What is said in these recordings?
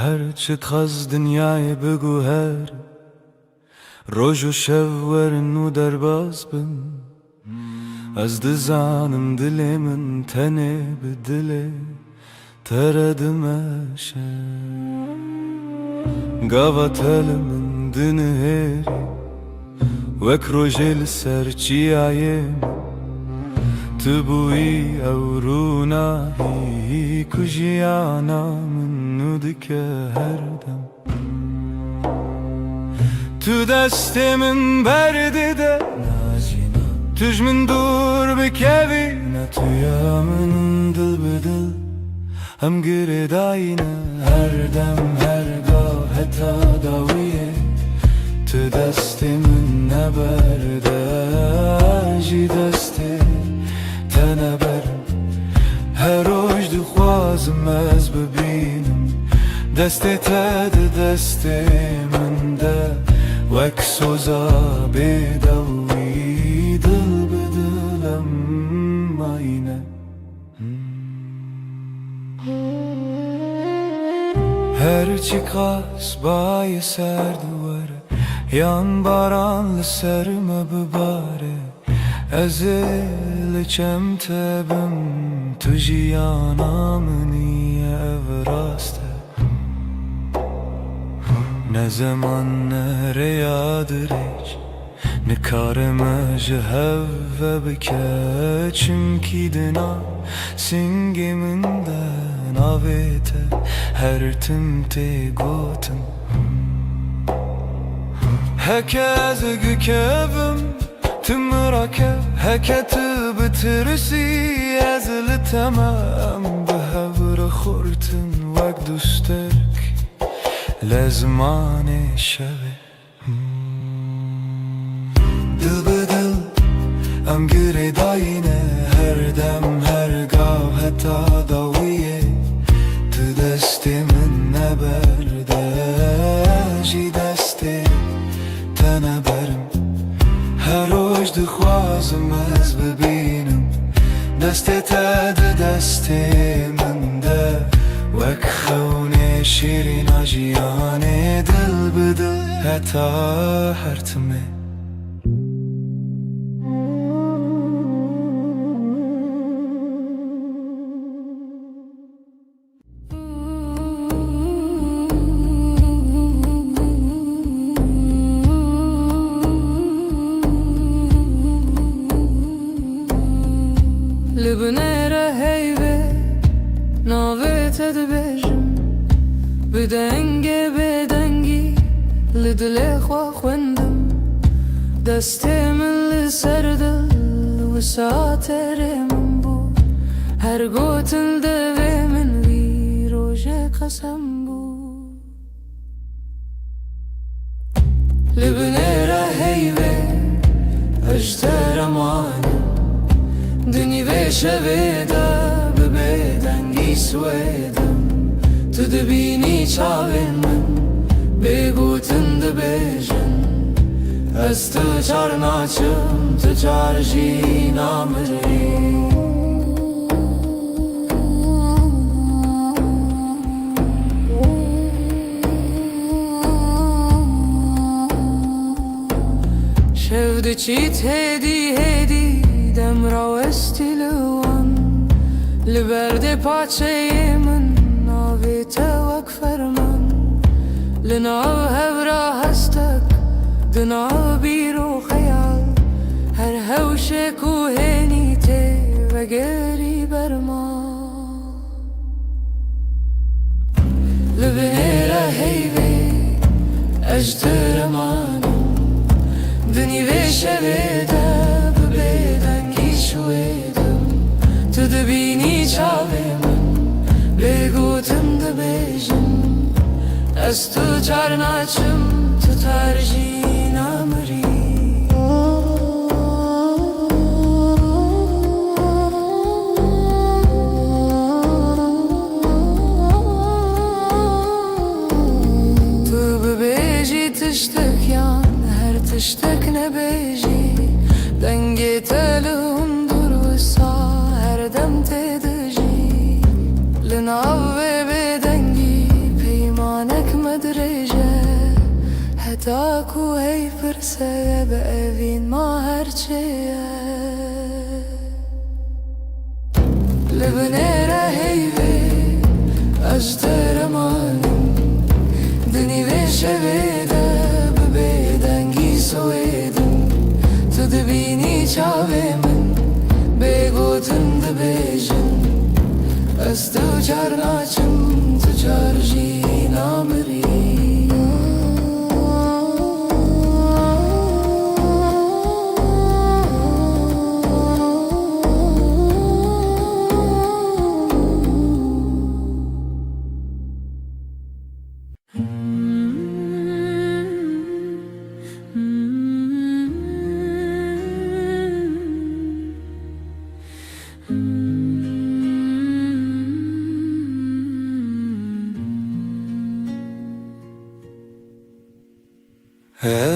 هرچی خز دنیای بگو هر روز و شب ورن و درباز بم از دزانم دل من تنه به دل تردمشه قواتل من دنهری وک روژل سرچی آیم تبوی او رونایی کجیانا من ندکه هر دم تو دست من برده ده توش من دور بکوی نه تویا من دل بدل هم گرداینه هر دم هر گاه حتی داویه تو دست من نبرده جی دست تنه برم هر روز دخوازم از ببینم دست تد دست من ده وک سوزا بدوی دل بدلم آینه هرچی قاس بای سر دواره yan baranlı serme bibare ezil çemtebim tujiyana niye evraste ne zaman nereye hiç ne kareme jehve bike çünkü dina singiminden avete her timte gotum هکز گکبم تمرکه هکت بترسی از لتمام به هور خورتن وک دوسترک لزمان شبه دل به دل ام گره داینه هر دم هر گاه حتی داویه تو دست من نبرده جی دسته تنه برم هر روز دخوازم از ببینم دست تد دست من ده وک خونه شیرین آجیانه دل بدل حتی هرتمه لبنيرة هيبة ناويت دبجم بدنگي بدنگي لدلي خوا خوندم دستي من لسردل وساتر من بو هر قوتل دوي من وي روجه قسم بو لبنيرة هيبة اجتر امانم دنی و شویده به بدنگی سویدم تو دبینی چاوین من بگوتن دبیجن از تو چار ناچم تو چار جی نامری شفده چیت هدی هدی دم را استیلوان لبرد پاچه من ناوی توک فرمان لناو هورا هستک دناو بیرو خیال هر هوش کوهنی ته و گری برما لبنیره هیوی اجتر مانم دنی و شویده شویدم تو دبینی چاوی من بگوتم دبیجم از تو چار ناچم تو ترجی نامری تو ببیجی تشتک یان هر تشتک نبیجی دنگی تلوم دور وسا هر دم تدجی لناو بدنگی پیمان تاکو هی پرسه به اوین ما هرچیه لبنه هی بی اجتر مانم دنی وشه بیده ببیدنگی سویدم تو دبینی چاوه من بگوتن دبیجن از تو چار ناچم تو چار جی نامری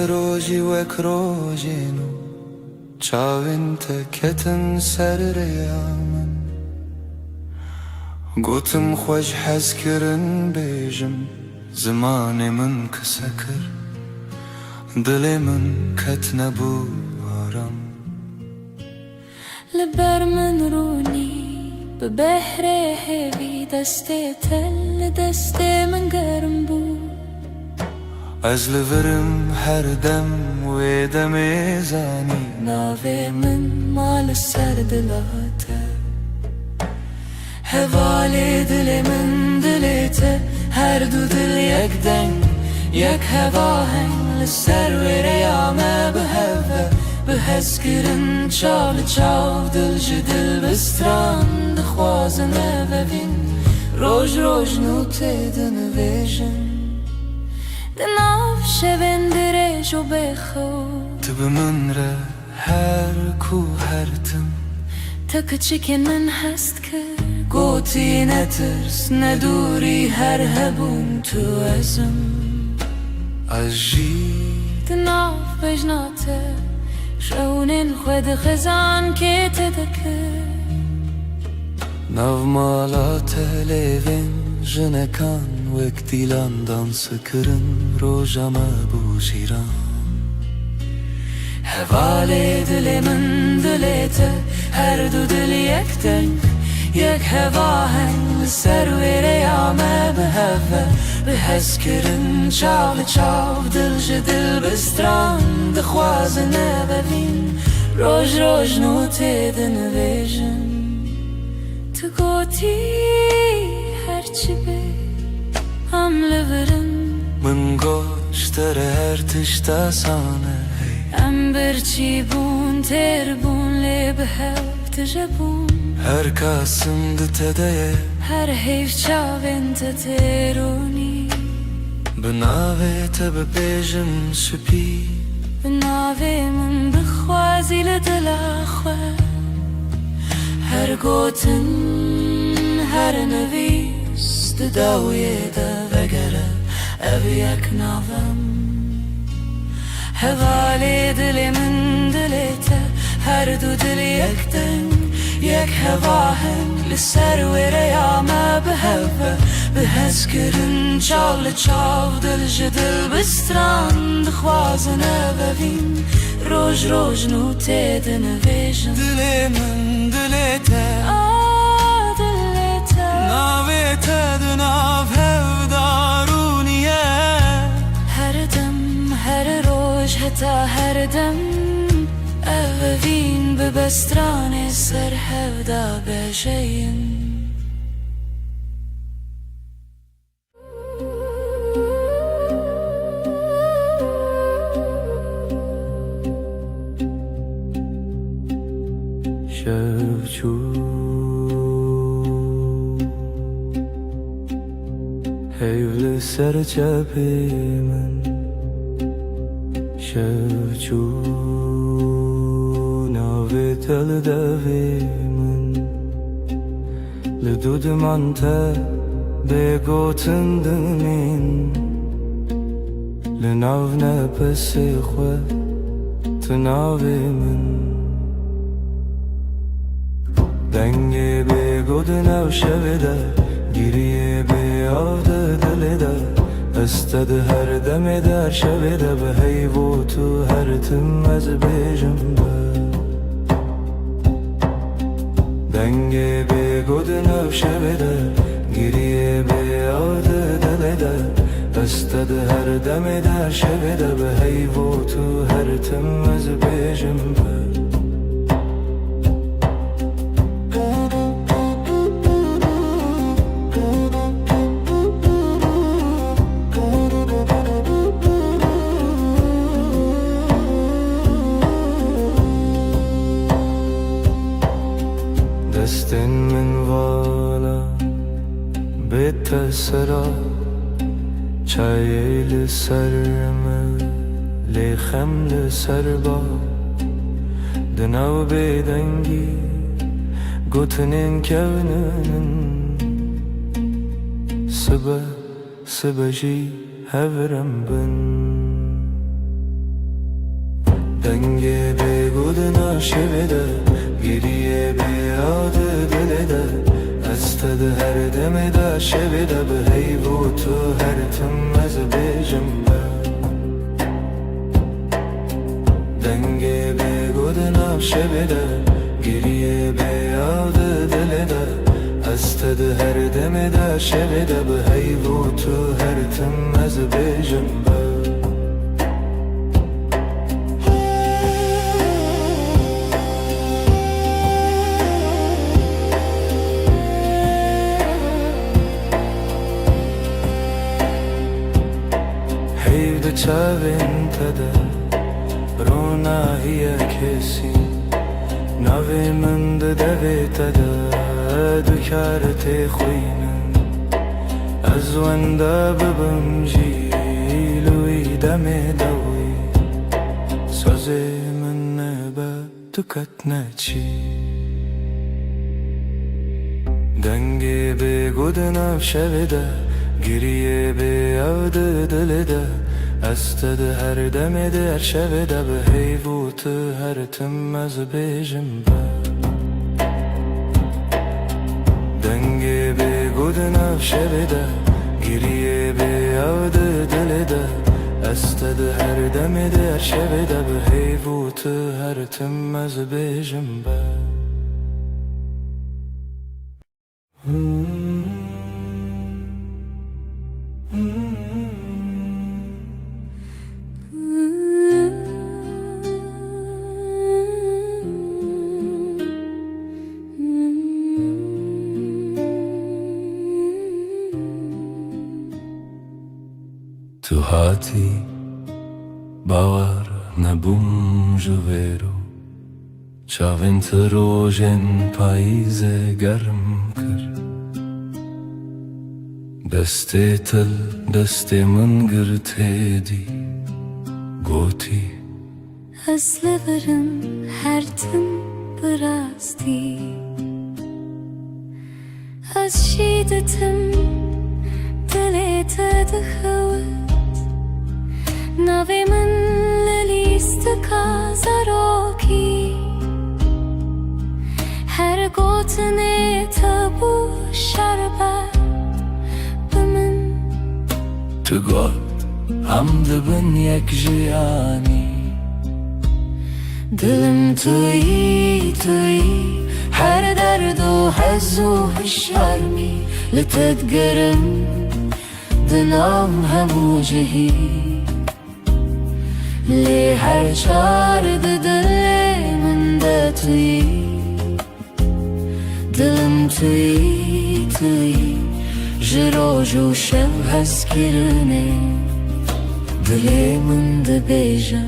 روزی وک روزینو چاوین تکتن سر ریامن گوتم خوش حس کرن بیجم زمان من کسکر دل من کت نبو آرام لبر من رونی به بحر هوی دست تل دست من گرم بود از لورم هر دم و دم زنی ناوی من مال سر دلاته حوالی دل من دلیته هر دو دل یک دنگ یک هوا هنگ لسر و ریامه به هوا به حس کرن چال چاو دل جدل بستران دخوازنه و بین روش روش نوته دنویجن دناف شبن درج و بخود تو به من ره هر کو هر تم تا کچکن من هست که گوتی نترس ندوری هر هبون تو ازم اجی دناف بجناته شونین خود خزان که تدکه ناو مالات لیوین جنکان وک دیلان دانس کرن روژم بو جیران حوالی دل من دلیته هر دو دل یک دنگ یک هوا هنگ سر و ریامه به هوا به حس کرن چاو چاو دل جدل بستران دخوازنه ببین روش روش نوته دنویجن تو گوتی هرچی بی هم لورم من گوشتر هر تشتا سانه ام برچی بون تر بون لی به هف تجبون هر کاسم دتده هر حیف چاوین تترونی بناوه تب بیجم سپی بناوه من بخوازی لدل خواه هر گوتن هر نویس داویه دا وگره او یک ناوم حوالی دل من دلیته هر دو دل یک دنگ یک هوا هنگ لسر و ریامه به هوا به حس کرن چال چاو دل جدل بستران دخوازنه ببین روش روش نوته دنویجن دل من دلیته دلیته ناوه تدناو هف دارونیه هر دم هر روش حتا هر دم اوین به بستران سر هفدا بجین شفچو حیول سر چپی من شفچو ناوی تل دوی من لدود من تا بگوتن دمین لناو نپسی خواه تناوی من دنگی بگود نو شویده گیریه بیاده دلیده استد هر دم در شب ده به هیو تو هر تم از بیجم دنگ به گود نو شب ده گریه به یاد دل ده استد هر دم در شب ده به هیو تو هر تم از بیجم دستن من والا بتسرا چای لسرم لخم لسربا دناو بدنگی گوتنین کونن سبجی هورم بن دنگه به گودنا شبده گریه به یاد دل ده استد هر دم در شب ده به هیو تو هر تم از بیجم دنگه به گودنا شبده گریه به یاد دل ده استد هر دم در شب ده به هیو تو هر تم از بیجم چاوین تده رونا هی کسی نوی من ده دوی تده دکارت خوینن از ونده ببم جیلوی دم دوی سازی من نبا دکت نچی دنگی به گودنم شویده گریه به یاد دل ده استد هر دم در شب ده به هیو تو هر تم از بیجم دنگی به گودنا شب ده گریه به یاد دل ده استد هر دم در شب ده به هیو تو هر تم از بیجم تو هاتی باور نبوم جویرو چاوین تروژن پاییز گرم کر دسته تل دسته من گرته دی گوتی از لبرم هر تن براستی از شیدتم دلت دخوت نوی من للیست کازاروکی هر گوتنه تبو شربت بمن تو گل هم دبن یک جیانی دلم توی هر درد و حز و هشارمی لتدگرم دلم همو جهی لی هر چار دل من ده توی دلم توی جرو جو شب هست کرنه دل من ده بیجا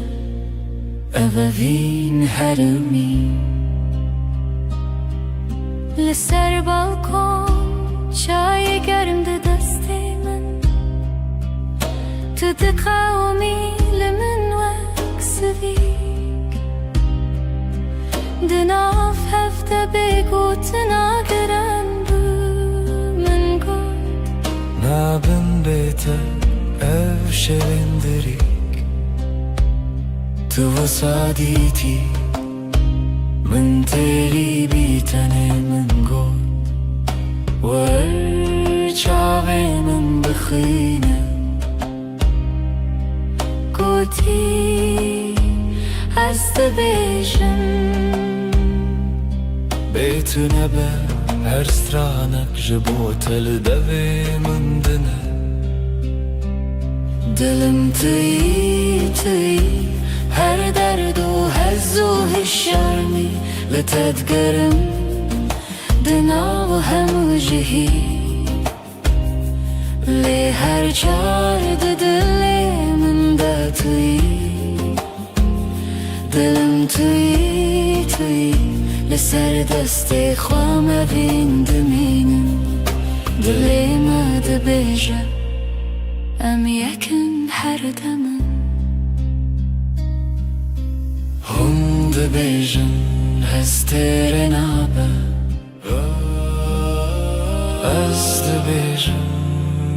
اووین هرمی لسر بالکن چای گرم ده دست من تو دقاومی لمن وکسویک دناف هفته بگو تناگرن بو من گل نابن بیتا او شوندریک تو وسادیتی من تیری بیتنه من گل ور چاوی من بخینه ez dibêjim Bêtune be her stranek ji bo te li devê min dine Dilim tîyî tîyî her derd û hez û hişyarî li te digerim di nav hemû jihî lê her car di dilê min de tûyî Dilim tûyî tûyî li ser destê xwe me bîn dimînim Dilê me dibêje em yekin her demin Hûn dibêjin ez têrê nabe Ez dibêjim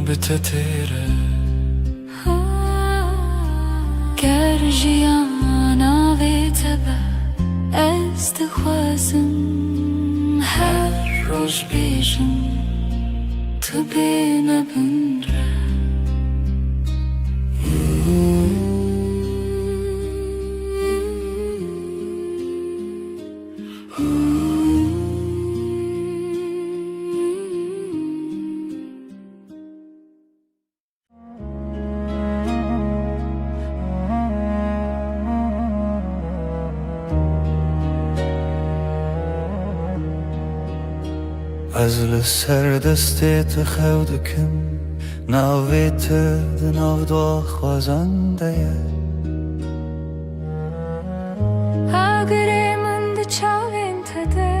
bi te têre Ger jiyana vê te be ez dixwazim her roj bêjim tu bêne bin re Ez li ser destê te xew dikim Navê te di nav dua xwazan de ye Agirê min di çavên te de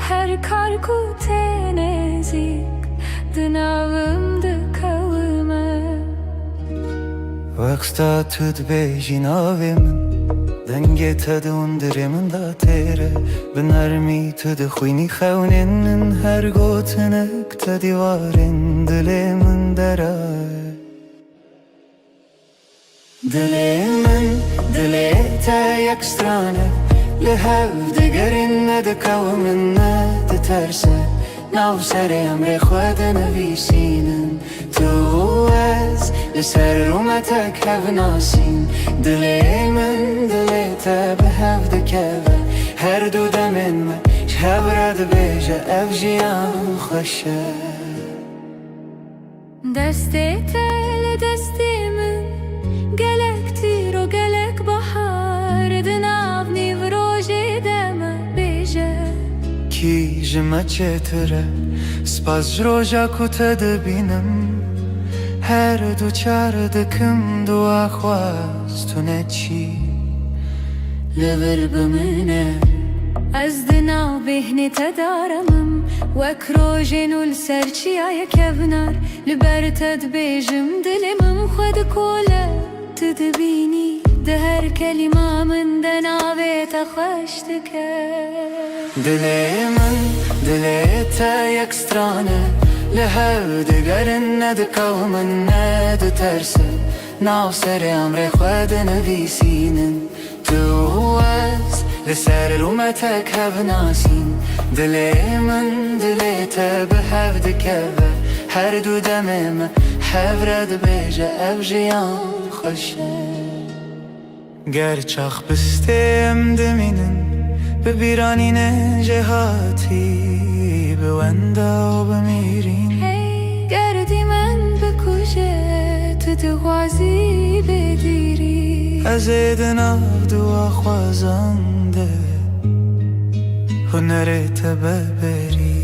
her kar ku tê nêzik di navim dikewime Wexta tu dibêjî navê min Dengê te di hundirê min da têre Bi nermî tu dixwînî xewnên min Her gotinek te dîwarên dilê min deraye Dilê min, dilê te yek strane Li hev digerîn ne dikewmin ne diterse Nav serê emrê xwe dinivîsînin Tu ez li ser rûmetek hev nasîn Dilê min, dilê te bi hev dikeve Her du demên me ji hev re dibêje Ev jiyan xweş e Destê te li destê min gelek tîr û gelek bahar di nav nîv rojê de me bêje Kî ji me çêtir e Spas ji roja ku te dibînim Her du çar dikim dua xwaz tu ne çî Li vir bimîne Ez di nav bêhnê te daramim Wek rojên û li ser çiyayê kevnar Li ber te dibêjim dilê min xwe dikole Tu dibînî di her kelîma min de navê te xweş dike Dilê min, dilê te yek strane Li hev digerin ne dikewmin ne diterse Nav serê emrê xwe dinivîsînin Tu ez li ser rûmetek hev nasîn Dilê min, dilê te bi hev dikeve Her du demê me hev re dibêje Ev jiyan xweş e Ger çax bistê em dimînin Bi bîranînê jêhatî Bi wenda û bimîrîn Hey gerdî min bikuje Tu dixwazî bêdîrî Ez ê di nav dua xwazan de Hunerê te beberî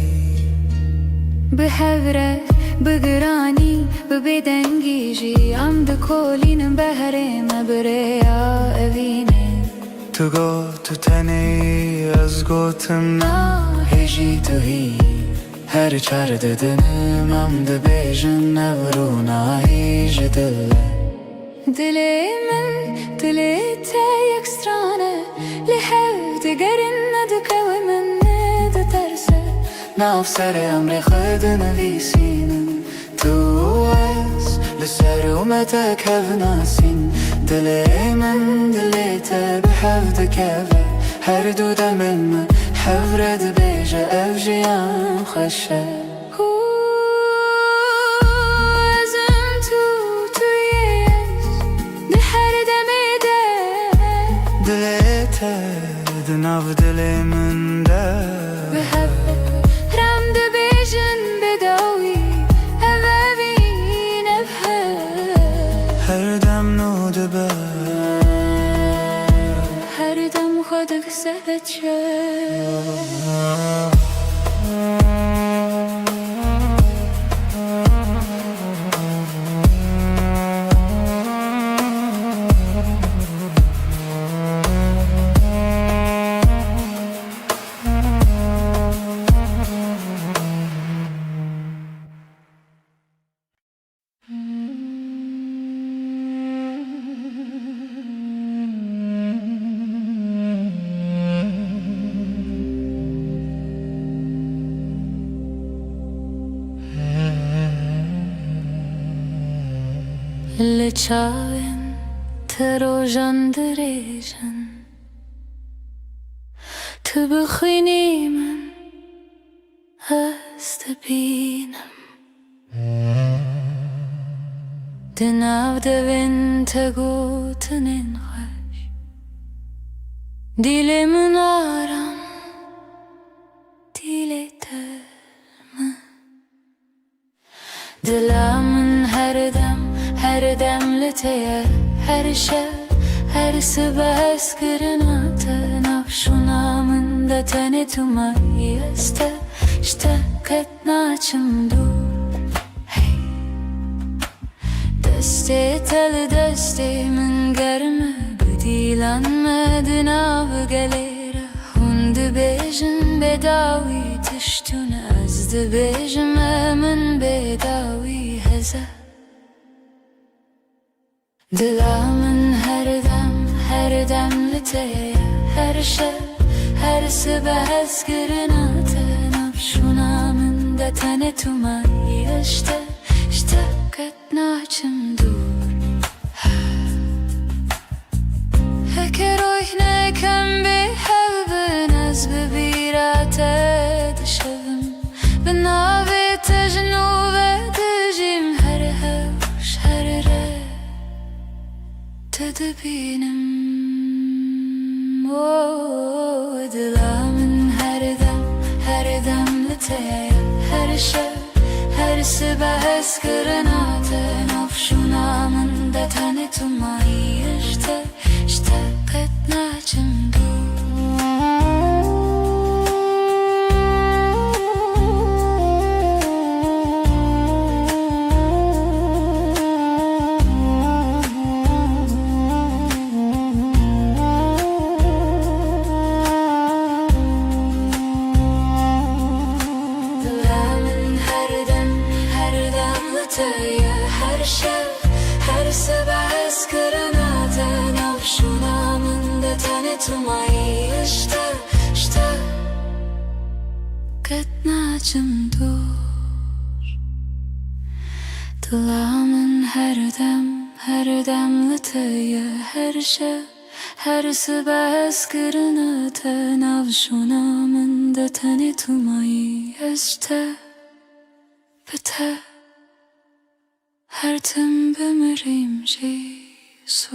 Bi hev re, bi giranî, bi bêdengî jî Em dikolînin beherê me bi rêya evînê Tu got tu tenê ez gotim na Hêjî tu hî Her çar didinim em dibêjin ev rûnayî ji dil e Dilê min, dilê te yek strane Li hev digerin ne dikewmin ne diterse Nav serê emrê xwe dinivîsînin Tu ez li ser rûmetek hev nasîn Dilê min, dilê te bi hev dikeve Her du demên me hev re dibêje Ev jiyan xweş e دل من ده بحبك رم دبيجن بداوي أبابين بحب هر دم نو دبه هر دم خودك سبت شد اللي تشاوين تروجن دريجن تبخيني من استبينم دناو دوين تقوتنين خش ديلي من آرام ديلي ترم دلا من her demliteye, her şey, her sıba eskirnate nafşunamında tane tumayı este, işte ketnaçım dur, hey. Deste tel deste min germe, bedilanme av gelere, hundu bejin bedavi tiştun azdı bejim min bedavi heze. Dilamın her demliteye, her şey, her sıba eskirnate nafşunamında tane tumayı işte ketnaçım dur. Heker oyne kem bi hevben az bebirate dışevim benavi tejnu ve dejim her hevş her re tedbinim o dilamın her demliteye, her şey, her sıba eskirnate nafşunamında tane tumayı işte ketnaçım dur. Her şey, her sıba eskirnate nafşunamında tane tumayı işte ketnaçım dur. Dilamın her demliteye, her şey, her sıba eskirnate nafşunamında tane tumayı işte bite. Her tim bemirim Jesus.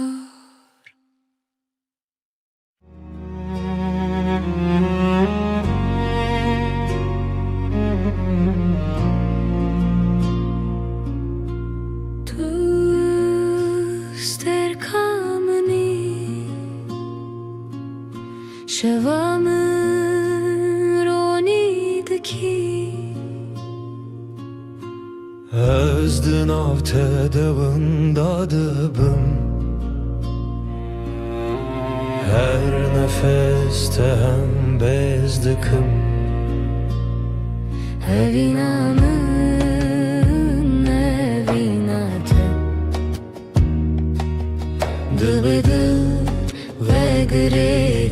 Tuster kameni şevamın ronideki Özdün av tedavında dıbım Her nefeste hem bezdikim Evinamın evinate Dıbıdı ve gredayı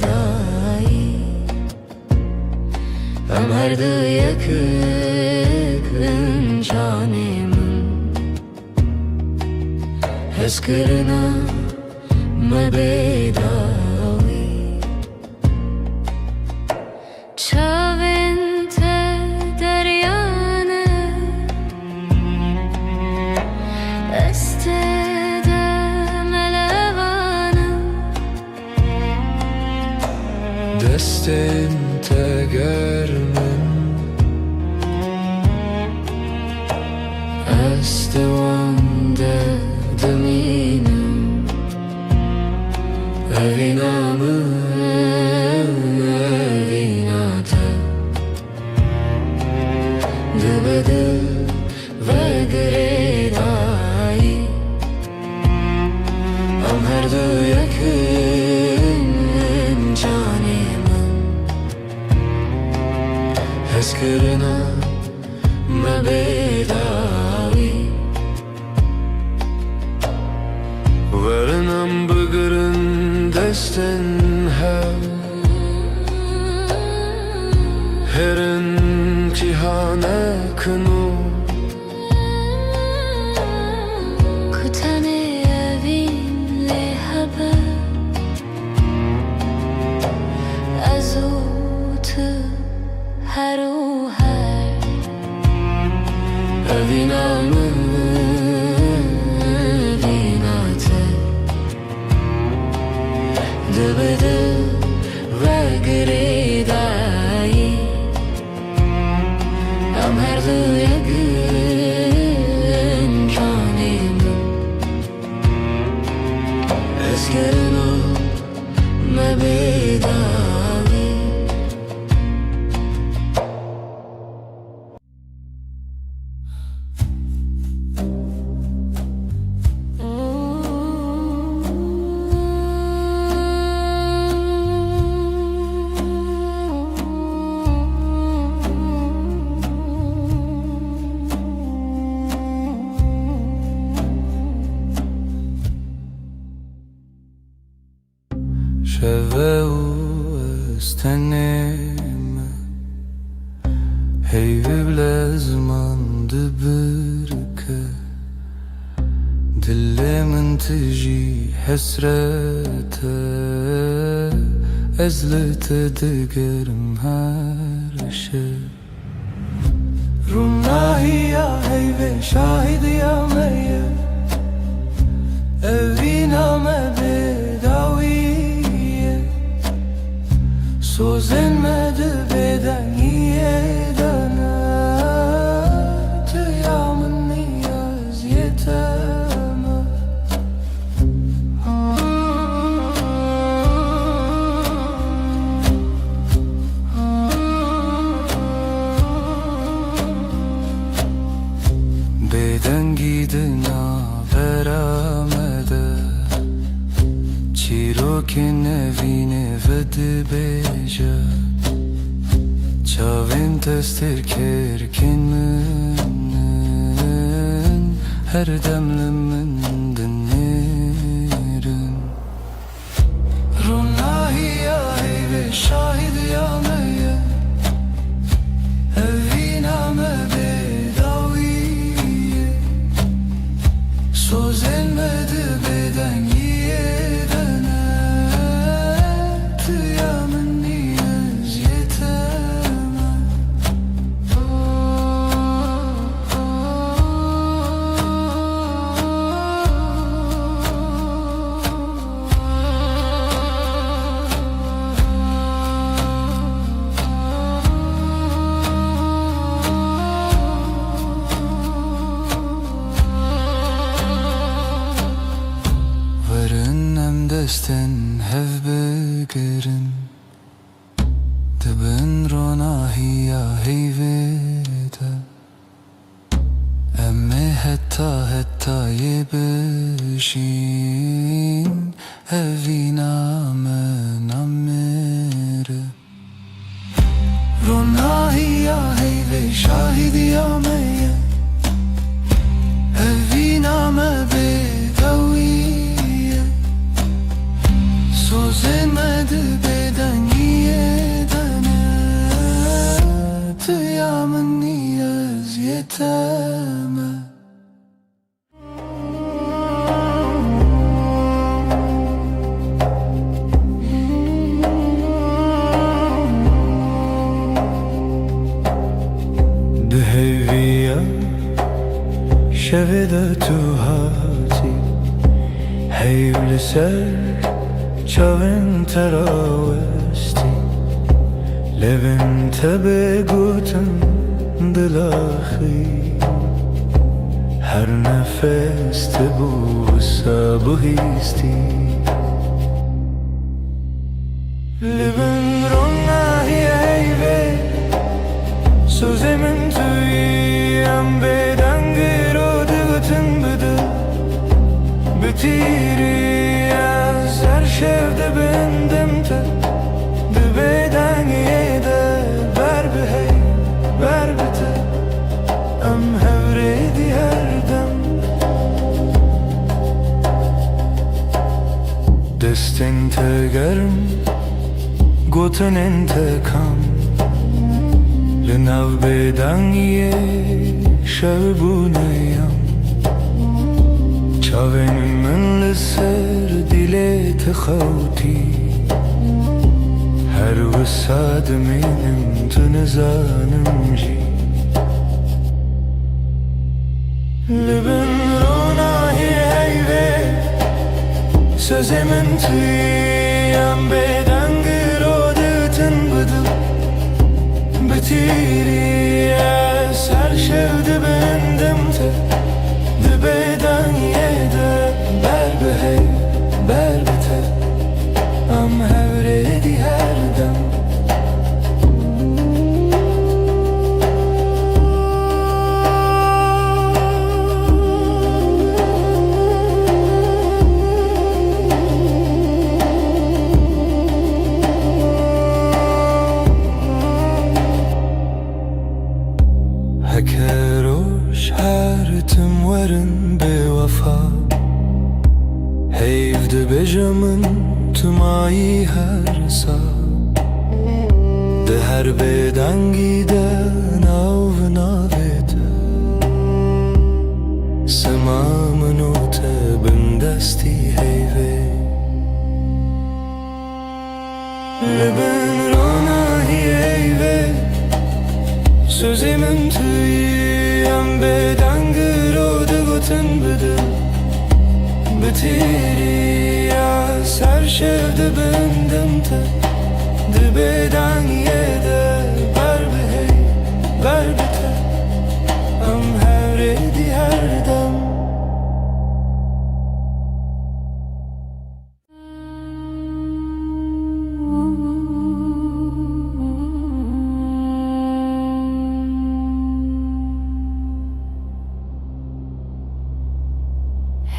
Ömerdi yakın canımın Eskirina mebedavi Çavente deryane Estede melevana Deste دست وانده دمینم Evinamı evinate Dıbıdı ve gredai Am her du yakın canımın Heskırına mebedavi Varınam bıgırın desten her imtihane kını Kutane evinle haber Azutu her o her Evinamı evinate Dıbıdı ve gredai Am her du yakın canımın Eskırına mebedavi شوه استنم هی بلازمان دبرکه دلمن تجي حسرته ازلت دقرم هر شب روناهي يا هيبة شاهد يا مية evina me bedaviye Sözlenmedi beden yedene Tıyamın niyaz yeteme Beden gidina veramede Çirokin evine vedi beja Çavim testir kerkin minin Her demlimin dinlerin Runahi ya heyve şahid ya meye Evina me bedaviye Söz elmedi beden yedene Tıyamın niyaz yeteme desten hev begerin Dibin ronahi ya heyvede Emme hetta yebişin Evina men amere Ronahi ya heyve şahidi ya meye Evina me bedaviye Sözlenmedi beden yedene Tıyamın niyaz yeteme Dheviya şevede tu hati Heyvli ser Çavin teravesti Levin tebe guten dilahi her nefeste bu sabı histi Libin rona hiyeyve Sözemin tüyem bedangir o dıgıtın bıdı Bitiri az her şevde bendimte Dıbedan yede ber bihey ber bite Am hevredi her dem Destin tegerim Goten intekam Lenav bedan ye şevbuneyam Çaven min liser dile tekhawti Her vısad minim tınızanım ji Libin rona heyve Sözemin tüyem bedangir o dıtın bıdı Bitiri es her şevde bendimte Dıbedan yede ber behey ber bite Am hevredi her dem Hekeroş her tüm varın bevafa Heyvde bejamın tüm ayı her sa De her beden giden av navete Semamın o tebin desti heyve Libin rona heyve Sözemin tüyem bedangir o dıgıtın bıdı Bitiri az her şevde bendimte Dıbedan yede ber behey ber bite Am hevredi her dem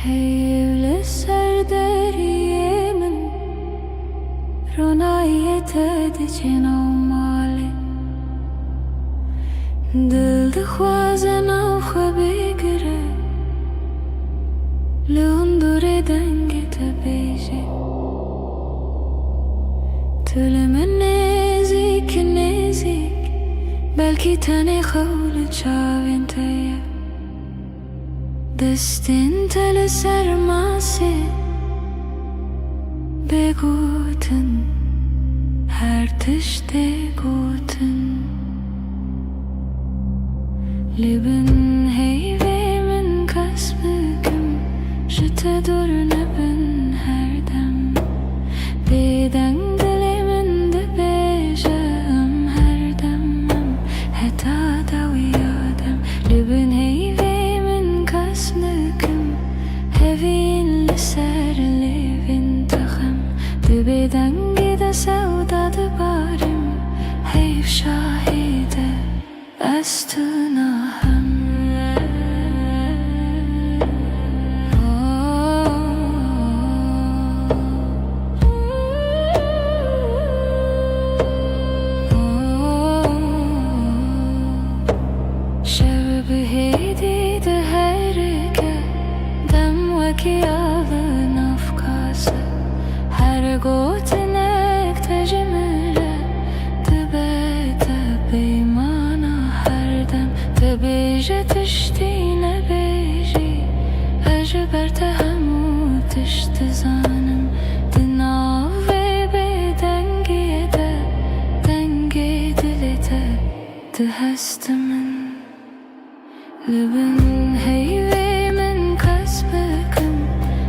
Heyvli serderiyemin Ronayet edicin avmali Dil dixwazen av xwebigire Li hundure dengi te bêje Tu li min nêzik nêzik Belkî tenê xew li çavên te ye Destin tele sermase Begoten her tişte goten Libin heyvemin kasbıkım Jete dur nebin her dem Beden dilimin de bejam her demem Heta da uyadem Libin heyvemin kasbıkım Hevin liser livin takham Dibeden gide sevda dibarim Heyv şahide Estunaham Şevbi heydi de herike Dem veki alın afkası Her gotinek tecmire Tibete beymana her dem Tebije tiştine beji Ejber tehemu tişti zanım Dinav ve bedengiye de Dengi dilite Dihestimin Libin heyvemin kasbıkım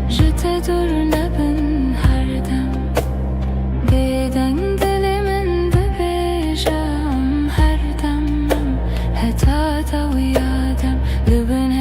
Jete dur nebin her dem Beden dilimin de bejam her demem Heta da uyadem Libin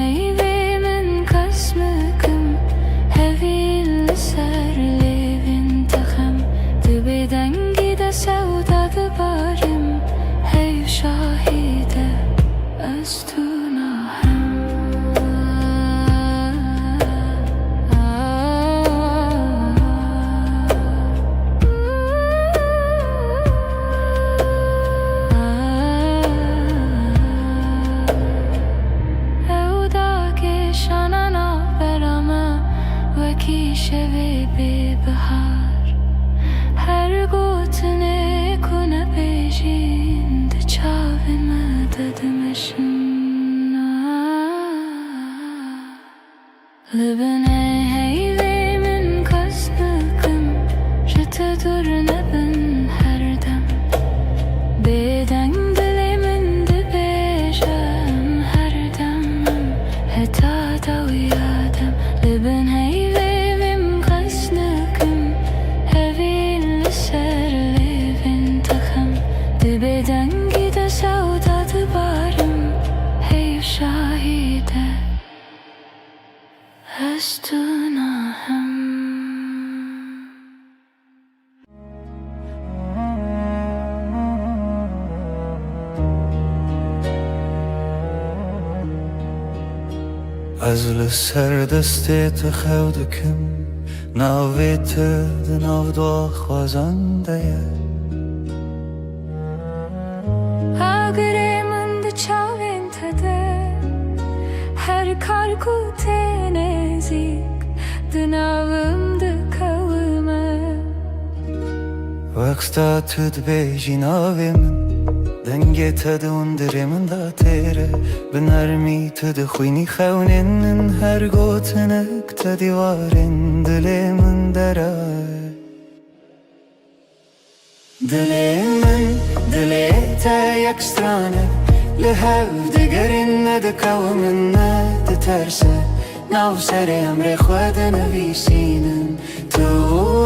کی شوی به بهار هر گوتنه کنه بیجین ده چاوی مددمشن لبنه هیوی من کس نکم جت دور نبن هر دم بدنگ دلی من ده بیجم هر دمم هتا دو یادم لبن هیوی من کس نکم هوی لسر لیوین تخم ده بدنگی ده سودا ده بارم هیو شاهیده از تو ناهم از لسر دستت خودکم ناویت دناو دو خوازنده اگره من ده چاوین تده هر کار کوته نزیک دناوم ده کومه وقتا تد بیجی ناوی من دنگی تد اندره من دا تیره بنرمی تد خوینی خونین هر گوتنک تدیوارین دلی من دره دلی من دلی تا یک سترانه لهو دگرین ندکو من ندترسه ناو سر امر خود نویسینن تو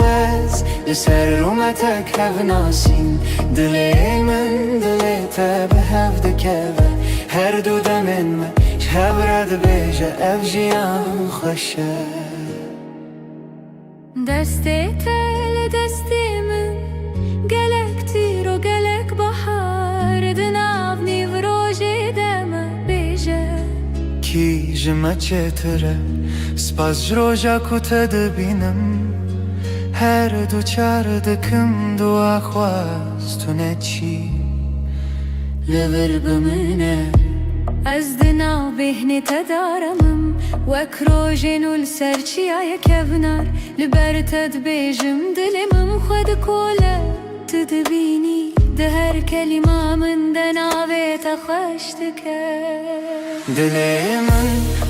از لسر رومتک هف ناسین دلی من دلی تا به هف دکوه هر دو دمن ما شب رد بیجه اف جیان خوشه دستی تل دستی من گلک تیر و گلک بحار دناو نیو روژی دم بیجه کی جمع چتره سپاس جروجا کتا دبینم هر دو چار دکم دو اخواستونه چی لبر بمنه از دناو بهنی تدارمم وک روژینو لسرچی آیا کبنار لبر تد بیجم دلمم خود کوله تدبینی ده هر کلمه من دناوی تخشتکه دلی من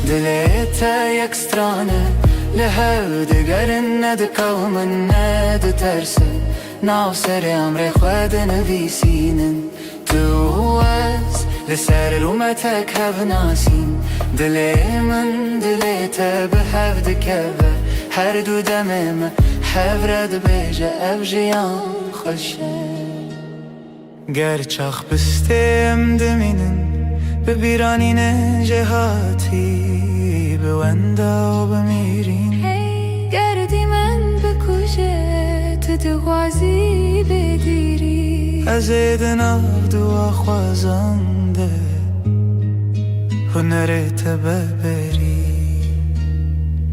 دلی تا یک سترانه لهو دگرن ندکو من ندترسه ناو سر امر خود نویسینن تو از لسر رومتک هف ناسین دلی من دلی تا به هف دکوه هر دو دمم هف رد بیجه اف جیان خوشه گر چاخ بستیم دمینن ببیرانین جهاتی بوندا و بمیرین گردی من بکشه تو دغوازی بگیری از دناو دو خوازنده هنرت ببری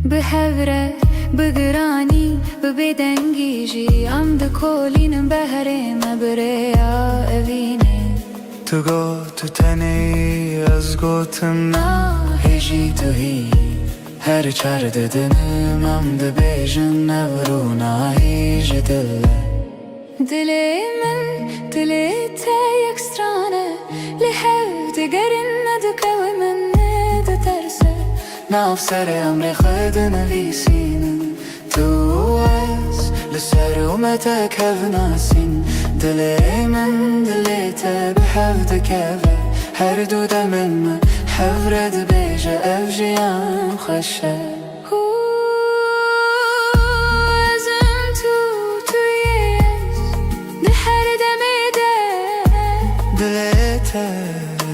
به هوره بگرانی ببدنگی جی ام ده کولینم بهره مبریا اوینه تو گو تو تنی از گوتم هجی تو هی هر چار ددنم ام ده بیجن نورو ناهیج دله دلی من دلی تا یک سترانه لحو دگرین ندکو من ندترسه ناو سر امر خود نویسینن تو از لسر اومتک هف ناسین دلی من دلی تا به هف دکوه هر دو دمن من هف رد بیجه اف جیان خوشه ازم تویش ده هر دمی ده دلی تا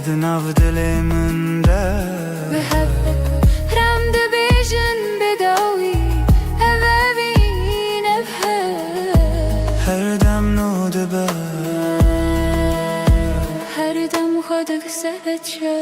دناو دلی من ده به هف رم ده بیجن بداوی اوین هر دم نو دبه هر دم خودک سهچه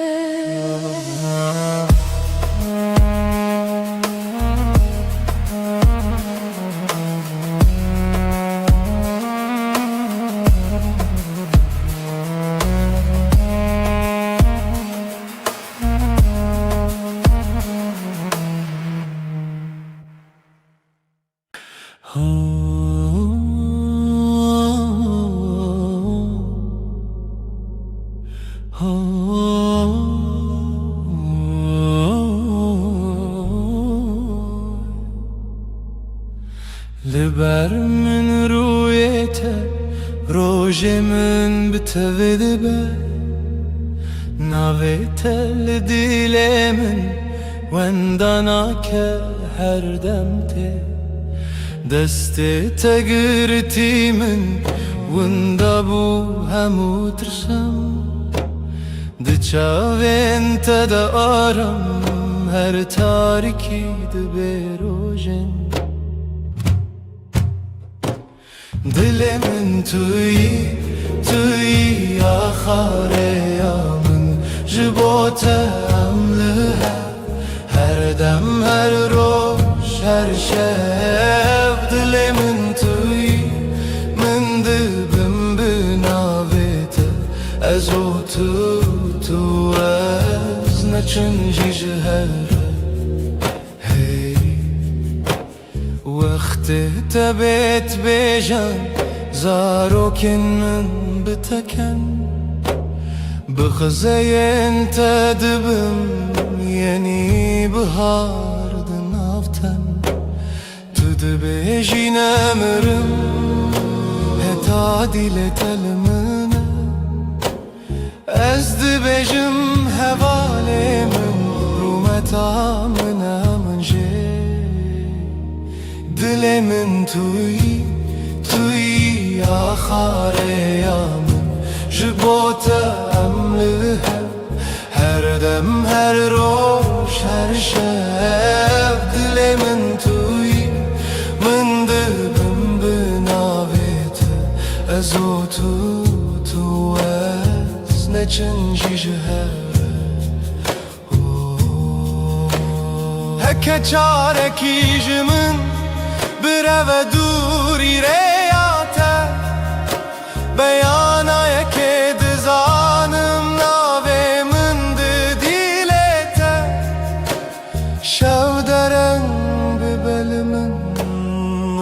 لبر من رویته روژ من بتوید به ناویته لدیل من وندانا که هر دم ته دست تگرتی من وندا بو همو ترسم دچاوین تدا آرم هر تاریکی دبروژن دل من توی آخاره یا من جبوتم لها هر دم هر روش هر شب دل من توی من دبم بناویته از او تو از نچنجی جهره وقت تبت بیجان زاروکن من بتکن بخزین تدبم یعنی بهار دنافتن تو دبیجی نمرم هتا دیل تلمنه از دبیجم حواله من رومتا من همنجه دل من توی آخاره یا من جبوتم لها هر دم هر روش هر شب دل من توی من دبم بناویته از او تو از نچنجی جهره هکه چارکی جمن بره و دوری ریاته بیانای که دزانم ناوه من دیلته شو درنگ ببل من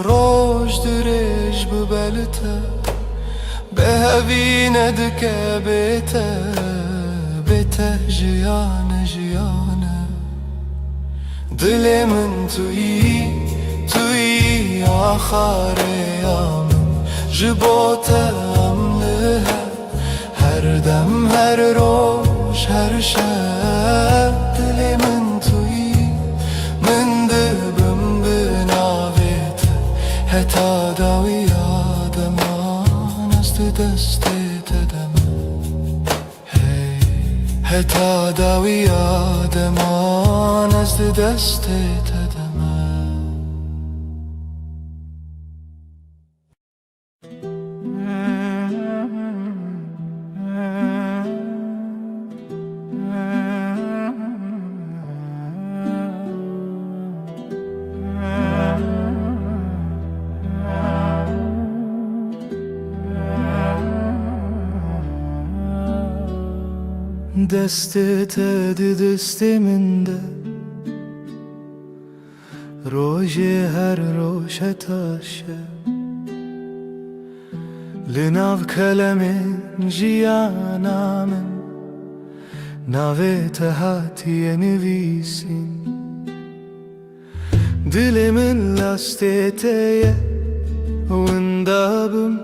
روش درش ببلته به هوی ندکه بیته جیانه دل من توی آخاره یا من جبوتم لها هر دم هر روش هر شب دل من توی من دبم بناویته هتا داوی آدمان از دست تدم هتا داوی آدمان از دست تدم دستت دست من ده روژ هر روش تاشه لناو کلمه جیانا من ناویت هاتی نویسین دل من لاستیته وندابم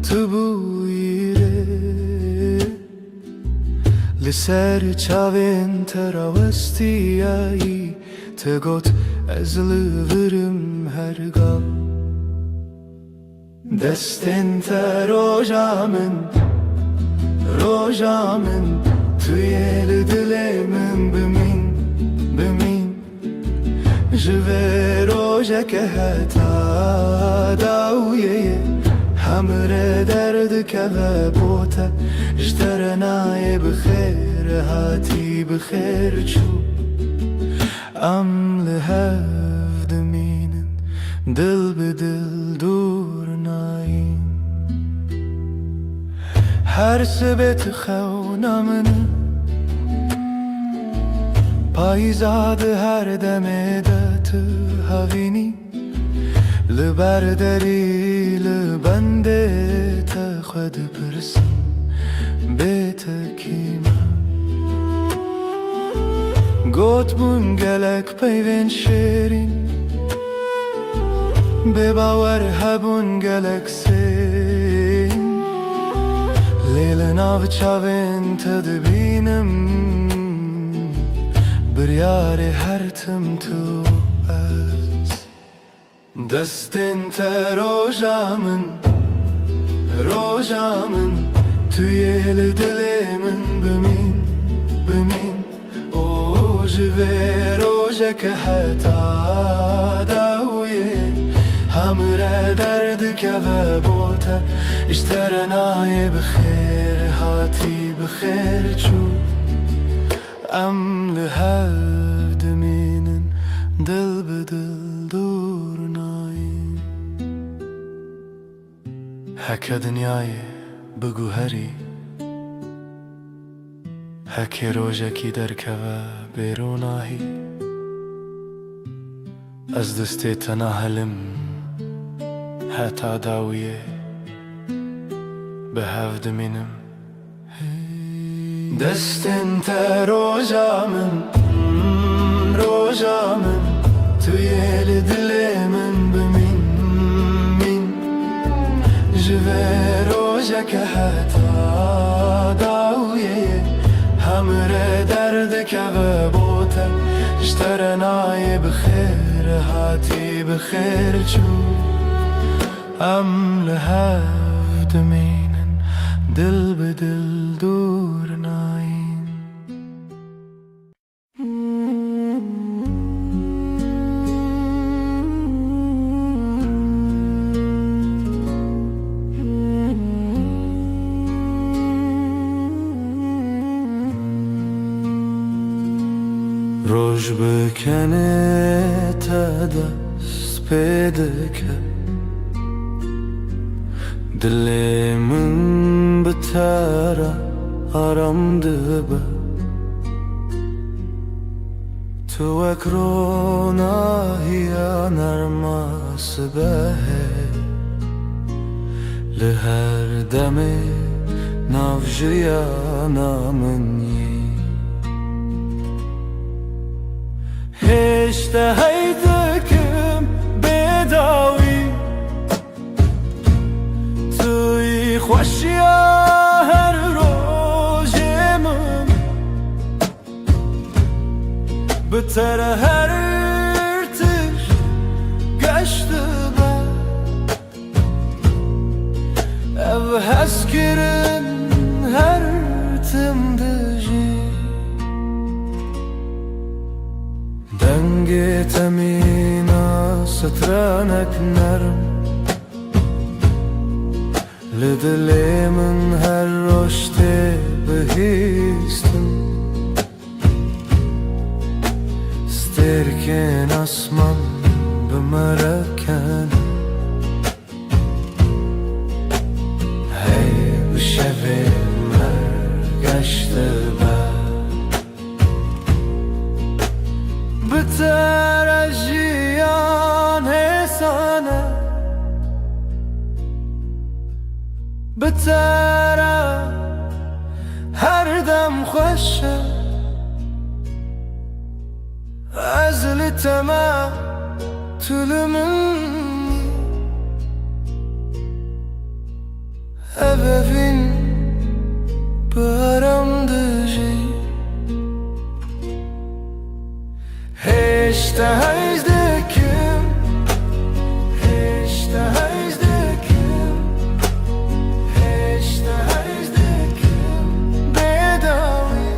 تبویره لسر چاوین تراوستیایی تگوت از لورم هرگاه دستن تا روژا من توی دل من بمین جوه روژا که حتا داویه همره درد که بوته جترنای بخیر هاتی بخیر چو ام لهف دمینن دل به دل دور ناین هر سبت خونا من پایزاد هر دمه دت هاوینی لبرداری لبنده تا خود پرسم بیت کیما گوت بون گلک پیوین شیرین بباور هبون گلکسین لیل ناو چاوین تدبینم بریار هر تم تو از دستین تا روژامن توی دل من بمین او جوه روژه که حتا داویه همراه درد که و بوته اشترنای بخیر هاتی بخیر چو ام لحد مینن دل بدل دور ناین هکه دنیای بگو هری هکه روژه کی درکه و بیروناهی از دستی تناهلم حتا داویه به هفت منم دستن تا روژامن توی دل من بمین جوه روژه که حتا داویه همراه درد که و بوته اشترنای بخیر هاتی بخیر چو ام لحفت مینن دل به دل دور ناین روش بکنه تا دست پیدا کرد دل من بتره آرام دبه تو اکروناهی نرماس به لهر دم نافجیانا منی هشته هیدکم بداوی توی خوشیا هر روزم بتر هر ارتش گشته با او هست کرن هر تم دجی دنگ تمینا سترانک نرم لدل من هر رشته بهیستم سترکن اسمان بمرکن هی بشوه مرگشته بتر اجیان حسانه بتر هر دم خوشه از لتما طول منی ابفین برام دجی هشته هیزدکم هشته هیزدکم هشته هیزدکم بداوی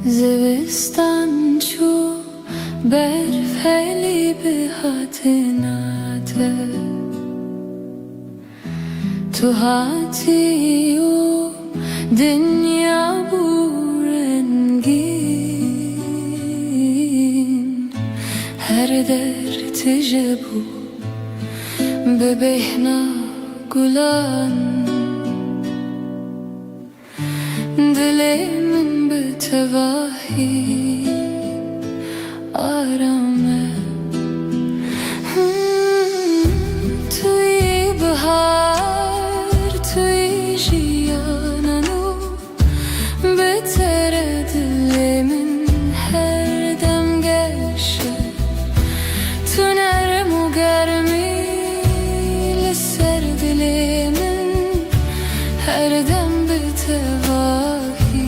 زوستان چو برف خیلی به هاتناته تو هاتی و دنیا بورنگین her derti bu bebehna gulan dilimin betevahi arame tui bahar tui jiyananu betere dilimin her dem gelşe tüner mu germil ser dilimin her dem betevahi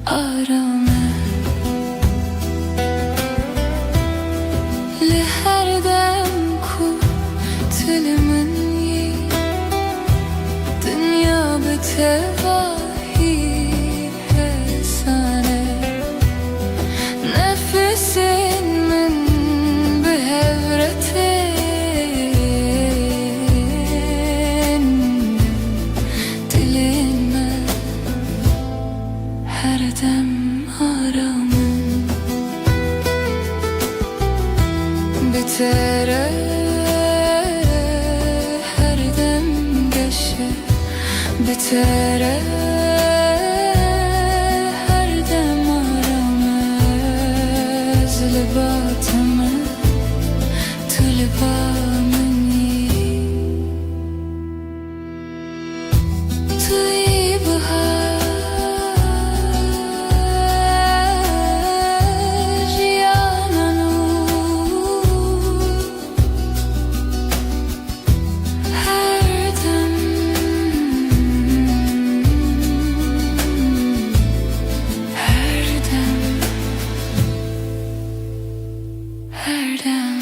arame li her dem ku tilimin yi dünya betevahi hesane nefesin min behevretin dilime her dem aramın bitere her dem geçe bitere her dem aramız libatımı tülbamını tui bahar jiyananu her dem her dem her dem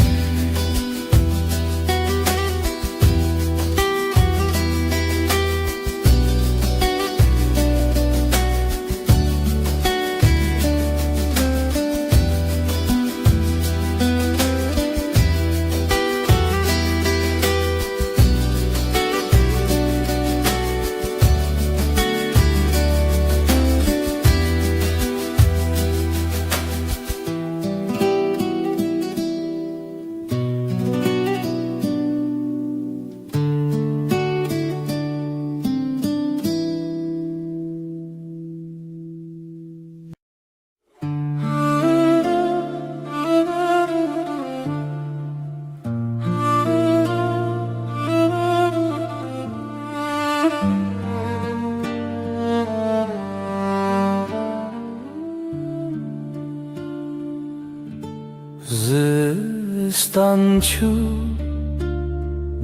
Zistançu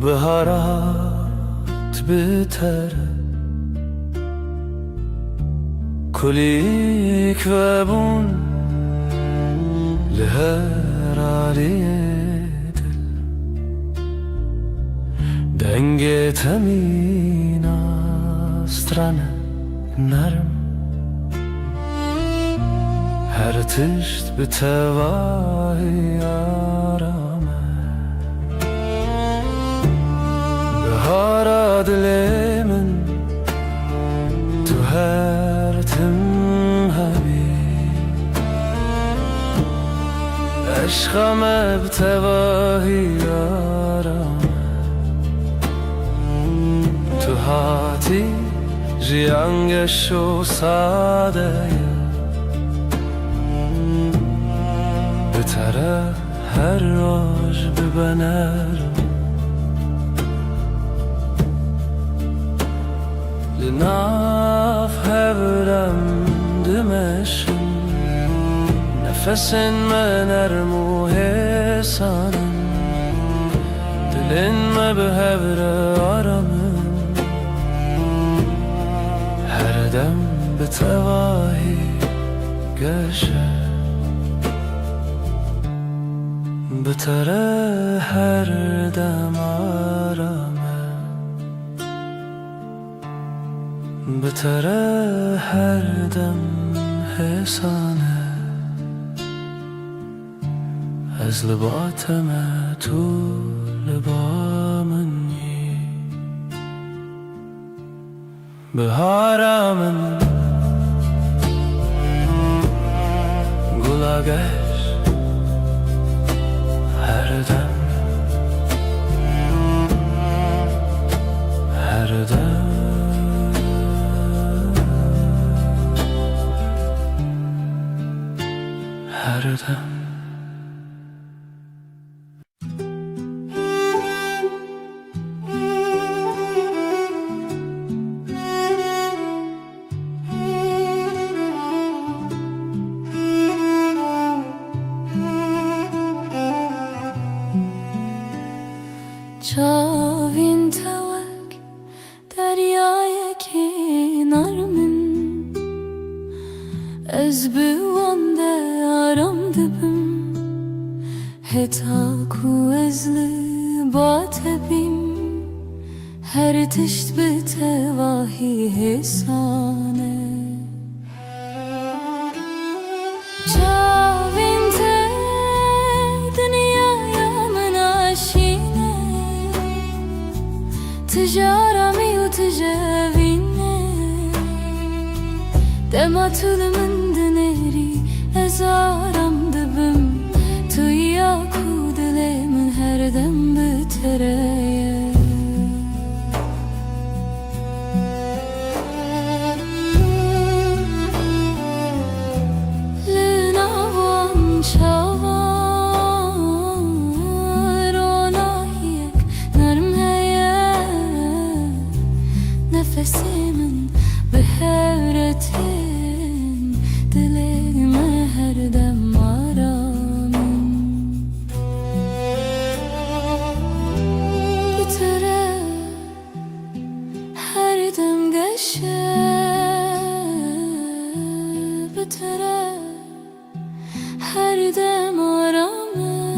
baharat biter kulik ve bun liher aliyedil denge temina strane narm her tişt betevahi arame bahara dilimin tu her tim habi aşkame betevahi arame tu hati jiyan gesho sadeye betere her roj bibener linaf hevrem dimeşin nefesin mener muhesanın dilin me behevre aramın her dem betevahi geçer betere her dem arame betere her dem hesane ez libateme tu libamini بهارمن yola geç her dem, her dem, her dem. چاوین توک دریای کنار من از بوانده آرام دبم هتا کو از لبات بیم هر تشت به تواهی حسانه چاوین ته دنیای من آشینه تجارمي وتجاويني دما طول من دنيري ازارم دبم تو ياكو دلي من هر دم بتريا لناوان شاوان روناهيك نرم nefesimin behevretin dileğime her dem aramın bitere her dem geçe bitere her dem aramın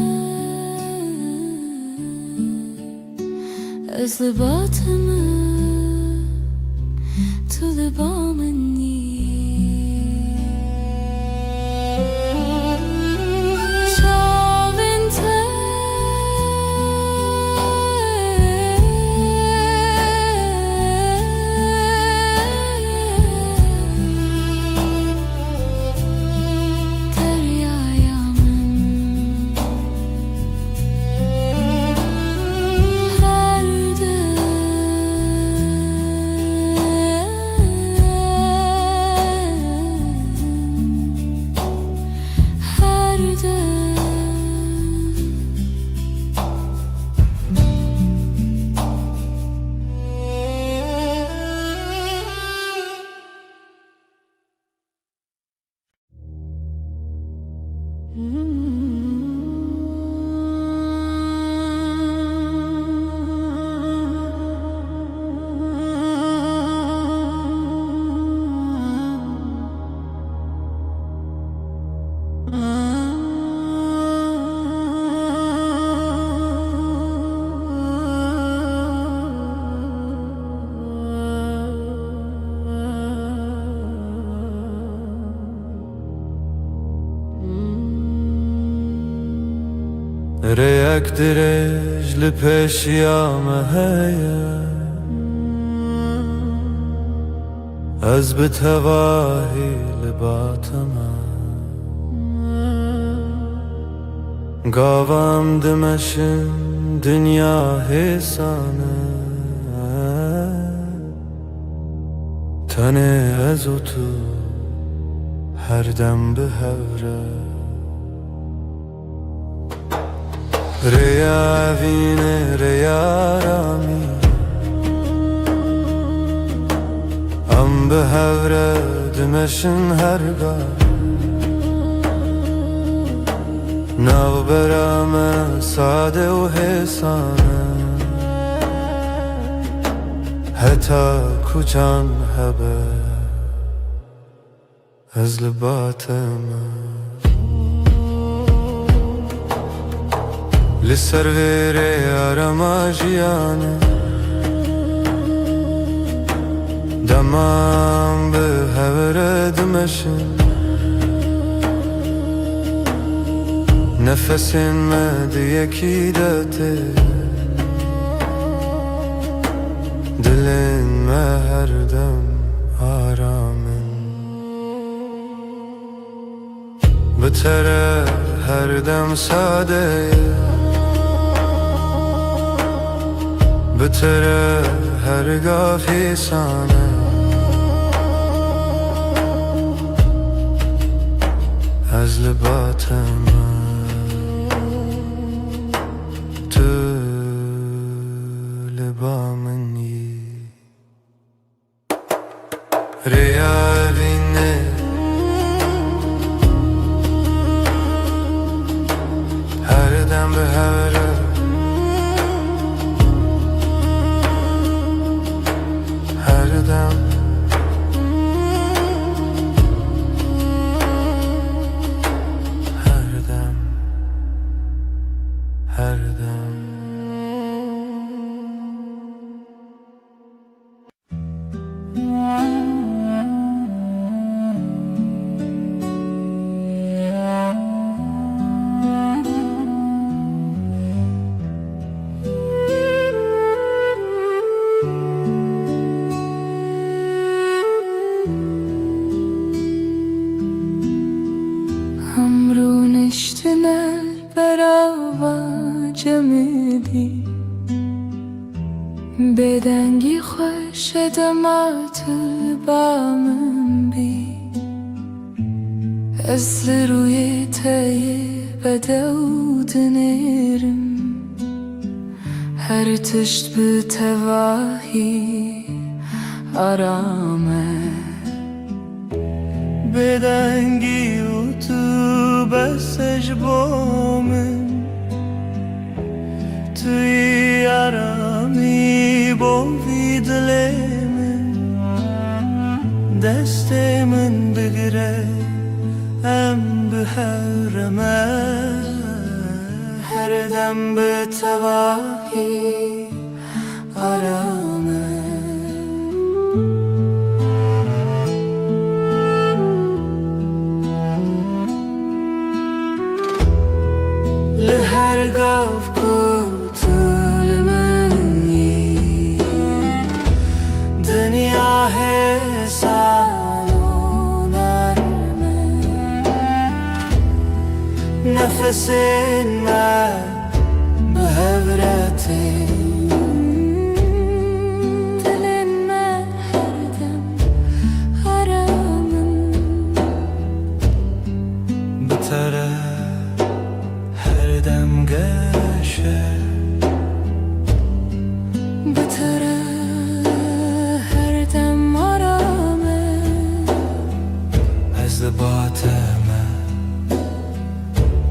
özlü batımı to the bomb and ريك درج لپشیامه هیا از بتواهی لباتما گاوام دمشن دنیا حسانه تنه از تو هر دم به هوره ریا وینه ریا رامی ام به هوره دمشن هرگاه نو برام ساده و حسانه حتی کوچان هبه از لباتم لسر ویره آرما جیانه دمام به هوره دمشن نفسین مد یکی داته دلین ما هر دم آرامن به بتره هر دم ساده بتره هر گافی سانه از لبات من تو لبا منی ریاوینه هر دم به هره هر دم هر دم هر دم همرون اشتنل برا جمدی بدنگی خوش دمات بامن بی از روی تای بدود نرم هر تشت به تواهی آرامه بدنگی و تو بسش بامن توی آرامی بوی دل من دست من بگره ام به حرمه هر دم به تواهی آرامه لهر گاف کتل منی دنیا حسان و نرمه نفس من به هورته دل من هر دم آرامم بتره هر دم گشه بتره هر دم آرامه از لبات من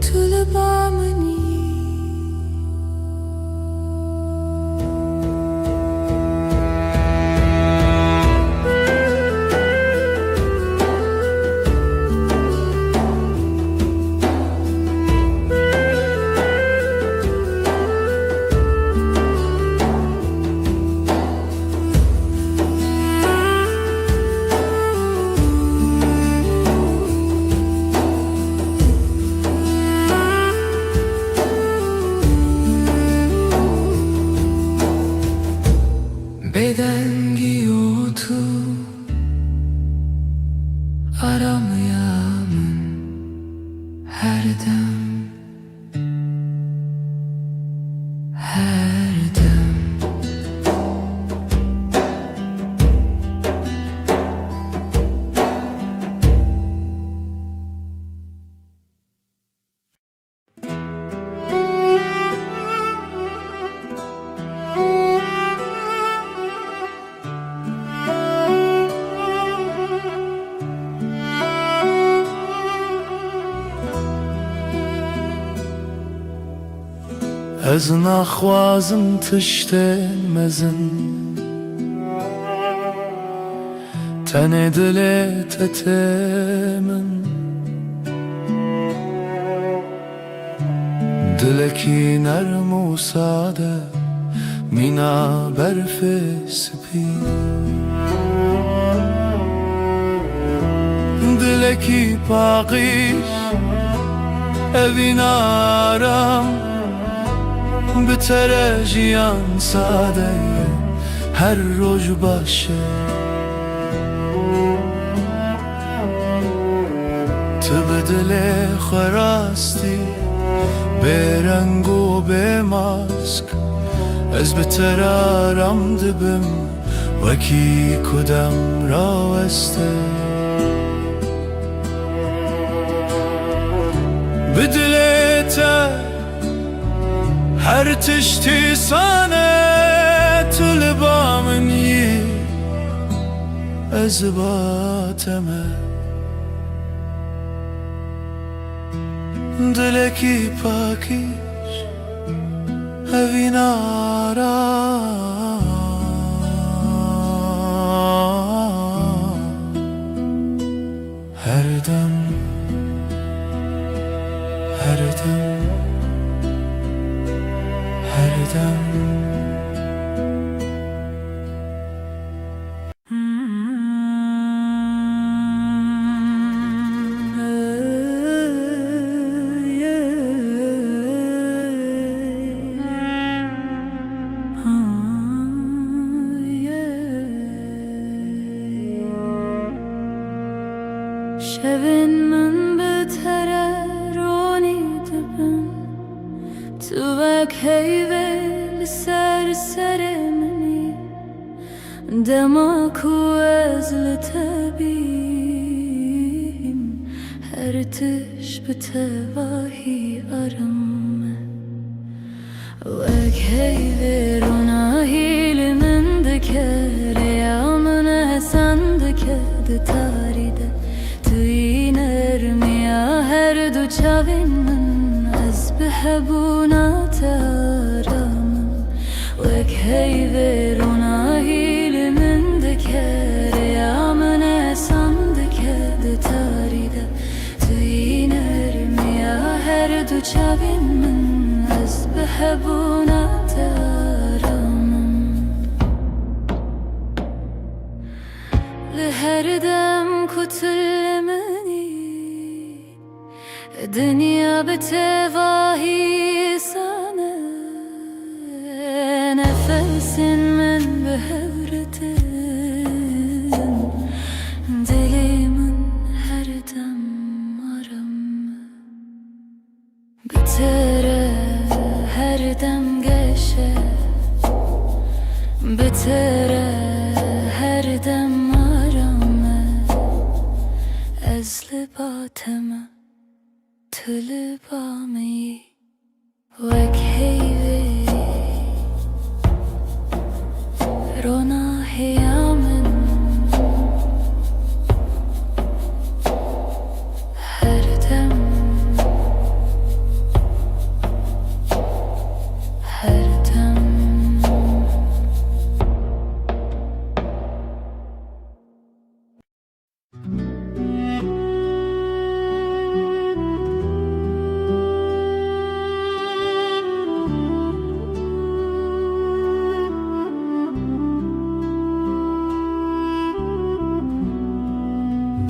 تو لبا منی بدنگی و تو آرامیم هر دم هر دم از نخوازم تشتن مزن تن دلت من دلکی نرم و ساده مینا برف سپی دلکی پاقیش اوین آرام بتره جیان ساده هر روز باشه تو به دل خراستی به رنگ و به ماسک از بترارم دبم وکی کدام راوسته بدلتا هر تشتی سانه طلبا منی از باتمه دلکی پاکیش هوی نارا هر دم هر دم هر دم شبن من بتره رونی دبن تو وک هیوه لسر سر منی دماکو از لتبیم هر تش بتواهی آرم وک هیوه روناهی لمن دکر یا من حسن دکر تاری ده توی نرمیا هر دو چاوین من از بحبونات آرامم وک هیوه روناهی لمن دکر یا من احسان دکر تاریده توی نرمیا هر دو چاوین من از بحبونات آرامم لهر دم کتل دنیا بتواهی سانه نفس من بهورتن دلی من هر دم آرام بتره هر دم گشه بتره هر دم آرامه از لباتمه طلبامي وك هيوي رونا هيامن هردم هردم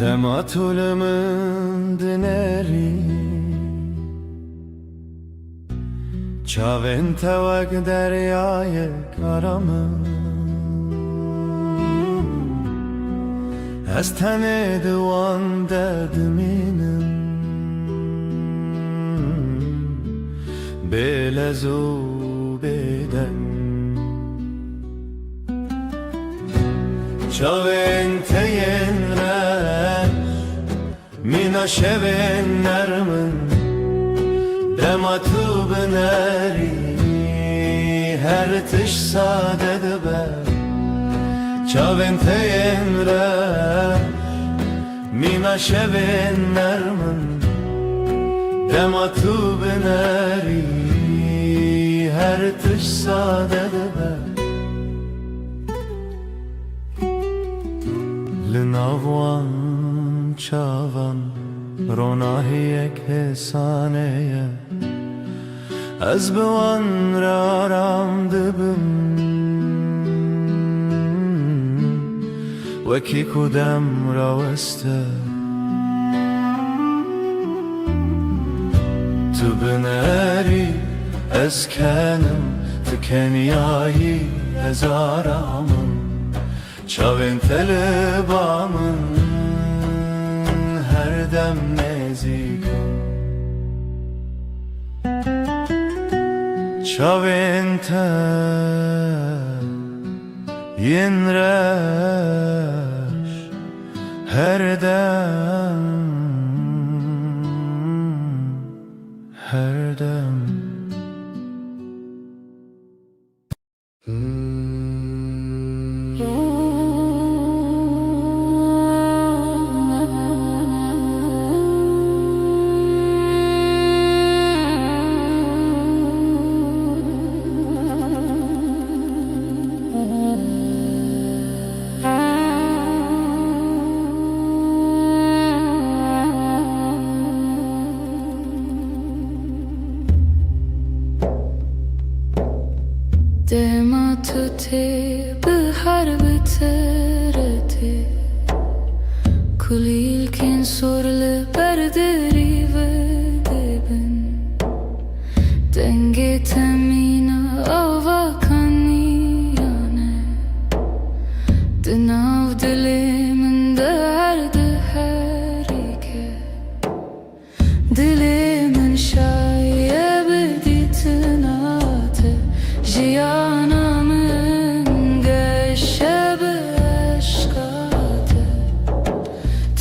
دماتول من دنری چاوین توک دریای کارم از تن دوان ددمینم بلزو بدن چاوین تین مینا شبن نرمن دما تو بنری هر تش ساده دبر چاوین تین را مینا شبن نرمن دما تو بنری هر تش ساده دبر لناوان چاوان روناهی یک حسانه از بوان را رام دبم وکی کدام راوسته تو بنری از کنم تو کنیایی از آرامم چاوین طلبامن هر دم نزی شاوینته ینرش هر دم هر دم دما تو تی به هر بترتی کلیل کن سرل بردری و دبن دنگ تمینا آوا کنیانه دناو دلی من درد هری که دلی من شایب دیتناته جیانمın گشه به عشقاته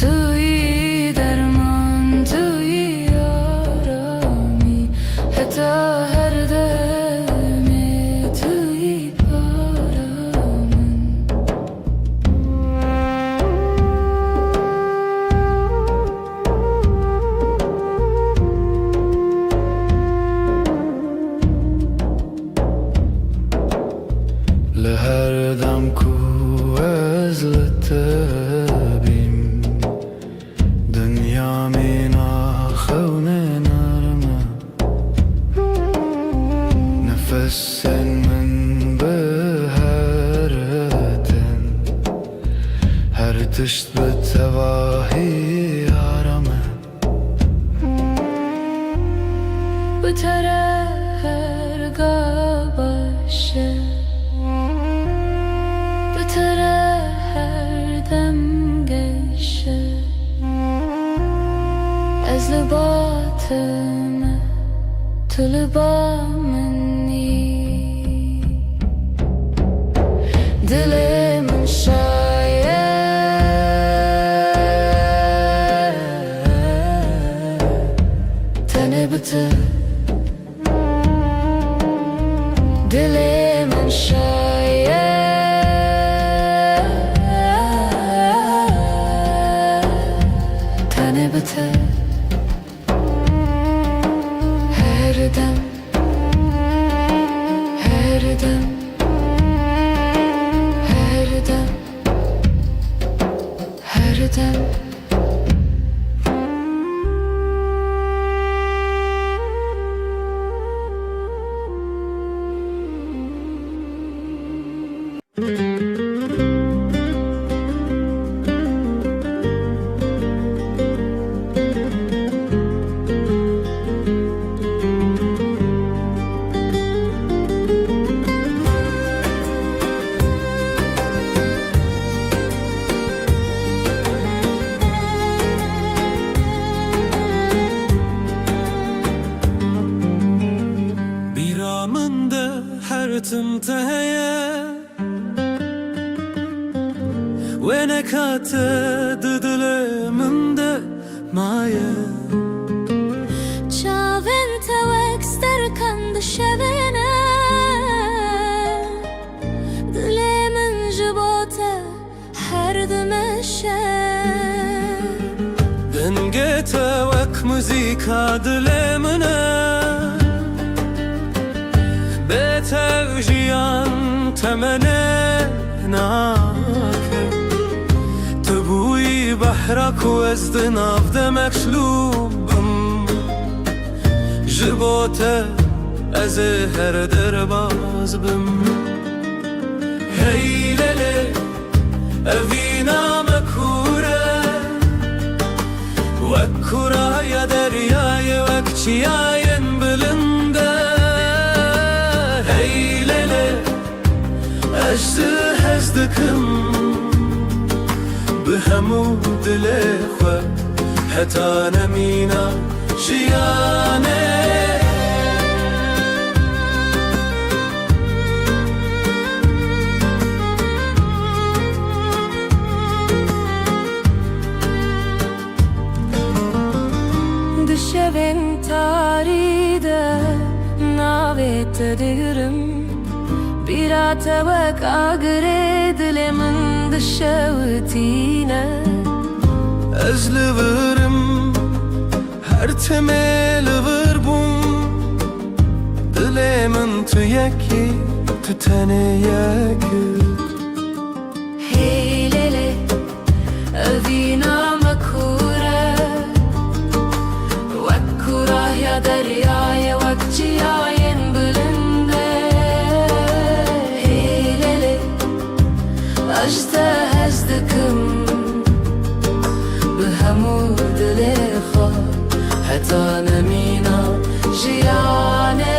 توی درمان توی آرامی حتی هر دمی توی پارامın لهر دم کو از لطبیم دنیا مینا خون نرمه نفس من به هر دن هر تشت به تواهی آرامه بتره هر گابشه بتره هر دم گشه از لباتمه تو لبا منی دل من شاید تنه بته دل من شاید تنه بته هر دم هر دم هر دم هر دم بیرامنده هر تمتهیه و نکاته ددل منده مایه چاوین توکستر کند شبینه دل من جبوته هر دمشه دنگت وک موزیکا دل منه به توجیان تمنه ناکه تبوی بحرک و از دناف دمک شلوبم جبوته از هر در باز بم هی لله اوینا مکوره وک کورای دریای وک چیاین بلنده هی لله اجده هزدکم به همو دل خو حتی نمینا جیانه تديرم بيرات وقع قريد من دشوتينا أزلبرم her temeli vırbum Dilemin tüyeki tütene yakıt Heylele avina makura Vakkura ya deryaya vakciyayen bülünde Heylele ajda hazdıkım بهمو دل خواه حتی نمینا جیانه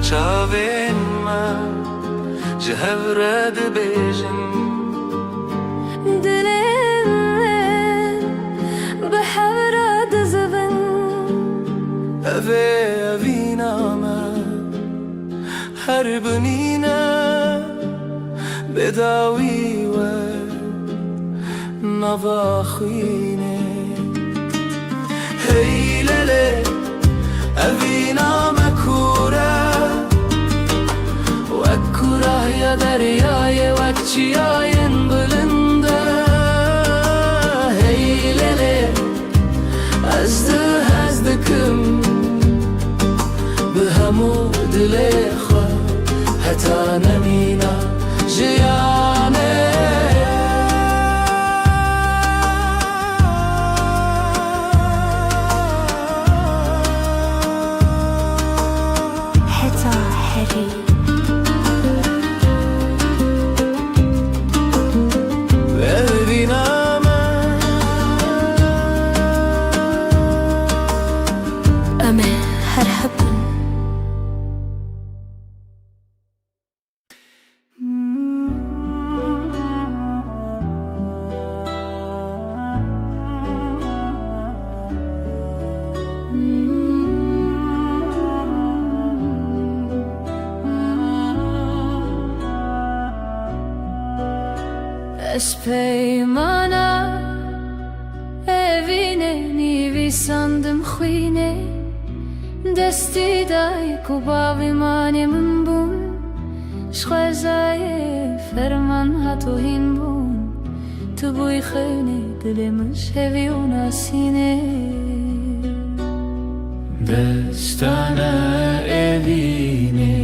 چاوین من جهورد بیجن دلم بحورد زبن Eve eviname her benine bedawi ve navakhine heylele eviname kura ve kura ya deryaya vakçiyayen bülünde heylele azdıkım بهمو دل خواه حتی نمینا جیانه حتی حری ببینم أما هرحب Espeyman'a evine nivi sandım khine desti dai kubavi mane min bun shkhazaye ferman hatohin bun tu boy khane dilim shevi unasine destana evine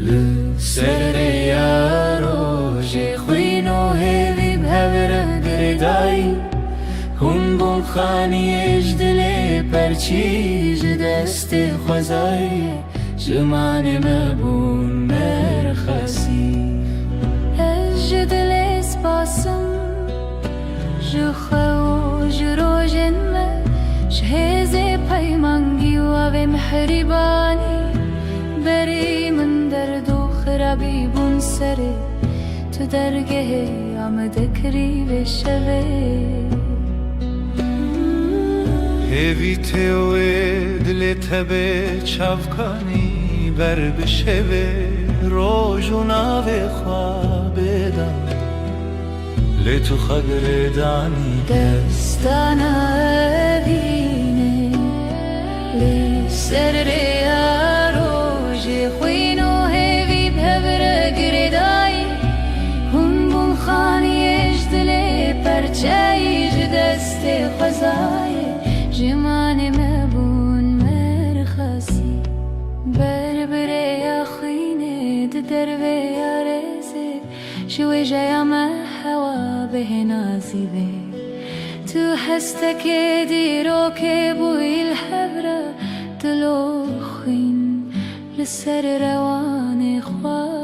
لسر یاروجی خوینو هیوی بهوره گردایی هون بون خانی اجدل پرچیج دست خوزایی جمان مبون مرخصی اجدل اسپاسم جخو جروجن ما شهز پیمانگی و محربانی بری من درد و خرابی بون سره تو درگه آمده کری بشوه هیوی تیوه دل تبه چافکانی بر بشوه روژو ناوه خوابه دم لتو خگر دانی دستانا بینه لسر ریارو خوینو هیوی بهوره گردایی هون بون خانی اجدل پرچایج دست خوزای جمان مبون مرخصی بربره یا خوینه دربه یا رزه شوی جایم هوا به نازیبه تو هستک دیرو که بوی الحبره دلو خوین لسر روان خوازه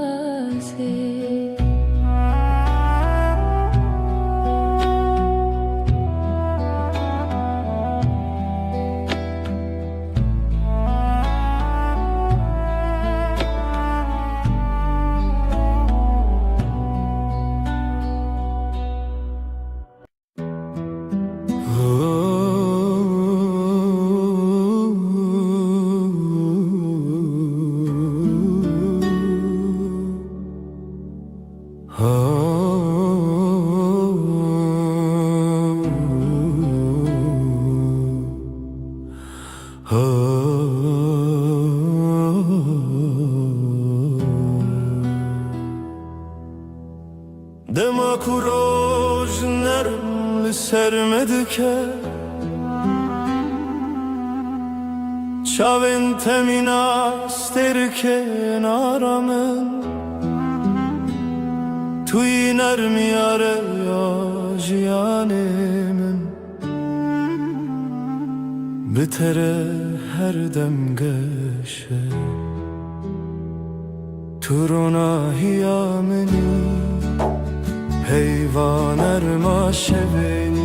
Dema kuroj nerm li ser me dike, çavên temîna sterke nara min, tu yî nermîyare ya jiyanê min. Bi te re her dem geşe, tu ronahiya minî. Heyvan erma şevin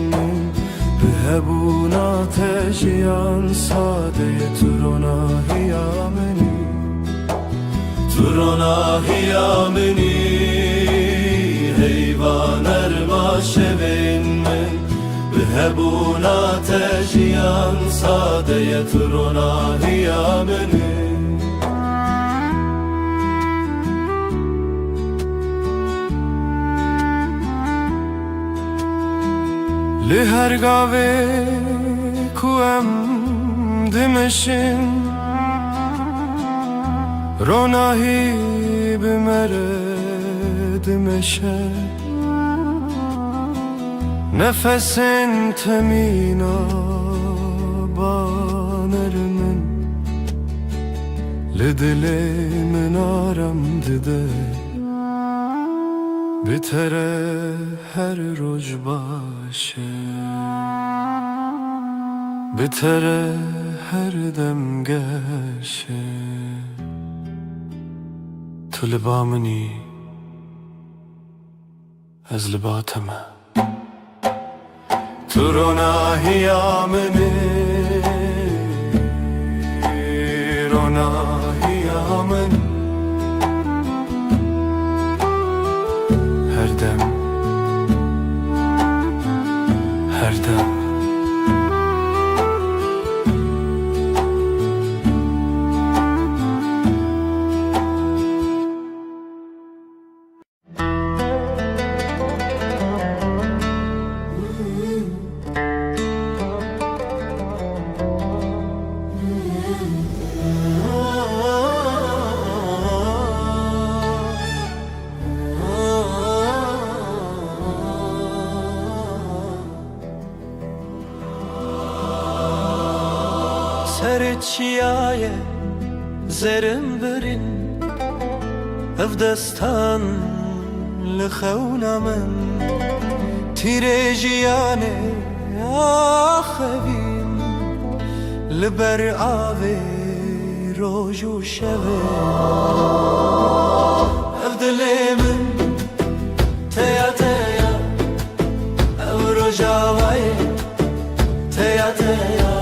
bi hebûna te jiyan sadeye tu ronahiya minî. Tu ronahiya minî. Heyvan erma şevin min bi hebûna te jiyan sadeye tu ronahiya minî. Li her gavê ku em dimeşin, ronahî bi me re dimeşe. Nefesên temîna baner min, li dilê min aram dide. Bi te re her roj başe, bi te re her dem geşe. Tu li ba minî, ez li ba te me. Tu ronahiya minî, ronahiya minî. Her dem, her dem. Serçiyaye zerim birin ev destan li xewna min, tîrêjiyane axevîn li ber avê roj û şevê. Ev dilê min teya teya, ev rojavayê teya teya.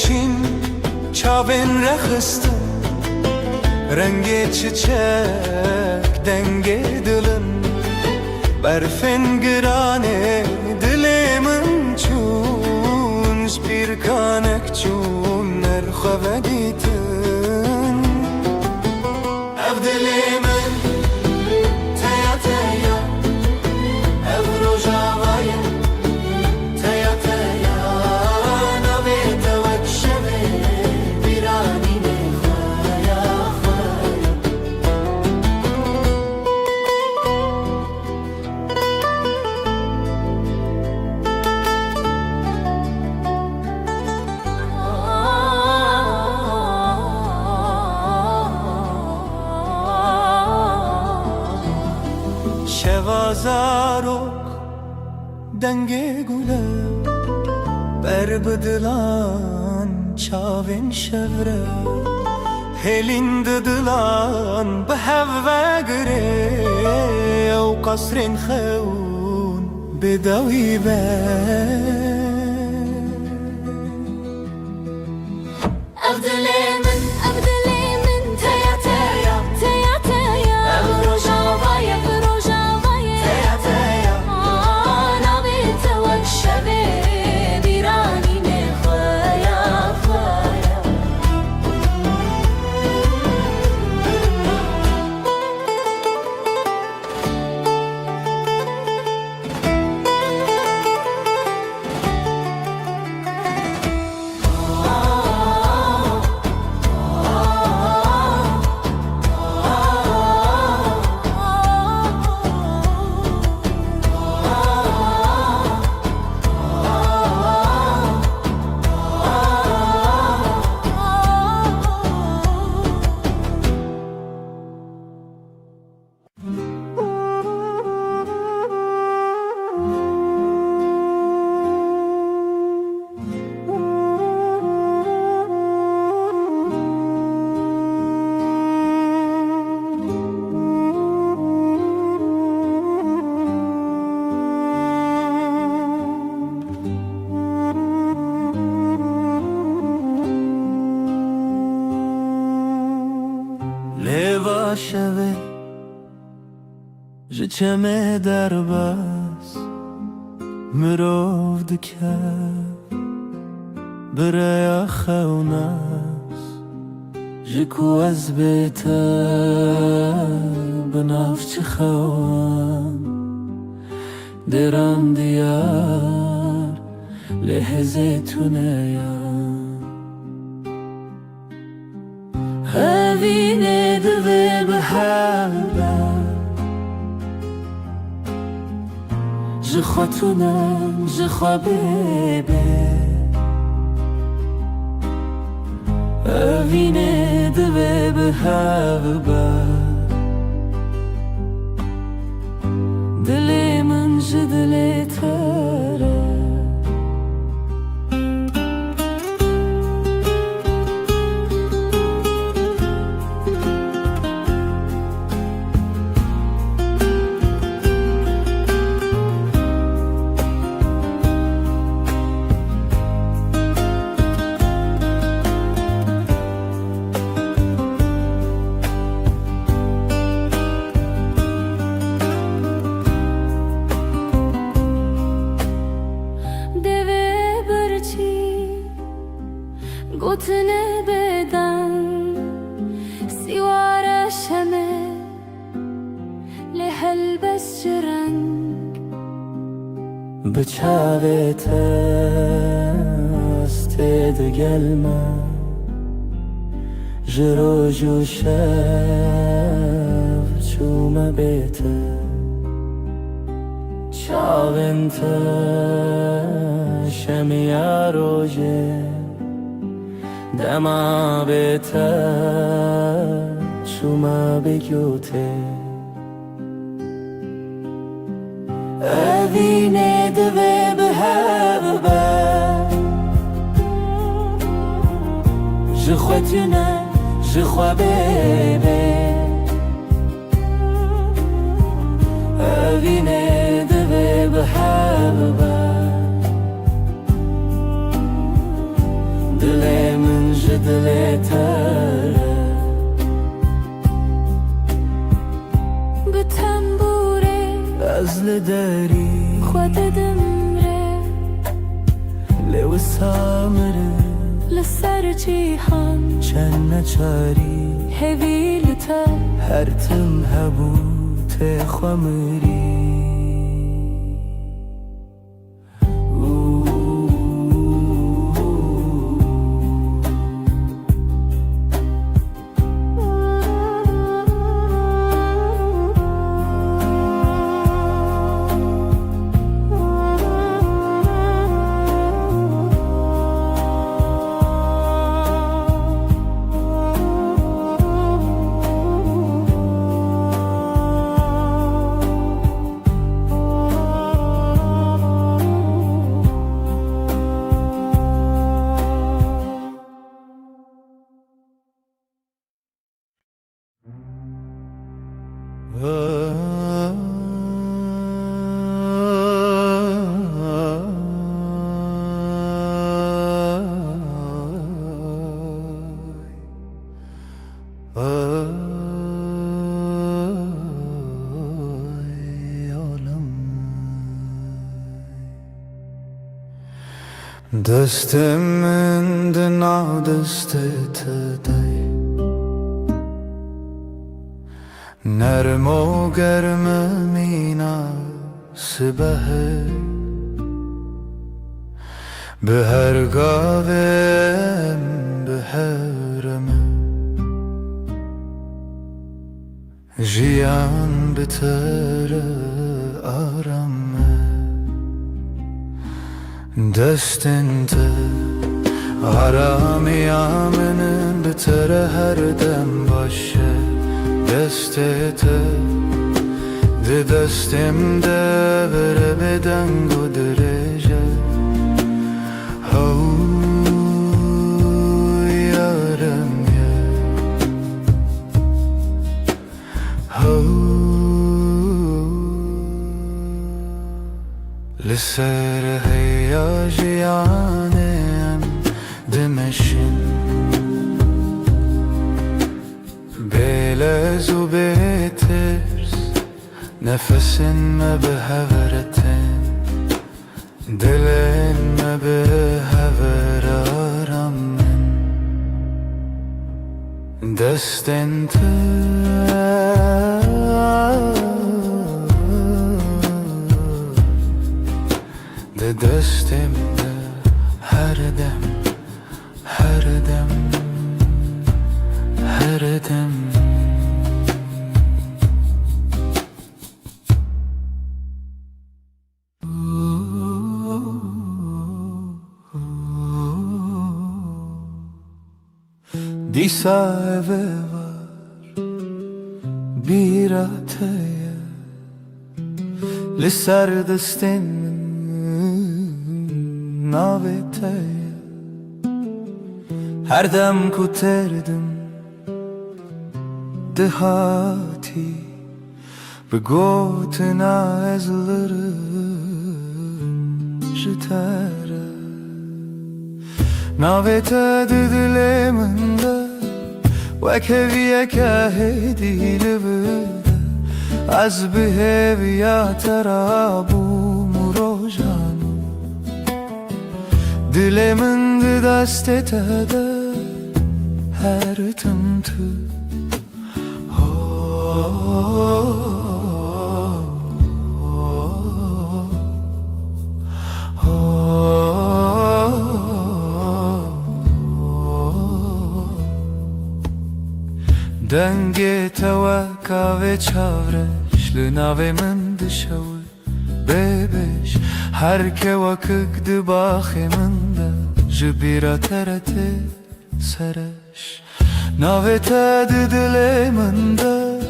Şin çavên rexistin, rengê çiçek dengê dilin. Berfên giranê dilê min çûn, ji pîrkanek çûn nerxwe dîtin. Ev dilê min teya teya, ev rojavayê teya teya. Şevazarok dengê gule, ber bi dilan çavên şevre. Hêlîn di dilan bi hev vegire, ew qasrên xewn bêdewî be. Ev dilê min, ev dilê min. شوه ji çeme derbas mirov dike biraya xewnas ji ku ez bête bi navçi xewan deran diyar lê hêzê tuneyan hevînê divê bi heve ji xwe tunem ji xwe bêbê evînê divê bi hev be dilê min ji dilê te re گوتنه بدن سیوار شمه لحل بس جرنگ بچاوت استد گلمه جرو جو شف چومه بیته چاونت شمیا روژه دما بته شما بگوته evînê divê bi hev be ji xwe tune ji xwe bêbê evînê divê bi hev be dilê min ji dilê te re bi tembûrê ez li derî xwe didim rê lê wisa mirim li ser cîhan çend neçarî hevî li te her tim hebû tê xwe mirî دستم دنا دست تدای نرم و گرم مناسبه به هر گاوم به هرمه جیان بتر آرامه دستنت آرامی آمنن بتر هر دم باشه دستت ده دستم ده بره بدنگ و درجه هو یارم یه هو لسر هیاجیانم دمشن بله هزو بيترس نفسن ما بهورتن دلن ما بهور آرامن دستن ده دستم ده هر دم هر دم هر دم Disa eve var bir ataya Lisar destin navetaya Her dem kuterdim dehati Begotina ezlerim jitara Navete didileminde Vekeviye kahedi livide Az biheviya terabu murojanu Dilemin didastetede her tımtı Denge tevaka ve çavreş Lınave min dışavı bebeş Herke vakık dıbahe min de Jibira terete sereş Navete didile min de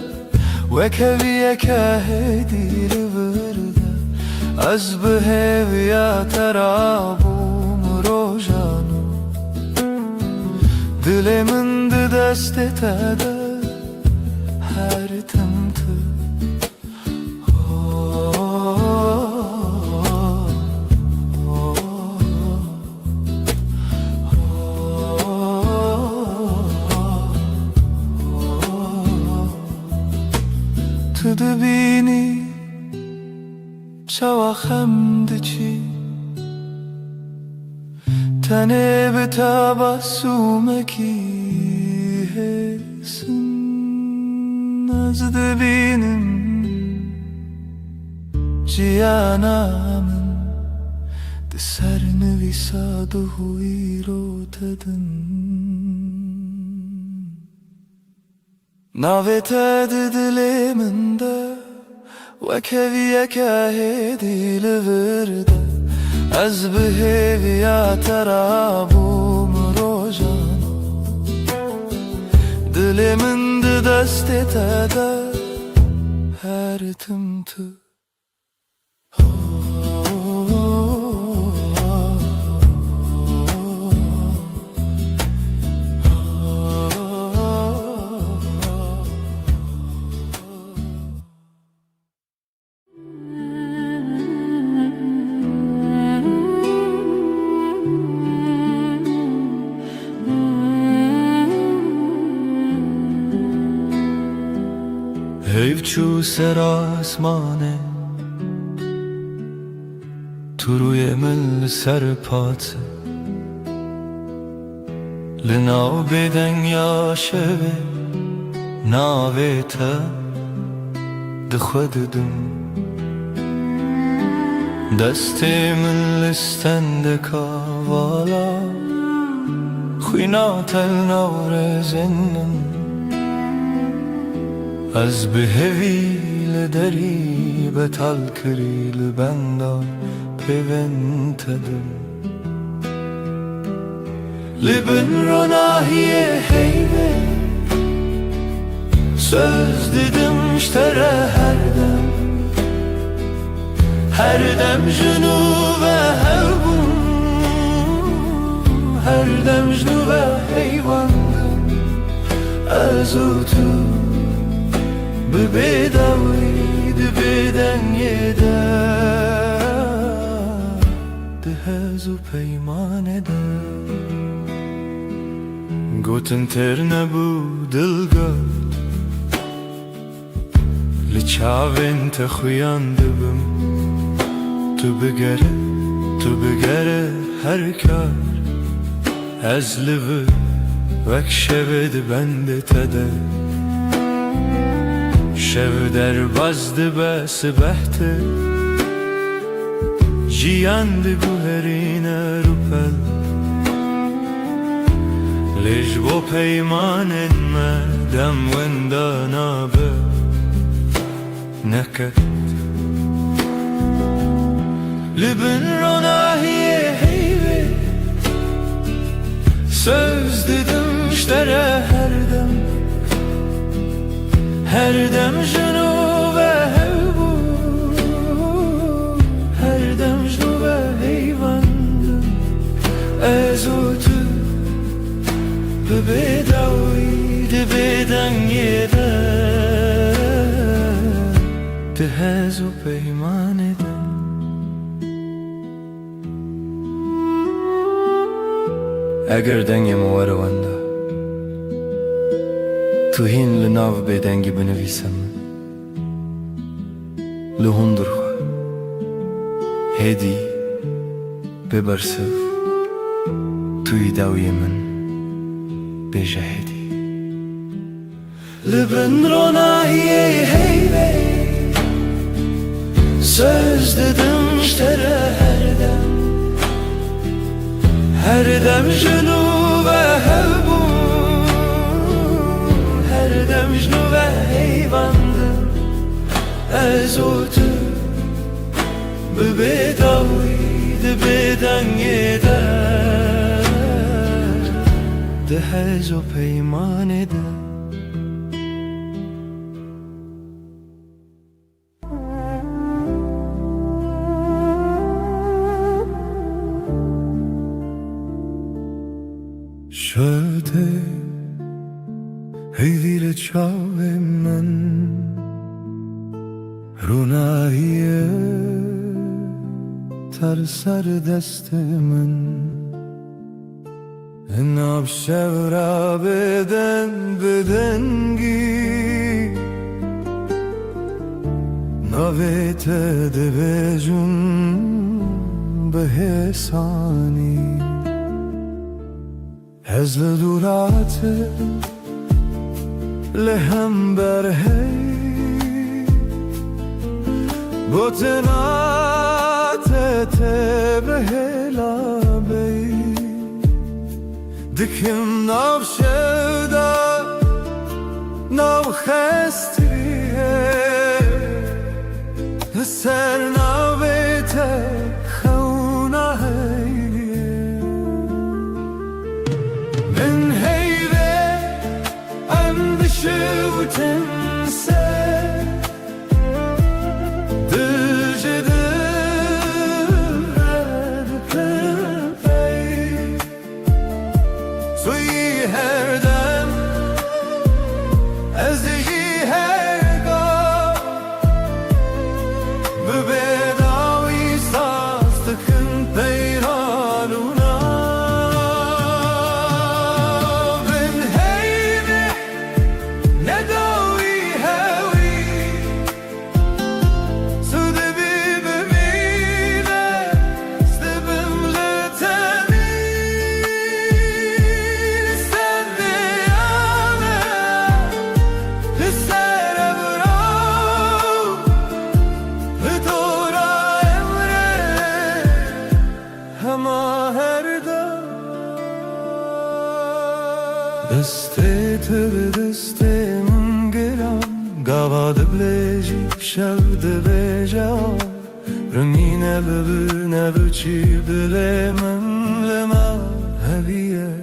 Vekeviye kahedi livırde Az biheviya terabu murojanu Dilemin didastetede her tımtı Tıdı bini çavakhem diçi Tene betabasumeki hesin Nazdı benim ciyanamın Deserni visaduhu irotedin Navete didileminde Vekeviye kahedi livırde Az biheviya terabu murojanu Dilimin didastetede her tımtı Hevçu ser asmane Turuye mil serpate Linav beden yaşeve Navete Dıxvededim Destimin listende kavala Xwina tel navrezenin Az biheviyle deri betal kiril benda peventedim Libin ronahiye heyve Söz dedim iştere her dem Her dem junu ve hevbun Her dem junu ve heyvandım Azutu Bebedavri de beden yeda De hezu peymanede Gotun terne bu dilgöt Çavên te xuyan dibim Tu bigere her kar Ez li vir vek şevê dibende te de Şev derbas dibe sibehte Jiyan diguherîne rûpel Lê ji bo peymanên me dem wenda nabe neket Li bin ronahiyê heyvê Söz didim iştere her dem jinu ve hevbû Her dem jinu ve heyvandım Ez û tu bi bêdawî di bêdengê de Di hez û peymanê de Eger dengê me were wenda Tu hîn li nav bêdengî binivîse min Li hundir xwe Hêdî bê bersiv Tu yî dawiyê min bêje hêdî Li bin ronahiyê heyvê Söz dedim iştere her dem jinu ve hevbû Her dem jinu ve heyvandım Ez û tu bi bêdawî di bêdengê de Di hez û peymanê de Şöte heyvîle çavê min Rûnahiyê ter ser destê min Nav şevra bêdengî Navê te dibêjim bi hêsanî Ez li duratê li hember hey Gotina te bi hêla bey Dikim nav şevda nav xestiriyê Li ser navê te xewna heyê Min heyvê endişe û timse Dijî dir pey Tu yî her dem ez yî her gav Bi bêdawî saz dikin peyranûna Bin heyvê nedawî hewî Tu dibî bimîne stibim li tenî Sen diyame li ser evrav Li dora emre hema her dem Destê te bi destê min giran Gava dibilêjî şev dibêje Rengîne bibîne biçî dilê min li me heviye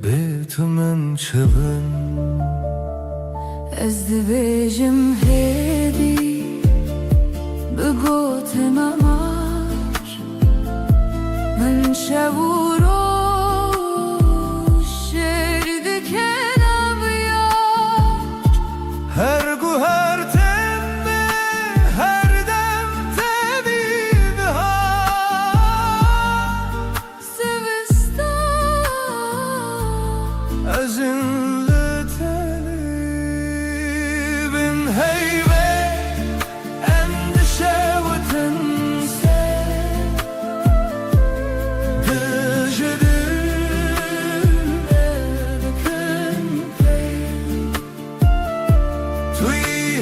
Bê tu min çibin Ez dibêjim hêdî bi gotê me mar Min şev û roj şêr dikin evyar Her guher temme her dem te bihar Sivistan Ezin li tenî bin heyvê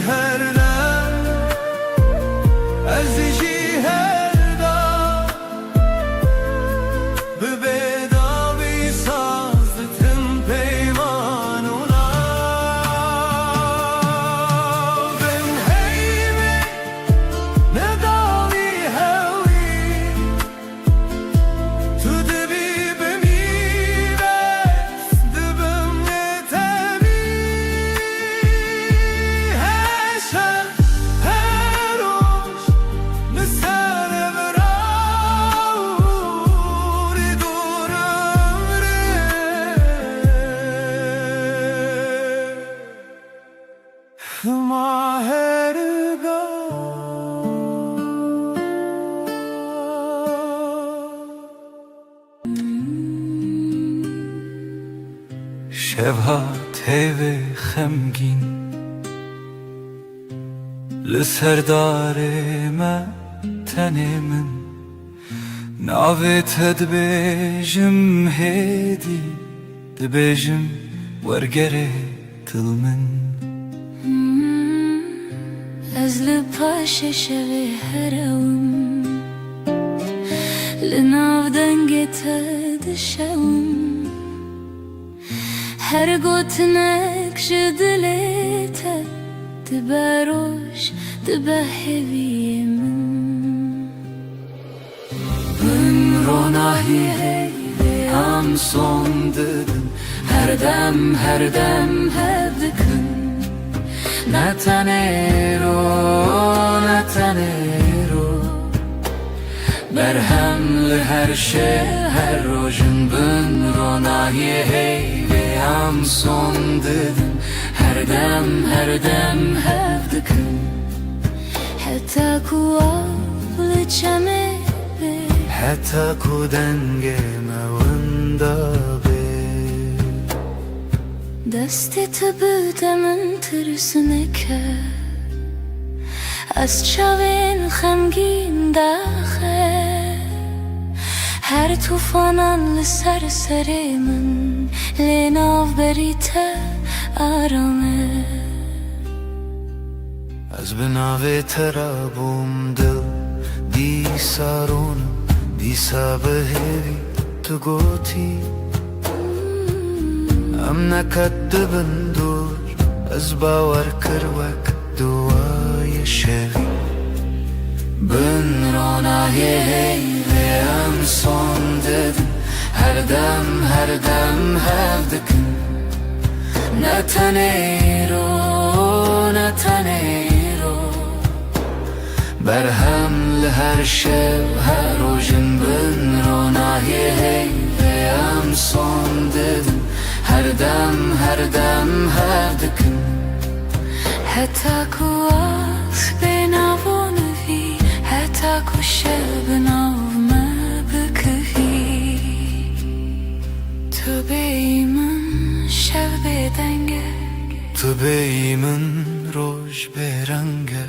هر دم از جی هر دم به بداوی سازدتم پیمان اونا بم هیمی نداوی هوی تو دبی بمیرت دبم نتمی هشم هروش نسر براوری دورم ره شبها تیوه خمگین لسردار ما تنه من ناوت دبیجم هیدی دبیجم ورگره دل من از لپاش شوی هرم لناو دنگت دشم هر گوتنک جدلیت دبروش دبهوی من من روناهی هی هم son dedim her dem hep dikın نتنیرو برهم لهر شه هر روژن بن روناهی هی ve هم son dedim her dem hep dikın حتی کوال چمه به حتی کودنگ موندا به دستی تو بودمن ترسونه که از چاوین خمگین داخل هر توفانان لسر سر من لناو بریته آرامه از بناوی ترابم دل دی سارونم دی سابهوی تو گوتی ام نکدبن دور از باور کروک دوای شوی بن روناهی هی ve هم son dedim her dem hep dikın نتنیرو برهم لهر شب هر روژن بن روناهی هی ve هم son dedim her dem hep dikın حتی کوال بناونوی حتی کشه بناومه بکهی تو بیمن شب بدنگه تو بیمن روش برنگه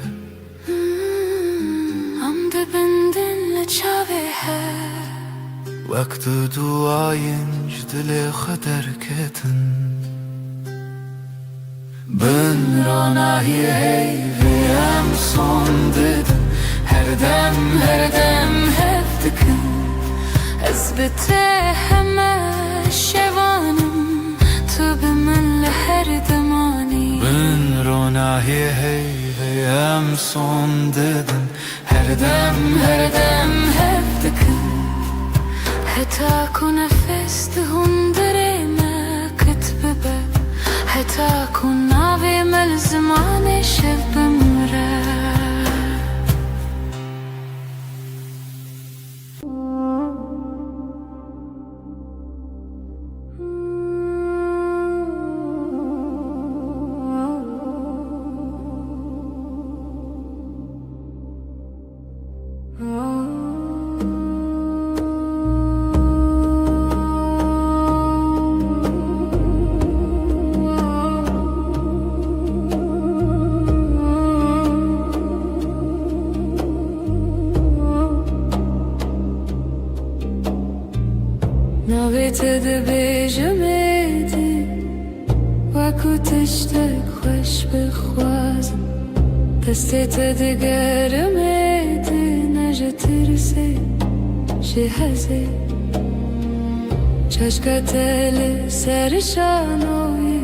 ام دبندن لچاوه هر وقت duayınc dile kadar ketin Ben ronahi hey ve hem son dedim her dem hep dikın ezbete heme şevanım tu bimin her demani Ben ronahi hey ve hem son dedim her dem hep dikın حتی کو نفس دهندره ما کتبه حتی کو ناوی مل زمان شب بمره نویت دبیجمدی وکو تشتک خوش بخوازم دستت دگرمت نجترسه جهزه چشکت لسرشانوی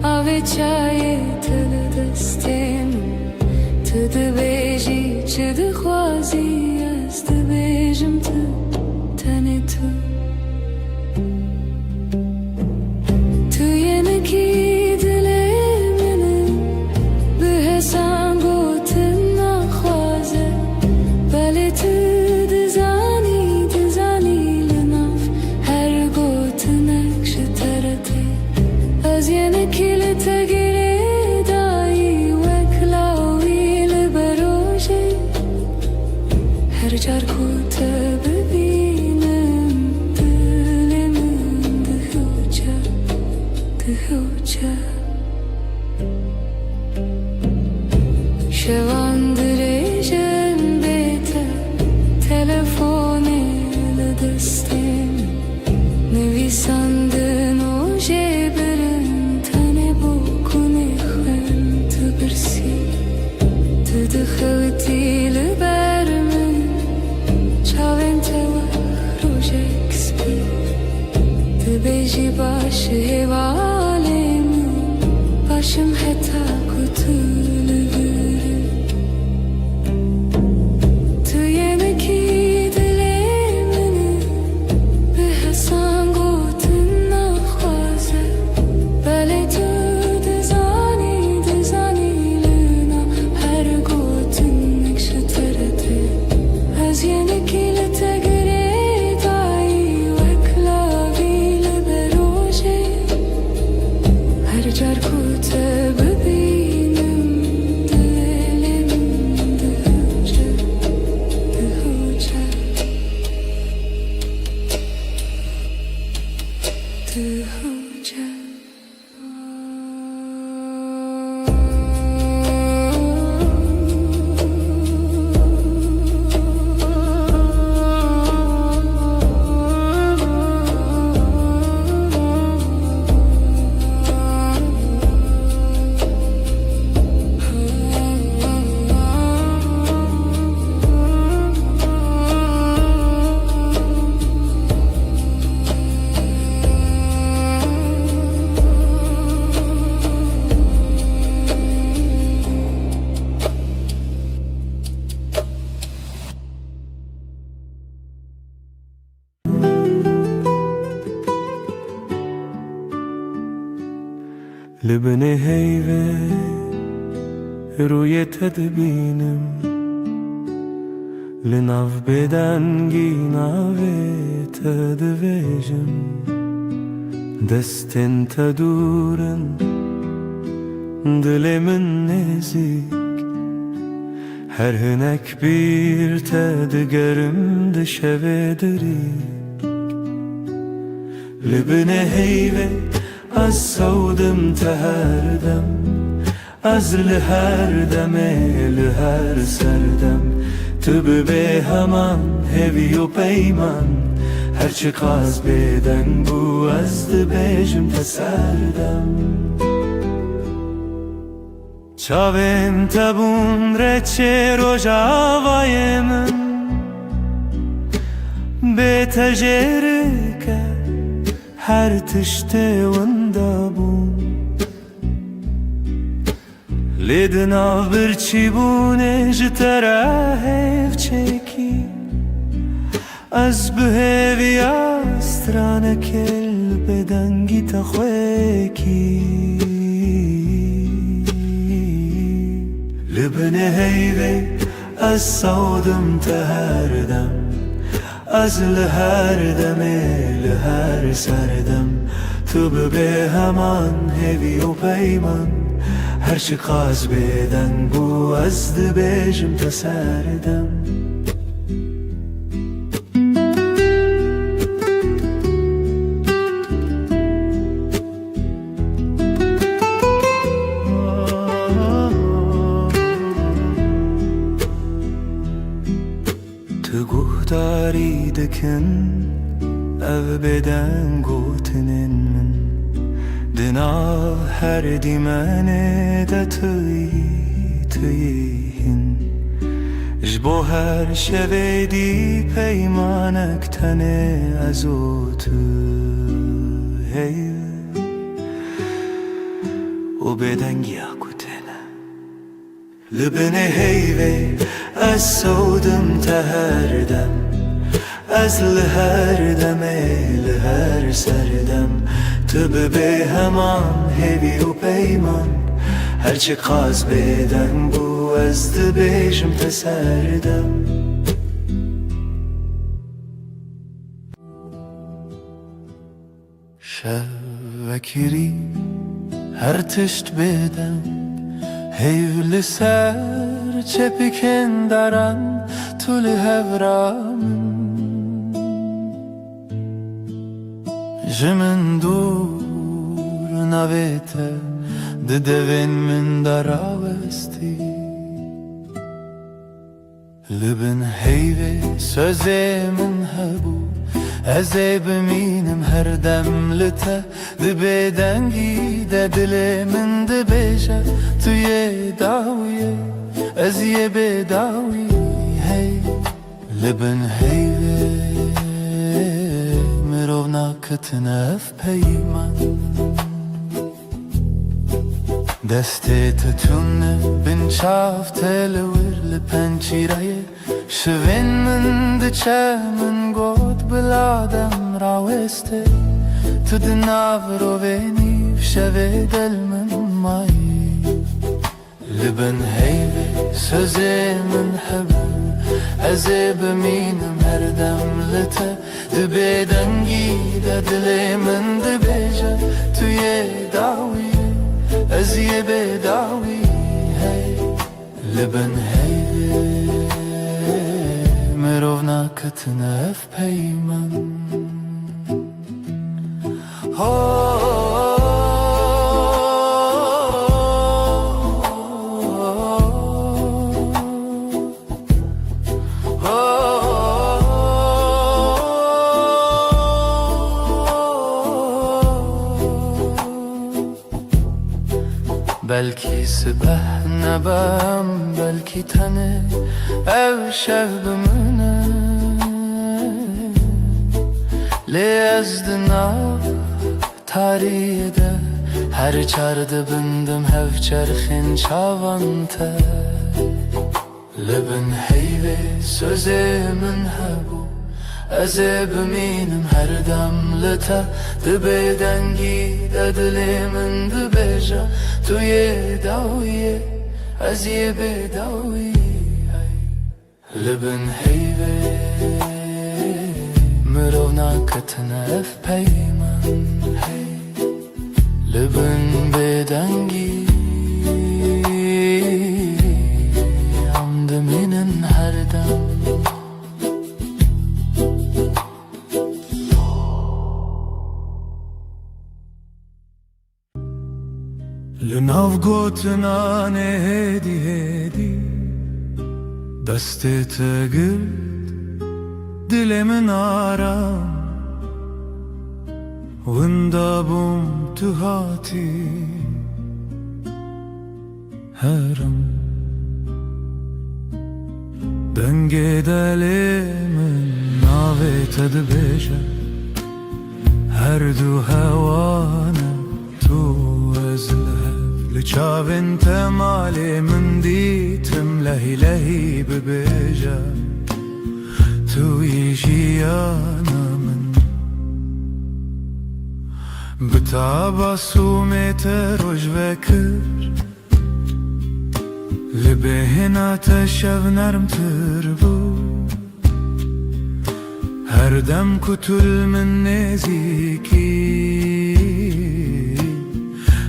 آوی چای تل دستیم تد بیجی چد خوازی است بیجم تنی تو شواندريجن بيتا تلفوني لدستين نويساندن و جبرن تاني بوكوني خن تبرسي تدخلتي لبرمن چاوين توا روجك سبي تبيجي باش هوالي başım heta kutulu tu yeni ki dilemini bir hasan gotuna khwaze bale tu dizani luna her gotun nekşterete az yeni ki letegre dai ve klavi le beroje her jar لبني هيفه روی تدبینم لناف بدنگی ناوی تدویجم دستن تدورن دلمن نزیک her hünek bir tedgerim dışeve derik Libne heyve az savdım teherdem Az liherdem liher serdem Tübü be heman heviyo peyman Her çıkaz beden bu azdı bejim teserdem Çavim tabun reçe rojavayemin Betecerike her tişte vındabun Lidnav bir çibune jitera hevçeki Az büheviya strane kel bedengi takhweki Libne heyve az savdım teherdem Az liherdem liher serdem Tübü be heman heviyo peyman Her çıkaz beden bu azdı bejim teserdem Guhtari dikin ev beden gotinin min Dina her dimene de tıyt تیهن جبو هر شویدی پیمانک تنه ازوت هی و بدنگی اکوتنه لبنه هیوه از سودم تهردم از لهر دمه لهر سردم تو به همان هیوی و پیمان هرچی قاز بدن بو از دبیشم تسردم شوکری هر تشت بدم هیو لسر چپکن دارن طول هورام جمن دور نویته دوین من دراوستی لبن هیوه سوزه من هبو ازه بمینم هر دم لته دبه دنگی ده دل من دبیشه توی داویه از یه بداوی هی لبن هیوه مرو ناکتنف پیمان دسته تتونه بین چاف تلور لپنچیره شوین من دچه من گود بلادم راوسته تو دناو رو بینیف شوه دل من مایی لبن هیوه سوزه من حبو ازه بمینم هر دم لته دبه دنگی ده دل من دبیجه توی داویه از یه بداوی هی لبن هیوه مرو ناکتنف پیمان بلکی سبه نبم بلکی تنه او شب بمونه لی از دناف تاریده هر چارده بندم هف چرخین چاوانته لبن هیوه سوزه من هبو ازه بمینم هر دم لته دبه دنگی ده دل من دبیجه توی داویه از یه بداوی لبن هیوه مرو ناکتنف پیمان لبن بدنگی عمد منن هر دم لناو گوتنان هدی هدی دستت گرد دل من آرام وندابم تو هاتی هرم دنگ دل من ناویت دبیجه هر دو هوانه تو از لچاوین تمالی من دیتم لهی لهی ببیجه توی جیانا من بتاباسومت روش وکر لبهنات شب نرم تر بو هر دم کتل من نزیکی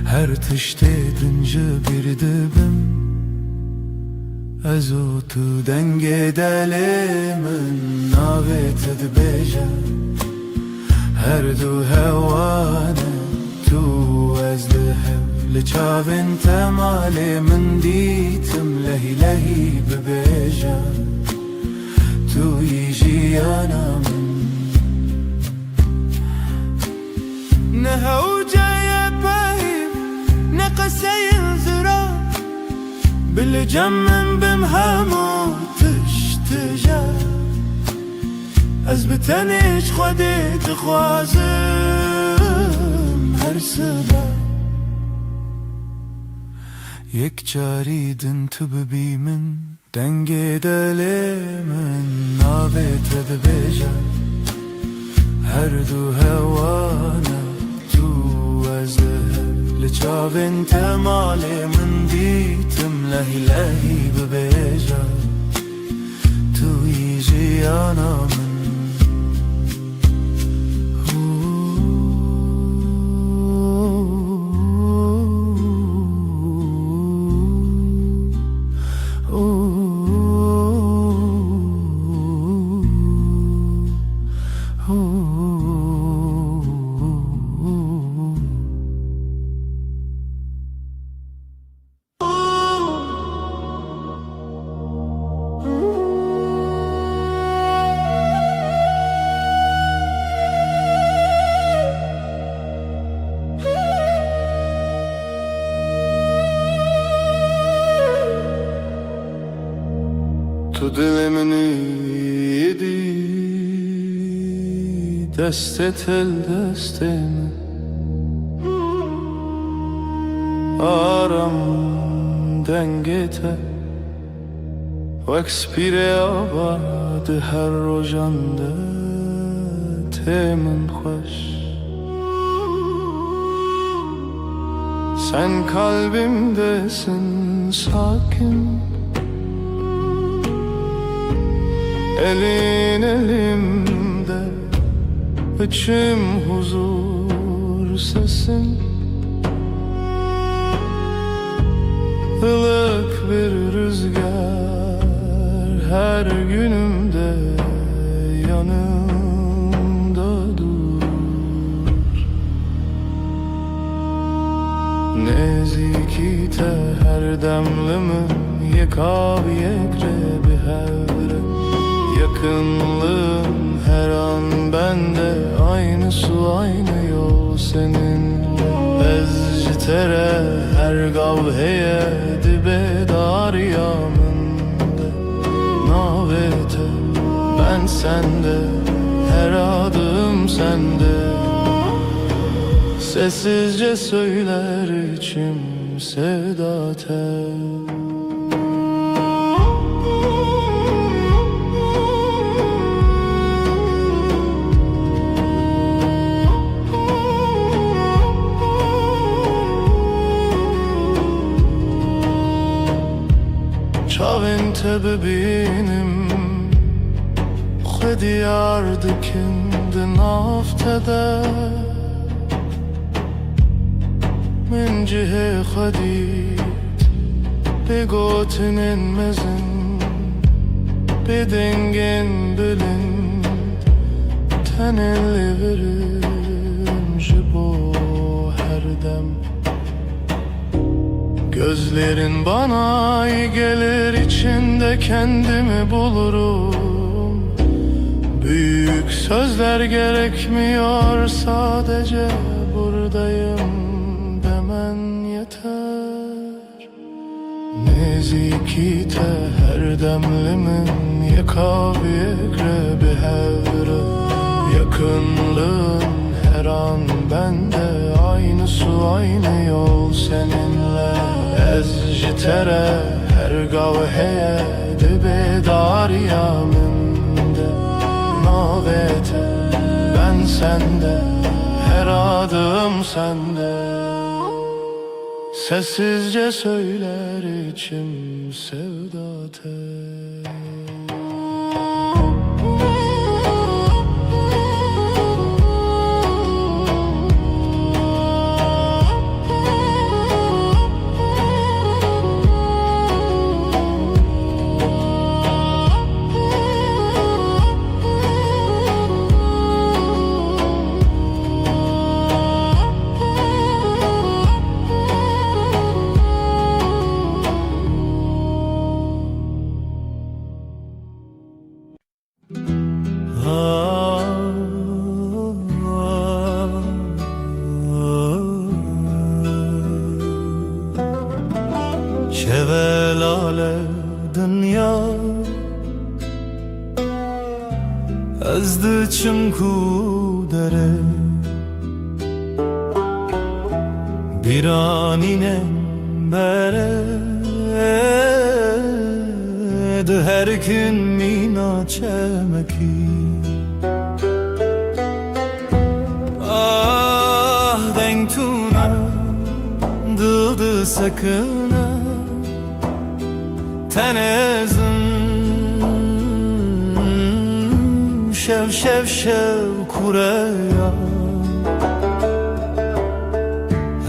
هر تشته دنجه بیردبم ازو تو دنگ دل من ناویت دبیجه هر دو هوانه تو از لحب لچاوین تمالی من دیتم لهی لهی ببیجه توی جیانا من نهو جای بهیم نقصه زرا Bileceğim min bim hemû tiştije Ez bi tenê ji Xwedê dixwazim her sibe Yek carî din tu bibî min dengê delê min navê te dibêje Her du hewane tu ez li çavên te malê min dîtim lehî lehî bibêje Tu yî jiyana min Tu dilimin yedi Destet el destemi Aram dengete Wek spire abad her rojande Temin xoş Sen kalbimdesin sakin Elin elimde içim huzur sesin Ilık bir rüzgar her günümde yanımda dur Nezikite her demlimin yekav yekre bir hevre Yakınlığın her an bende Aynı su aynı yol seninle Ezcitere her gavheye Dibe dariyamında Navete ben sende Her adım sende Sessizce söyler içim sevda tel Çavên te bibînim Xwedî yar dikin di nav te de Min cihê Xwedî bê gotinên mezin Bê dengên bilind Tenê lê verim ji bo her dem Gözlerin bana iyi gelir içinde kendimi bulurum Büyük sözler gerekmiyor sadece buradayım demen yeter Nezikite her demlimin yekav yekre bir hevre Yakınlığın her an bende Aynı su aynı yol seninle Ezcitere her gavheye Dibe dariyaminde Navete ben sende Her adım sende Sessizce söyler içim sevda tel şevelale dünya ezdi çimku dere bir aninen bere de her gün mina çemeki ah denk tuna dıldı sakına tenezim şev şev şev kureya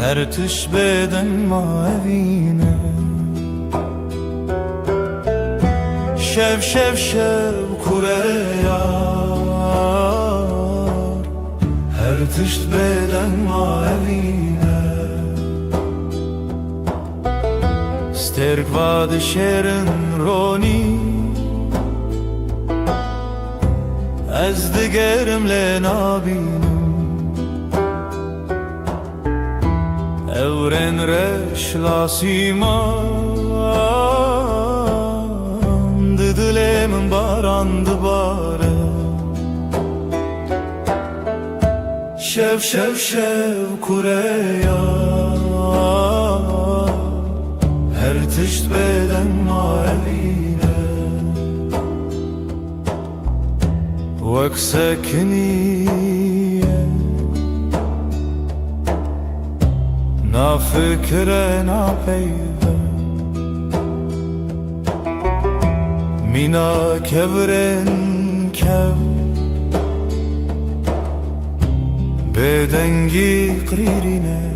her tüş beden mavine şev şev şev kureya her tüş beden mavine sterk vad şerin roni ez digerimle nabinim evren reş lasiman dilemin barandı bare şev şev şev kureya her tişt beden mavine vek sekniye na fikre na peyve mina kevren kev bedengi qririne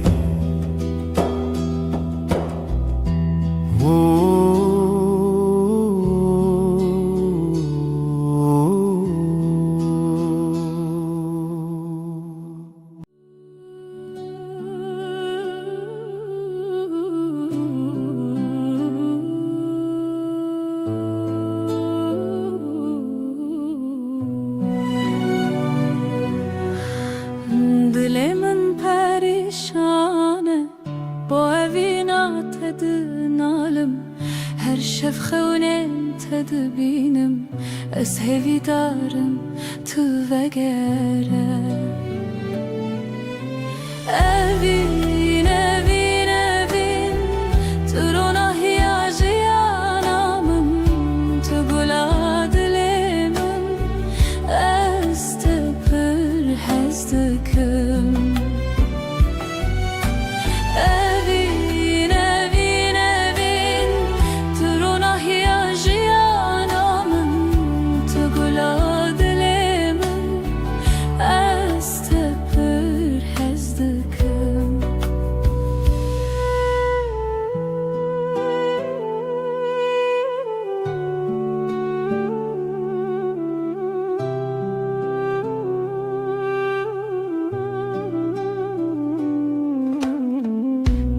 Dilemin perişane bu evina tedinalım her şef xewnen tedbinim ez hevidarım tu vegere evin evin evin turuna hiyajiyanamın tu gula dilemin ez tepir hezdikim evin evin evin turuna hiyajiyanamın tu gula dilemin ez tepir hezdikim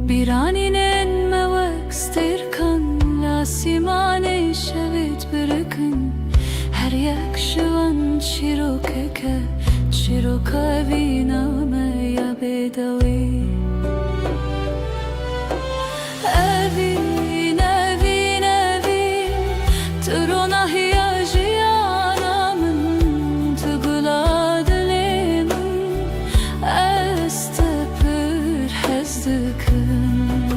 bir aninen mevek sterkan lasimane şevit bırakın her yakşıvan çirokeke çiroka viname ya bedavi evin evin evin turuna hiyajiyanamın tugula dilemin ez tepir hezdikim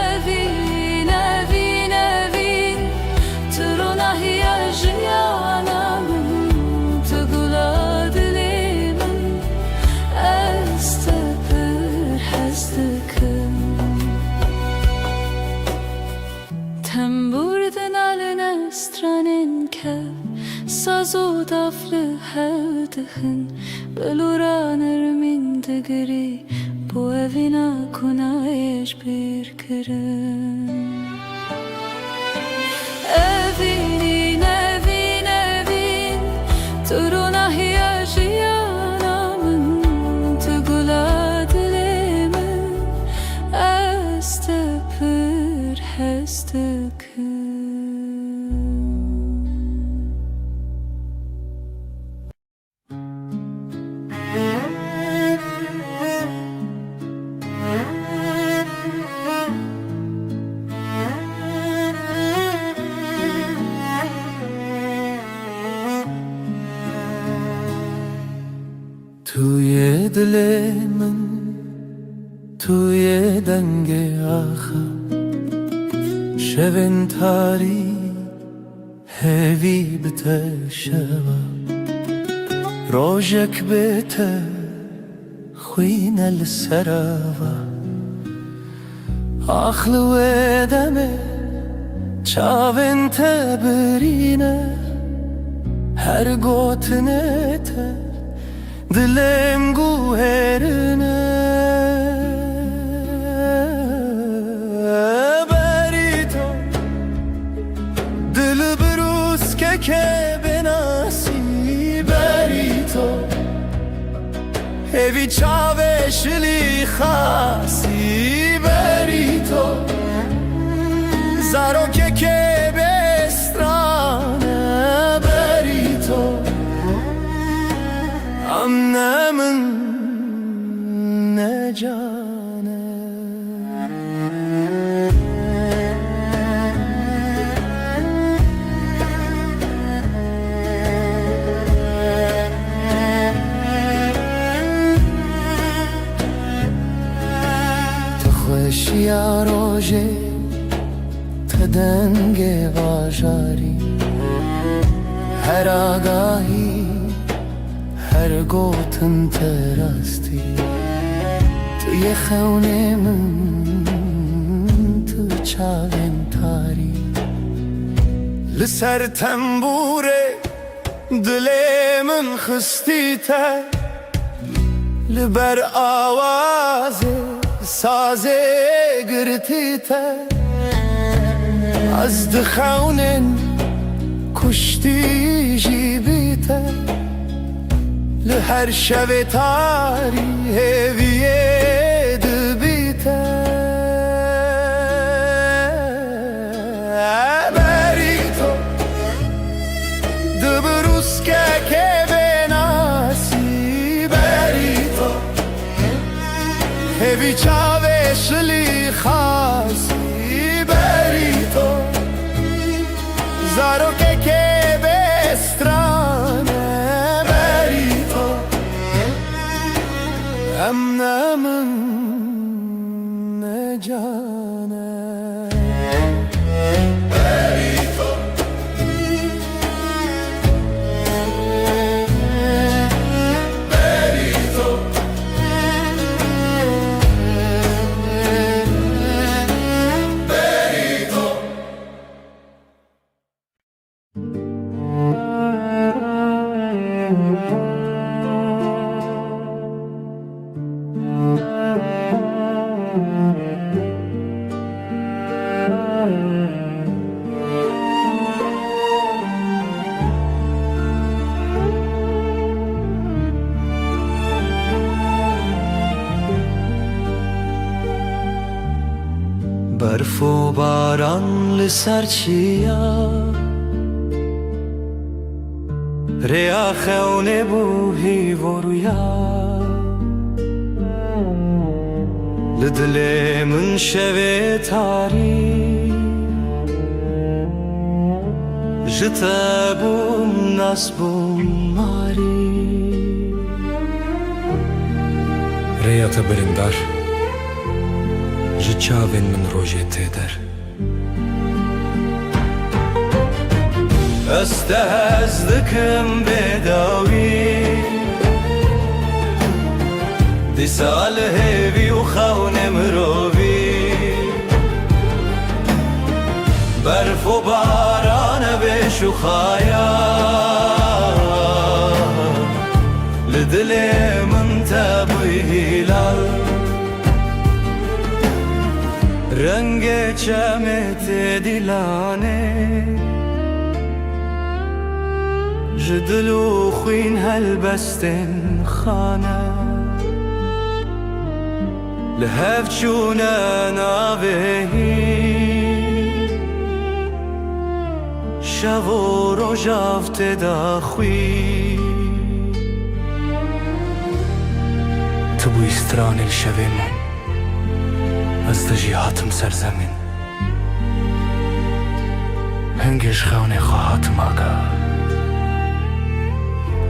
evin evin evin turuna hiyajiyanamın tugula dilemin ez tepir hezdikim Temburdin aline stranen kev Sazo daflı hevdihin Beluranır min digri Bu evina kunayeş bir kirin Evin evin evin Turuna hiyajiyanamın Tugula dilemin Ez tepir hezdikim دل من توی دنگ آخر شبن تاری هوی بتشوا روجك بيته خوينا السراوة آخل ودمه چاوين تبرينه هر گوتنه ته دلم گوهرنه بری تو دل بروز که بناسی بری تو هوی چاوشلی خاصی بری تو زارو که بسترانه بری تو امنه من نجانه تخوش یا روژه تدنگ واجاری هر آگاهی هر گوتن تراستی توی خونه من تو چاوین تاری لسر تنبوره دل من خستی تر لبر آوازه سازه گرتی تر از دخونن کشتی جیبی تر لهر شب تاری هویه دبی تر بری تو دبروز که بناسی بری تو هوی چاوشلی خاصی بری تو زارو که بسترانه بری تو امنه من نجانه بری تو بری تو بری تو برف و باران لسر چیا ریا خونه بوهی و رویا لدل من شوه تاری جتا بوم ناس بوم ماری ریا تبرندار جچاوین من روژه تیدر استهزدكم بداوي دي سال هيفي وخون مروبي برف وباران بشخايا لدلي من تبوي هلال رنگ چمت دلانه جدلو خوين هالبستن خانه لهف چونه ناوهی شو و روژافت داخوی تو بو استران الشوه من از دجیهاتم سرزمین هنگش خونه خواهاتم آگاه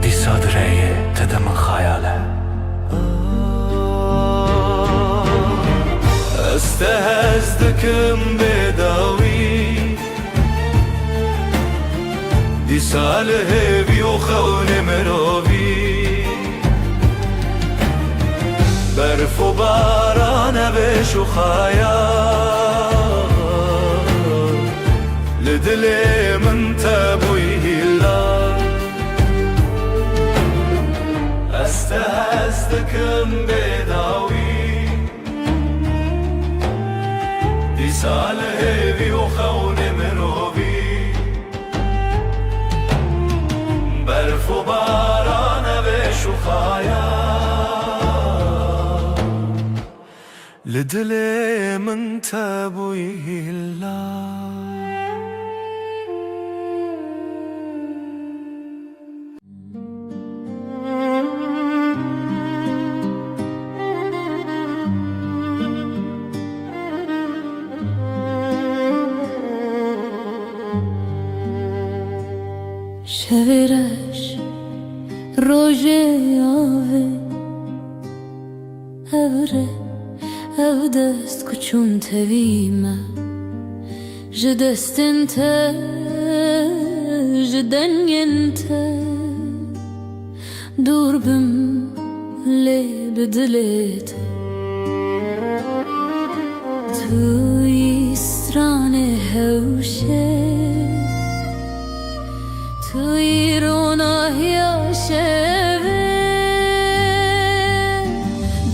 دی صادره تدم خیاله دکم بداوی دی سال هیوی و خون مروی برف و باران بش و خیال لدل من تبوی هلا استهزدكم بداوي دي سال هيفي وخون مروبي برف و باران بش و خیال لدل من تبوی هلا شویرش روژه آوه اوره او دست کچون تویمه جدستن تا جدنین تا دور بم لی بدلیت توی استران هوشه توی روناهیا شوه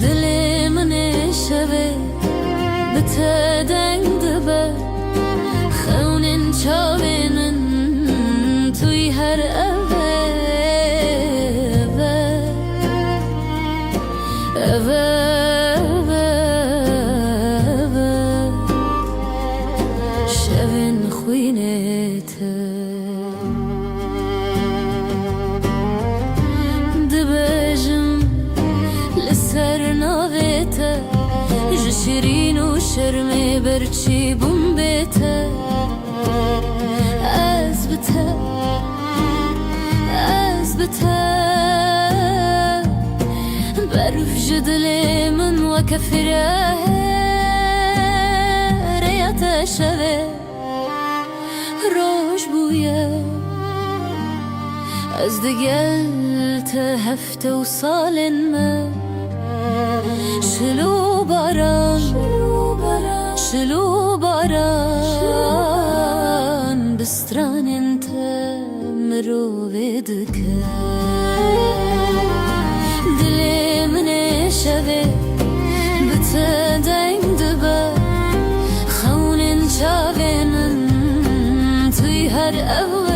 دل من شوه بته دنگ دبه خونین چاوینن توی هر اوه اوه شوین خوینته شیرین و شرمه برچی بوم بیته از بته برف جدل من و کفره ریت شوه روش بویه از دگل تا هفته و سالن من شلو باران بستران انت مروید که دل من شوه بته دنگ دبه خونین چاوینن توی هر اوه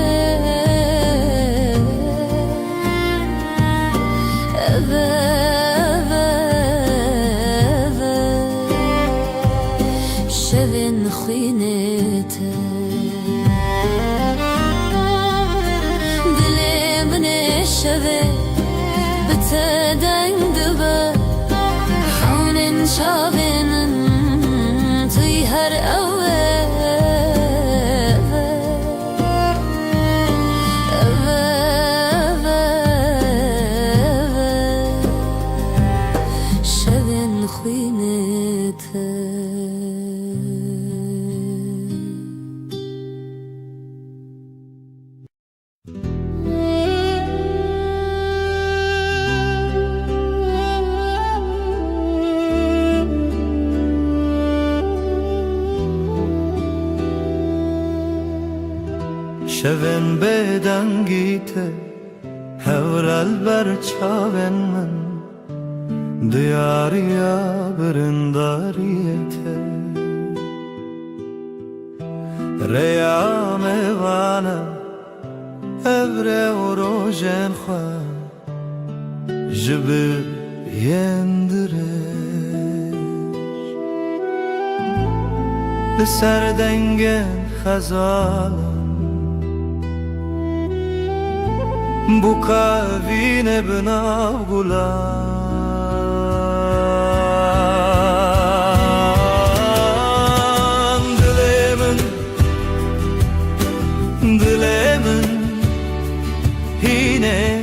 شوین خوینته دل من شوه بته دنگ دبه خونین چاوینن توی هر اوه شوین خوینته شوین بدنگیته هورال بر چاوین من دیاریا برنداریته ریام وانا ابره و روژن خواه جبه یندرش لسر دنگن خزالم bu kavine binav gulan dilemin hine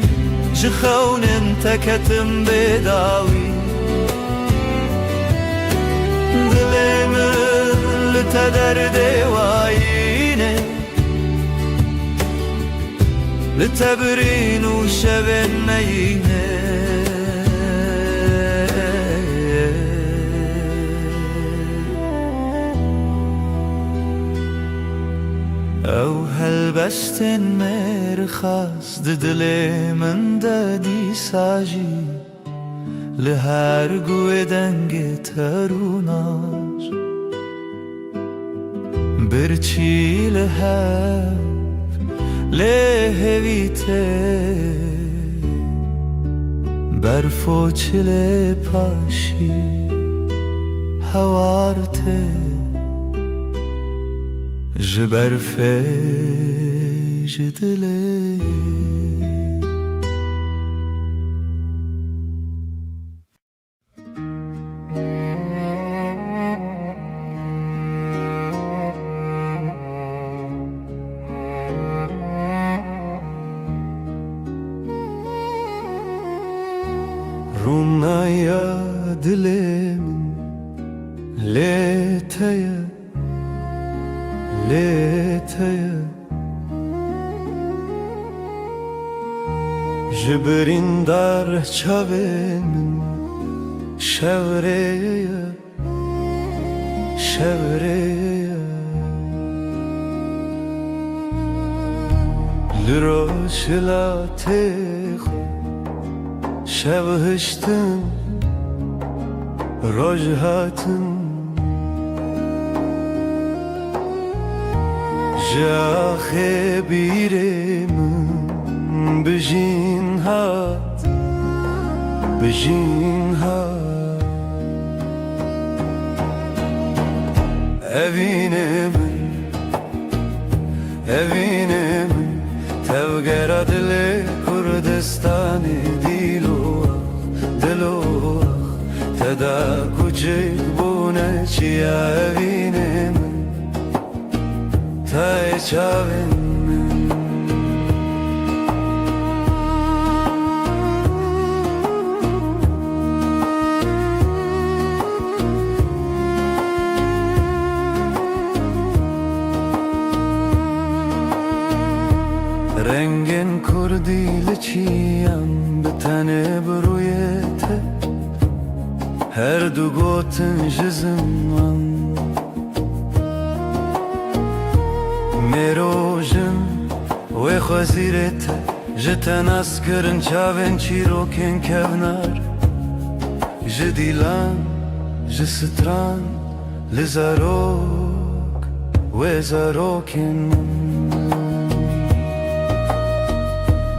jkhaunen takatim bedawi dilemin te derde wayine لتبرين وشبن مينه او هلبستن مرخص ددل من دادی ساجی لهر گوه دنگ تروناش برچی لهر لهویته برفو چله پاشی هوارته جبرفه جدله رونایا دلم لیتیا لیتیا جبرین در چاوین شوریا شوریا لروشلاته شب هشتم روز هاتم جاخه بیرم بجین هات بجین هات evine من تبقر دل کردستانی دلو تدا کوچک بونه چیا evine من تای چاوین رنگین کردی لچیم به تنه برویته هر دو گوتن جزمان میروژن و خوزیرته جتن اسکرن چاوین چیروکن کونار جدیلان جستران لزاروک و زاروکن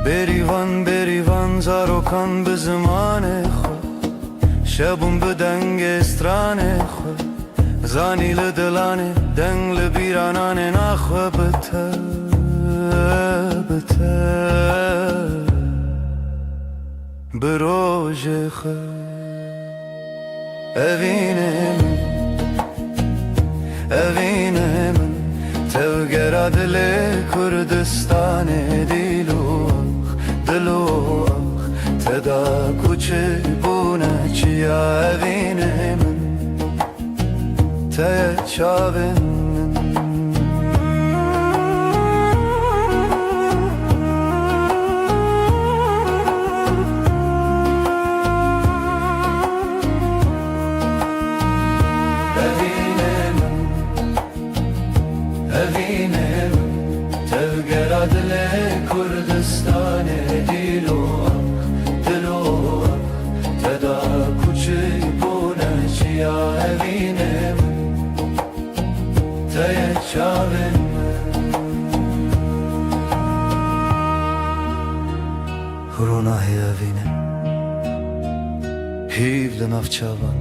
بریوان زاروکان به زمان خود شبون به دنگ استران خود زانی لدلانه دنگ لبیرانانه نخواه بته بروژ خود evine من تبقر دل کردستان دلو تدا کوچه بونه چیا evine من ته چاوین evine تبقر دل کردستان دلو تدا کوچه بونه چیا evine من ته چاوین روناهی evine هیو لناف چاوان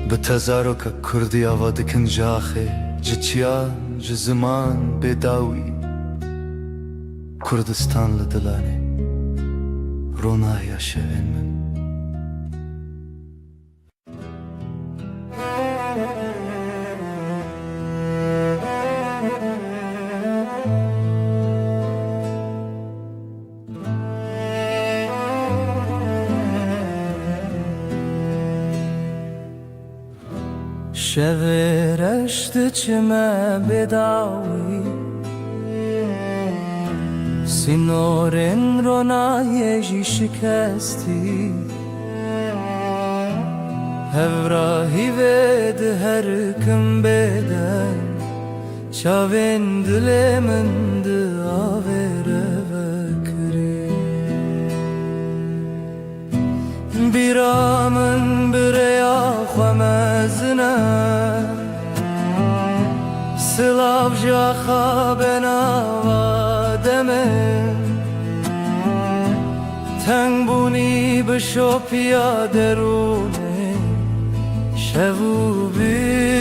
به تزارو که کردی آوا دکن جاخه جچیان جزمان بداوی کردستان لدلانه روناهی شوین من شورشت چمه بداوی سینورن رو نایجی شکستی هفراهی ود هر کم بدن چاوین دل من داوره بکری بیرامن بریا خمزنه سلاف جا خوابنا وادمن تنگ بونی بشو پیادرونه شبو بی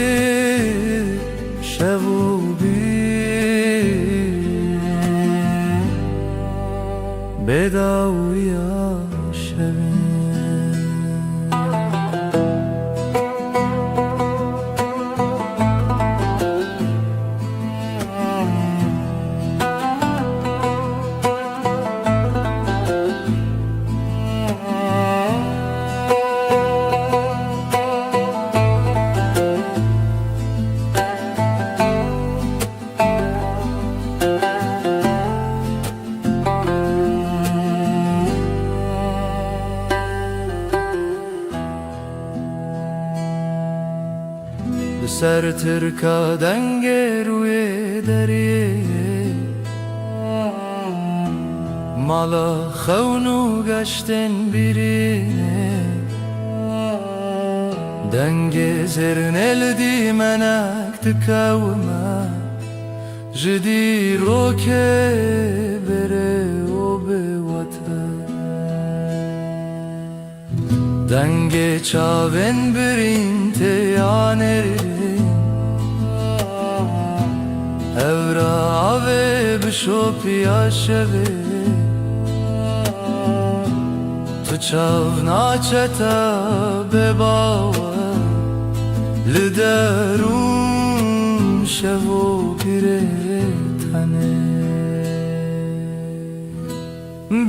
بداویا شبین سر ترکا دنگ روی دریه مالا خونو گشتن بیرینه دنگ زرنل دی منک تکاوما جدی رو که بره و به وطن دنگ چاون برین تیانری Evra ave bişo piyaşevi Tu çav naçeta bebava Liderun şevo pire tane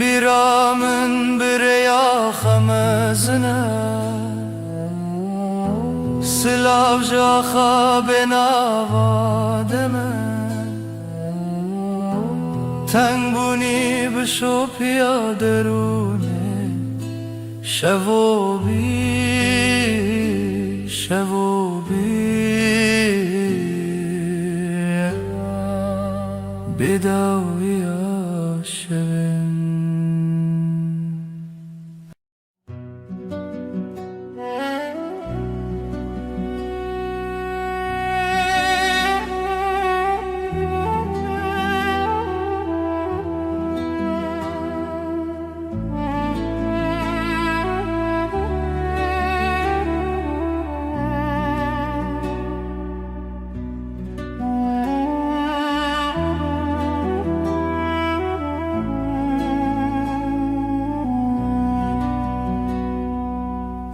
Biramın bireya xamezine Silav jaxa benava deme تنگ بونی بشو پیادرونه شبو بی بداویا شبن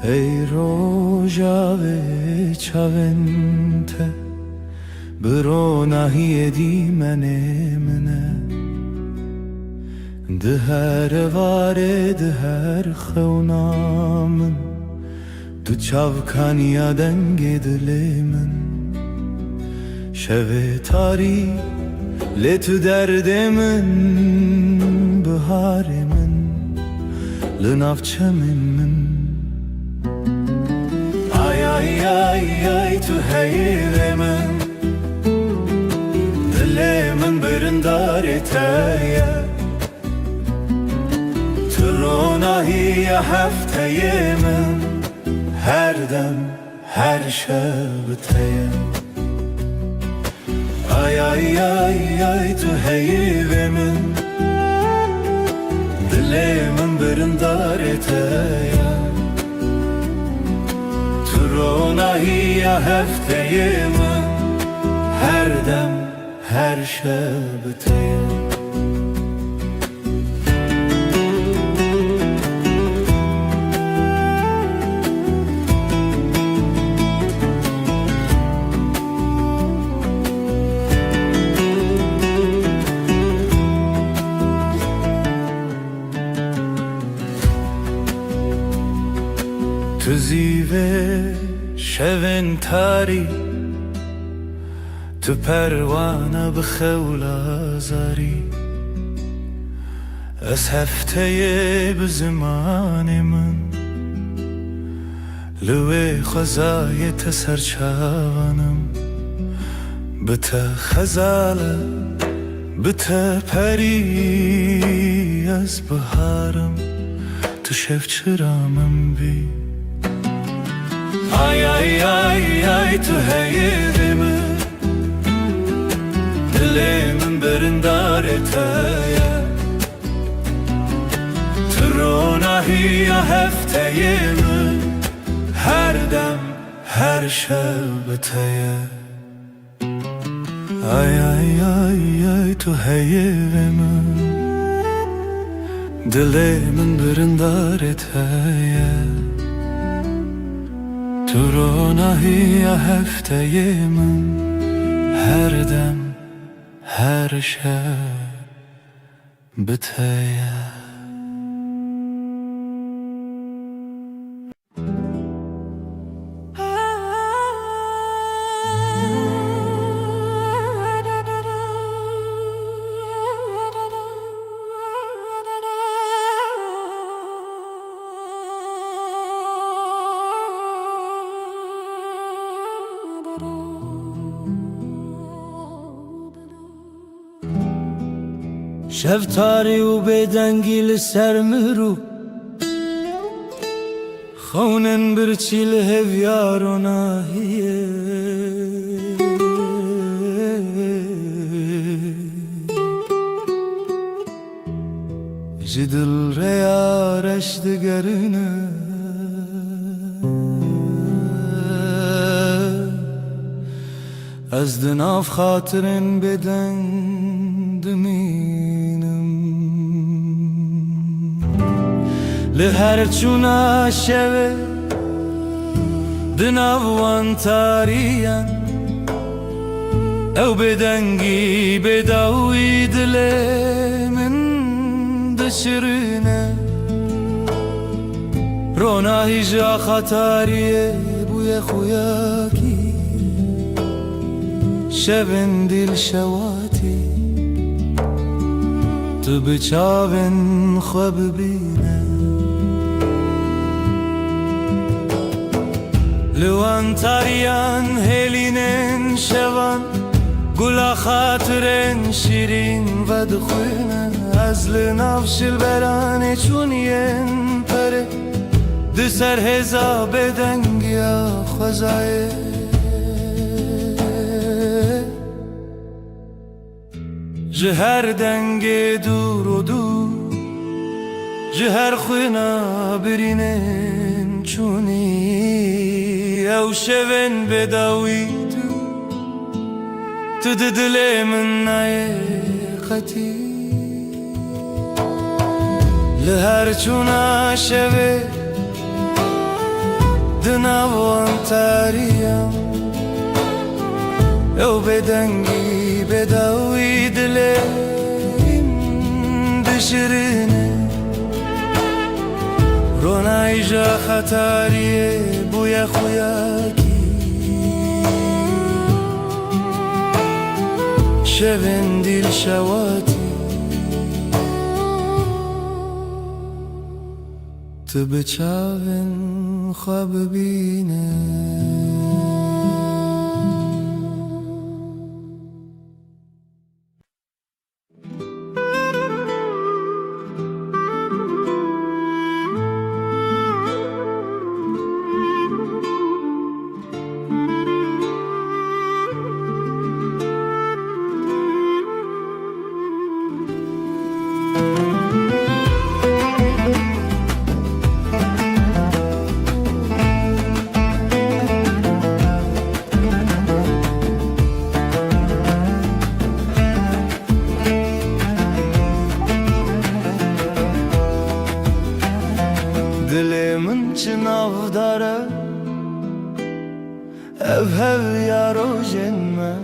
ای روژاوه چاونته برو نهی دی منه ده هر واره ده هر خونامن دو چاوکانیا دنگ دل من شوه تاری لتو درد من بهار من لنافچه من ay tu heyre min Dile min birindar eteye Tu ronahiye hefteye min Her dem her şebteye Ay tu heyre min Dile min birindar eteye Ronahiye hefteye min Her dem her şebteye Tu zive شون تاری تو پروانه بخول آزاری از هفته به زمان من لوی خزای تسرچانم بتا خزاله بتا پری از بهارم تو شف چرامم بی آی آی آی آی تو هیدم دلم برنداره تایا تو روناهی هفته من هر دم هر شب تایا آی آی آی آی تو هیدم دلم برنداره تایا تو روناهی هفته من هر دم هر شب بتایا شب تاری و بدنگی لسر مرو خونن برچی لهویار و ناهیه جدل ریارش دگرنه از دناف خاطرن بدن دمینم لهر چونا شوه دناوان تاریان او بدنگی بداوی دل من دشرنه روناهی جا خطاریه بوی خویاکی شبن دل شواتی تو بچاون خواب بینه لوان تاریان هلینن شوان گلا خاطرن شیرین و دخوینه از لناف شلبرانه چونین پره دسر هزا بدنگیا خوزایه جهر دنگ دور و دور جهر خوینا برینن چونی او شون بداوی تو دل من نایقتی لهر چونا شوه دناوان تاریم او بدنگی بداوی دلم دشرنه رونای جا خطاریه بوی خویاکی شبن دل شواتی تو بچاون خواب بینه دلمن چناو داره هف یارو جنمه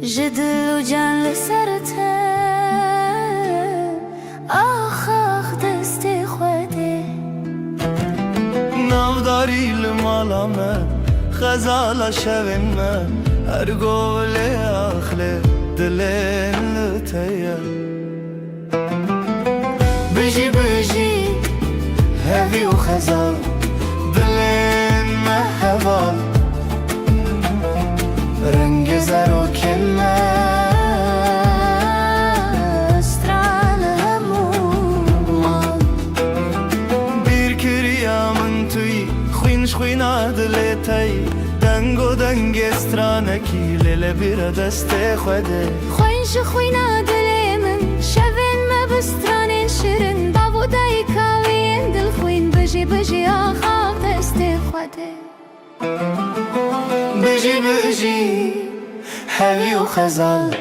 جدل و جان لسرته آخ دست خوده ناوداری لمال yame Khazala şevinme Her gole ahle Dilin lüteye Biji biji Hevi u khazal Dilin meheval Rengi zero kemme خوینا دلتی دنگو دنگ استرانکی لیل بیر دست خوده خوینش خوینا دلی من شوین ما بسترانین شیرین داوودای کاوین دل خوین بجی بجی آخاف دست خوده بجی بجی هوی و خزال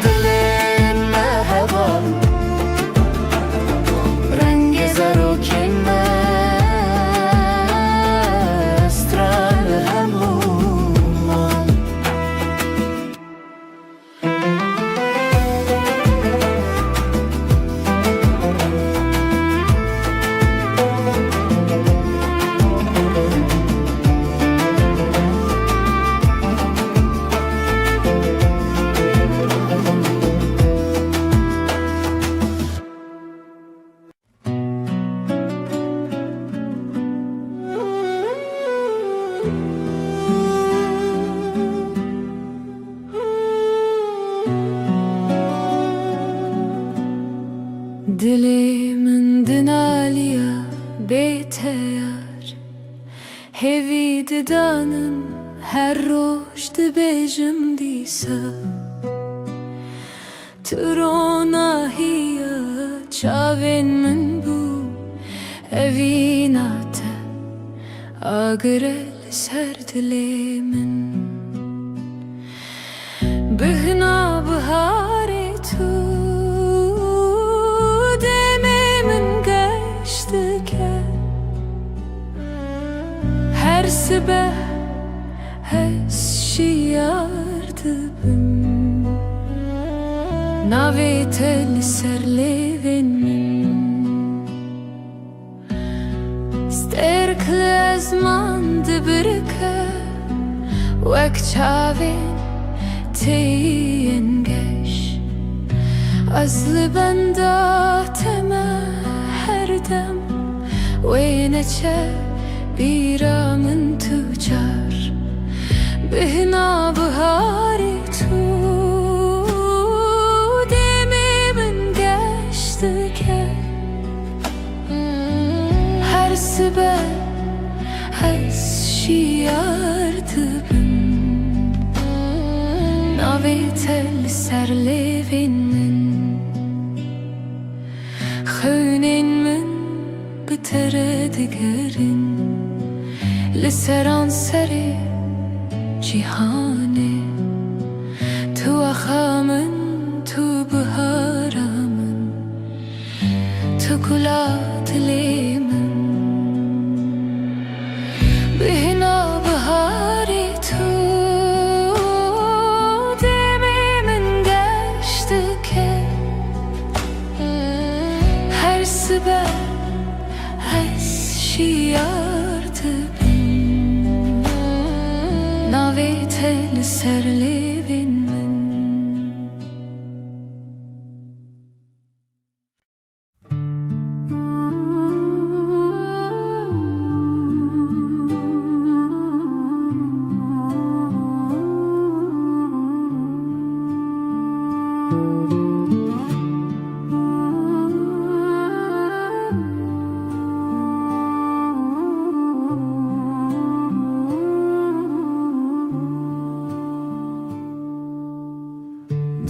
دلین مهوال رنگ زرو کنه Dilimin dinaliya beteyar Hevi didanım her roş dibejim disa Trona hiya çavin min bu Evinate agrel ser dilimin Bihna bahare tu Her sabah şiyardı bim Navetel serlevin Sterkle zmandı birke Vek çavin teyin geş Azlı benda teme her dem Ve neçe بیرامن تجار بهنا بهاری تو دمی من گشت که هر سبب از شیار دبم ناوی تل سر لیوین من خونین من بتره دگرین لسران سری جیهانه تو آخامن تو بهارامن تو گلات لیمن بهنا بهاری تو دمی من گشت که هر سبب از شیار Navetel serlevin min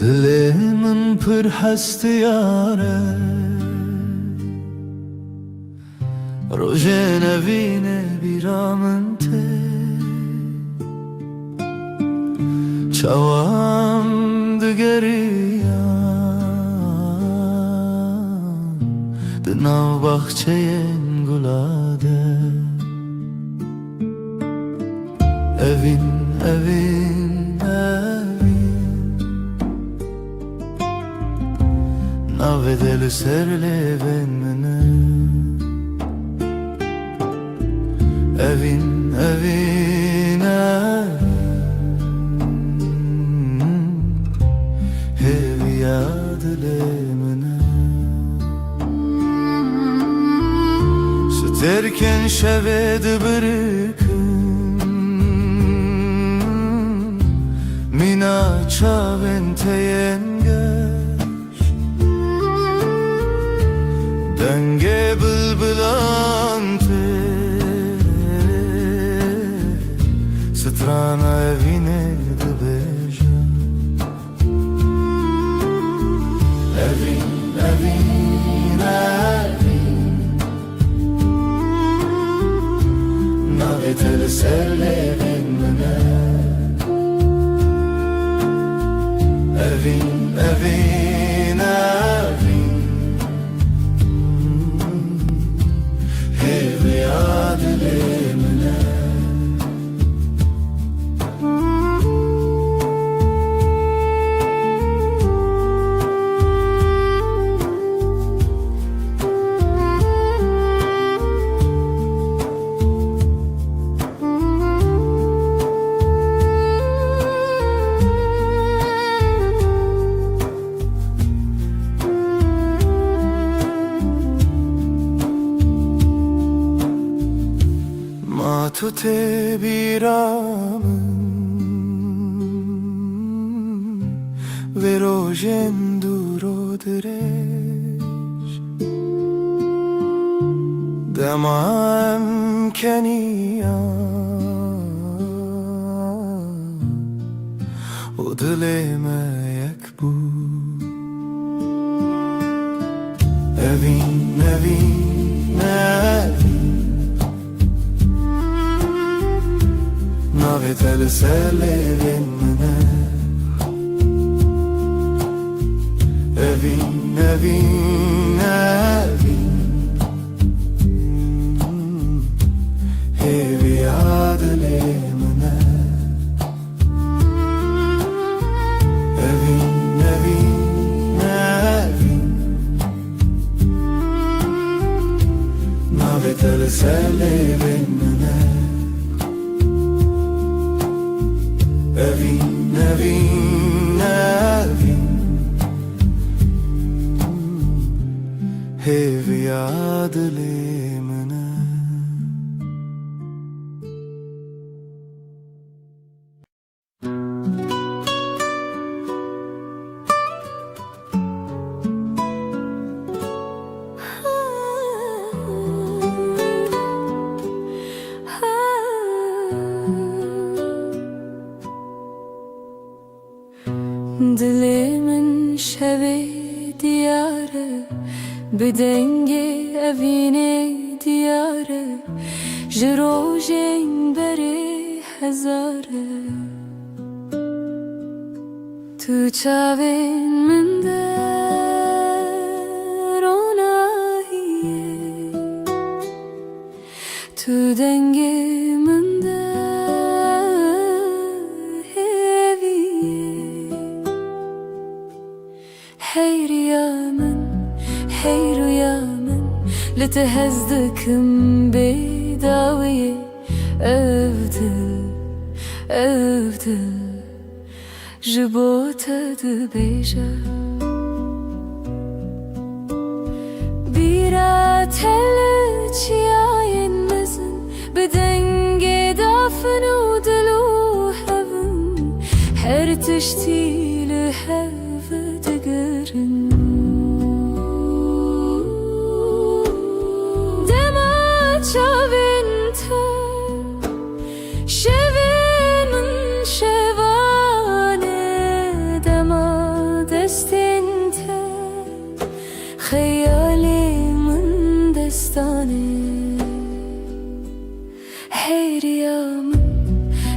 Dilimin pır hest yare Rojen evine biramın te Çavam digeriyan Dinav bahçeyen gulade Evin, evin, Navedel serleven mene Evin, evine Heviya dilemine Sterken şeved bırıkın Mina çavente yengeç Denge bılbılante Strana evine dbeja Evin, evin, evin Navetel serlevin mine Evin, evin, evin Heviya dilemine Matute biramın Ve rojen duro direş Demam keniya O dileme yekbu Evin, evin, evin Navetel serlevin mine Evin, evin, evin Heviya dilemine Evin, evin, evin Navetel serlevin mine Evin, evin, evin Heviya dilemine Dilimin şevi diyarı Bedenge evine diyarı Jirojen beri hezarı Tu çavin min der onahiye Tu denge min der heviye Hey rüyamın, hey rüyamın Letehezdikim bedaviye Evdil, evdil Jibota dbeja Bira tel çiyayen mezin Bedenge dafnu dilu hevin Her tiştili hev دگرن دما چاوین تا شوین من شوانه دما دستین تا خیالی من دستانه هی ریامن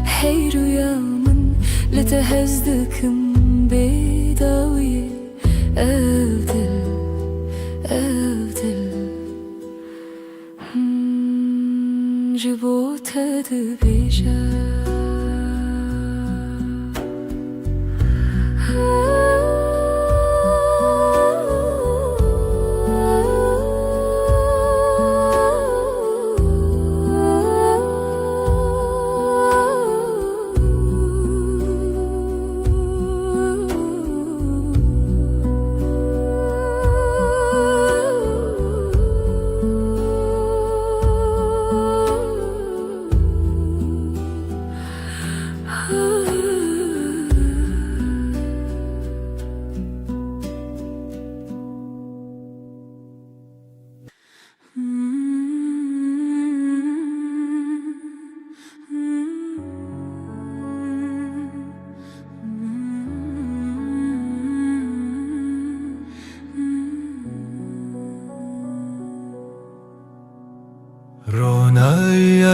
هی رویامن لتهزدکم بیداویه evdil, evdil Jibota dbeja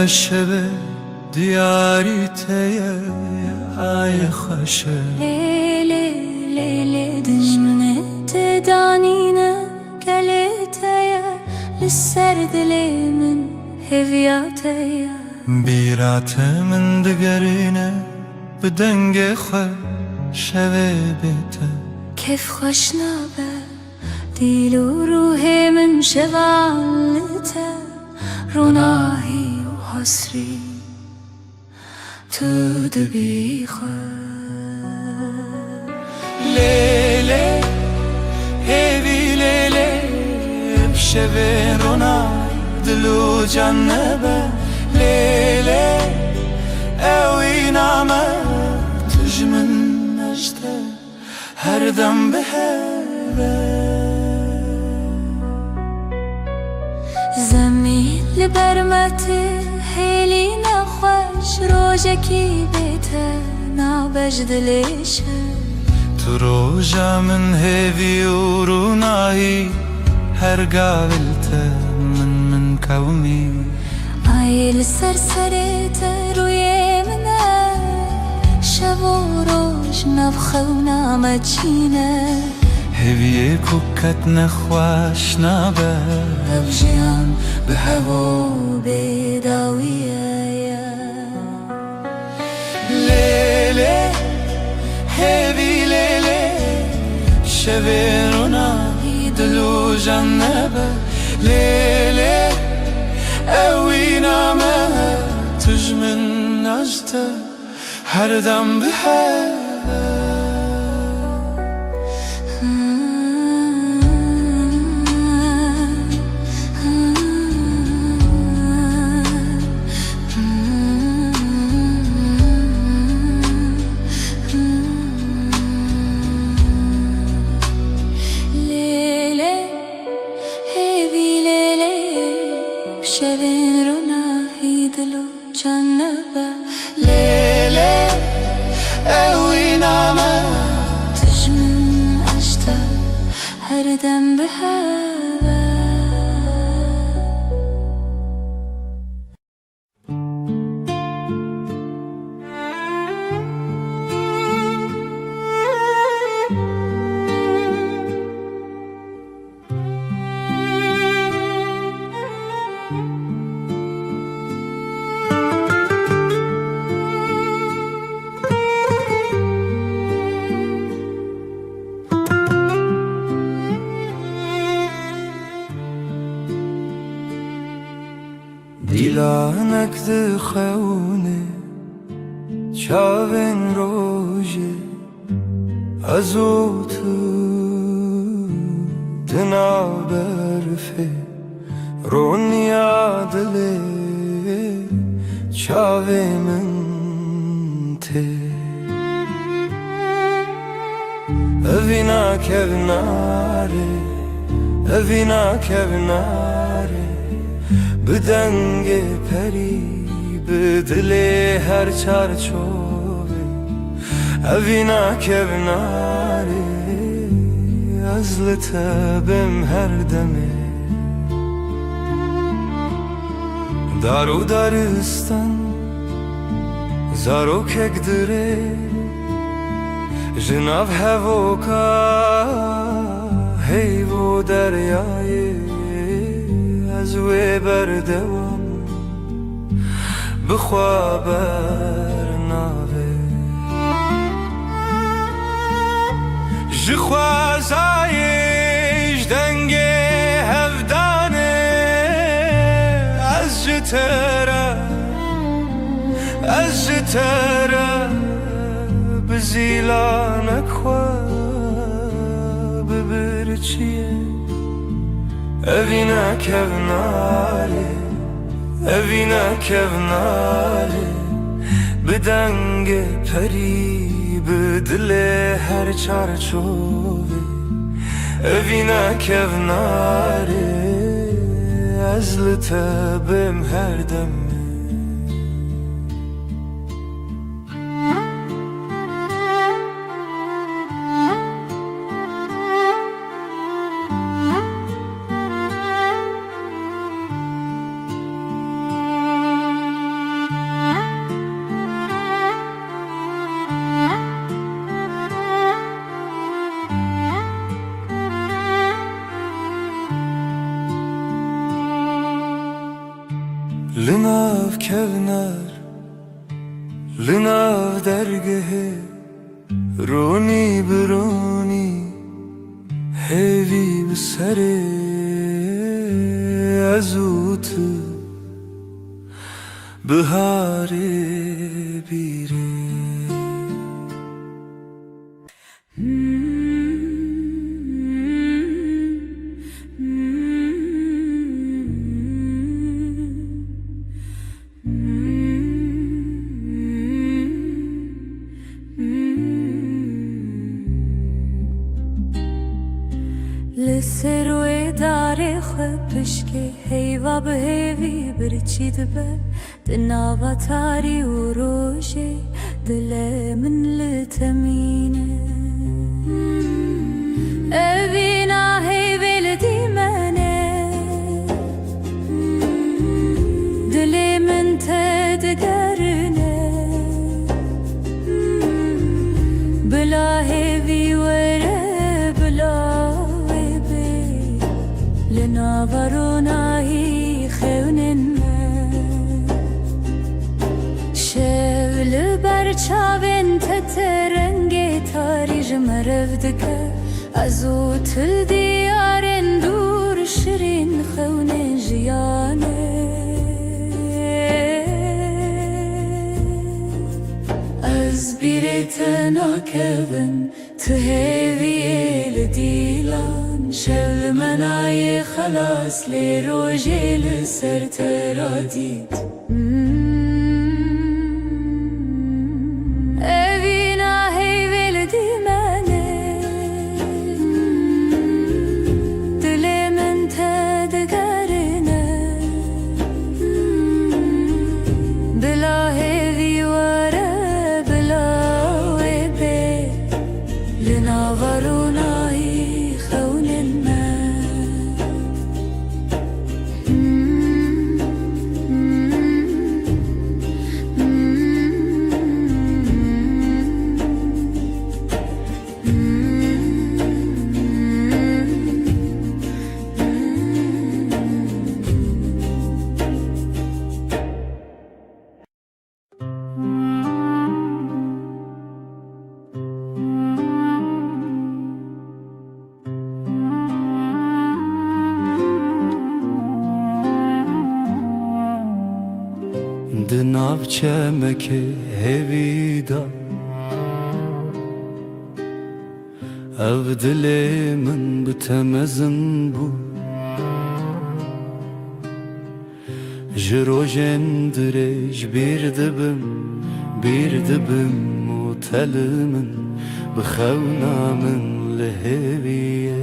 شب دیاری تیه ای خوشه لیلی لیلی دجمنه تدانینه گلیتیه لسر دلی من هویاتیه بیرات من دگرینه بدنگ خواه شوه بیته كيف خوش نابه ديل وروحي من شغالته روناهي وحسري تدبي لیلی هیوی لیلی بشب رونای دلو جنبه لیلی اوی نامه تجمن نجده هر دم به زمین لبرمتي هيلي نخوش روجكي بيته نابجد ليشه تو روژا من هیوی و رونایی هر قابلته من قومی عيل سرسريته روي منه شب وروج نبخه ونامجينه هیوی کوکت نخواش نابه بجيان بهوا بداويه لیلی هیوی لیلی شب رونایی دلو جنبه لیلی اوی نامه تجمن نجده هر دم به شبين روناهي دلو جنبه لیلی اوی نامه تجمن أجده هر دم بهوا دیلانک دخونه چاوین روژه ازو تو دنا برفه رونیا دله چاوی من ته اوینا کبناره بدنگ پری بدل هر چارچوبه اوینا کبناره از لطبم هر دمه دارو دارستان زارو کک دره جناب هوکا هیو دریای از وی بردوام بخوا برناوه جخوازایش دنگ هفدانه از جتره بزیلانک خواه ببرچیه اوینا کوناره بدنگ پری بدل هر چارچوبه اوینا کوناره از لطبم هر دمه کونر لناو درگه رونی برونی هیوی بسره ازوت بهاره بیره لسروی داره خبش که هیوا به هیوی برچید به دناوا تاری و روشه دل من لتمینه اوینا هیوی لدیمنه دل من تدگرنه بلا هیوی وره بلا لناوروناهی خونن شول برچاوین تترنگ تاری جمرفدکه ازو تل دیارن دور شرین خونن جیانه از بیرت ناکبن تهوی لدیلان شل منای خلاص لی روژی لسر ترادید اوینا هیوی لدیمنه دل من تدگرنه بلا هیوی وره بلا ویبه لناورونایی خونن دناو چمکه هویدا او دل من بتمزن بو جروجن درج بیردبم و تل من بخونا من لهویه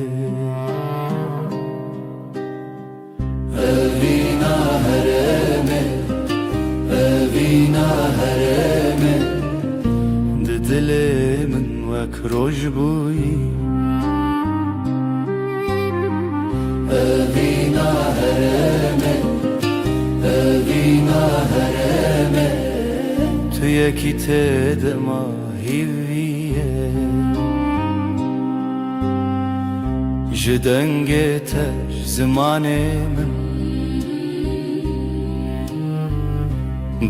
اوینا هرمه اوینا هرمه دل من وک روش بویی اوینا هرمه اوینا هرمه تو یکی تدما هیویه جدنگ تش زمان من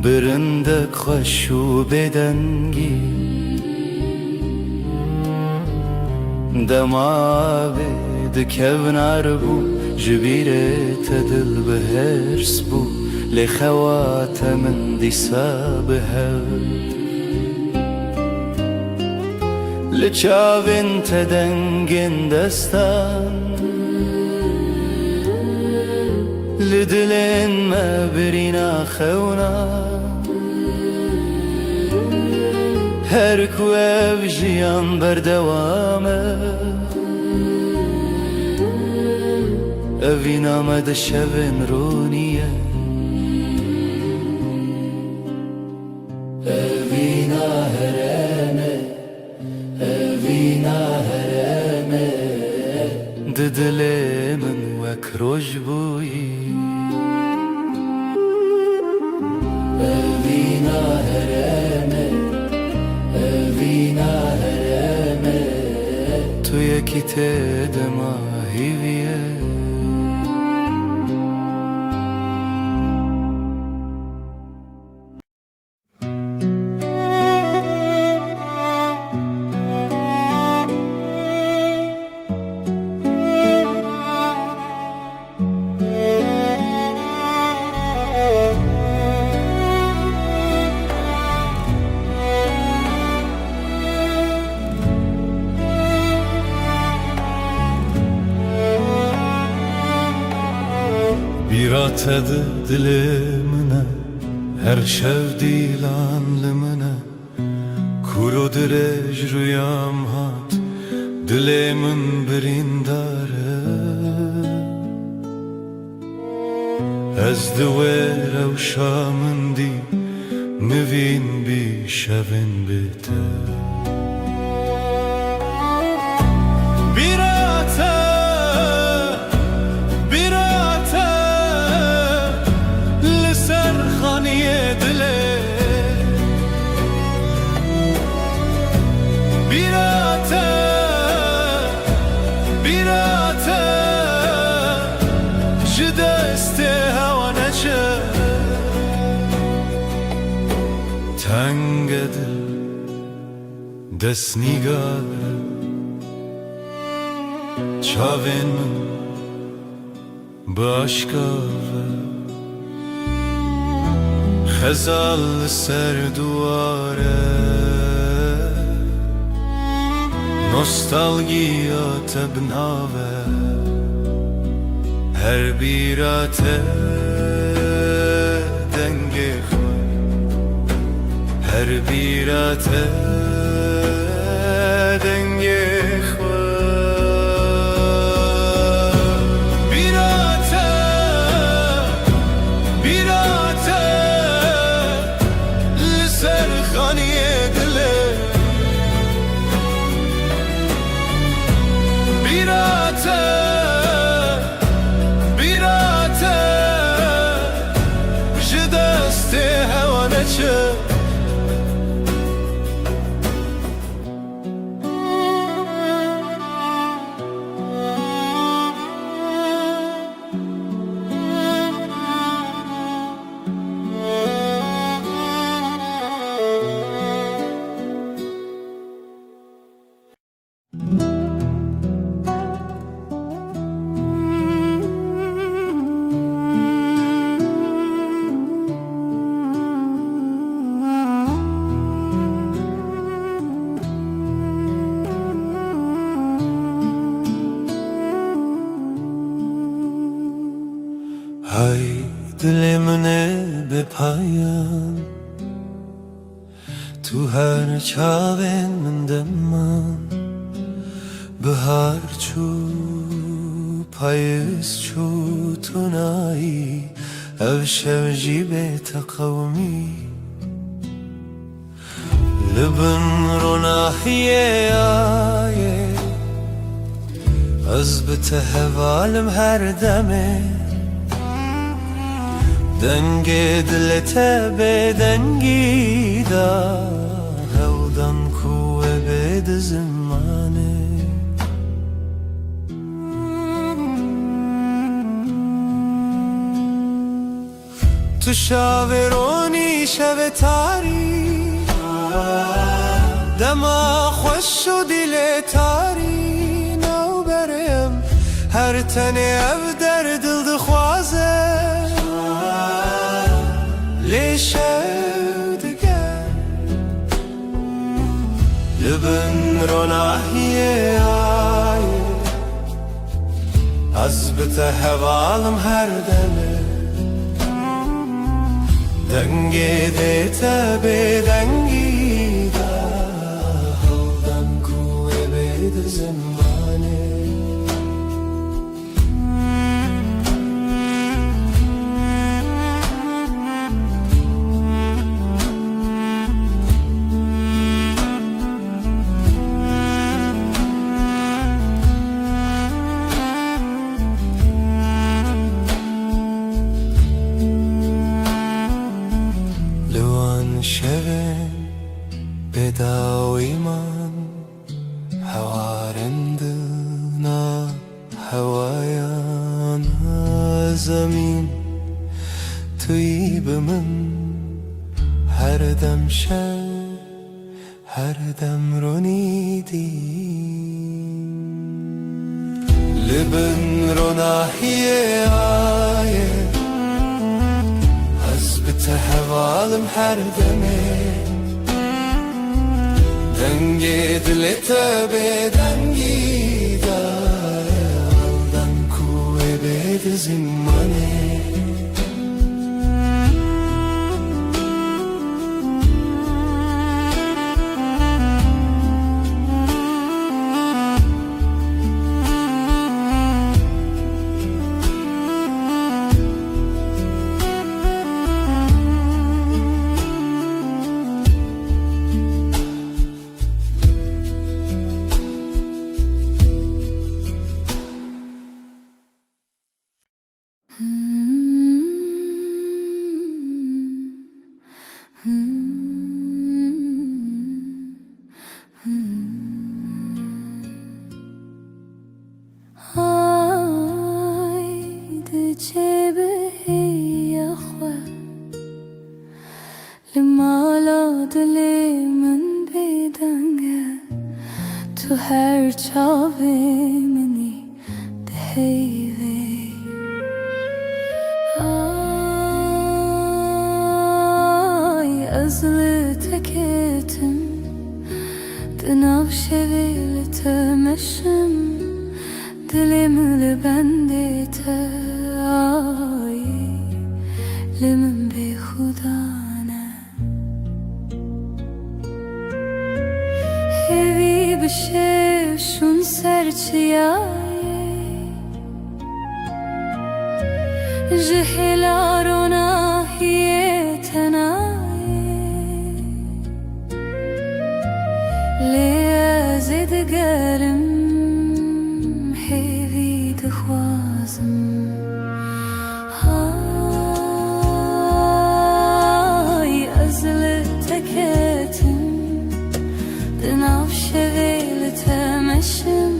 برندک خوش و بدنگی دماغی دکونار بو جبیرت دل بهرس بو لخوات من دیسا بهر لچاوین تدنگین دستان لدلین ما برینا خونا هر کوه جیان بردوامه اوینا مد شبن رونیه اوینا هرمه اوینا هرمه ددل من وک روش بویی اوینا هرمه اوینا هرمه تو یکی تدما هیویه tadı dilimine, her şevdi lanlımına. Kuro direj rüyam hat, dilimin birindare. Ez دوێرە و شامندی نوین بی شەوین بێتە بیراتە بیراتە لەسەر خانیە دلێ بیراتە بیراتە ji destê hewa neçe tenge dil dest nîgare çavên min bi aşka ve xezal li ser duware nostalgiya te binave her birate denge xwe her birate denge xwe birate birate li ser xaniyê dilê birate Hay dilimine be payan tu her çavên min deman bihar çû payîz çû tu nayî ev şev jî bê teqewmî li bin ronahiyê ayê ez bi te hevalim her demê dengê dilê te bêdengî da hewdan ku we bê di zimanê tu şavê ronî şevê tarî dema xweş û dilê tarî newberê em her tenê ev derdil dixwaze lê şev diger li bin ronahiyê ayê ez bi te hevalim her demê dengê dê te bêdengî da hewdan ku wê bê di zimanê şevên bedawîman hewarên dina hewayan zemîn tuyî bi min her dem şev her dem ronî dî li bin ronahiyê ayê te hevalim her demê dengê dilê te bêdengî da hewdan ku wê bê di zimanê تو هر چاوی منی دهیوی آی ازل تکتم دناو شویل تمشم دلم لبنده تا آی لمن بی خدانه هیوی بشه شون سرچیای جهلارونه هیه تنای لیازی دگرم هیوی دخوازم های ازل تکتم دناو شویل تمشم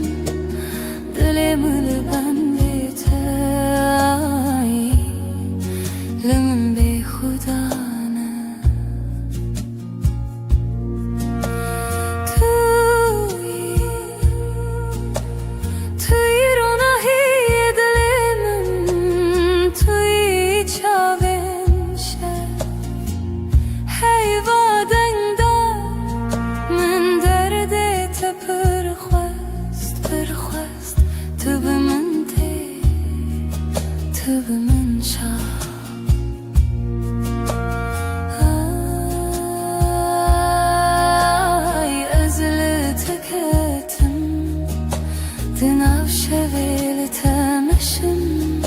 دلم لبنده تای لمن بی خدانه توی روناهی دلم توی چاوین شد حیوادن من درد پرخواست تو به من تی تو به من شا آی ازل تکتم دناو شویل تمشم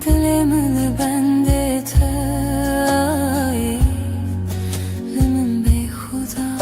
دلم لبنده تای لمن بی خدانه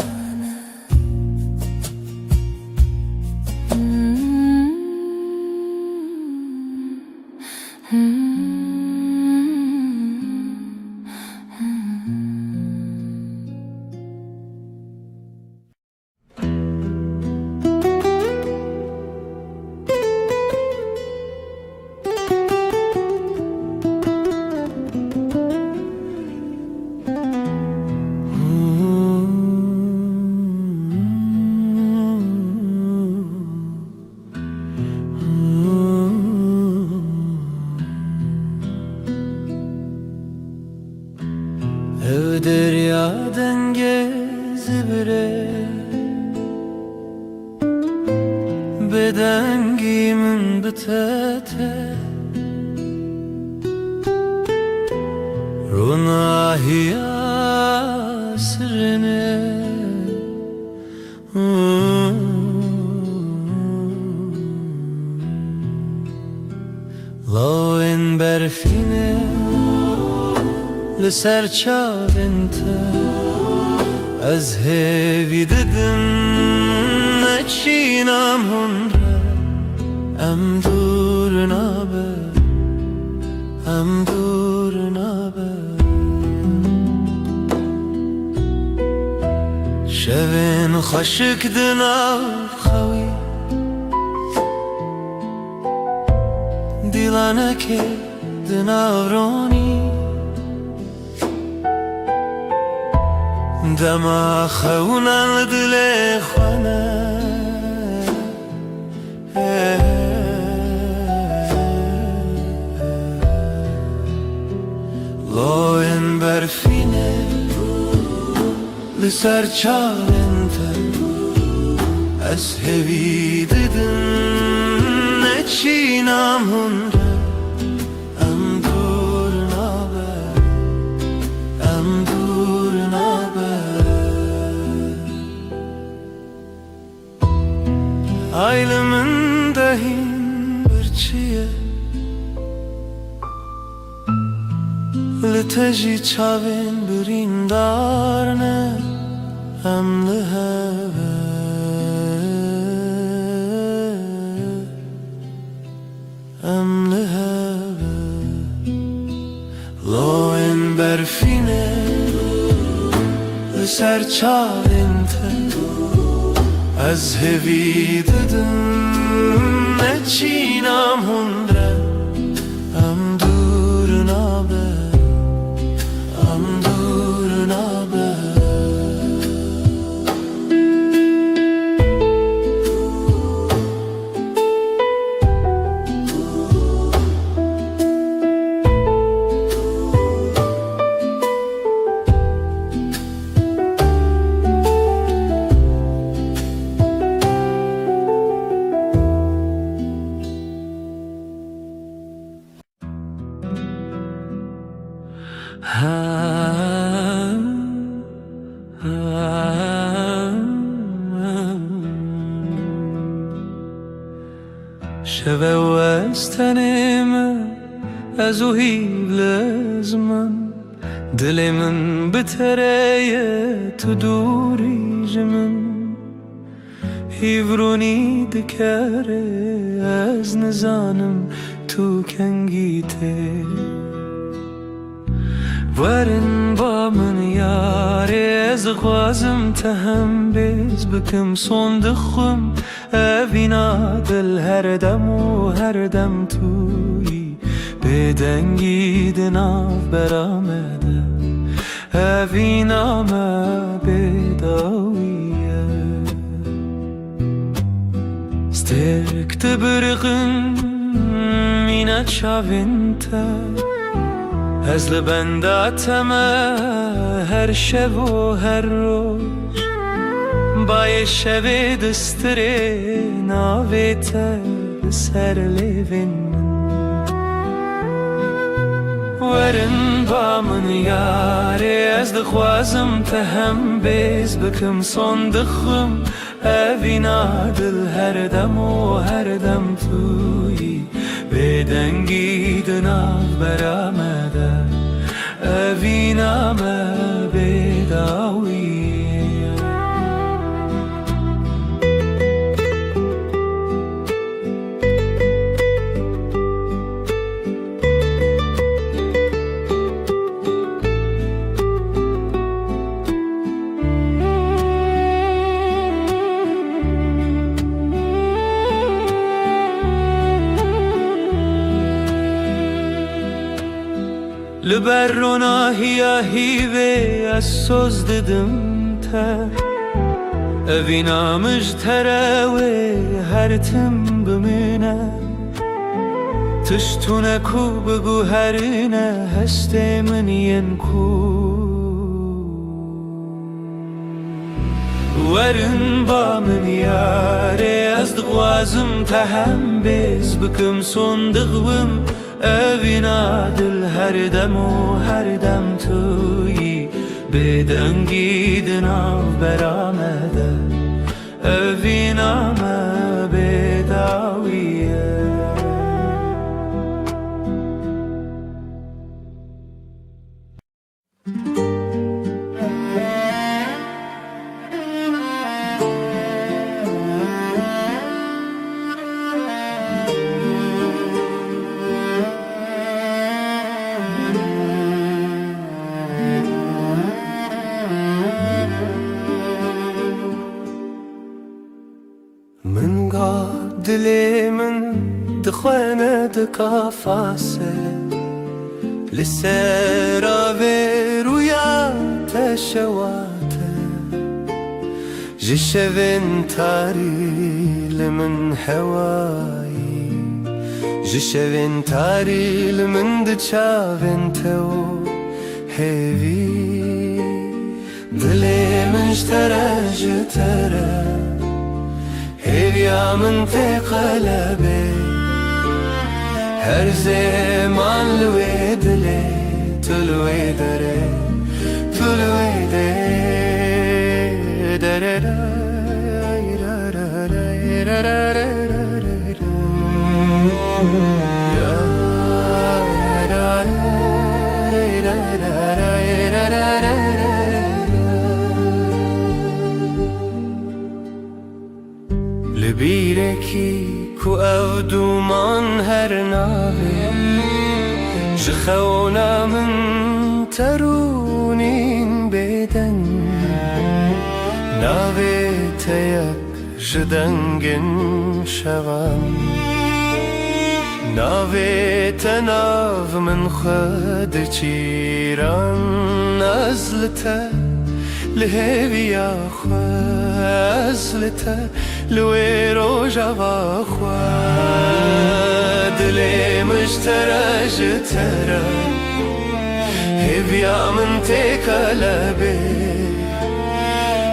Ev derya denge zibire Bedengimin bitete Runahiya sirine Lawen berfine لسر چاوینته از هیوی ددم نچینم هنره ام دور نابه ام دور نابه شوین خشک دناو خوی دیلانه که دناو رونی دما خونا دل خانه لاین برفینه لسر چالنته از هوی دیدن نچینم هنره ام دور نابه ام دور نابه Aylımın dahin bir çiye Liteji çavin birin darne Emli heve Emli heve Loen berfine Ser çavinte از هوی ددم نچینم هنره ام دور نابه ام دور نابه شوه و از تن من از او هیلز من دل من بتره تو دوری جمن هیورونی دکره از نزانم تو کنگیته ورن با من یاره از خوازم تهم بیز بکم صندخم اوینا دل هر دم و هر دم توی بدنگی دناف برامده اوینا ما بداویه سترک تبرقن مینا چاوینتا از لبنداتم هر شب و هر روز بای شب دستره ناویت سر لیوین ورن با من یاره از دخوازم تهم بیز بکم صندخم اوینا دل هر دم و هر دم توی بدنگی دناف برامده اوینا ما بداویه لبرنا هیا هیوه از سوز ددم تر اوینا مجتره هر تم بمینه تشتونه کو بگو هرینه هسته من ین کو ورن با من یاره از دغوازم تهم بیز بکم صندقم اوینا دل هر دم و هر دم توی بدنگی دناف برامده اوینا ما بداویه من قاد دلي من دخوانة دقافاسة لسيرا برويا تشواته جشفن تاري لمن حواي جشفن تاري لمن دشافن تو هيفي دلي من اشترى جترى هيا من قلبي هر زمان الويد لي تلويد ري تلويد لبيركي كو او دومان هر ناوي جخونا من ترونين بدن ناوي تيك جدنگن شوام ناوي تناف من خد چيران نزلته لهوي يا خزلته لوي روجا باخوا دلي مشترى جترى هبيا من تقلبي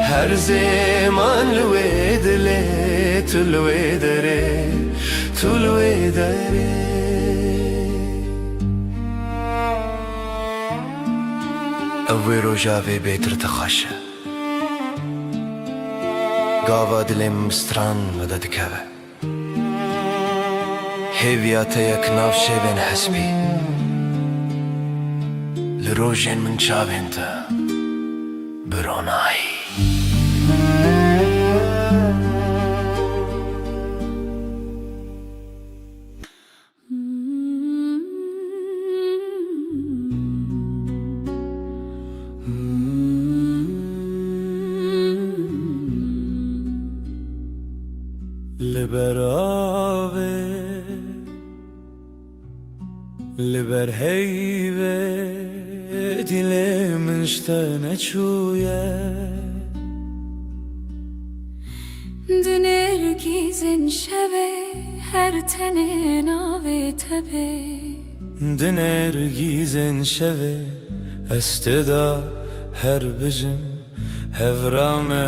هر زمان لوي دلي تلوي دري تلوي دري اوي روجا في بيتر تخشى قاوا دلم ستران مدد كبه هێویاتە یەک ناو شێوێن حەسبی لە ڕۆژێن من چاوێنتە برۆنایی لبر هیوه دل من شتنه چویه دنرگیزن شوه هر تنه ناوه تبه دنرگیزن شوه استدا هر بجم هفرامه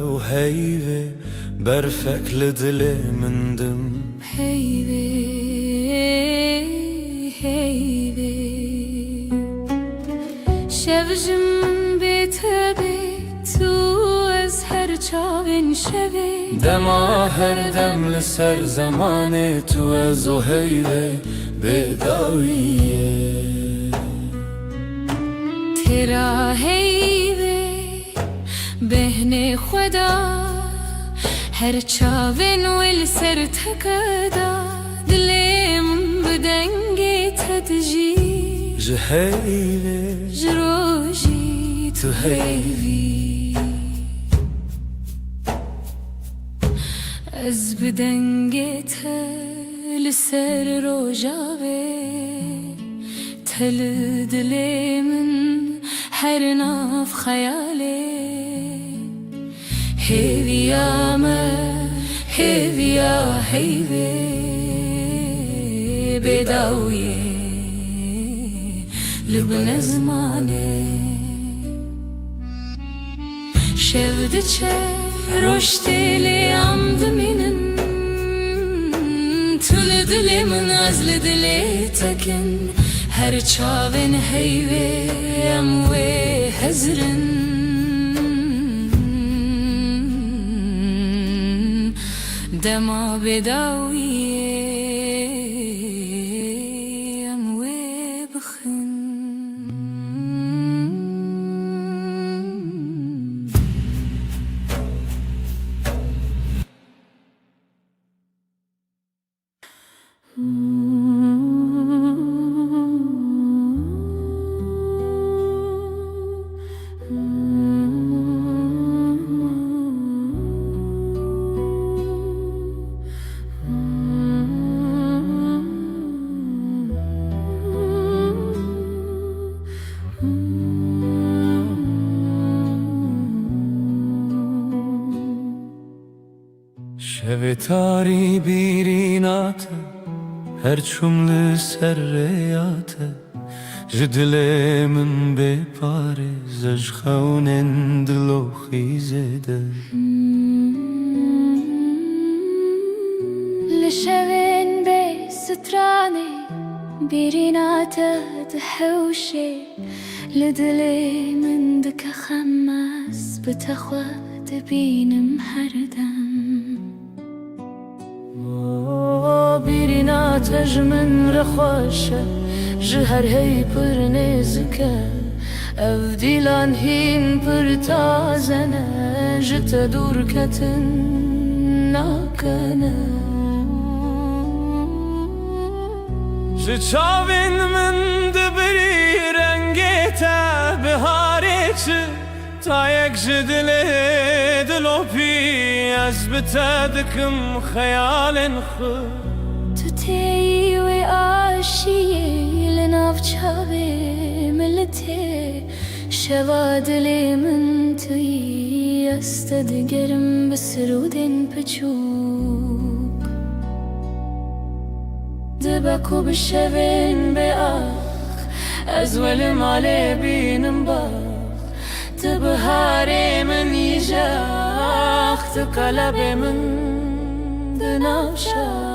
و هیوه برفک لدل مندم هیوه هیوه شوجم بتبه تو از هر چاوین شوه دما هر دم لسر زمان تو از و هیوه بداویه ترا هیوه بهن خدا هر چاوین ول سر تکدا دلم بدنگی تدجی جهیوه جروجی تو هیوی از بدنگی تل سر روجاوه تل دلمن هر ناف خیاله هیویا ما هیویا هیوی بداویه لبن زمانه شودچه رشتیلی عمد منن تل دلمن ازل دلی تکن هر چاوین هیوی اموی هزرن دما بداویه اموی بخن شویتاری بیرینات هر چمل سریات جدل من بپاره زج خونن دلو خیزده لشوين بستراني بيرينات دحوشي لدلي من دك خماس بتخوى تبين محردم بيرينات من رخوشة جهر هي پر نزكا اف ديلان هين پر تازنة جت دور كتن ناكنه چاوین من دبری رنگیتا بهاری چه تا یک جدل دلو پی از بتدکم خیال خود تو تیوی آشیه لناف چاوی ملتی شوا دلی من توی استدگرم بسرودین پچوب دبکو بشوین به آخ از ولی مالی بینم باخ تبهاری من یجاخ تقلب من دناشا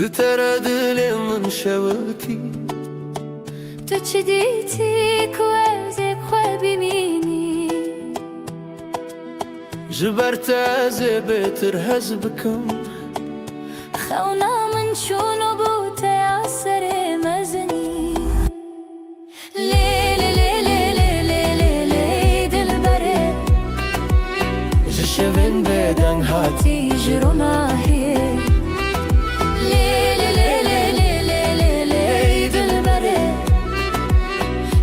جتر دل من شوتی تو چی دیتی که از خواه ببینی جبرت از بهتر هز بکم خونا من شونو بوته اثر مزنی لیلی لیلی لیلی لیلی دل بره جشوین بدن هاتی جرو ماهیه لیلی لیلی لیلی لیلی دل بره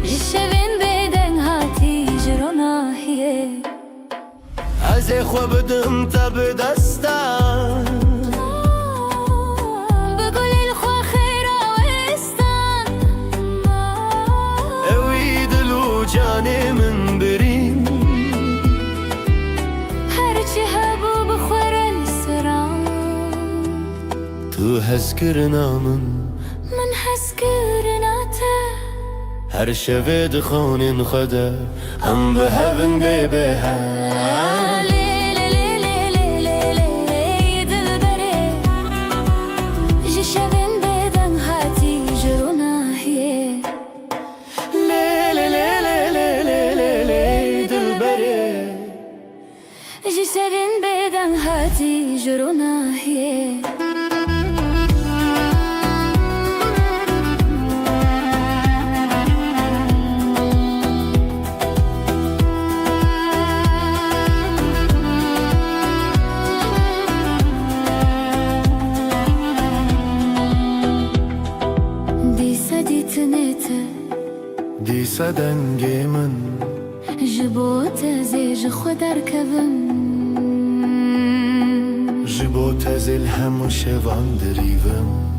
جشوین بدن هاتی جرو ماهیه از خو بدم تا به دستم بگل الخوا خیر آوستان اوی دلو جان من برین هرچی هبو بخورن سران تو هز کرنا من حس کرناته هر شب دخان خدا هم به هون به هم لیلی لیلی لیلی دل بره جشوین بدن هاتی جرو ناهیه لیلی لیلی لیلی لیلی دل بره جشوین بدن هاتی جرو ناهیه دیسا دنگ من جبوت زیج خود ارکبم جبو تزل هم شوان دریوم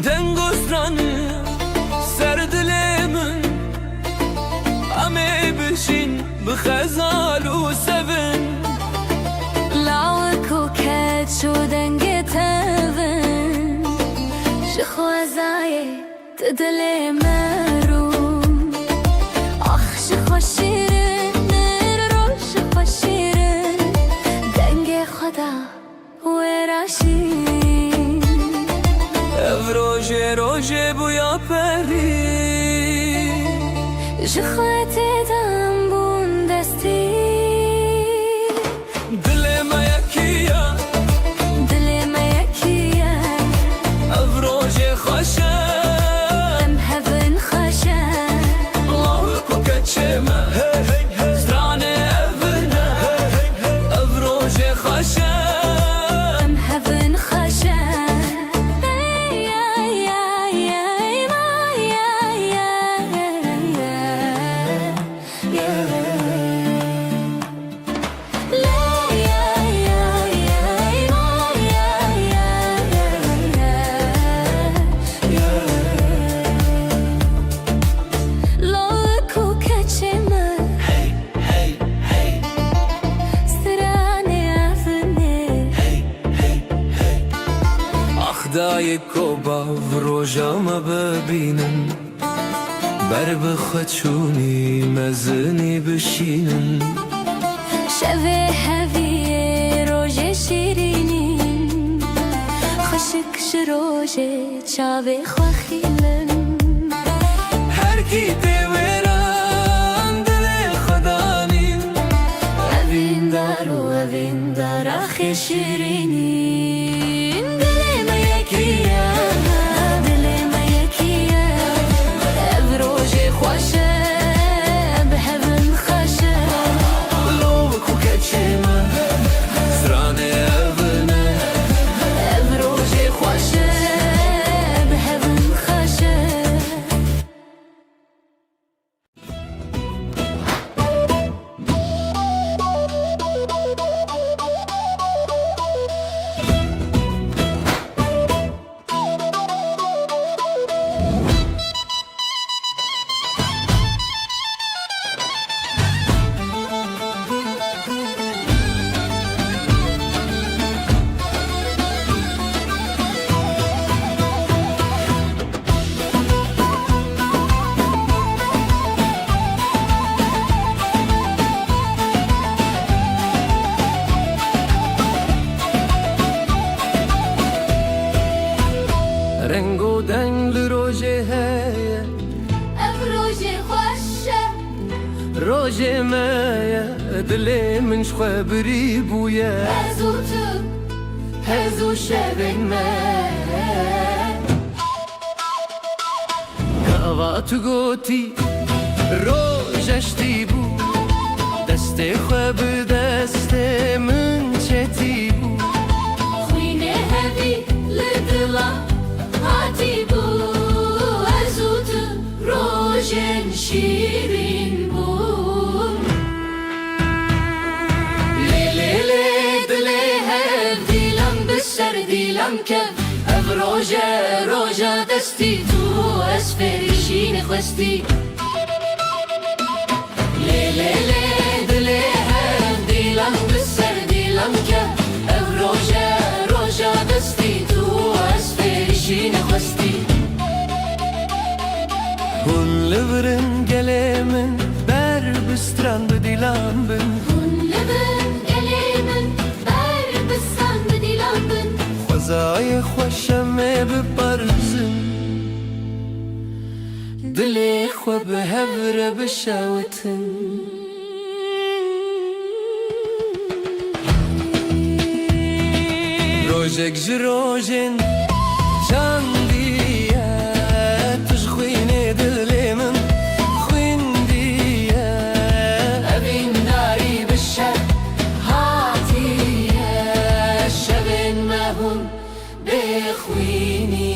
دنگسترانı سردلمن امي بشين بخزال وسفن لاوك وكات شو دنگي تفن شخوازاي تدلي مروم اخ شخو شيرن روش شخو شيرن دنگي خدا وراشين روژه روژه بویا پری جخواتي دم بون دستي دل ما یکیه دلي ما يكيا روژه خوشه ام هفن خشا الله کچمه زرانه افرنه روژه خوشه ام هفن خشا خدای کوبا و روژاما ببینن بر بخچونی مزنی بشینن شوه هویه روژه شیرینین خشک شروژه چاوه خواخیلن هر کی دیوران دل خدا نین اوین دار و اوین دار آخی شیرینین دل ما یکیه دل ما یکیه او روژه خوشه به هون خوشه لو کو کچمه زرانه افرنه او روژه خوشه به هون خوشه جمايا دلي من شخبري بويا هزو تو هزو شبن ما كاوات قوتي روجشتي بو دستي خب دستي من چتي بو خوينه هبي لدلا هاتي بو هزو تو روجن شيرين بو ليلي دلي هب ديلم بسر ديلم كف اف روجا دستي تو اسفري شين خوستي ليلي دلي هب ديلم بسر ديلم كف اف روجا دستي تو اسفري شين خوستي كل برن gelemin ber bistran dilan bin لبن قليمن بار بسان بديلان بن خزاي خوشم ببرزن دلي خو بهبر بشاوتن روجك جروجن جان ديا تشخويني دلي من خوين ديا أبين ناري بالشر هاتي الشبن مهون بخويني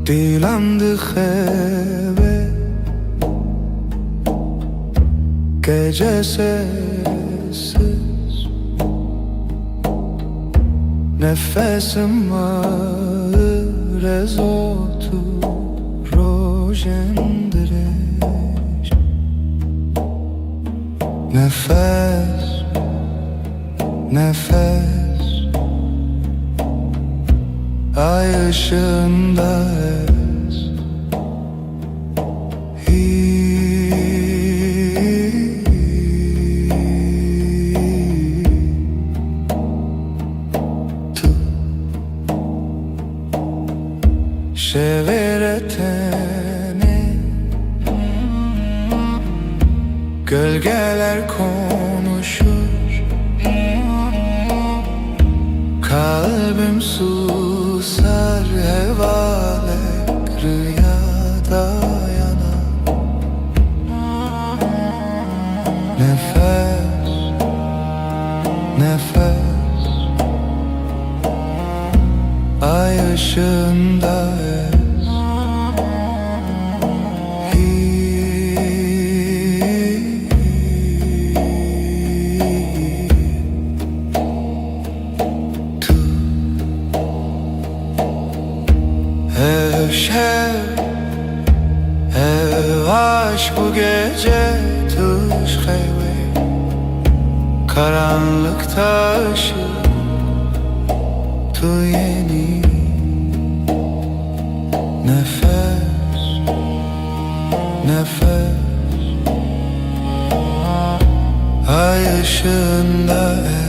Dilam khebe gece sessiz nefesim ağır ezotu rojendireş nefes ay ışığında Şeveretene gölgeler konuşur kalbim susar hevalek rüyada yanar nefes ay ışığında Aşk bu gece tuş hayve karanlık taşı tu yeni nefes ay ışığında ez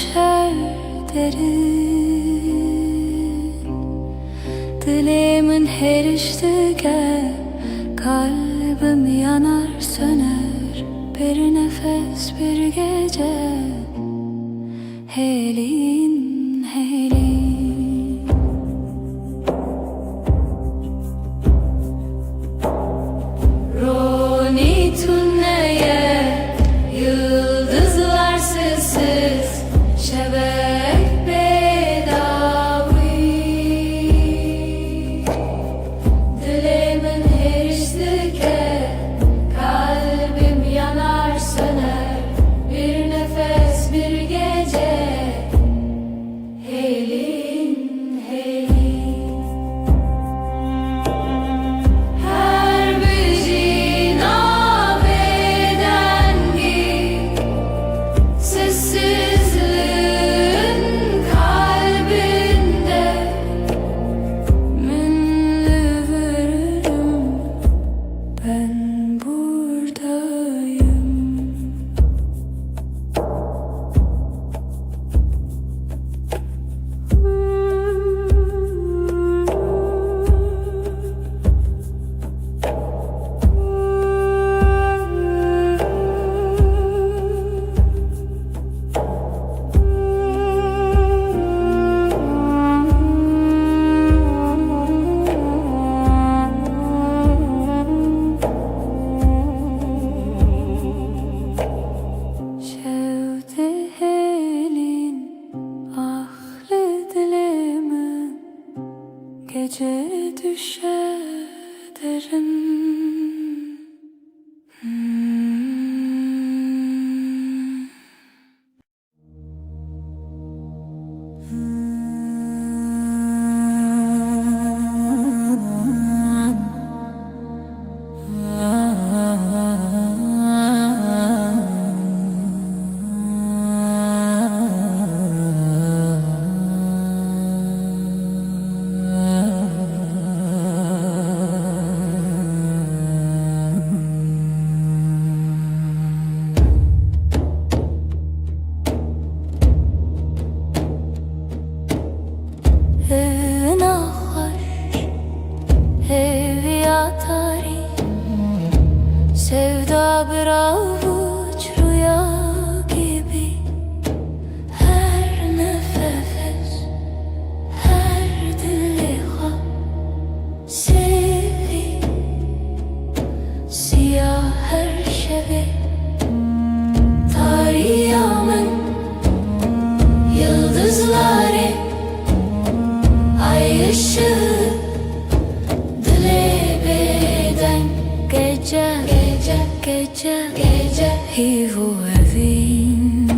düşer derin. Dilimin her iştige kalbim yanar söner. Bir nefes bir gece helin helin. Roni tünneye yıldızlar sessiz şebek bedavi. Dilimin her iştike kalbim yanar söner. Bir nefes bir gece helin helin. Her bir cinabedengi sessizliğin kalbinde minli veririm, ben buradayım. Şevdi helin ahli dilimin gece düşer derin. Sevda bir avuç rüya gibi. Her nefes, her diliha sevi. Siyah her şevi tarihımın yıldızları, ay ışığı dile beden gece gece hivu evin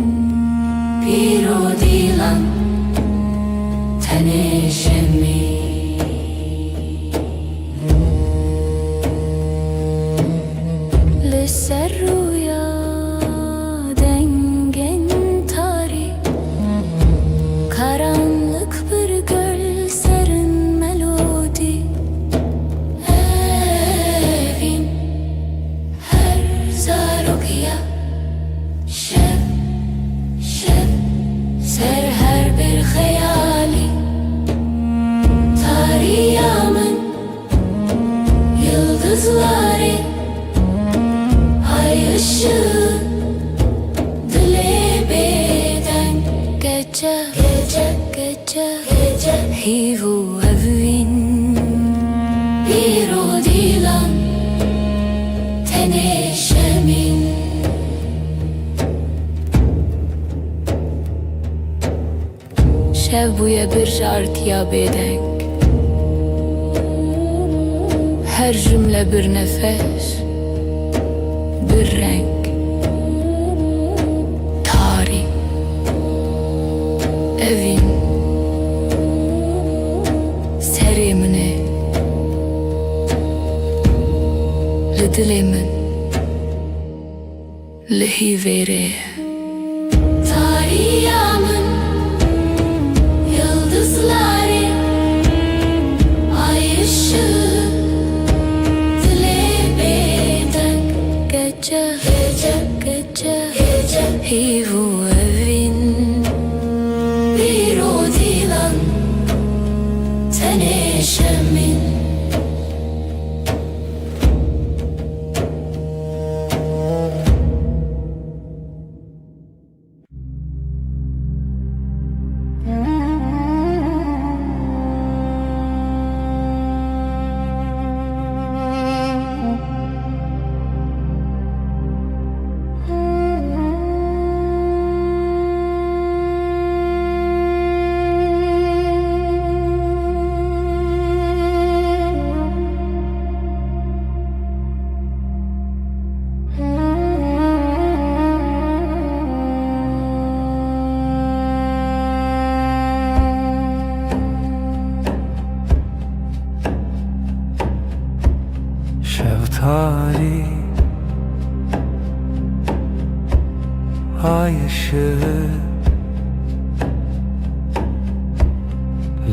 piro dilan tanışemi. Liser rüya dengen tarih, karanlık bir göl serin melodi. Evin her zarokya şev ser her bir hayali. Tarihımın yıldızları, ay ışığı dile beden gece hivu evin piro dilan teneşemin. Şev buya bir jartiya bedek, her cümle bir nefes, bir renk, tarih, evin, serimine, lidilimin, lihivere. Tarihımın yıldızları, ay ışığı dile beden gece hivu evin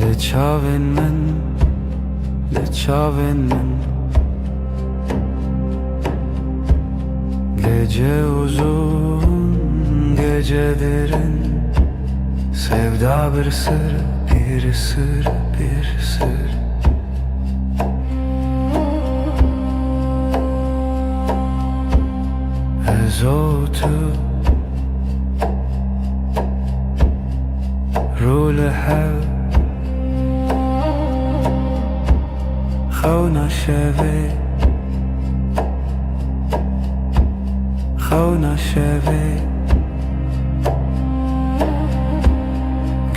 Leçaven men, leçaven men. Gece uzun, gece derin. Sevda bir sır, bir sır, bir sır. Ezotu Rule hev Khawna şeve Khawna şeve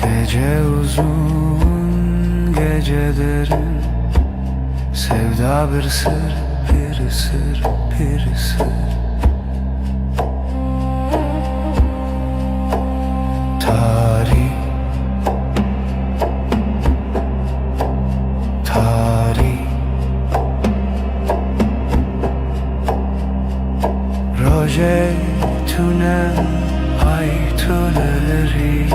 Gece uzun, gece derin. Sevda bir sır, bir sır, bir sır. Tarih, tarih. Roje tune ay tüleri,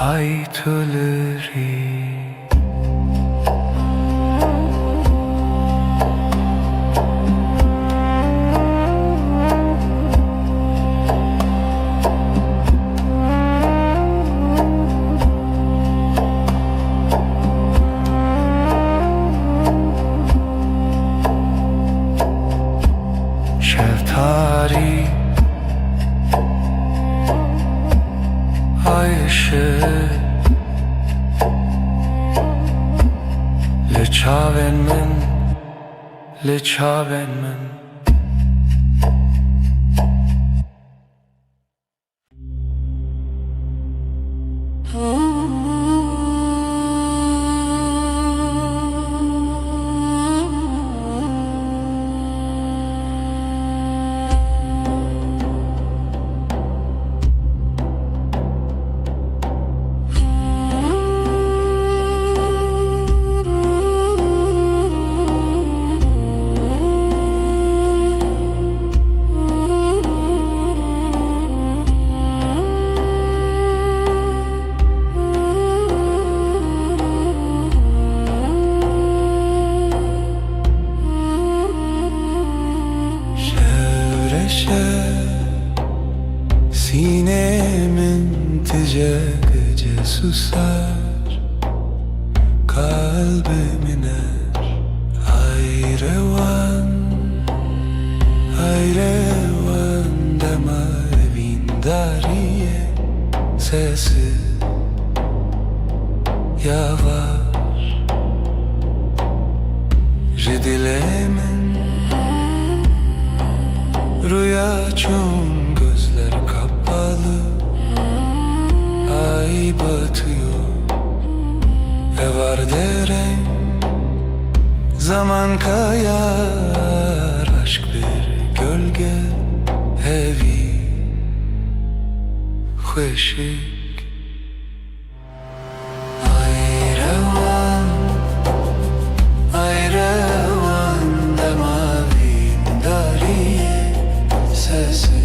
ay tüleri. Şeftali ay ışığı Leçaven men, leçaven men. Sinemin gece susar, kalbim iner. Ayrevan, ayrevan dema vindariye. Sesi yavaş, jidilemin rüya çum. Gözler kapalı, ay batıyor ve var derem. Zaman kayar, aşk bir gölge. Evi hoşik ayrevan, ayrevan demavim dariye. Sesi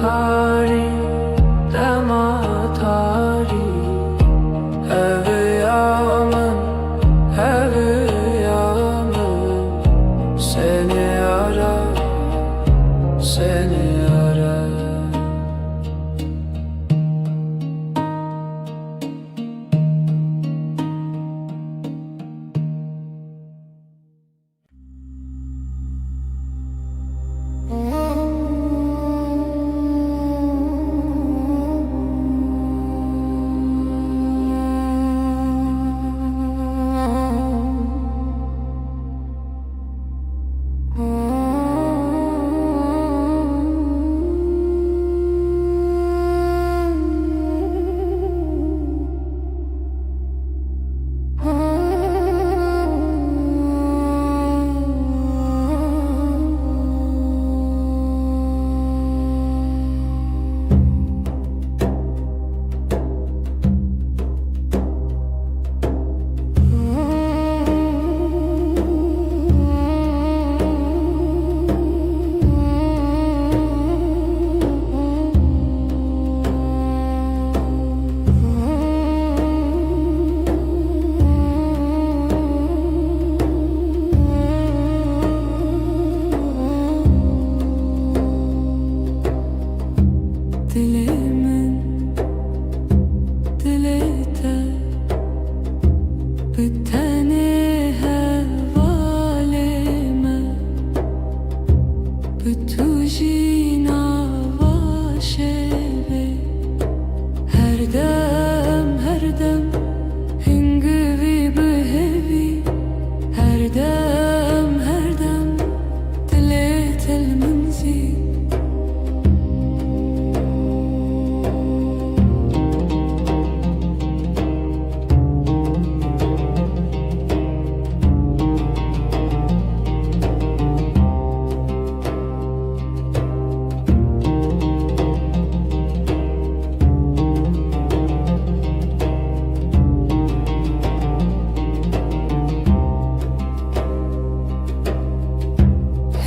tari, dema tari, eviyamın, eviyamın, seni arar, seni arar. Dilimin dilete biteni hevalime bütujina vaşeve her dem hingivi behevi her dem dilet el منزي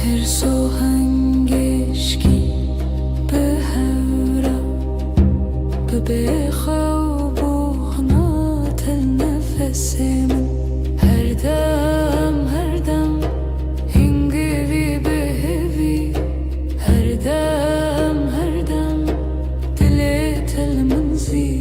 Her sohangeşki behevra bebexa buğnat el nefesimin her dem hingivi behevi her dem dilet el منزي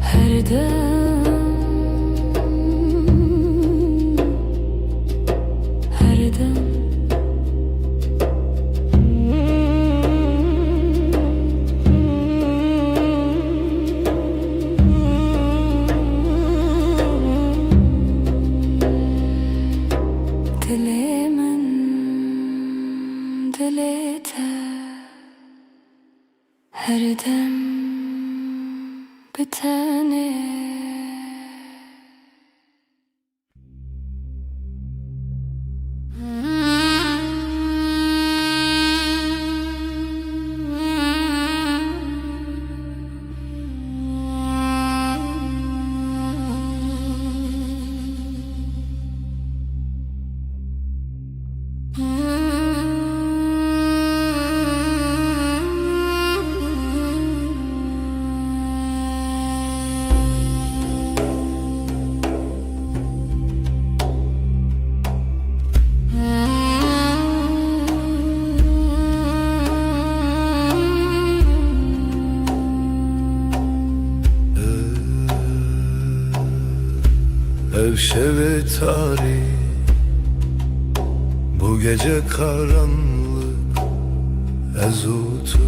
Her dem dilimin dilete her dem biteni. Evşeve tari, bu gece karanlık ezutu.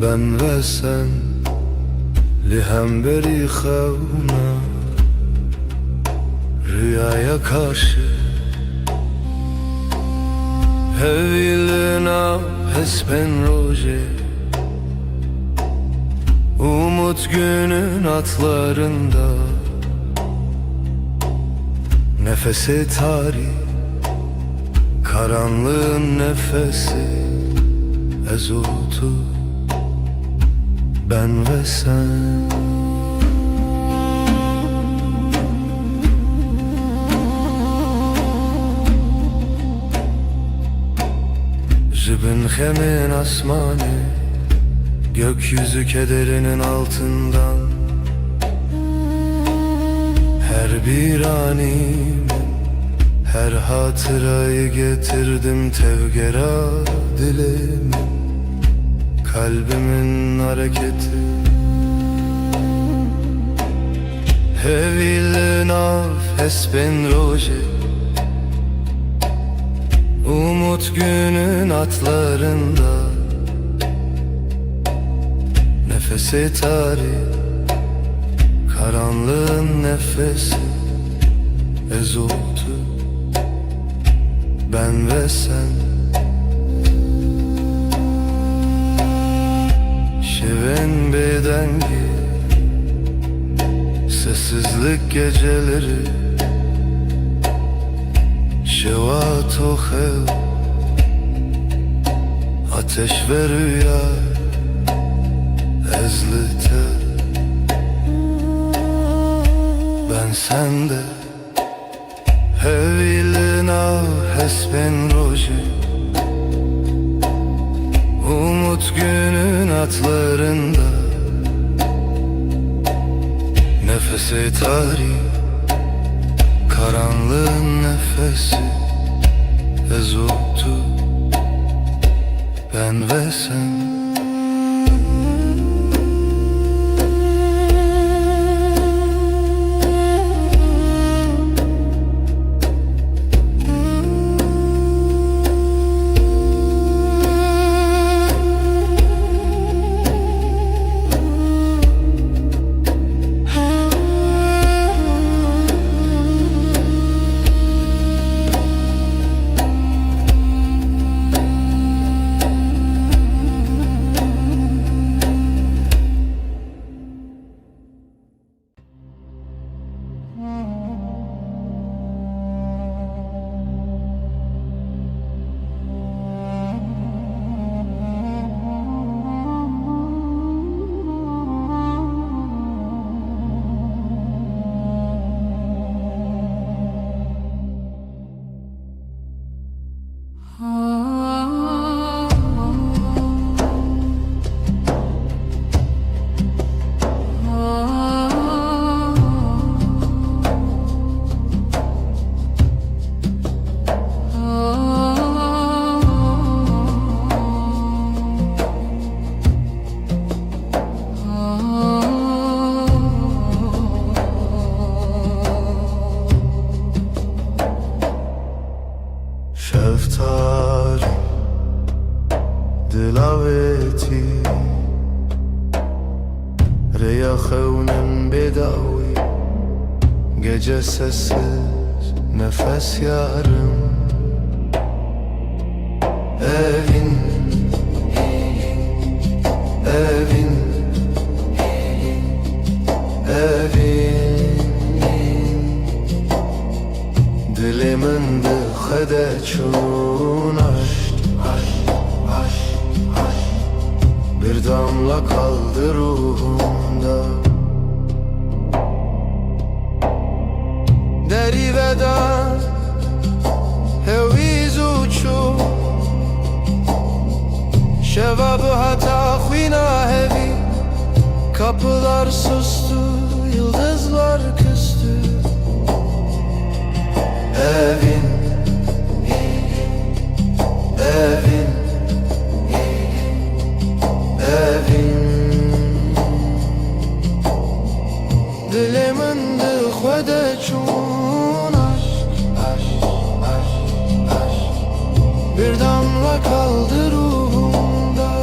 Ben ve sen lihemberi xevna rüyaya karşı hevilina hespen roje umut günün atlarında Nefesi tarih, karanlığın nefesi, ezotu ben ve sen. Jibin hemin asmanı, gökyüzü kederinin altından. Her bir anime, her hatırayı getirdim tevgera dilime. Kalbimin hareketi, hevilin af espen roje. Umut günün atlarında, nefesi tarih, karanlığın nefesi, ezotu ben ve sen. Şeven bedengi, sessizlik geceleri, şevat o hev, ateş ve rüya, ezlite ben sende. Hevilina hesben roje, umut günün atlarında, nefesi tarih, karanlığın nefesi, ezotu ben ve sen. Şeftali, dilaveti, reyahevnin bedavi, gece sessiz, nefes yarım. Evin, evin, evin, dilimin dıhede çun aşk, bir damla kaldı ruhumda. Deri veda, heviz uçu, şevabı hata khvina hevi. Kapılar sustu, yıldızlar küstü. Evin, evin, evin, dilimin dıhvede çun aşk, bir damla kaldı ruhumda.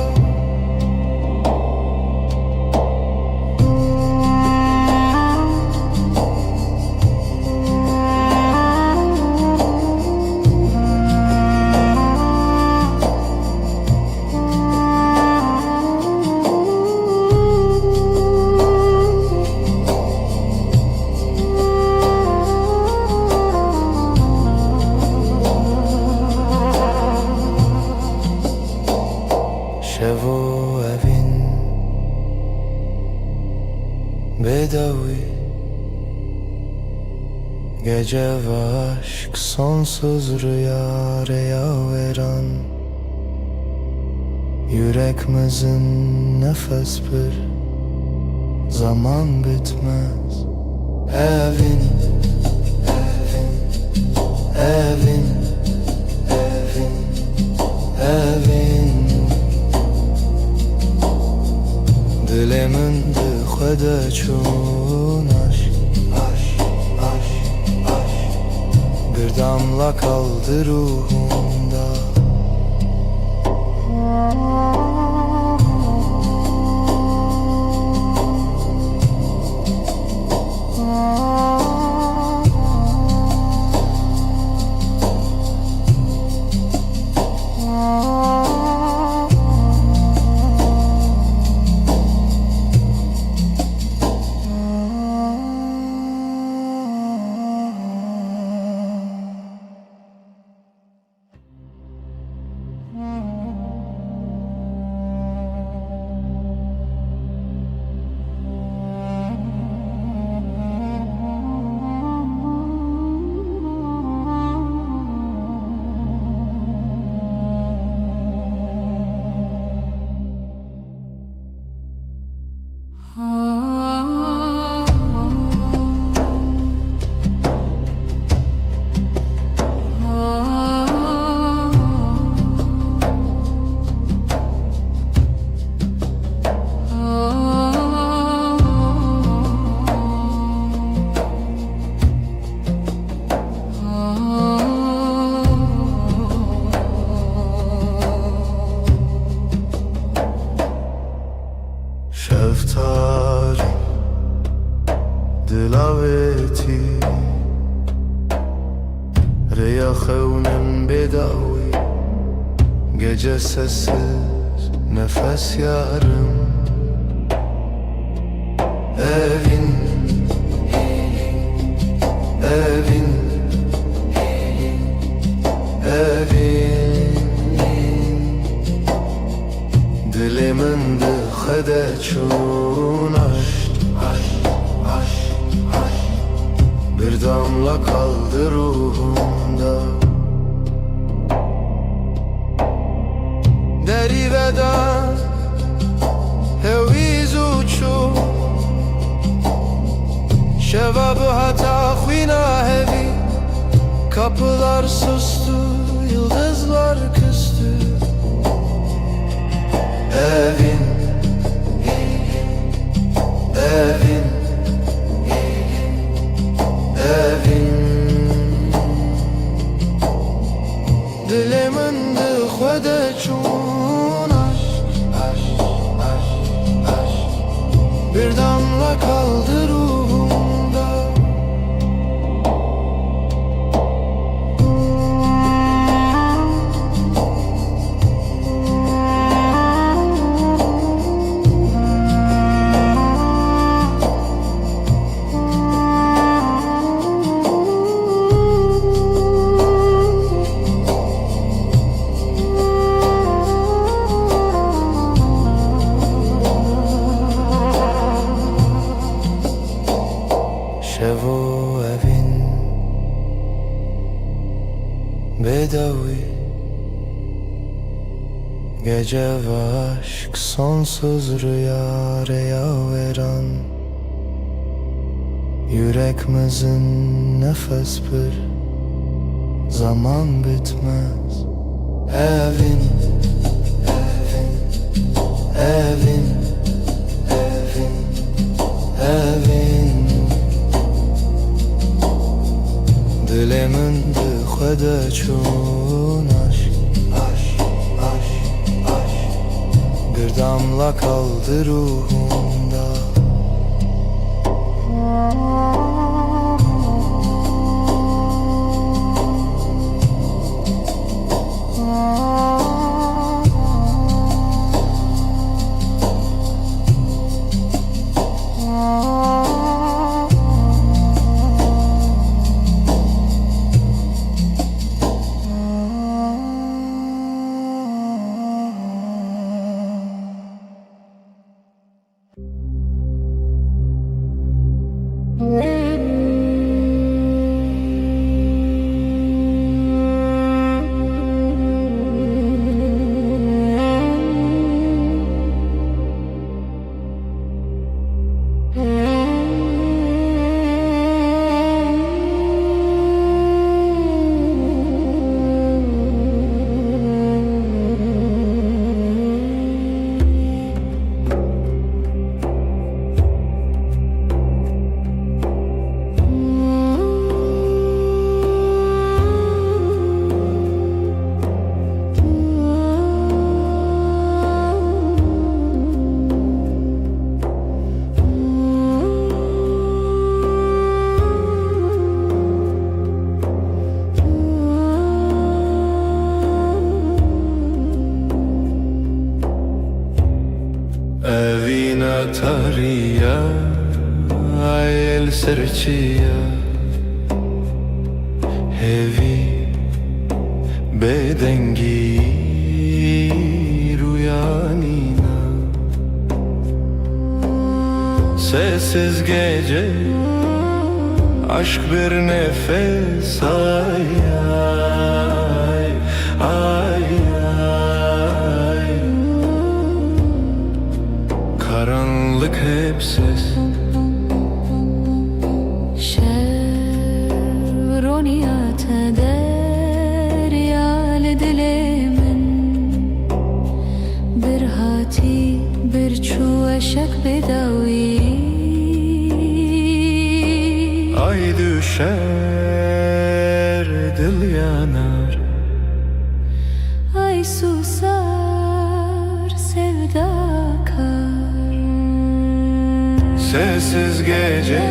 Gece ve aşk sonsuz rüya veren, yüreğimizin nefes bir zaman bitmez. Evin, evin, evin, evin, dilimin dixwede çûn aşk, bir damla kaldı ruhumda. Şeftali, dilaveti, reyahevnin bedavi, gece sessiz nefes yarım. Evin, evin, evin, dilimin dixwede çûn aşk, bir damla kaldı ruhumda. Deriveden heviz uçu, şevabı hata xwîna hevi, kapılar sustu, yıldızlar küstü. Evin, evin, evin, dilimin dixwede çûn aşk, bir damla kaldı ruhumda. Şevo evin, bedavi, gece ve aşk sonsuz rüya veren, yüreğimizin nefes bir zaman bitmez. Evin, evin, evin, evin, evin, dilimin dixwede çûn aşk, bir damla kaldı ruhumda. serçiya hevi bedengi rüyanina sessiz gece aşk bir nefes ay ay ay ay karanlık hep ses شرونيات دريال دلمن برهاتي برچو اشک بداوی ay düşer dil yanar Ay susar sevda kar sessiz gece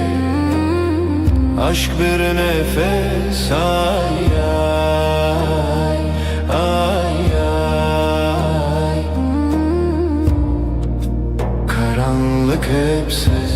aşk bir nefes ay ay ay ay karanlık hep ses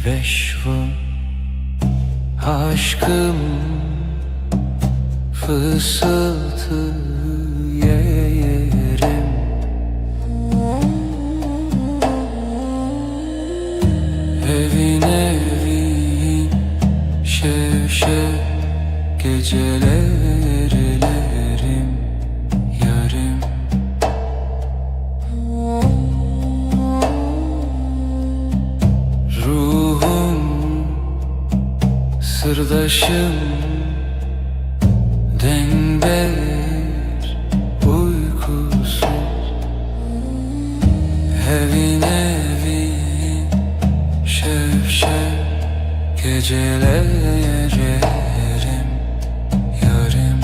Veşvun aşkım fısıltı yerim evin evin şevşek gecelerlerim yarım ruhum sırdaşım denber uykusuz evin evin şevşek gecelerim yarım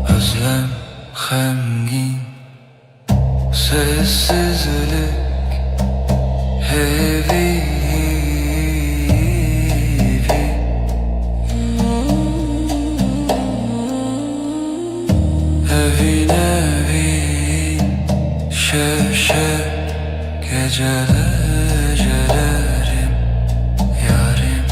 Özlem hemgin sessizlik heavy evin evin şevşek gecelerim yarım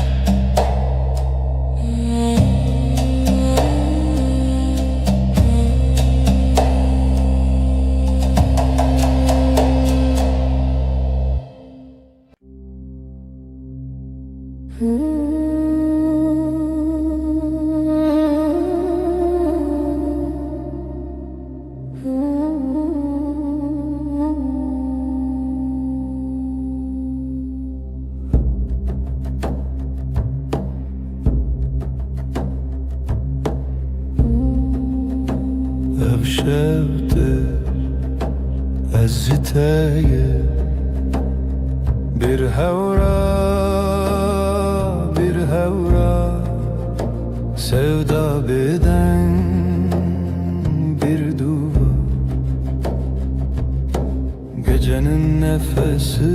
şevdir ez ji te ye bir hewra sevda beden bir duva gecenin nefesi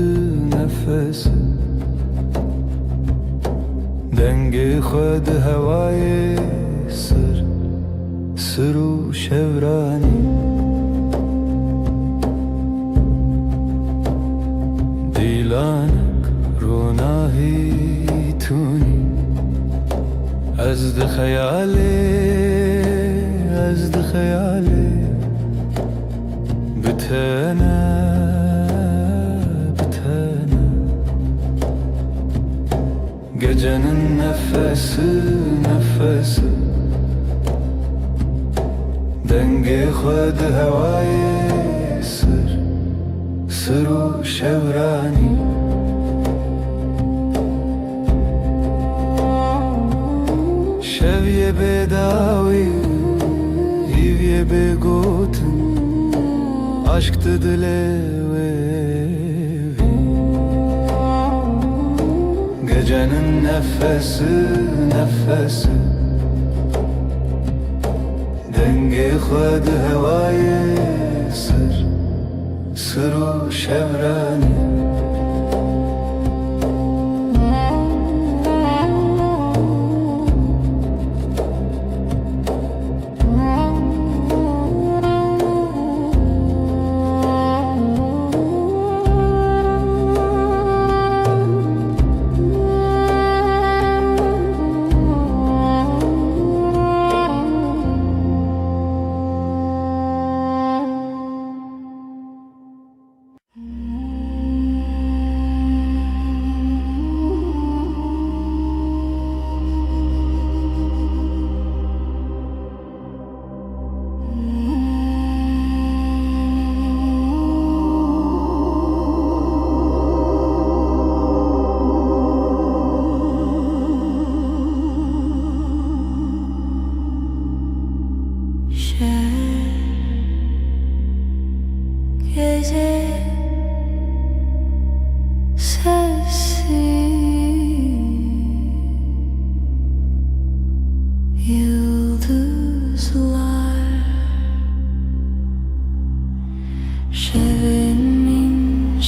dengi xwed hewayê sır û şevranî dîlanek ronahî tûnî ez di xeyalê bitene gecenin nefesi dengi xwed hewayê sır û şevranî şevye bêdawî hîvye bêgotin aşk di dilê wê gecenin nefesi dengi xwed hewayê sır û şevranî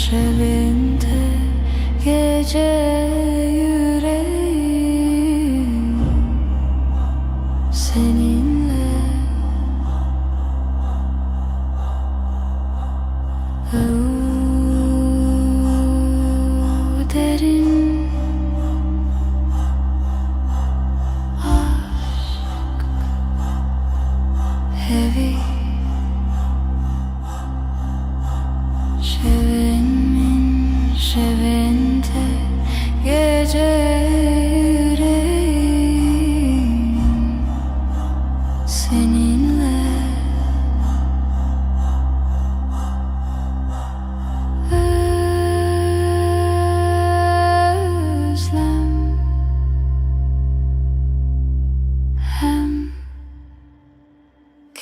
Şevinde gece yüreğim seninle derin aşk heavy şevinde gece yüreğim seninle özlem hem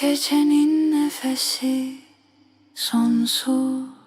gecenin nefesi sonsuz.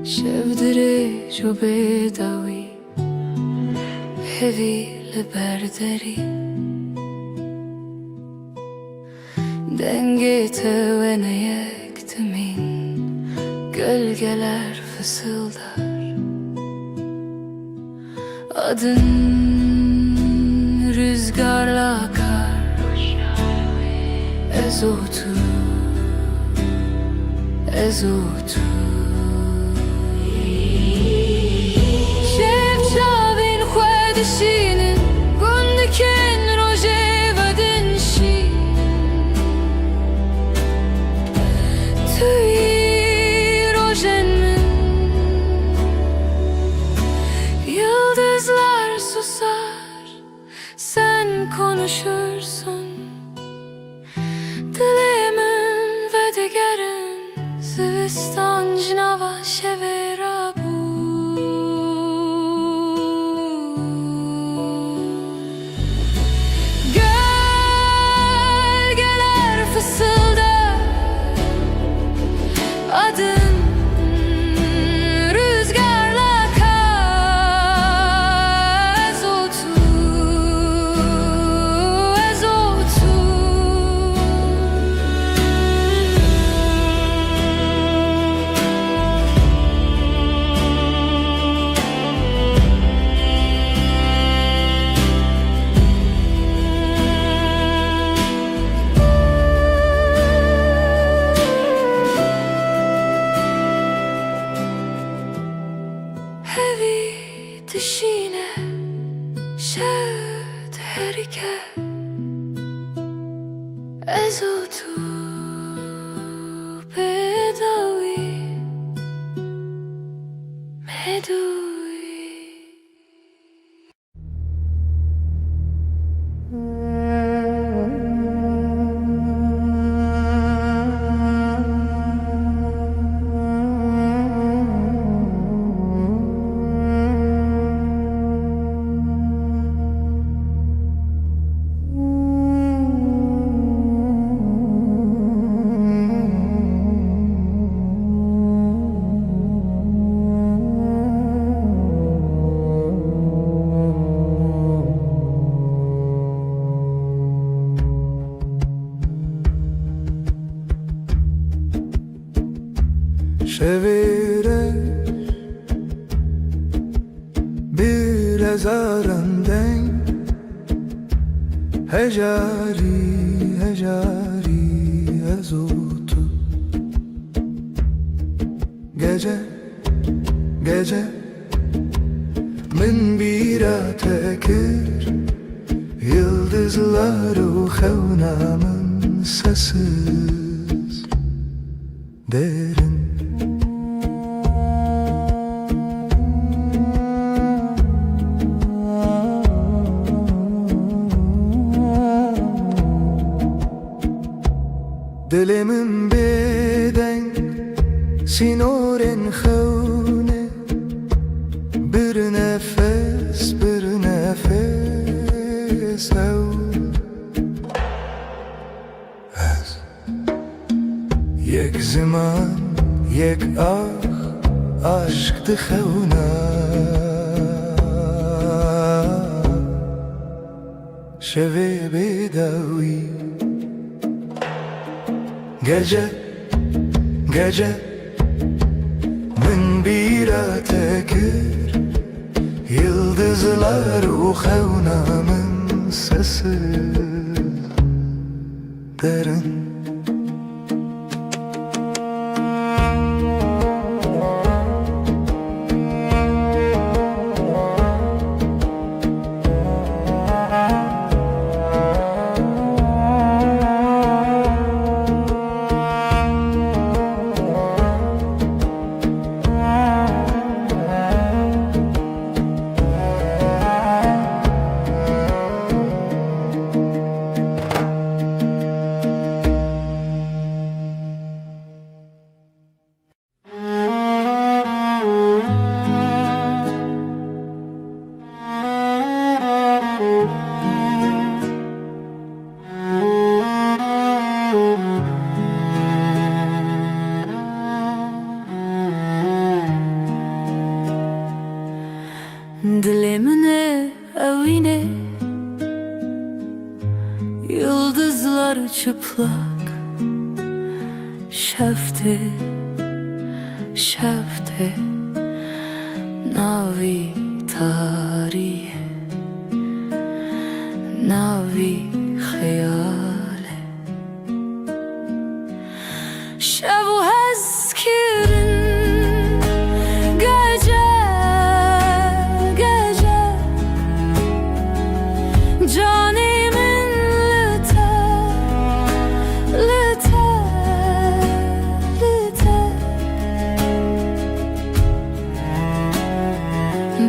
شفدري جو بداوي هذي لبردري Dengete ve ne yektimin gölgeler fısıldar. Adın rüzgarla akar, ezotu, ezotu. Şevçavin xwedişinin gundikin roje vedin şi. Tüy rojen min yıldızlar susar, sen konuşursun. Dilimin ve digerin zivistan cinava şevera bu. Gölgeler fısıldar, adın rüzgarla akar, ezotu, ezotu. Hevi dişine şevd herike, ezotu bedavi medui. Şevire bir ezarenden hecari hecari ezotu. Gece gece min bira tekir, yıldızları xevnamın sessiz derin. Dilimin beden sinoren xevne, bir nefes bir nefes ev. Ez yek zaman yek aşktı xevna, şevi bedavi. Gece gece min bira tekir, yıldızlar xevnamın sessiz derin. çıplak şefte şefte navi tarihe navi hayale şevu hezkirin gece gece canimin lüte lüte lüte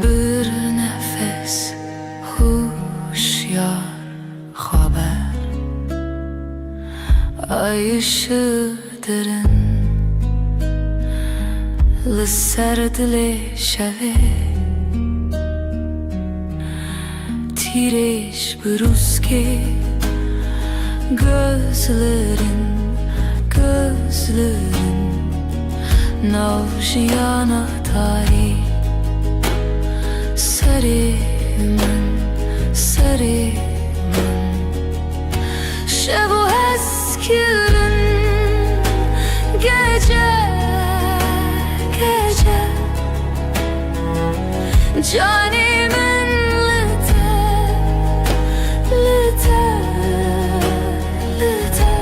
bir nefes huşyar haber ay ışığı derin لسردل شوه تیرش بروز که gözlerin navşiyana tari sarımın şevu eskirin gece canimin lüte lüte lüte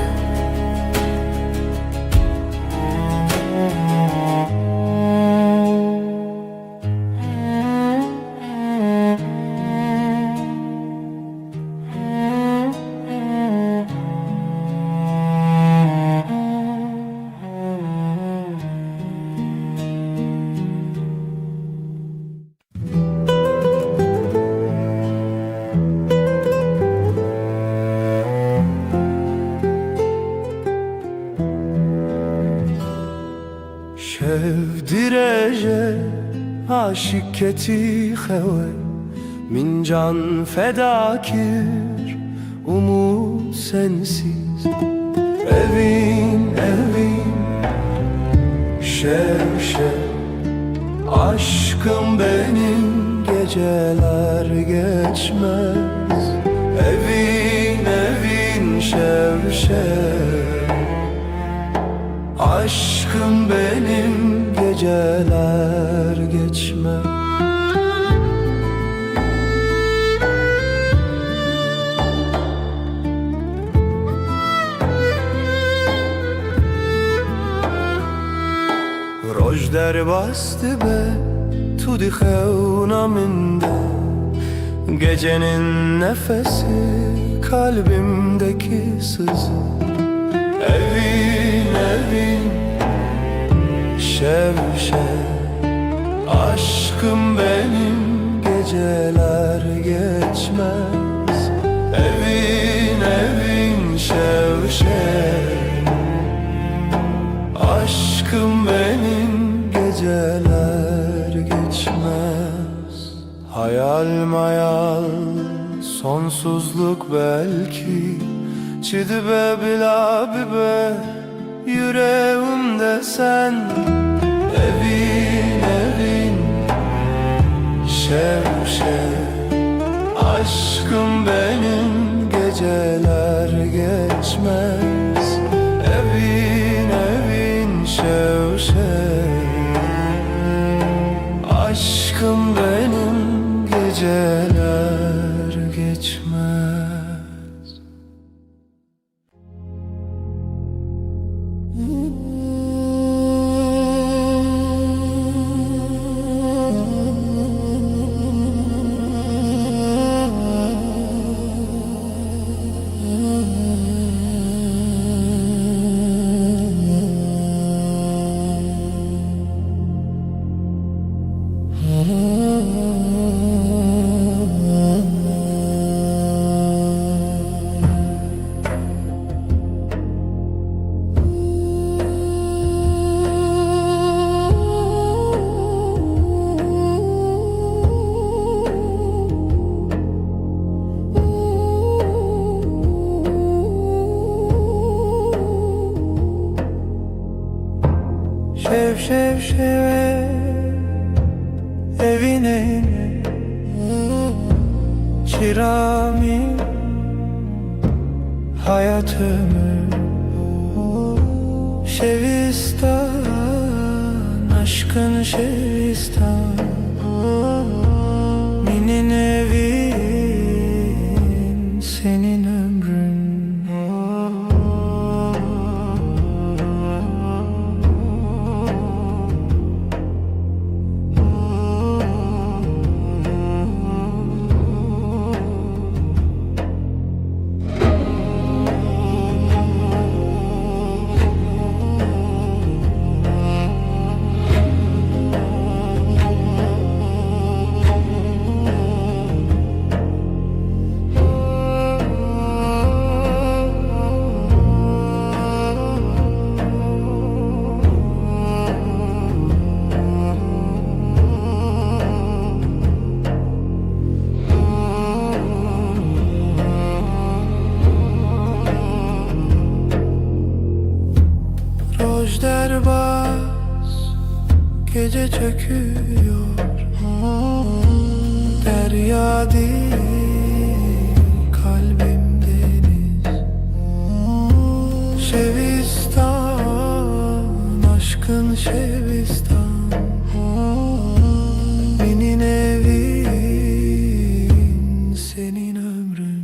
Şevdirece aşiketi xewe min can fedakir umut sensiz evin şev aşkım benim geceler geçmez evin şev aşkım benim geceler geçmez Roj der bastı be tudi xevna minde gecenin nefesi kalbimdeki sızı evin şev aşkım benim geceler geçmez evin şev aşkım benim geceler geçmez hayal mayal sonsuzluk belki Çidibe bila bibe yüreğimde sen evin şev aşkım benim geceler geçmez evin şev aşkım benim geceler geçmez Şev evine çirami hayat ömür. Şevistan, aşkın Şevistan, benim evin, senin ömrün. Rojderbaz gece çöküyor, derya değil kalbim deniz. Şevistan, aşkın Şevistan, benim evin, senin ömrün.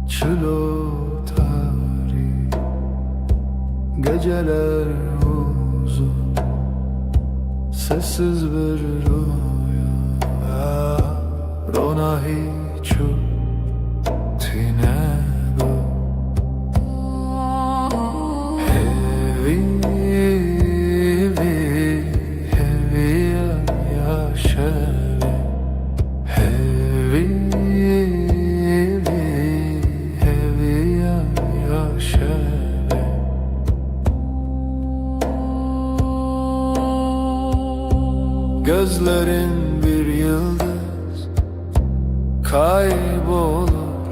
Çilo tarih, geceler uzun, sessiz bir rüya. Rona hiçu tinego, hevi yaşavi, hevi yaşavi. Gözlerin bir yıldız kaybolur,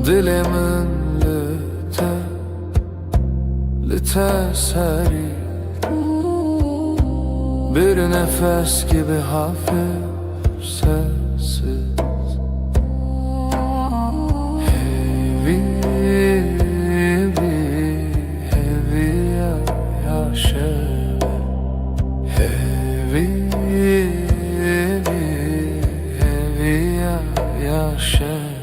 dilimin lüte seri, bir nefes gibi hafif sessiz. Hevi yaşavi, hevi yaşavi.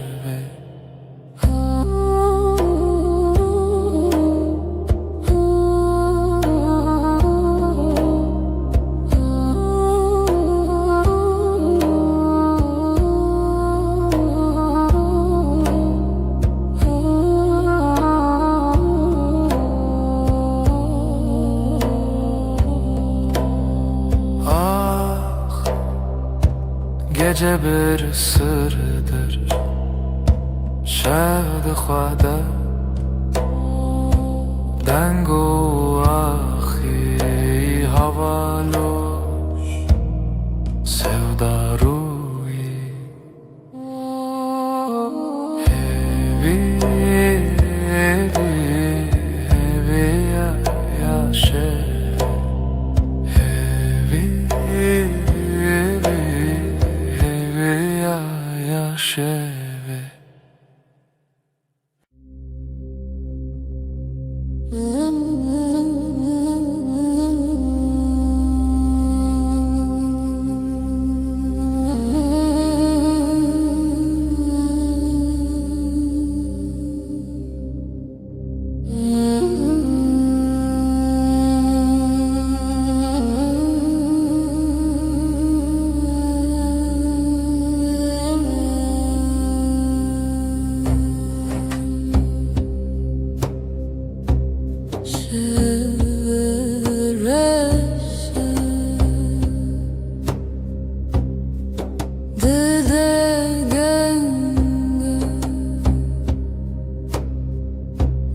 Gece bir sırdır şevd xwada dengo axi havaloş sevdaru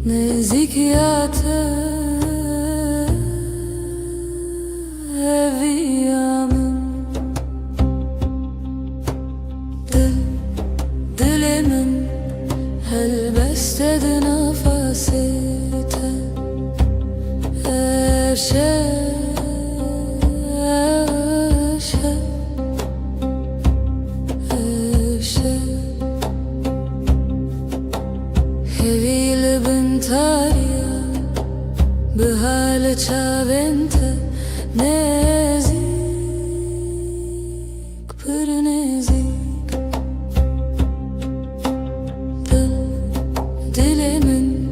Nezikiyate eviyamın dilimin helbestedi nefasite Hevile bintarya Bihale çavente Nezik Pır nezik Dilimin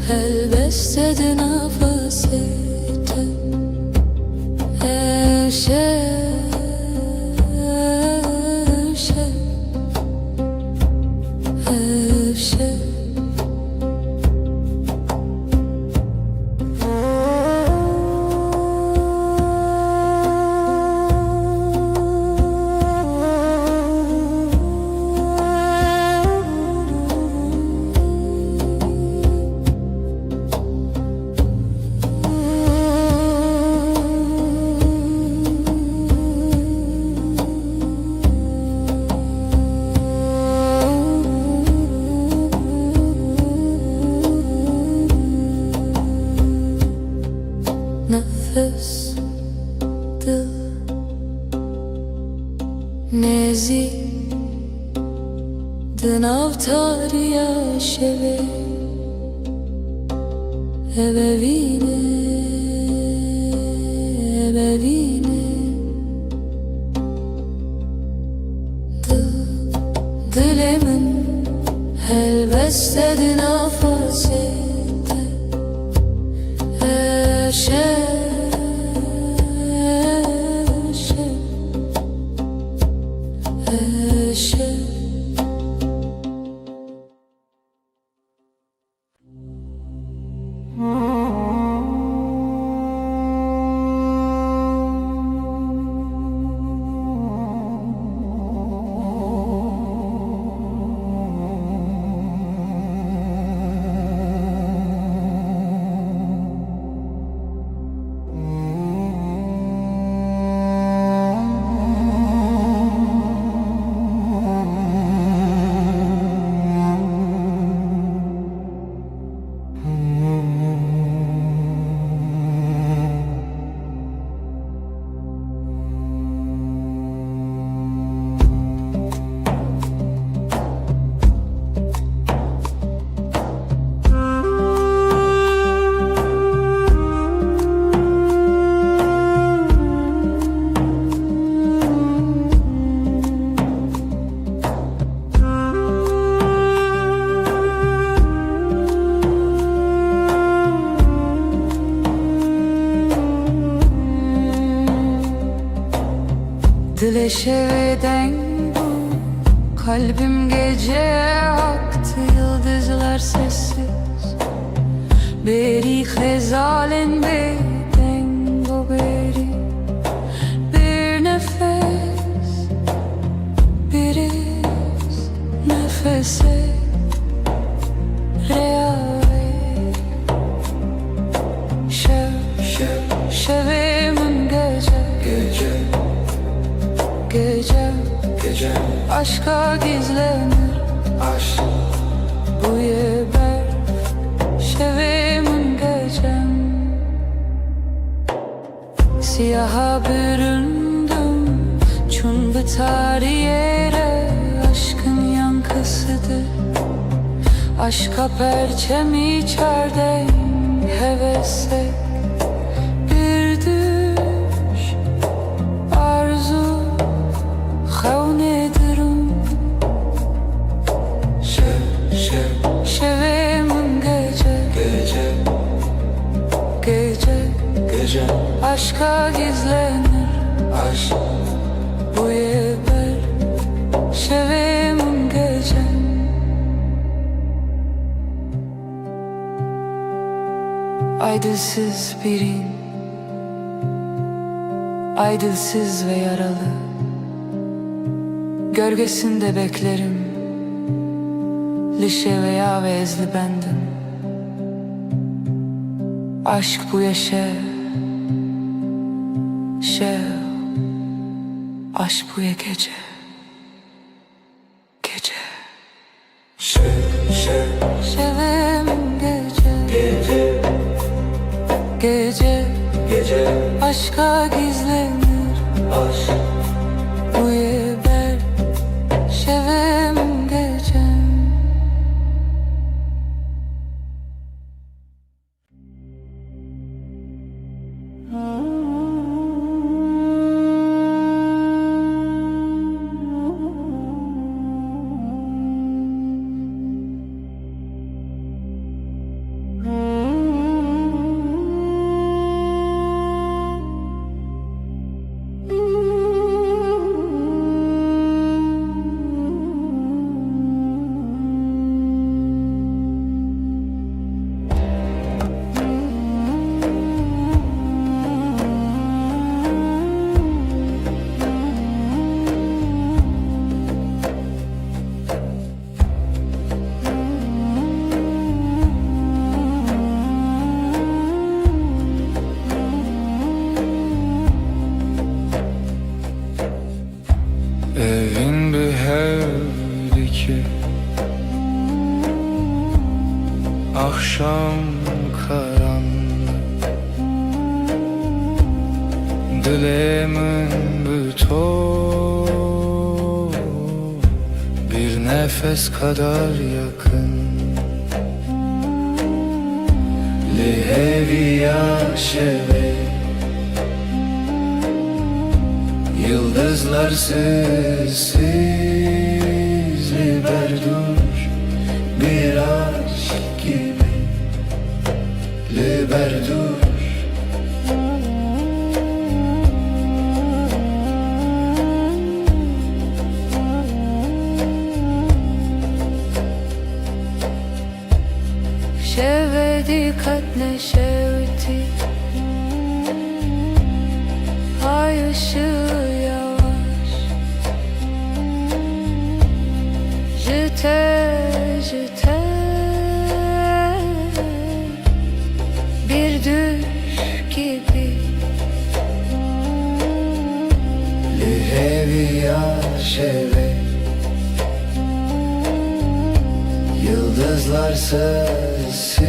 helbestedi nefasite Nefes dil Nezi Dinavtar yaşeve Ebevine Dilimin helbestedi nefasite Dileşeveden bu kalbim gece aktı yıldızlar sessiz Beri hezalen beden bu beri Bir nefes bir iz nefese reave Şevimin gece Aşka gizlenir aşk Bu yeber Şevimin gecem Siyaha büründüm Çün biter yere Aşkın yankısıdır Aşka perçem içerdeyim hevese bir düş arzu xevnedirim şevim gece aşka gizlenir aşk bu yeber şevim gece. Aydılsız birin, aydılsız ve yaralı, gölgesinde beklerim, lişe veya vezli bendim. Aşk bu yaşa, aşk bu ya gece, şevim gece, aşka gizlenir aşk bu yeber şevim gece. Evin bir hevdi ki akşam karanlık, dilemin bütün bir nefes kadar yakın. Lihevi yaşeve yıldızlar sessiz liberdur bir aşk gibi liberdur. Şevdi katne şevdi ay ışığı yavaş jite bir düş gibi Lihevi yaşeve yıldızlar sessiz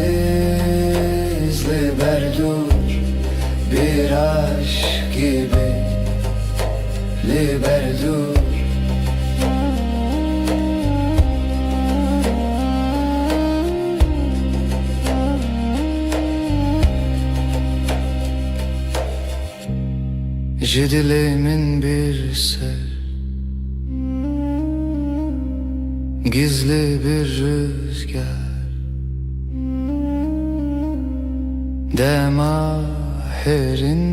liberdur bir aşk gibi liberdur. Dilimin bir ser, gizli bir rüzgar, dema herin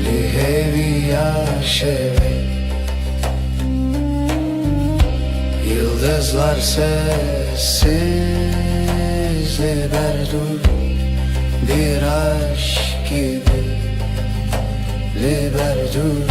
lihevi yaşeve yıldızlar sessiz liberdur bir aşk gibi liberdur.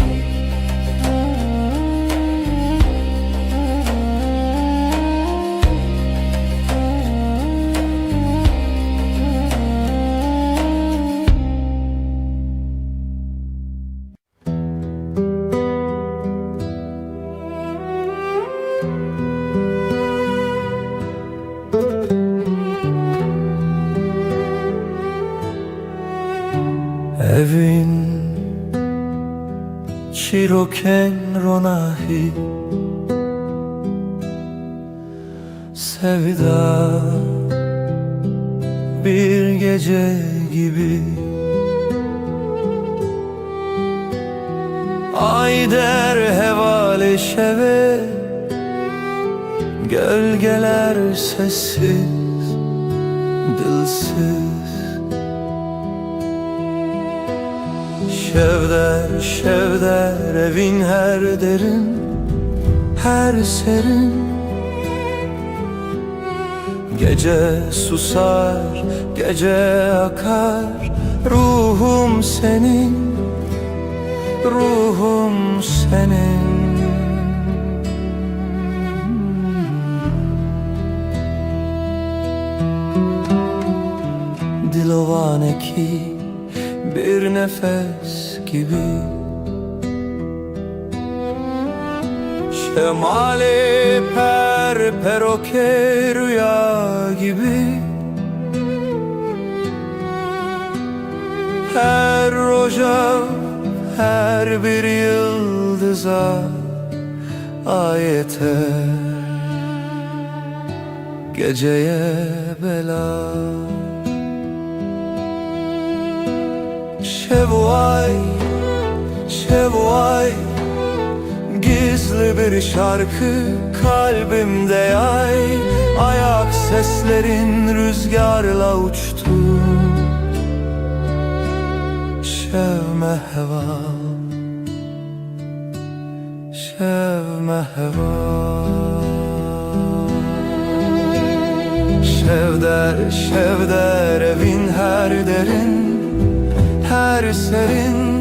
Evin çiroken ronahi sevda bir gece gibi ay der hevale şeve gölgeler sessiz dilsiz şevder şevder evin her derin her serin gece susar gece akar ruhum senin ruhum senin dilovane ki bir nefes gibi şemali per peroke rüya gibi her roja her bir yıldıza ayeter geceye bela şevvay şevvay gizli bir şarkı kalbimde yay ayak seslerin rüzgarla uçtu şevme heva şevme heva şevder şevder evin her derin her serin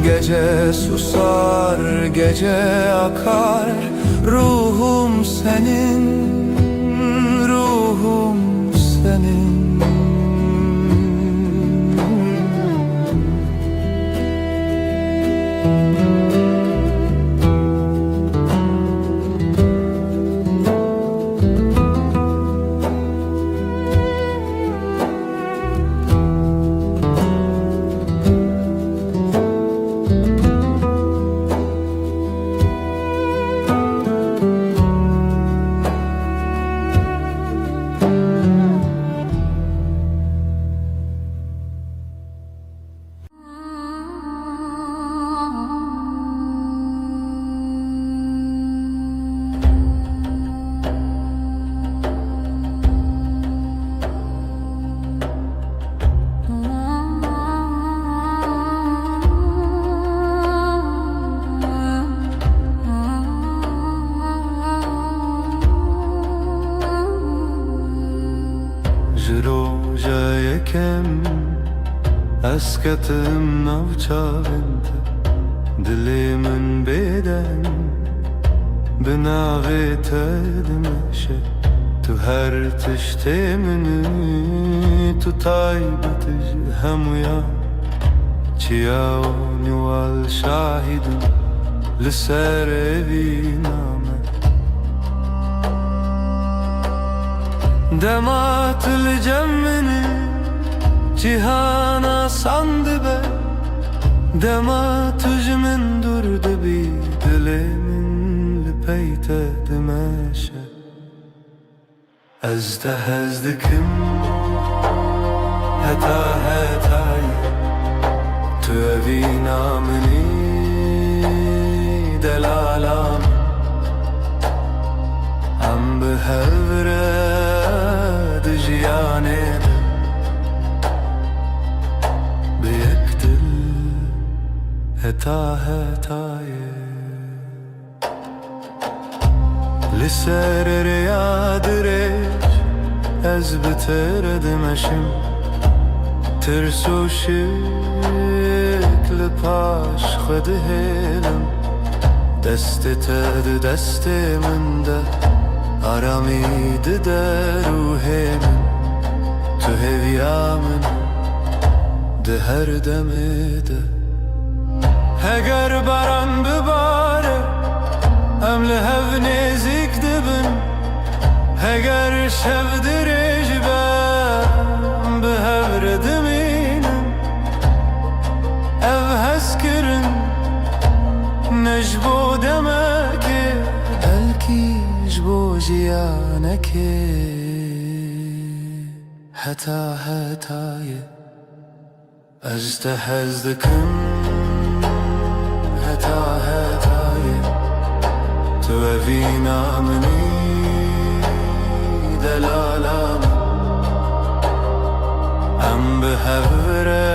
gece susar gece akar ruhum senin ruhum senin Jiroja yekem esketim navçavinte dilimin beden binavete dimeşe tu her tiştemini tu taybetici hemuya çiyav nival şahidin liser evi name demat cemmini cihana sandı be demat ucmin durdu bi dilimin lipeyte dimeşe ezde hezdikim heta hetay tu evi namini delalam am behevre djiyanet biyekdil heta hetaye liser riyadreş ez biteredim eşim tirsu şekli paş xedihelim desti ted destimin de aramid de ruhimin tu hevyamin de her demide heger baran bibare emli hev nezik dibin heger şevdirej ben bihevre diminim ev eskirin Necbo demek belki jbo jiyaneke Heta hetaye Ez te hez dikim Heta hetaye Tu evîna minî delalam Em bi hevre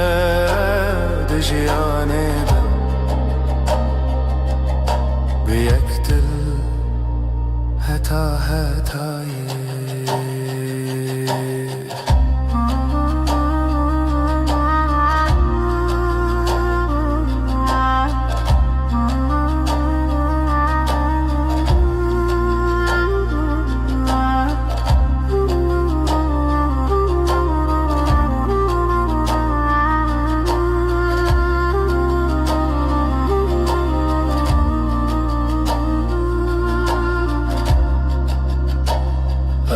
di jiyanê de Bi yek dil heta hetayê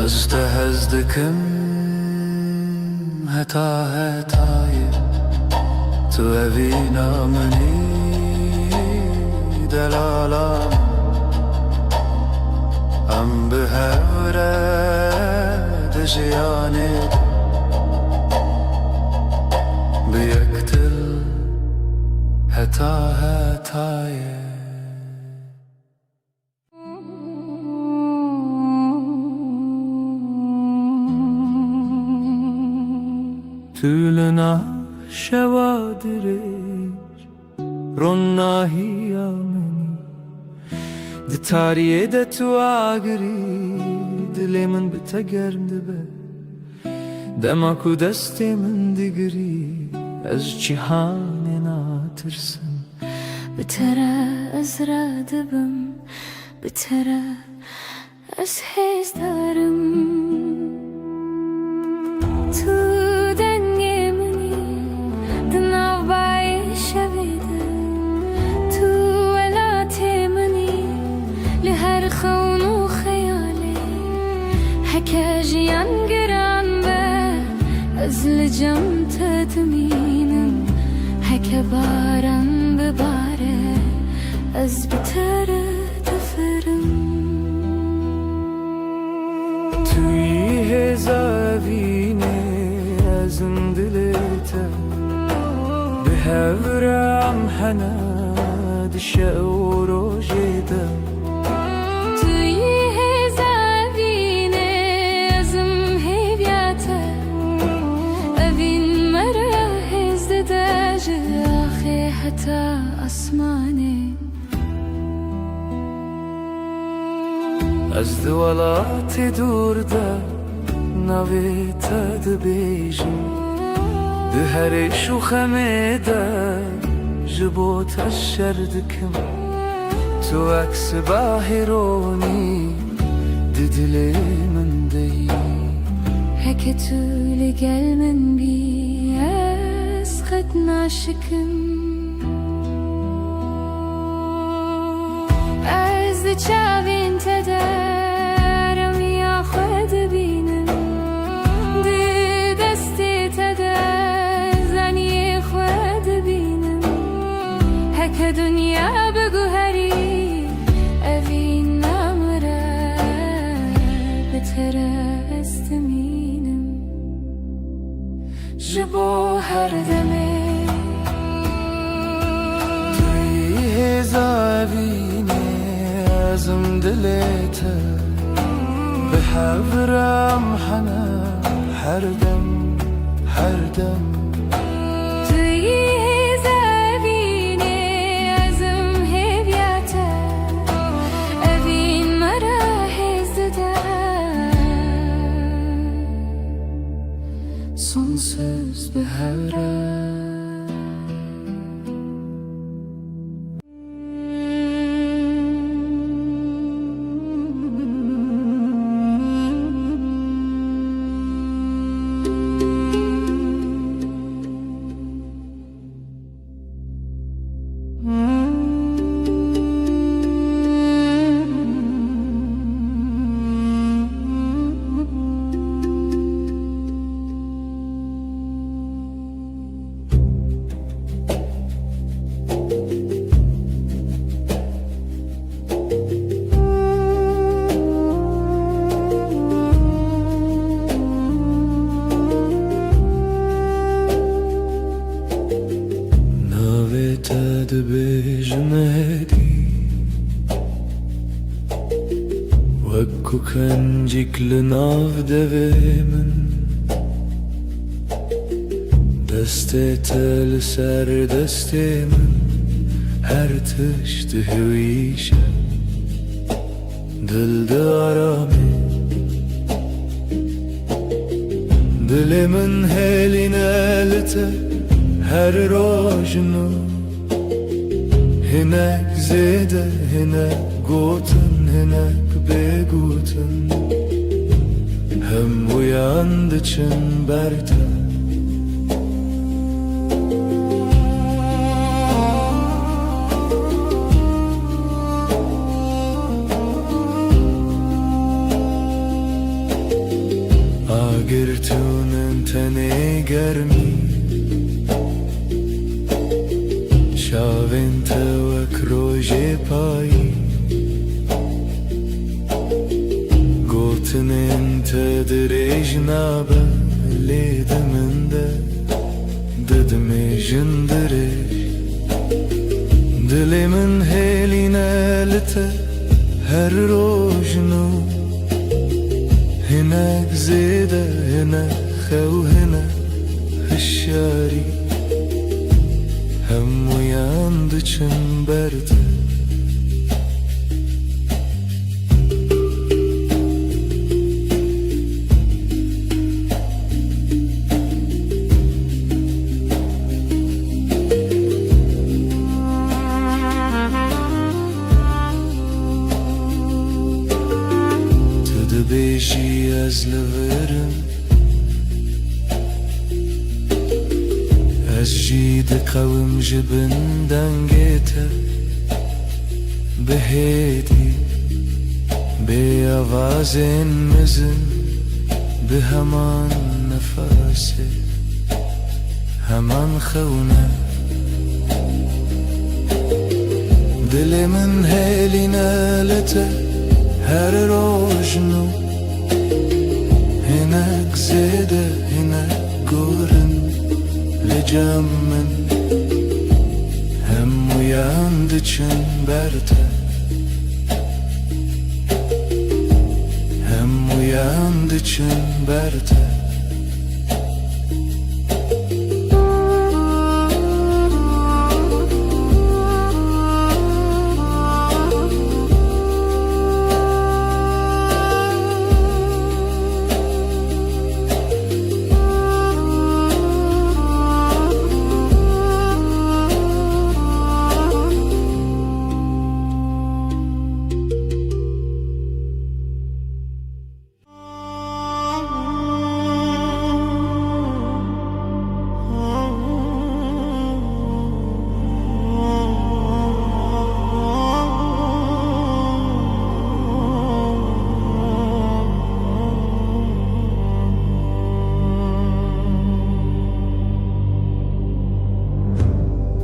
Ez te hez dikim heta hetayê Tu evîna minî delalam Em bi hevre di jiyanê de Bi yek dil heta hetayê Tülna şevadirek Ronnahi ameni Di tariye de tu agri Dile min bite germ dibe Dema ku deste min digri Ez cihanê natirsin Bi te re ez re dibim Bi te re ez hez darim Tu dengê minî di navbayê şevê de Tu welatê minî li her xewn û xeyalê Heke jiyan giran be ez li cem te dimînim Heke baran bibare ez bi te re difirim Tu yî hêza evînê ezin dilê te Bi hevre em hene di şev û rojê de Tu yî hêza evînê ezim hêviya te Evîn me re hêz dide ji axê heta asmanê Ez di welatê dûr de navê te dibêjim Di herê û xemê de ji bo te şer dikim Tu eks bahîronî di dilê min de yî Heke tu li gel min bî ez qet naşikim Ez di çavên te de remiya xwe dibînim Di destê te de zaniyê xwe dibînim Heke dünya biguherî evîn namire Bi te re ez dimînim Ji bo her demê Tu yî hêza evînê ezim dilê te Bi hevre em hene her dem her dem Tu yî hêza evînê ezim hêviya te Evîn me re hêz dide Sonsuz bi hevre دبێژنەدی وەکو کەنجێک لە ناو دەوێ من دەستێتە لەسەر دەستێ من هەر تشت هەویشە دڵ دەڕامێ دلێ من هێلینەلتە هەر ڕۆژن و هێنەک زێدە هێنەک گوتن هێنەک بێگوتن هەموویان دەچن بەرتە ئاگرتوونن تەنێ گەرمی شاوێنتە وەک ڕۆژێ پایی گوتنێنتە درێژ نابە لێ دەمەندە دەدمێژن درێژ دلێ من هێلینەلتە هەر ڕۆژن و هێنەک زێدە هێنەک خەو هێنەک هەشیاری هەموویان دەچن بەرتە دەبێژی ئەس لەڤێرم ئەس ژی دەقەوم ژ بن دەنگێتە بەهێدی بێ ئەڤازێن مزن بە هەمان نەفاسێ هەمان خەونە دلێ من هێلینەلتە هەر ڕۆژن و هێنەک زێدە هێنەک گۆرن لە جەم من هەموویان دەچن بەرتە هەموویان دەچن بەرتە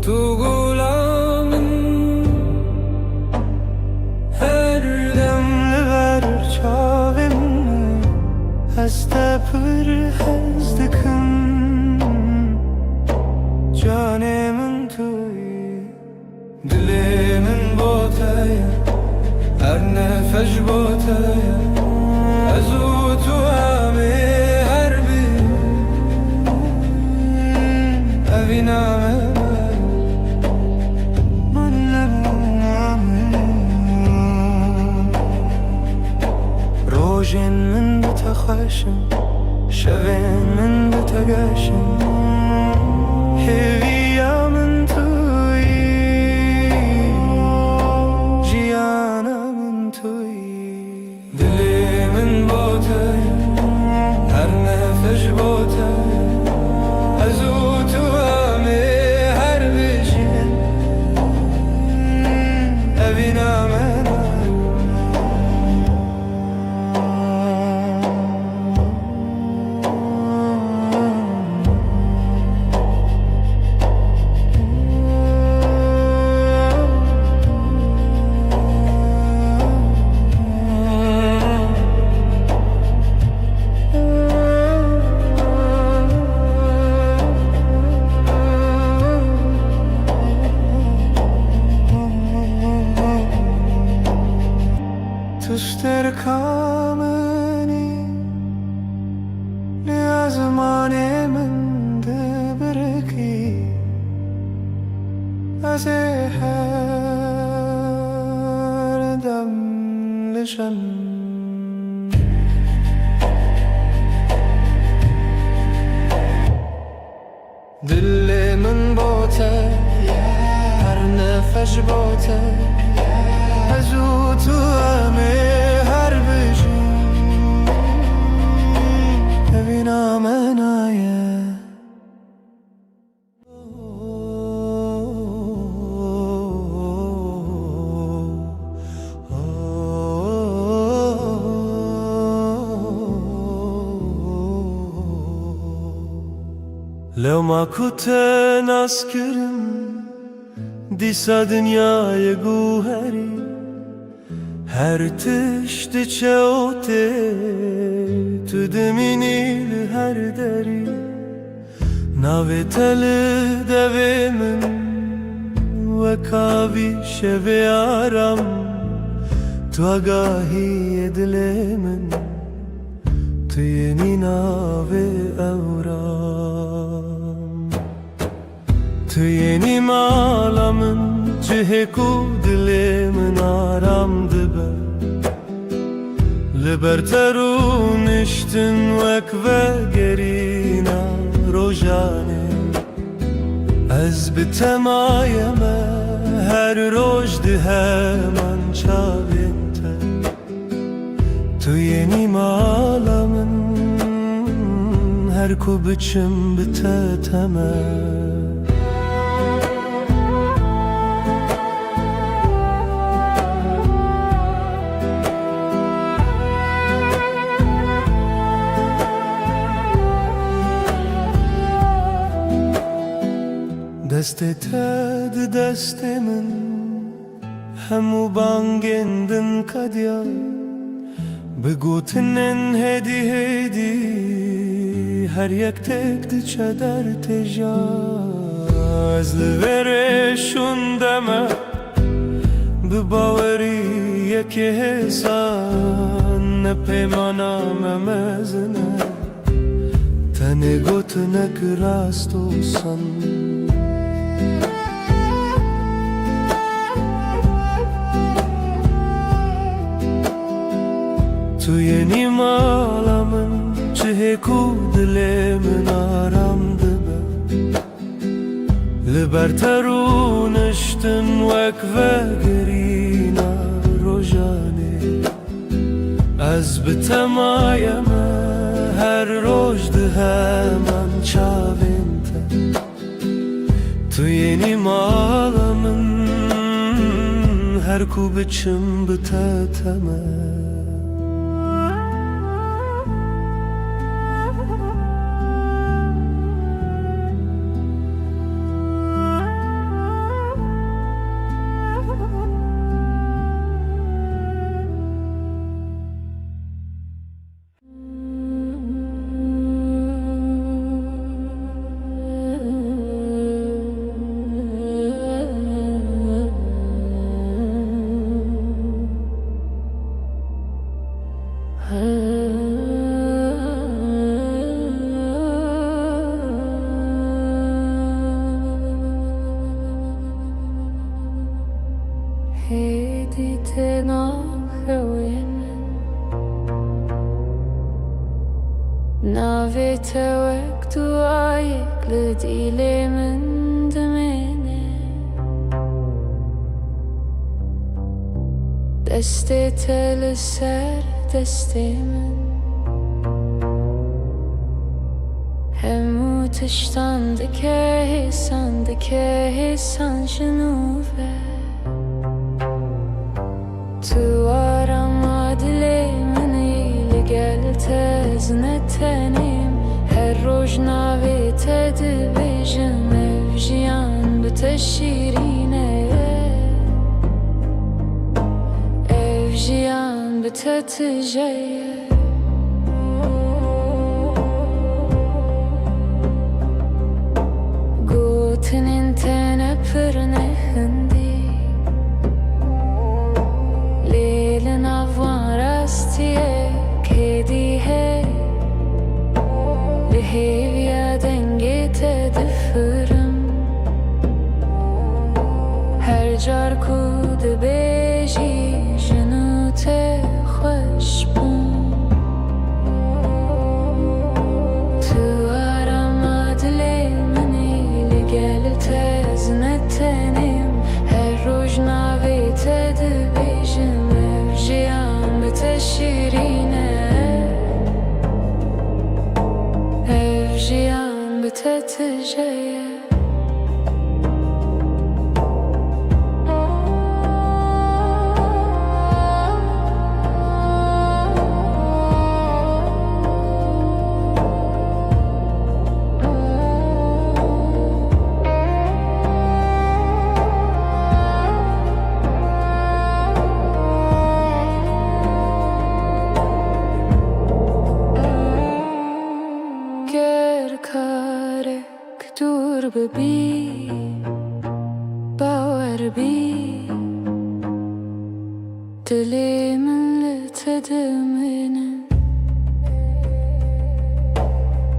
تو غلامم هر دم لبر چاوم هسته پر هزدکم جانمın توی دلمın بوتای هر نفس بوتای از او تو همه هر bir eviname روژن من بتخشم شبین من بتگشم هویا من توی جیانا من توی دلی من بوتای هر نفس بوتای از او تو همه هر بشین eviname ارکامنی لیازمان من دبرکی از هر دم لشم دل من باته هر نفش باته از او تو همه هر بجی ببینم انایه لو ما كنت ناسكرم دیسا دنیای گوهری هر تشت چوته تو دمینی هر دری ناوی تل دوی من وکاوی شوی آرام تو آگاهی دل من تو یعنی ناوی اورام تو یعنی مالامن جهکو دل من آرام دبه لبرترونشتن وک و گرینا روژانه از بتمایمه هر روش ده من چاوینته تو یعنی مالامن هر کو بچم بتتمه دست تد دست من همو بانگندن کدیا بگوتنن هدی هدی هر یک تک دچه در تجا از لورشون دمه بباوری یک حسان نپیمانم مزنه تنه گوتنک راست و سن تو یعنی مالامن چهکو دل من آرام دبه لبرترونشتن وک و گرینا روژانه از بتمایمه هر روش ده من چاوینته تو یعنی مالامن هر کو بچم بتتمه هدي تناخوين نافيت وقت وعيك لديلي من دميني دستي تلسر دستي من همو تشتان دكه سان شنوفه تو آرام دل منی لگل تزنتنیم هر روز ناوی تد بیجم افجیان بتشیرینه افجیان بتتجیه گوتنین تنپرنه هندی جار کو دبیجی جنو ته خوش بون تو آرama دلی منی لگل تزنتنیم هر روز نوی تدبیجم جیان بتشیرینه جیان بتتجیه دور ببی باور بی دلی من لتدمنه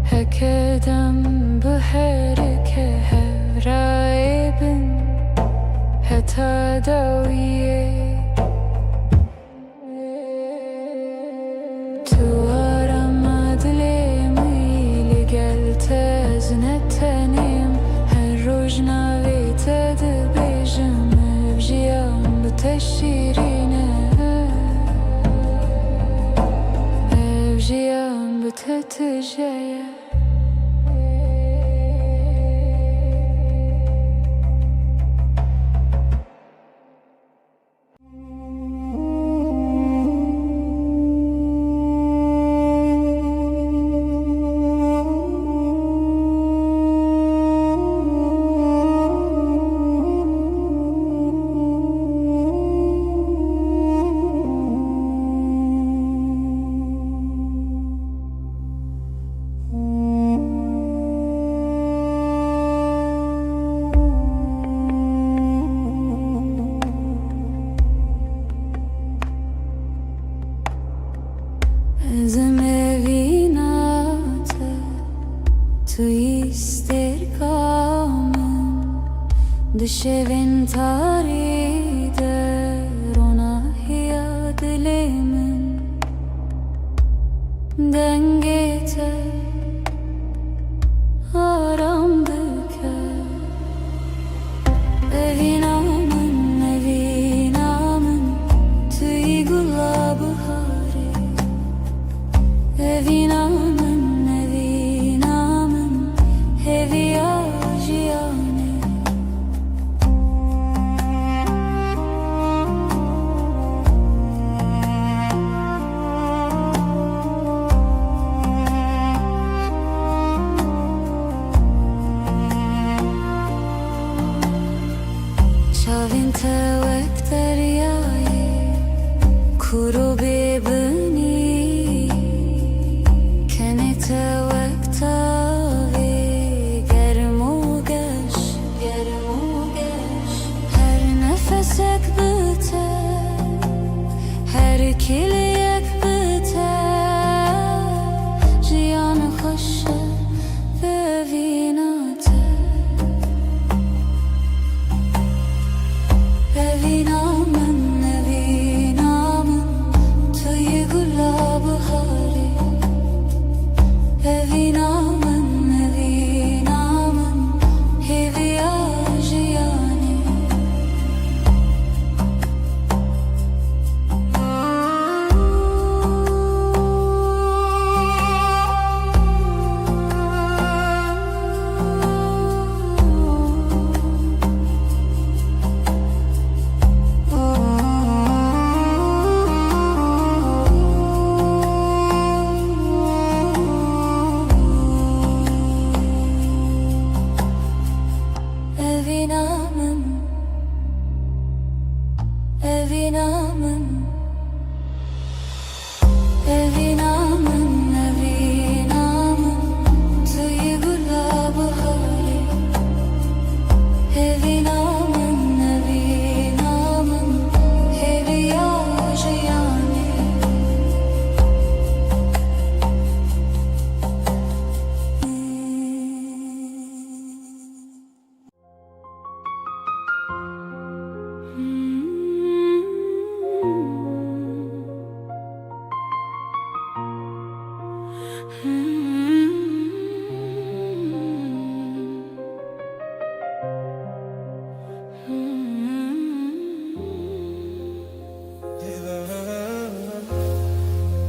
هکدم بحرکه هرایبن حتی داویه تو آرama dilimi لگل تزنتنیم ناوی تدبیجم بجیان بتشیرینه بجیان بتتجیه Zemevinate tu isterkamın Dışevin tarider ona hiya dilimin Dengete aram büker Evinamın tüy gulabı Evinamın hevi aciyane Şavin tevek deryayı kuru bebini Her kiliyek biter Ciyanı hoşa ve vinate Evinamın tüyü gulabı hari Evinamın hevi aciyane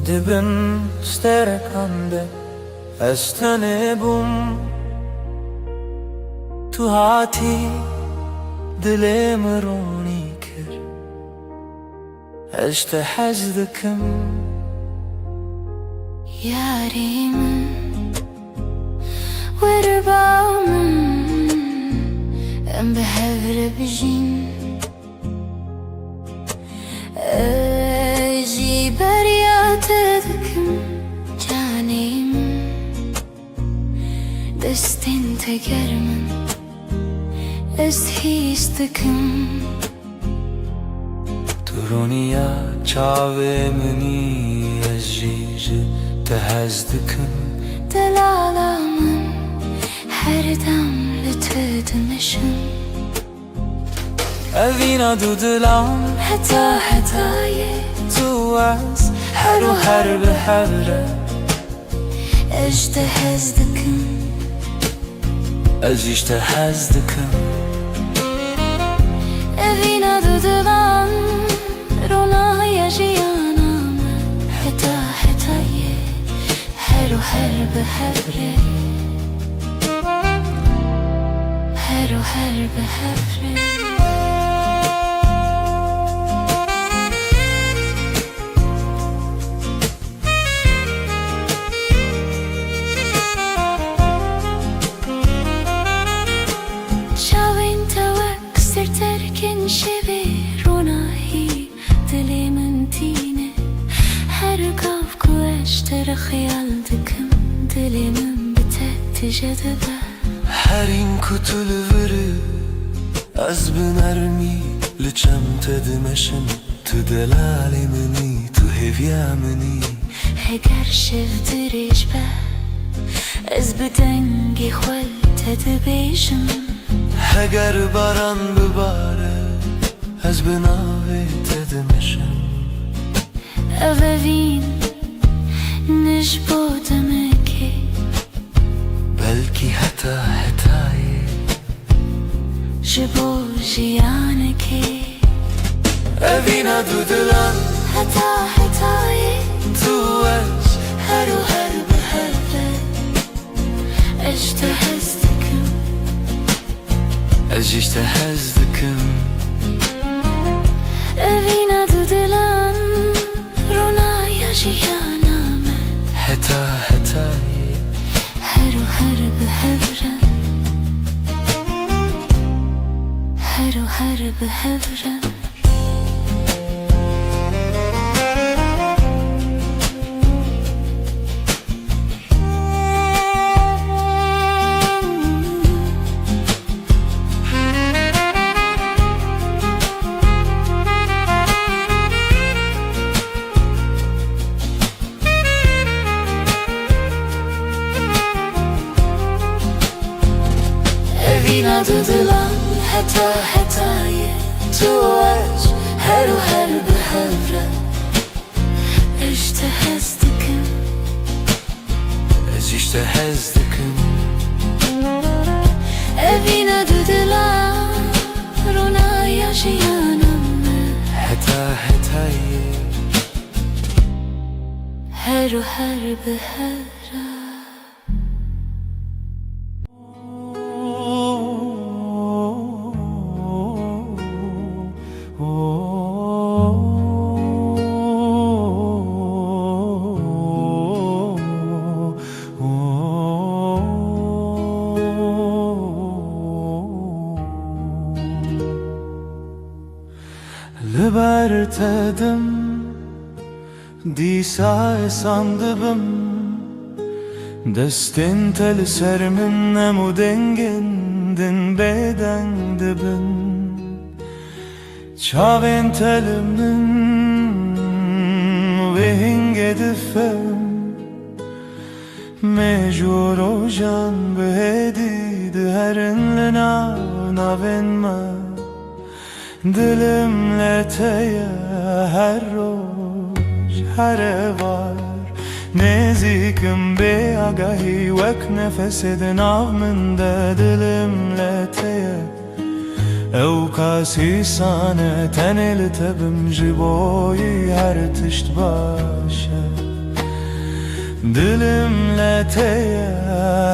Dibin sterekande estane bum tu hati dile meroni kir işte hazdıkım Yarimin ورباومن ام بهفر بجين اجي برياتكم جانيم دستين تجرمن استهيستكم Turuniya çavemini ezcici tehazdıkım دلالامن her damla tadmışım Evina dudulam حتى حتاي tuaz Heru her behevre اجتهزدكم Ez işte hazdıkım evina dudulan rona yaşayanam حتى حتاي her بهفره her بهفره شاوين توك سرتركن شبه روناهي دلي من تينه her kavku eşter خيالدكم دلي من بتات جذبه Herin kutulvırı Az binermi Liçem tedmeşin Tu delalimini Tu hevyamini هجر شفتريش به از بدنگی خول تدبیشم Heger baran bibare Ez binave tedmeşin اوین نش بودم که Belki hata hatayı جبو جیان که Evina dudulan حتا حتای Tu ez هر بهفه اجتهزدکم Ez işte hazdıkım اوین دودلان رونا yaşayanam Hata hatayı her بهفه her بهفه Evina dudulan hata hatayı tuaz her بهفه اجتهزدكم Ez işte hazdıkım Evina dudulan rona yaşayanam Hata hatayı her بهفه Libertedim Disa sandıbım Destin tel sermin nemu dengindin beden dibin Çavin telimin Vehin gedifem Mecur ojan behedid herinlina navenma Dilimle teye her roş her var Nezikim be agahi vek nefesidin avminde Dilimle teye ev kasi sane teneli tebim jiboyi her tişt başa Dilimle teye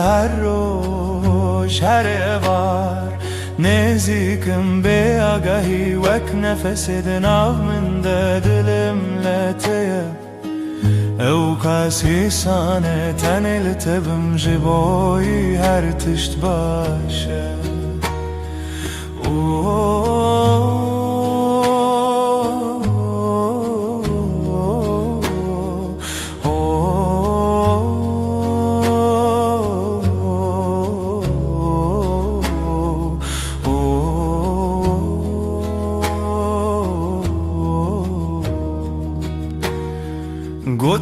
her roş her var Nezikim be agahi vek nefesidin avminde Dilimle teye ev kasi sane teneli tebim jiboyi her tişt başa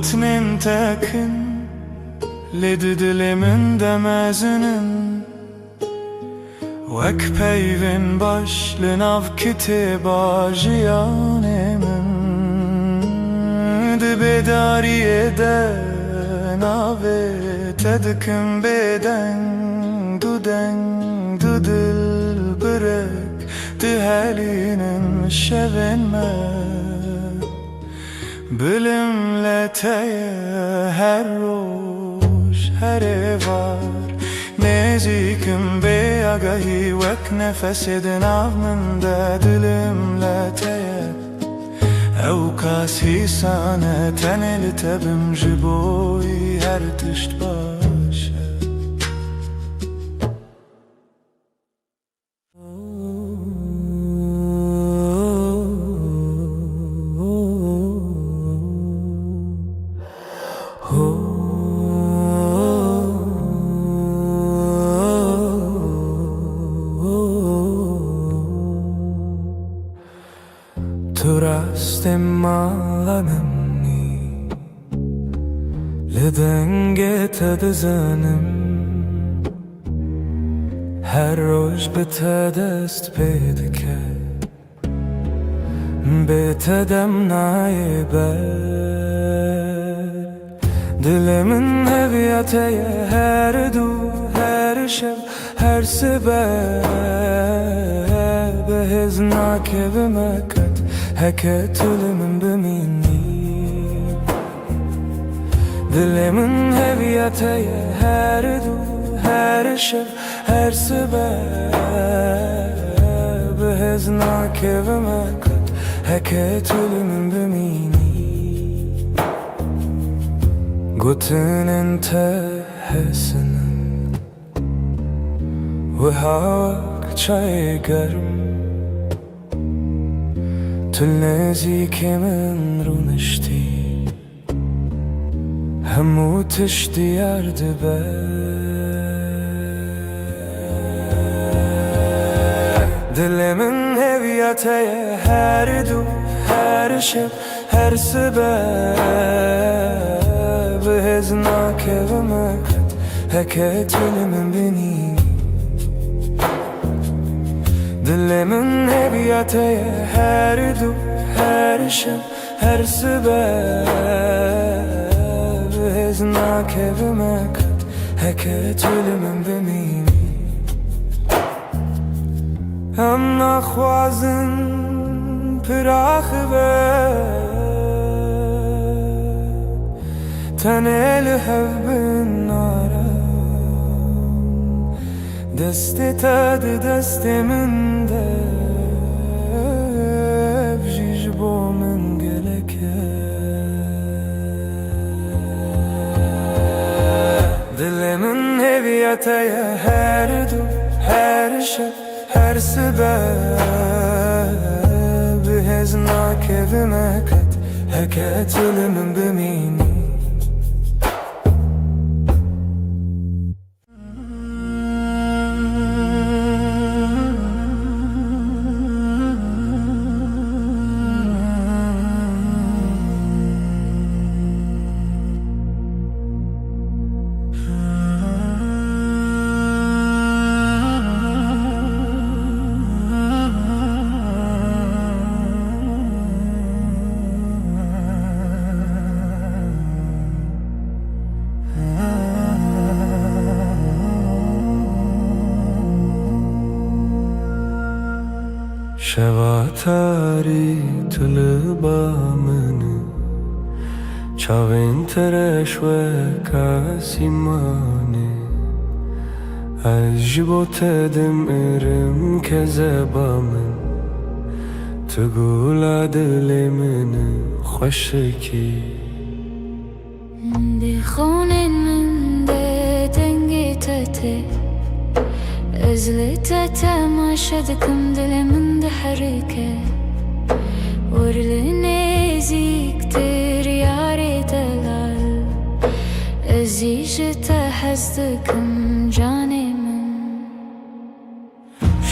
Gotnin tekin ledi dilimin demezinin Vek peyvin başlı nav kiteba jiyanemin Di bedariye de nave tedkim beden Du dil bırek di helinin şevenme Bilimle teye her roş her var Nezikim be agahi vek nefesidin avminde Dilimle teye ev kasi sane teneli tebim jiboyi her tişt başa Turaste malanımni Lidenge tedizanım Her roş bitedest pedike Bitedem naiber Dilimin heviyateye her du her şev her sebep Behiznak evime kat Heket ölümün bimini Dilimin heviyateye her du her şev her sebep Behiznak evime kat Heket ölümün bimini Gutinin tehesinin Ve havak çay garım تلنازيك من رونشتي هموت اشتيار دبا دلي من هويتي her du her şeb her sebep Heznak evime kat heket ölümün beni Dilimin heviyateye her du her şeb her sebep Heznak evime kat heket ölümün bimini Hem nakhwazin pirakh ve Tenel hevbin nara Desti tad desti min de Bjish bo min geleke Dilimin heviyateye her du her şeb her sebep Heznak evime kat heket ölümün bimini شواتاری طلبا منه چاوین ترش و کاسیمانه عجبو تدم ارم كزبا من تقول عدل من خوشكي دي خونن من ده دنگي تته ازلت ما شدكم دل من ده حركة ورلني زيكتر ياري دلال ازيجت حسدكم جاني من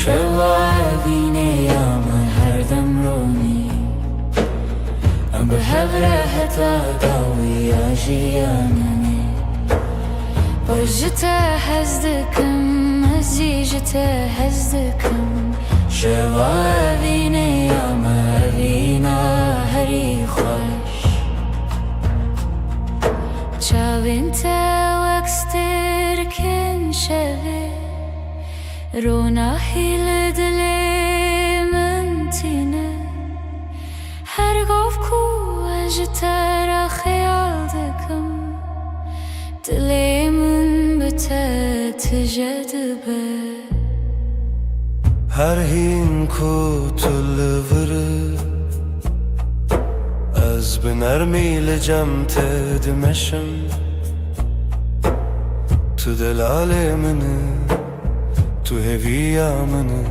شوابيني يا من هردم روني ام بهبره حتى داوي يا جيانني وجت حسدكم ازيجت حسدكم شوابيني يا مهرينا هري خوش چاوين تا وكستر كن شوه روناحي لدلي من تينه هر قفكو اجتر خيال دكم دلي من بتت جدبه هر هین کو تلوره از بنرمی لجم تدمشم تو دلال منه تو هویا منه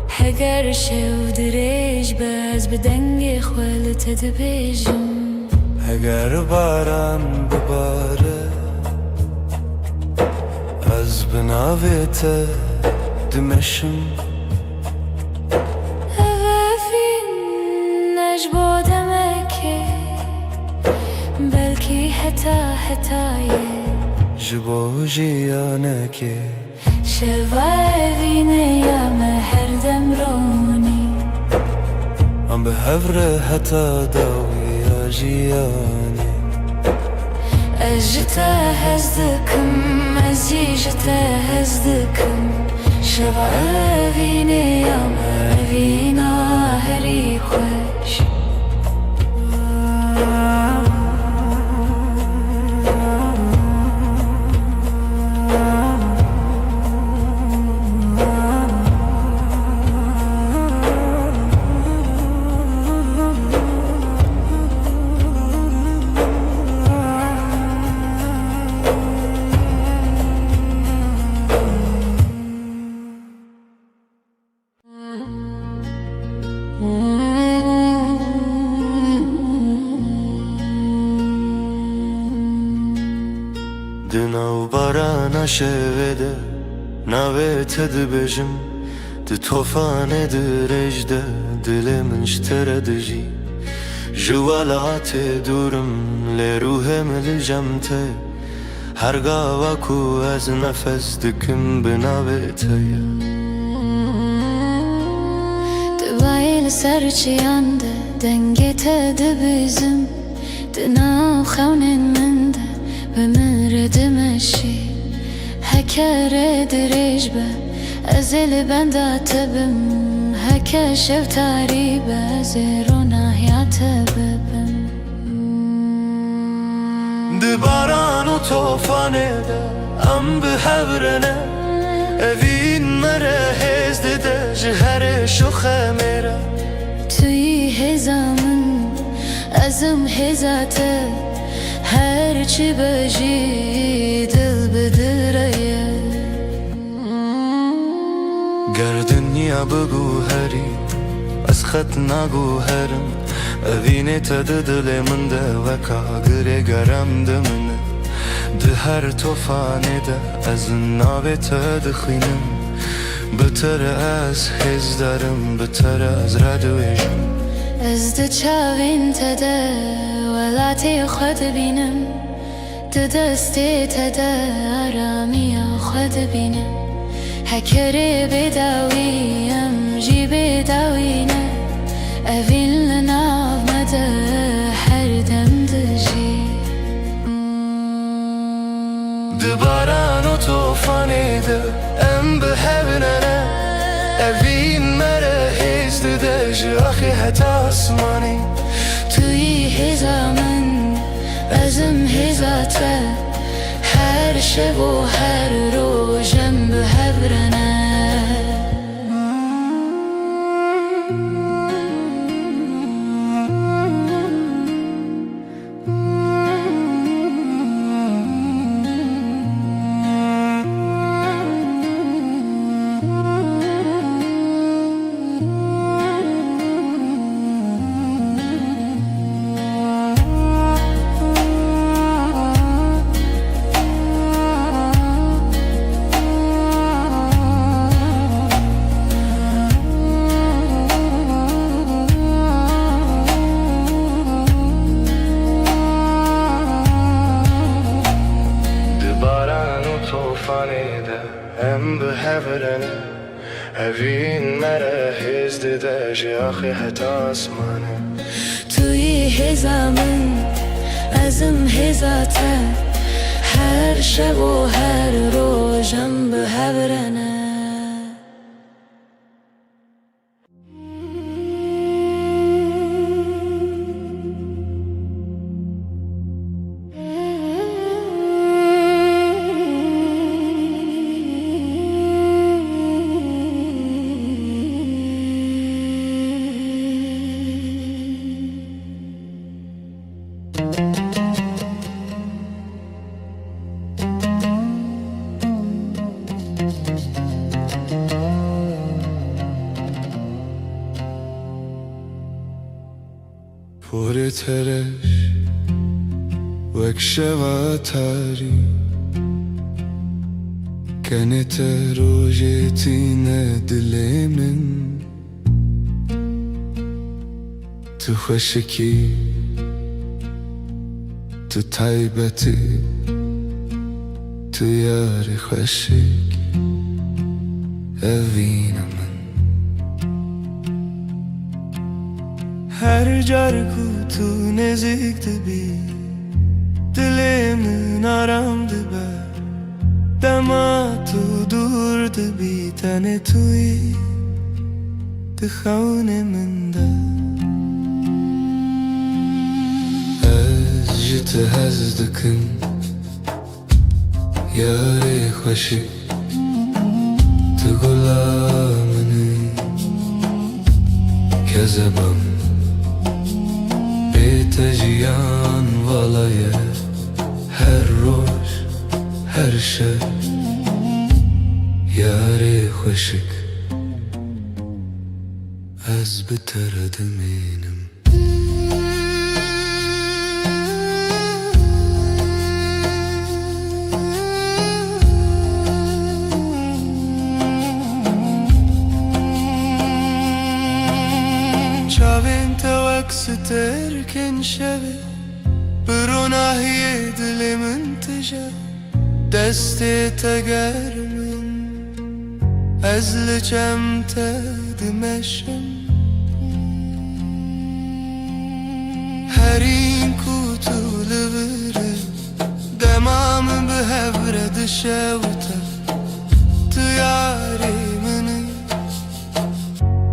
هگر شو دريج باز بدنگ خوال تدبيجم اگر باران بباره از بناویت دمشم هفين نجبو دمكي بلكي حتايه جبو جیانکی شوابيني يا مهر دمروني ام بهفره حتى داوي يا جياني اجت هزدكم ازيجت هزدكم شوابيني يا مهرينا هري خوش دناو باران شوده ناویت دبجم د توفان درجده دل من اشتردجي جوالات دورم لروهم الجمته هرگاه وکو از نفس دکم بناویته دبایل سرچیانده دنگی تدبیزم دناو خونن منده بمرد مشي هكا دريج به ازل بندا تبم هكا شفتاري بزيرونا يا تبم دباران و توفانه ده ام بحبرنه اوین مره هزده ده جهر شوخه میره توی هزامن ازم هزاته هر چی بجی دل بدره گردنیا بگو هری از خط نگو هرم اوینه تا دل من ده وکا گره گرم ده منه ده هر توفانه ده از ناوه تا دخینم بتر از هز دارم بتر از ردویشم از ده چاوین تده ولاتی خود بینم ده دستی تده آرامی خود بینم هکره بداویم جی بداوینه اوین لناو مده هر دم دجی دباران و توفانه ده ام بحبنه اوین مره هزده ji axê heta asmanê توی هزا من ازم هزا te her şev و her rojem bi hevrene em bi hevrene evîn mere hêz dide ji axê heta asmanê توی هزا من ازم هزا te her şev و her rojem bi hevrene Porê tereş wek şeva tarî kenê te rojê tîne dilê min Tu xweşikî Tu taybetî Tu yarê xweşik evîna min Her car ku tu nezik dibi Dilê min aram dibe Dema tu dur dibî tenê tuyî Di xewnê min de Ez ji te hez dikim yarê xweşik Tu gula minî kezebam Bê jiyan vala ye her roj her şev yarê xweşik Ez bi te re dimînim Çavên te wek stêrkên şevê Bi ronahiyê dilê min tije Destê te ger min Ez li cem te dimeşim Herîn ku tu li vir dema min bi hevre dişewite Tu yarê minî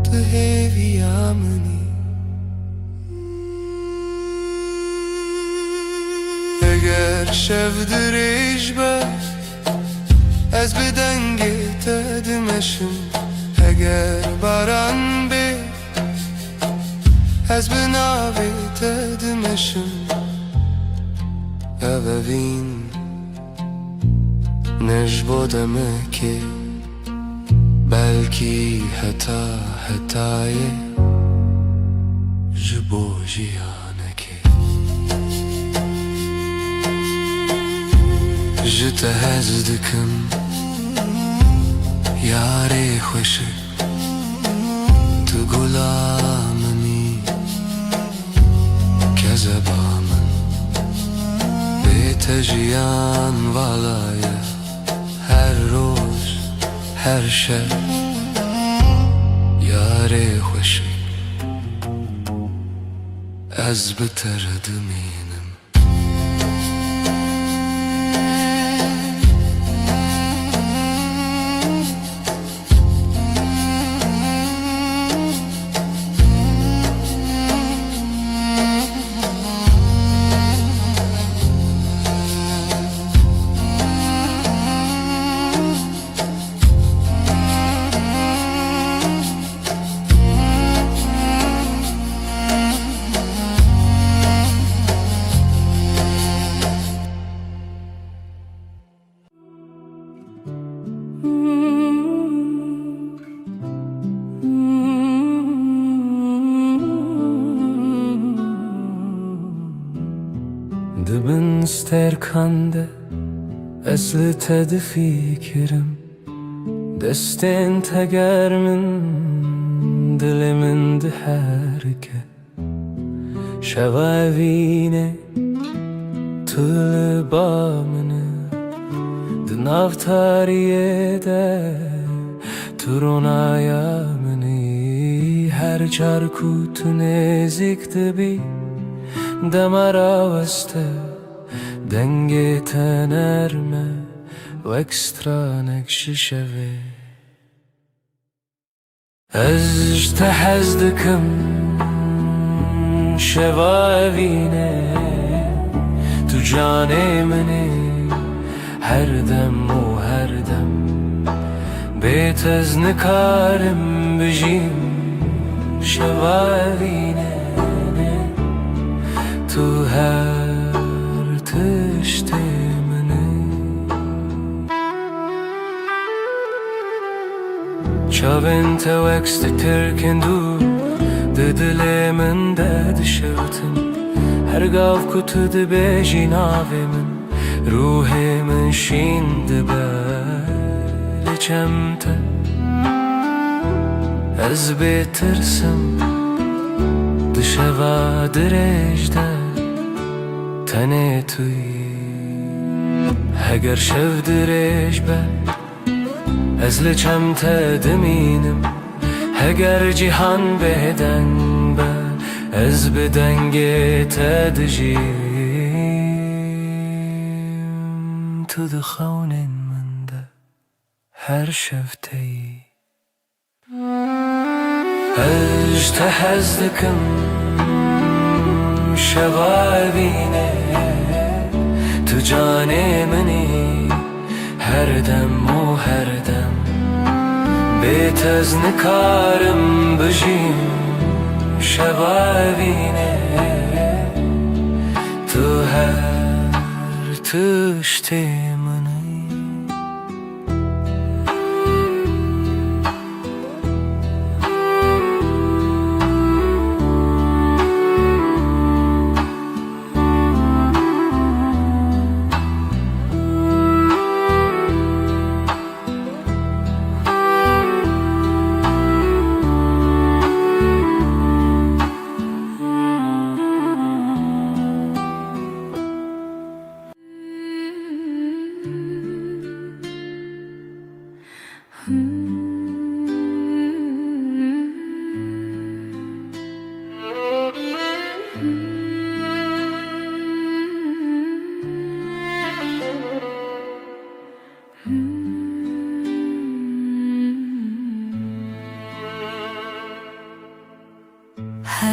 Tu hêviya minî Eger şev dirêj be Ez bi dengê te dimeşim Eger baran bê Ez bi navê te dimeşim Ev evîn ne ji bo demekê Belkî heta hetayê ji bo jiyanekê Ji te hez dikim yarê xweşik Tu gula minî kezeba min Bê te jiyan vala ye her roj her şev yarê xweşik Ez bi te re dimînim Dibin sterkande Esli tedi fikrim Destin tegermin Dilimin diherke Şevavine Tülü bamını Dınav tariyede Turunaya mini Her çarku tünezik dibi Demara veste Denge tenerme و ekstranek şişevi Ez tehez dikim şevavine Tu canê minê her dem û her dem Bêtez nikarim bijîm şevavine Tu her tiştê Çavên te wekst tirkin dû Di dilê min de dişewtin Her gav ku tu dibêjî navê min Ruhê min şîn dibe li çem te Ez bêtirsim Di şeva dirêj de tenê tu yî Heger şev dirêj be Ez li çem te dimînim Heger cîhan bêdeng be Ez bi dengê te dijîm Tu di xewnên min de her şev te yî Ez te hez dikim şevavîne Tu canê minî her dem û her dem Bêtez nikarim bijîm şevavîne Tu her tiştê minî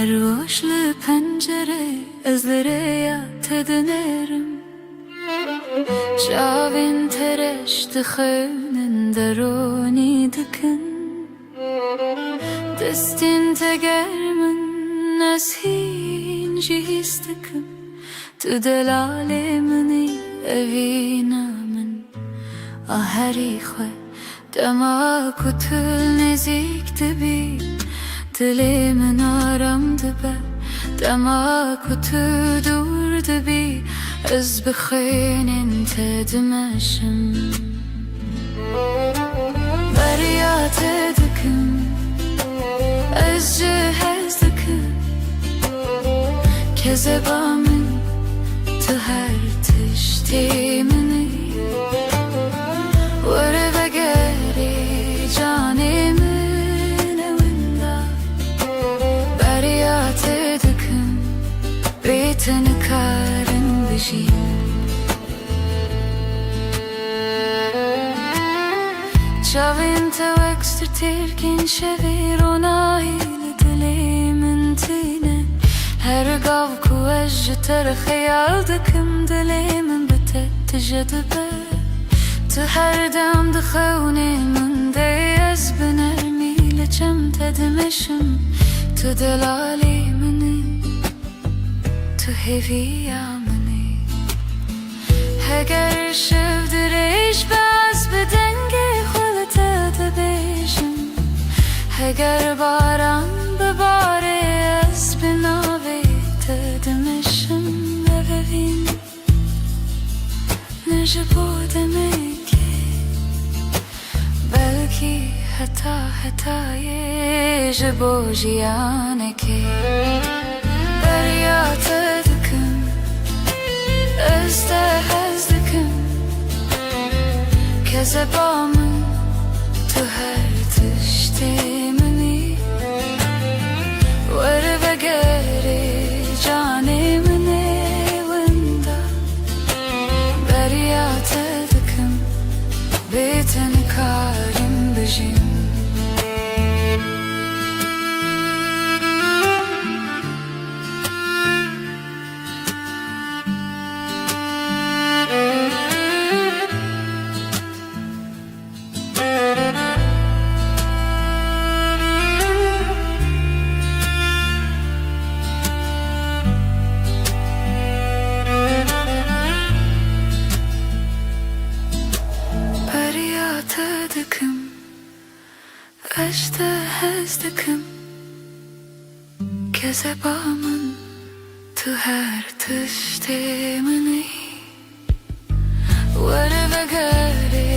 Her boşlu pencere ezlere te dinerim Çavên tereş dixewnin derûnî dikin Destên te germin ez hîn jî hîs dikim Tu delalê minî evîna min A herî xwe dema ku tu nêzik dibî Dilê min aram dibe Dema ku tu dûr dibî Ez bi xênên te dimeşim Beriya te dikim Ez cihez dikim Kezeba min Tu her tiştê minî Were vegerî canê min ewinda Beriya te dikim Bê te nikarim bijîm Çavên te wekst tirkin şevê ronahî li dilê min tîne Her gav ku ez ji te re xeyal dikim Dilê min bi te tije dibe Tu her dem di xewnê min de Ez bi nermî li çem te dimeşim Tu delalê minî Tu hêviya minî Heger şev dirêj be Ez bi dengê xwe li te dibêjim Heger baran bibare Ez bi navê te dimeşim Evevîn ji bo jiyanekê derya te dikim ez te hez dikim kezeba min tu her tiştê minî were vegerê canê min ê winda derya te dikim bê te nikarim bijîm Eşte hez dikim kezeba min tu her tiştê minî were vegerê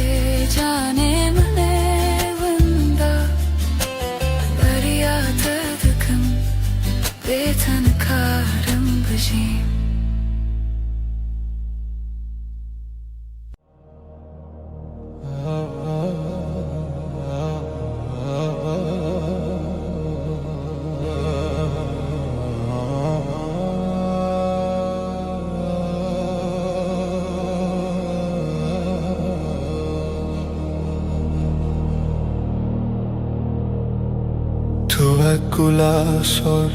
canê min ê winda derya te dikim bê te nikarim bijîm توکل سر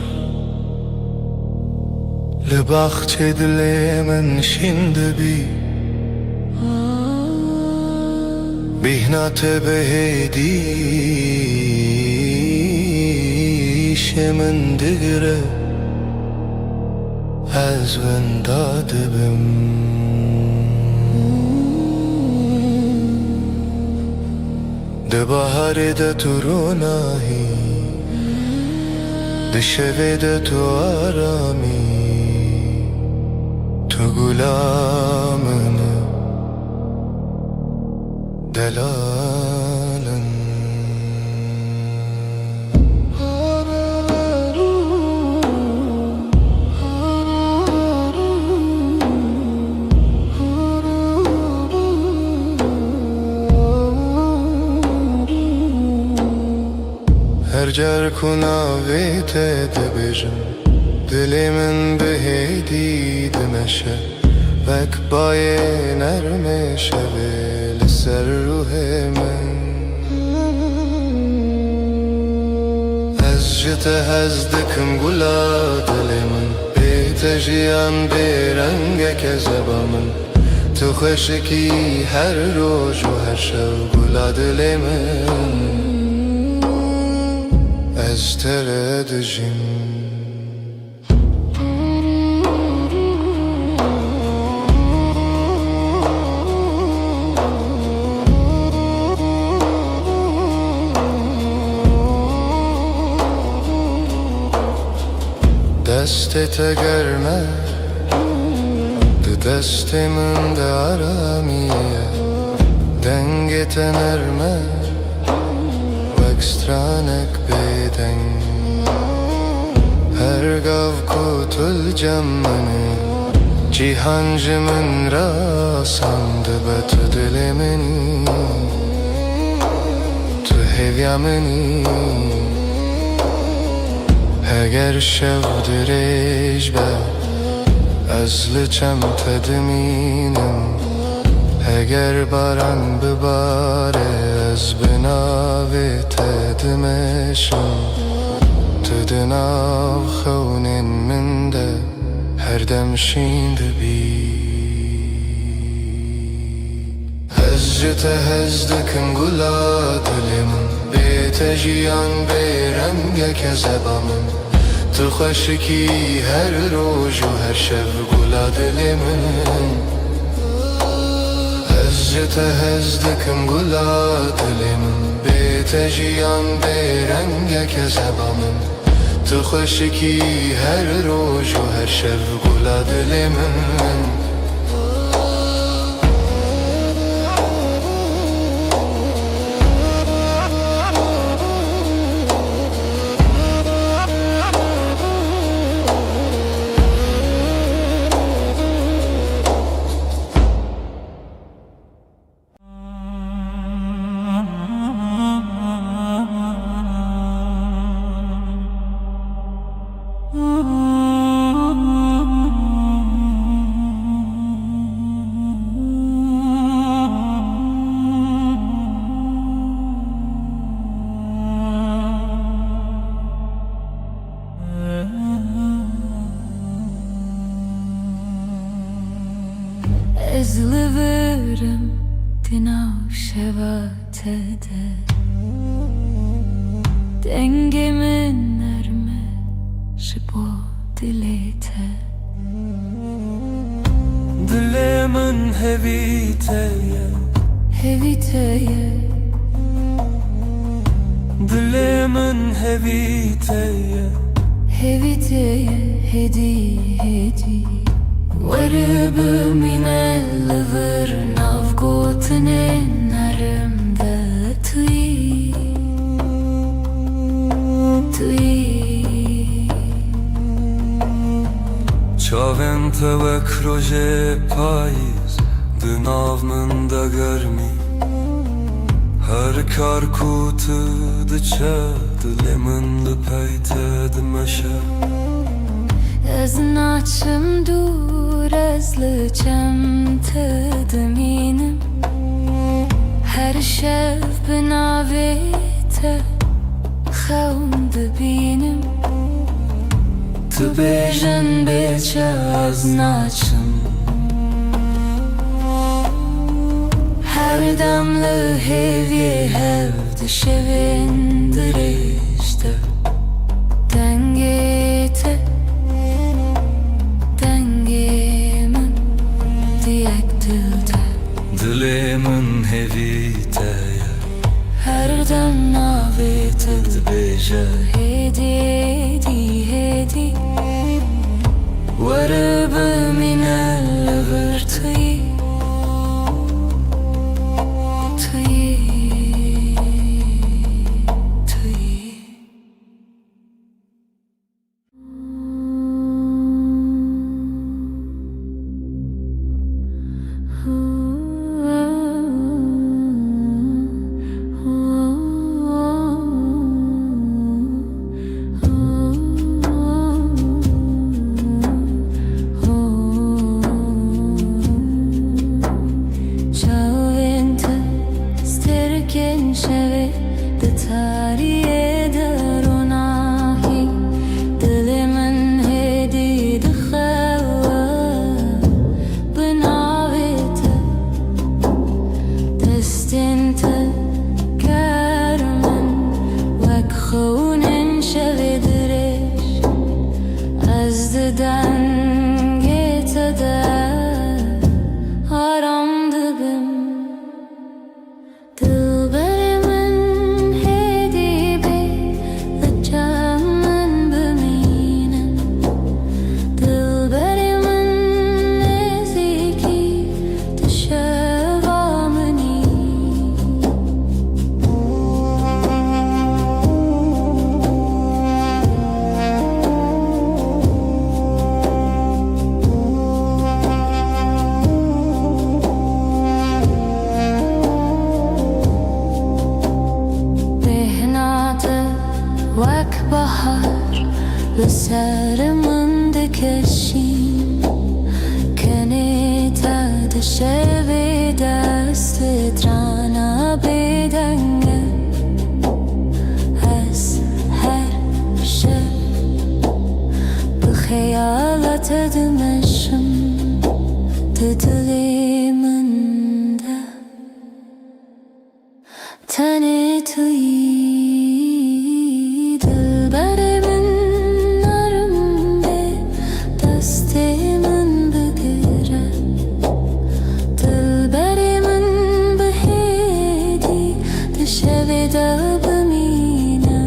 لبخت دل من شند بی بهنات بهدیش من دگره از ونداد بم ده بهار ده تو روناهی ده شبه ده تو آرامی تو غلامنه دلالن هر جر کناویت دبیجم دلی من بهدی دمشه وک بای نرم شوه لسر روح من از جت هزدکم گلا دلی من بیت جیان بیرنگ کذبا من تو خوشکی هر روز و هر شب گلا دلی من از تردجیم دستت گرمه ده دست من ده آرامیه دنگت نرمه وکسترانک بیدن هر گاو کتل جمنه جیهان جمن را سنده به تو دل منی تو هویا منی اگر شب دریج به از لچم تدمینم اگر باران بباره از بناوی تدمشم تو دناو خونین من ده هر دم شینده بی از جت هزدکم گلا دلم بیت جیان بیرنگ کذبا من تو خوشکی هر روز و هر شب گلا دل من از جت هزدکم گلا دل من بیت جیان بیرنگ کذبا من تو خوشکی هر روز و هر شب گلا دل من Ezliverim dinav şevatede, dengemin erme şipo dilete. Dilemin heviteye, Heviteye, dilemin heviteye, heviteye, hedi hedi. Varıbı minelliver navgotine narimde tui, tui. çavên te wek rojê payîz di nav min de germî. Her kar ku tu diçe, dilê min li pey te dimeşe. Ez naçim dur, ez li çem te dimînim. Her şev bi navê te xewn dibînim. Tu bêjin bêçe ez naçim, her dem li hêviyê hev dişevên dirêj te. Dengê te, dengê min diyek dil te. Dilê min hevîteye, Her dem navê te dibêje hêdî hêdî hêdî. Warıbı minelliver tui, tui, tui. Çavente sterken şeve de tariye deronahi. Dilimin hedi de xewa binavete, destin te kermen vek xewnin şeve direş. Ez diden getede aram dibim. Dilberimin hedi bê li çemin bimînim. Dilberimin nêzîkî di şeva minî. Behnate vek bahar li serimin dikeşîn. Kenê te di şevê destê trana bêdenge. Ez her şev bi xeyala te dimeşim. Di dilê min de tenê tui. Dilberimin narimde destê min bigire. Dilberimin bi hêdî di şevê de bimîne.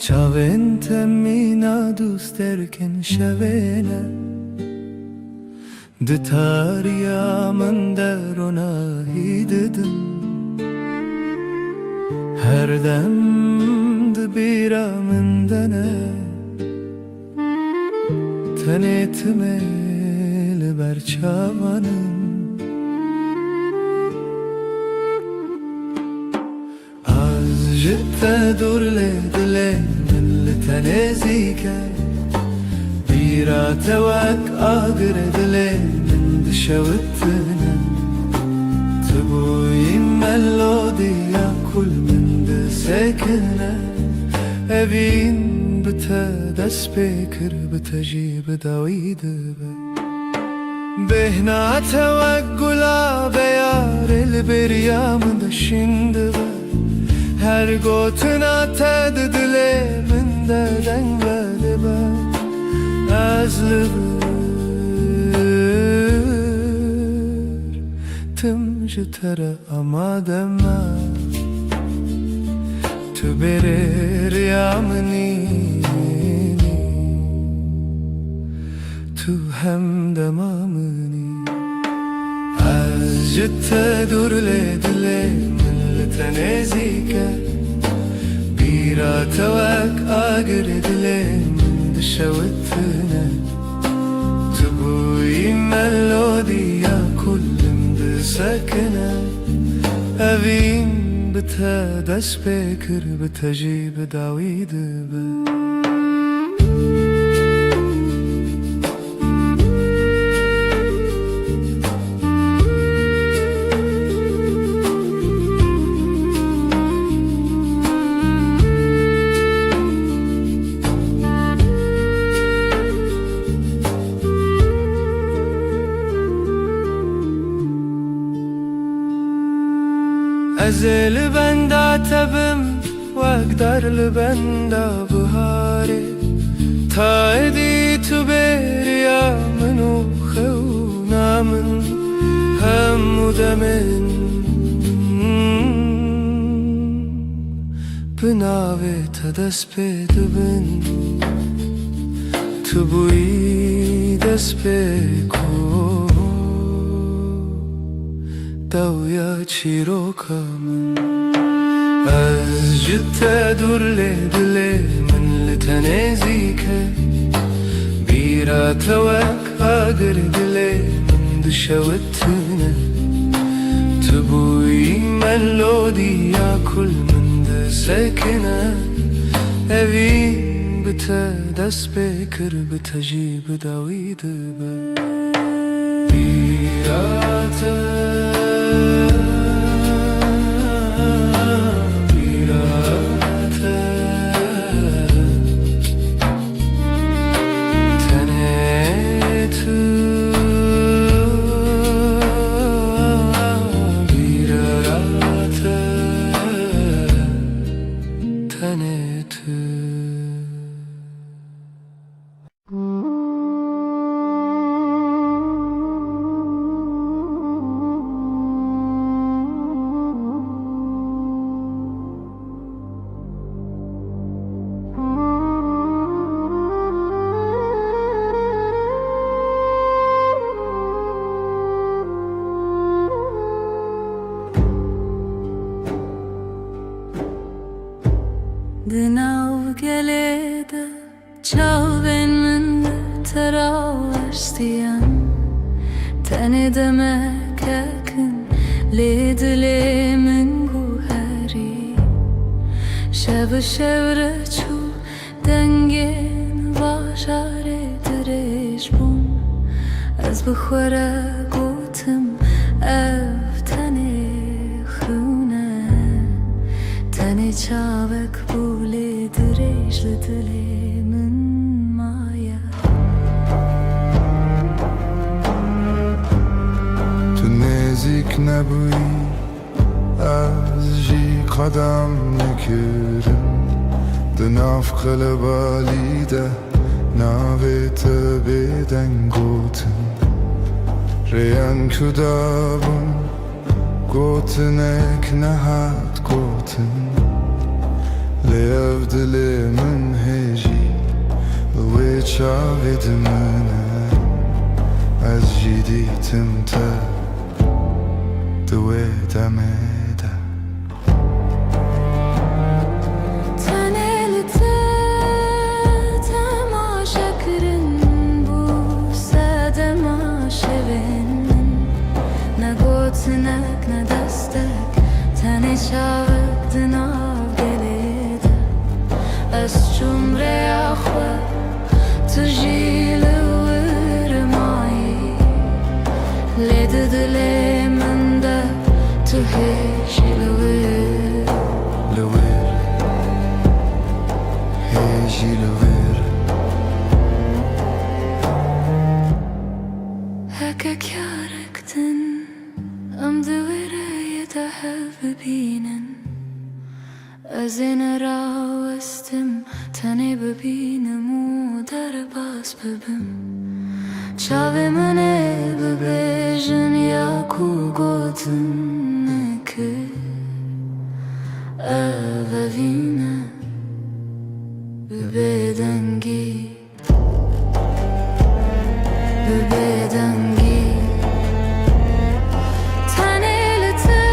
Çaven temmina dost erken şevene Ditar min der ona hidedim Her dem dibira min dene Tenetime liber çavanım Az jitte dur le dile min li tenezike Bira tewek agre dile min dişevittine Tibuyim melodiya kul min disekine Evin bite dest pekir bite jî bidawî dibe Bihna tewek gulabe yar li bêriya min de şîn dibe Her gotina te di dilê min de deng vedibe Ez li bir tim ji te re amade me Tu berêriya minî Tu hem dema minî Ez ji te dur lê dilê min li te nêzîke Bîra tewek agirê dilê min dişewittine Tu bûyî melodiya kul min disekine Evîn bite dest pêkir bite jî bidawî dibe Ez li benda tebim wek dar li benda biharê Ta edî tu bêriya min û xewna min Hemû demin bi navê te dest pê dibin Tu bûyî dest pêk û Dawya çîroka min Ez ji te dur lê dilê min li te nêzîke Bîra tewek agirê dilê min dişewittine Tu bûyî melodiya kul min disekine Evîn bite dest pêkir bite jî bidawî dibe Bîra te Dinav gelede çaven min de teravestiyan Tene demek ekin lê dilê min guherî Şev şevre çû dengên bajarê dirêj bûn Ez bi xwe re gotim ev tenê xûne Tenê çavek bû lê dirêj li dilê min maye Tu nêzik nebûyî ez jî qedem nekirim Di nav qelebalî de navê te bêdeng gotin Rêyên ku dabûn gotinek nehat gotin Lev dilemin heci ve çavedimine az jiditim te dwe demede Tenelite temaşa kırın bu sadema şevin Ne gotinek ne destek tene çavik dinav gelede Ez cumre axwe tujile virmayi Lede dileminde tu hejile vir Lewir heji lewir Haka kyarektin Am duvire da hev binen Azin rawestim Tane bebinem u dar bas bebim Çavimene bebejin ya ku gotin neke Evevine bebedengi Bebedengi Tanelite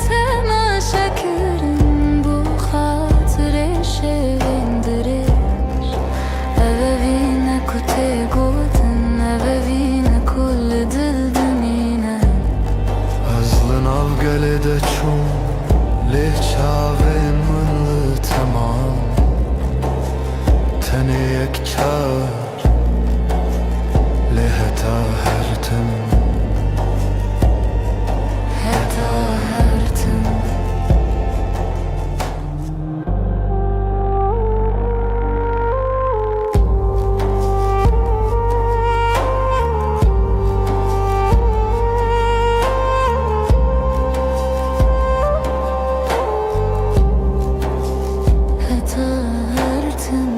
temaşa kırın bu hatire şevindiriş Evevine kute godin Evevine kul dil dinine Azlın av gelede çum Leh çavin mınlı tamam Tene yek çar Leheta hertim Heta hertim Heta hertim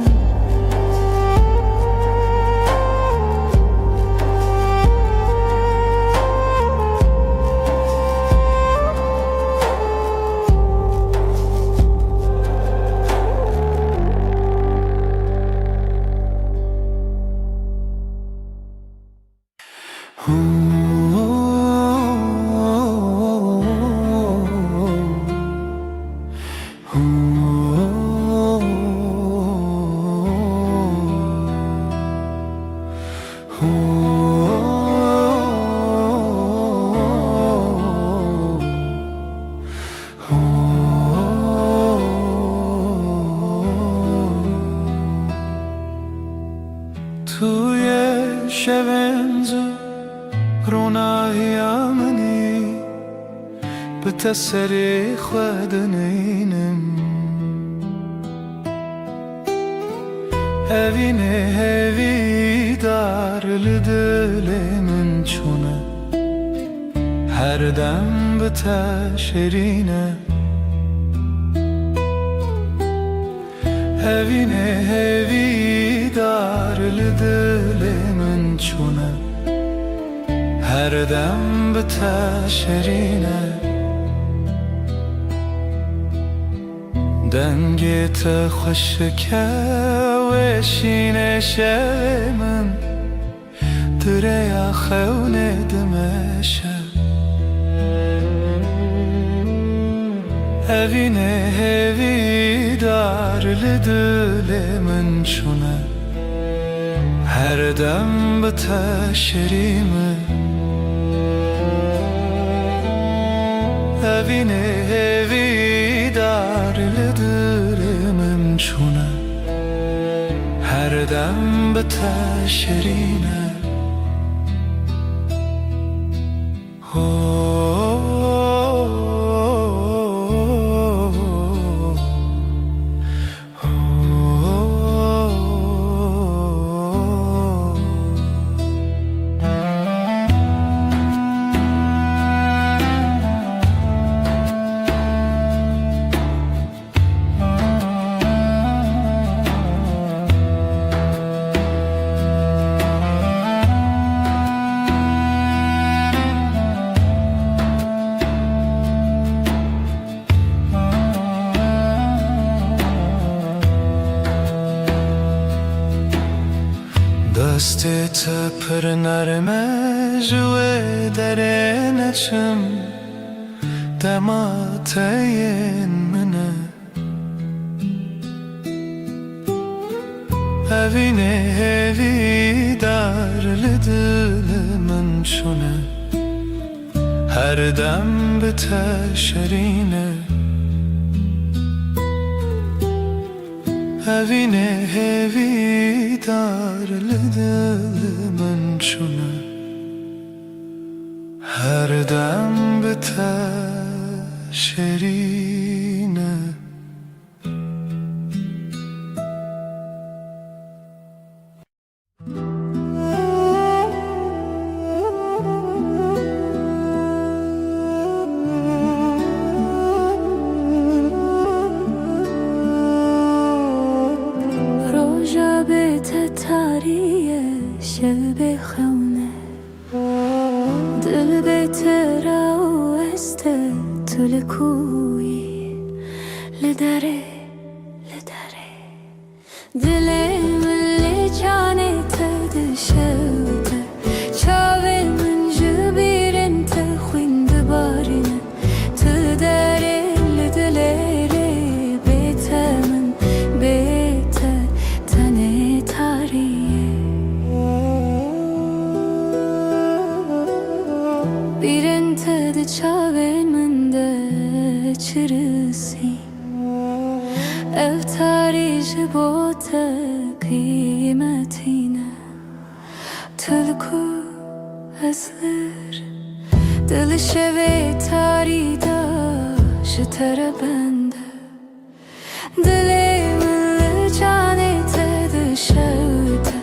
توی شبنز روناهی منی به تسری خودنینم Evine evi dar dilimin çune Her dem biteşerine Evine evi dar dilimin çune Her dem biteşerine دنگت خشکه و شینه شمن دریا خونه دمشه evine evi dar لدل من شونه her dem biteşerime evine evi dar لدلمم چونه هر دم بiteşerine دستت پر نرمه جوه درنچم دماتین منه evine hevi dar lidil min şune her dem bite şerine evine hevi dar lidil min şune her dem bite şerine شب خونه دل بهتر و است تو لکوی لدره دل من لجانه تدشوته چاوه من جبیرن تخوین دبارینه تدره لدلره بیت من بیت تنه تاریه بیرن تد چاوه من ده چرسی افتاری جبوت قیمتینه تلکو ازلر دل شوی تاری دا شتر بنده دل من جانه تد شوته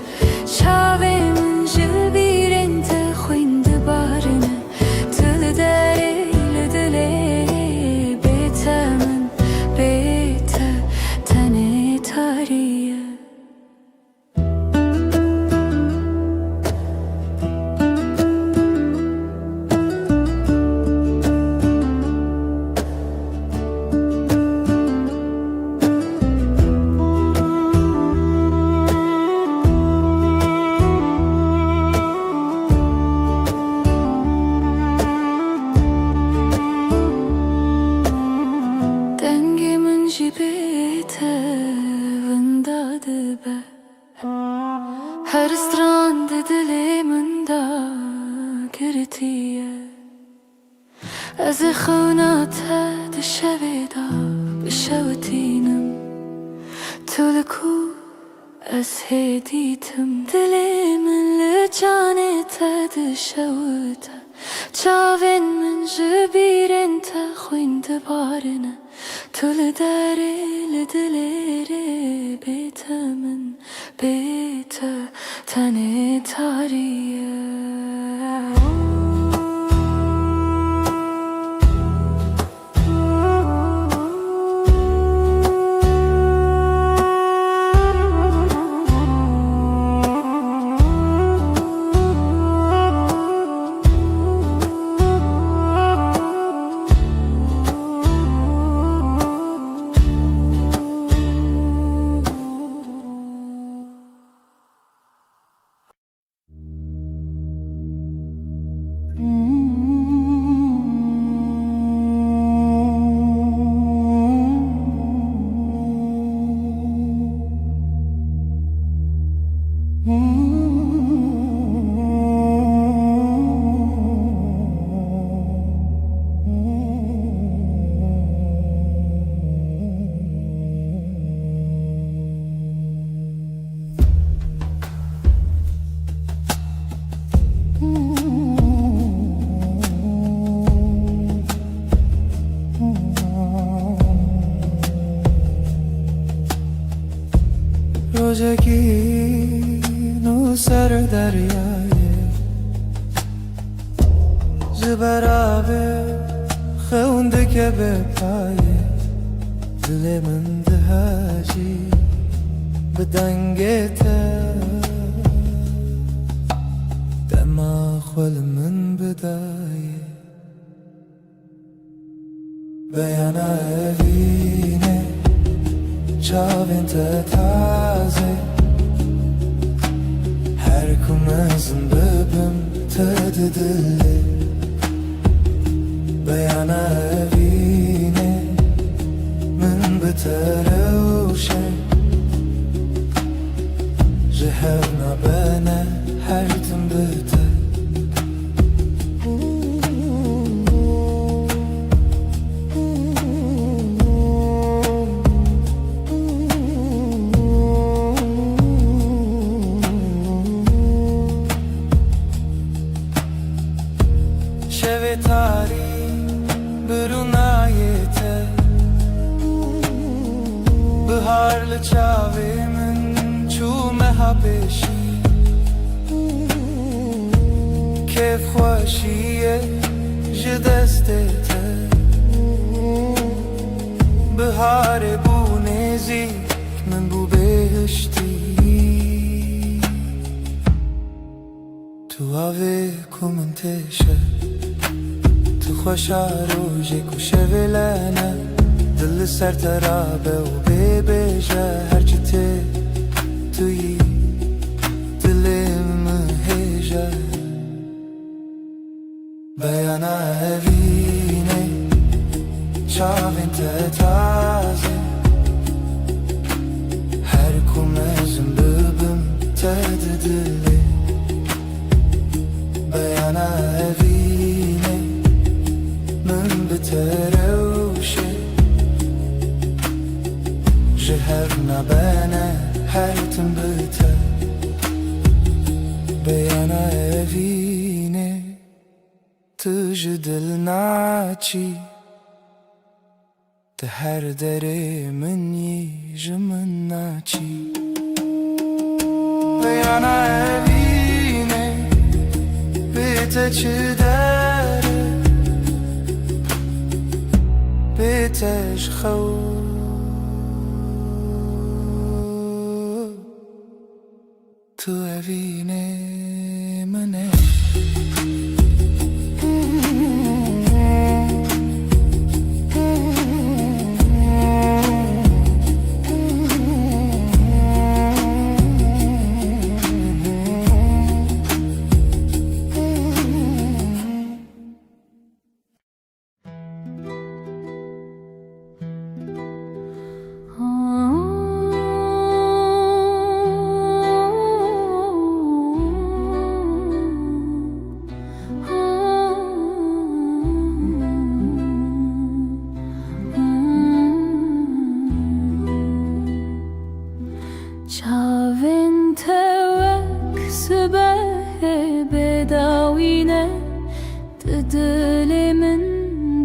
چاوه من جبیرن تخوین دبارنه تل داره لدله بیت من بیت تنه تاریه هر استراند دل من دا گرتیه از خونات دشوی دا بشوتینم تو لکو از هدیتم دل من لجانه تدشوته چاوین من جبیرن تخوین دبارنه تو لداره لدلره بیت من بیت تنه تاریه روزگین و سر دریایه زبرابه خونده که به پایه دل من دهاجی به دنگته دماغ من بدایه بیانا evine çavinte taze her her kumazın böbüm tadı dili Beyana evine من بتروشه جهرنا بنا هرتم بته شوی تاری برونایته Baharlı çavimin çume habeşi Kef xoşiye ji destete Bahare bu nezik min bu behişti Tu ave kumin teşe Tu xoşa roje ku şevelene دل سر ترابه و ببیجه هرچی توی دلم هیجه بیانه وینه چاوین تازه هر کمزم ببم تد دلی بیانه وینه من بتروشه جهرنا بنا هرتم بته بيانا evine تجدل ناچی ده her dere من yijmin naçi Beyana evine bite çidere biteş xav Tu evine mene Çavin tevek sübehe bedavine Dilimin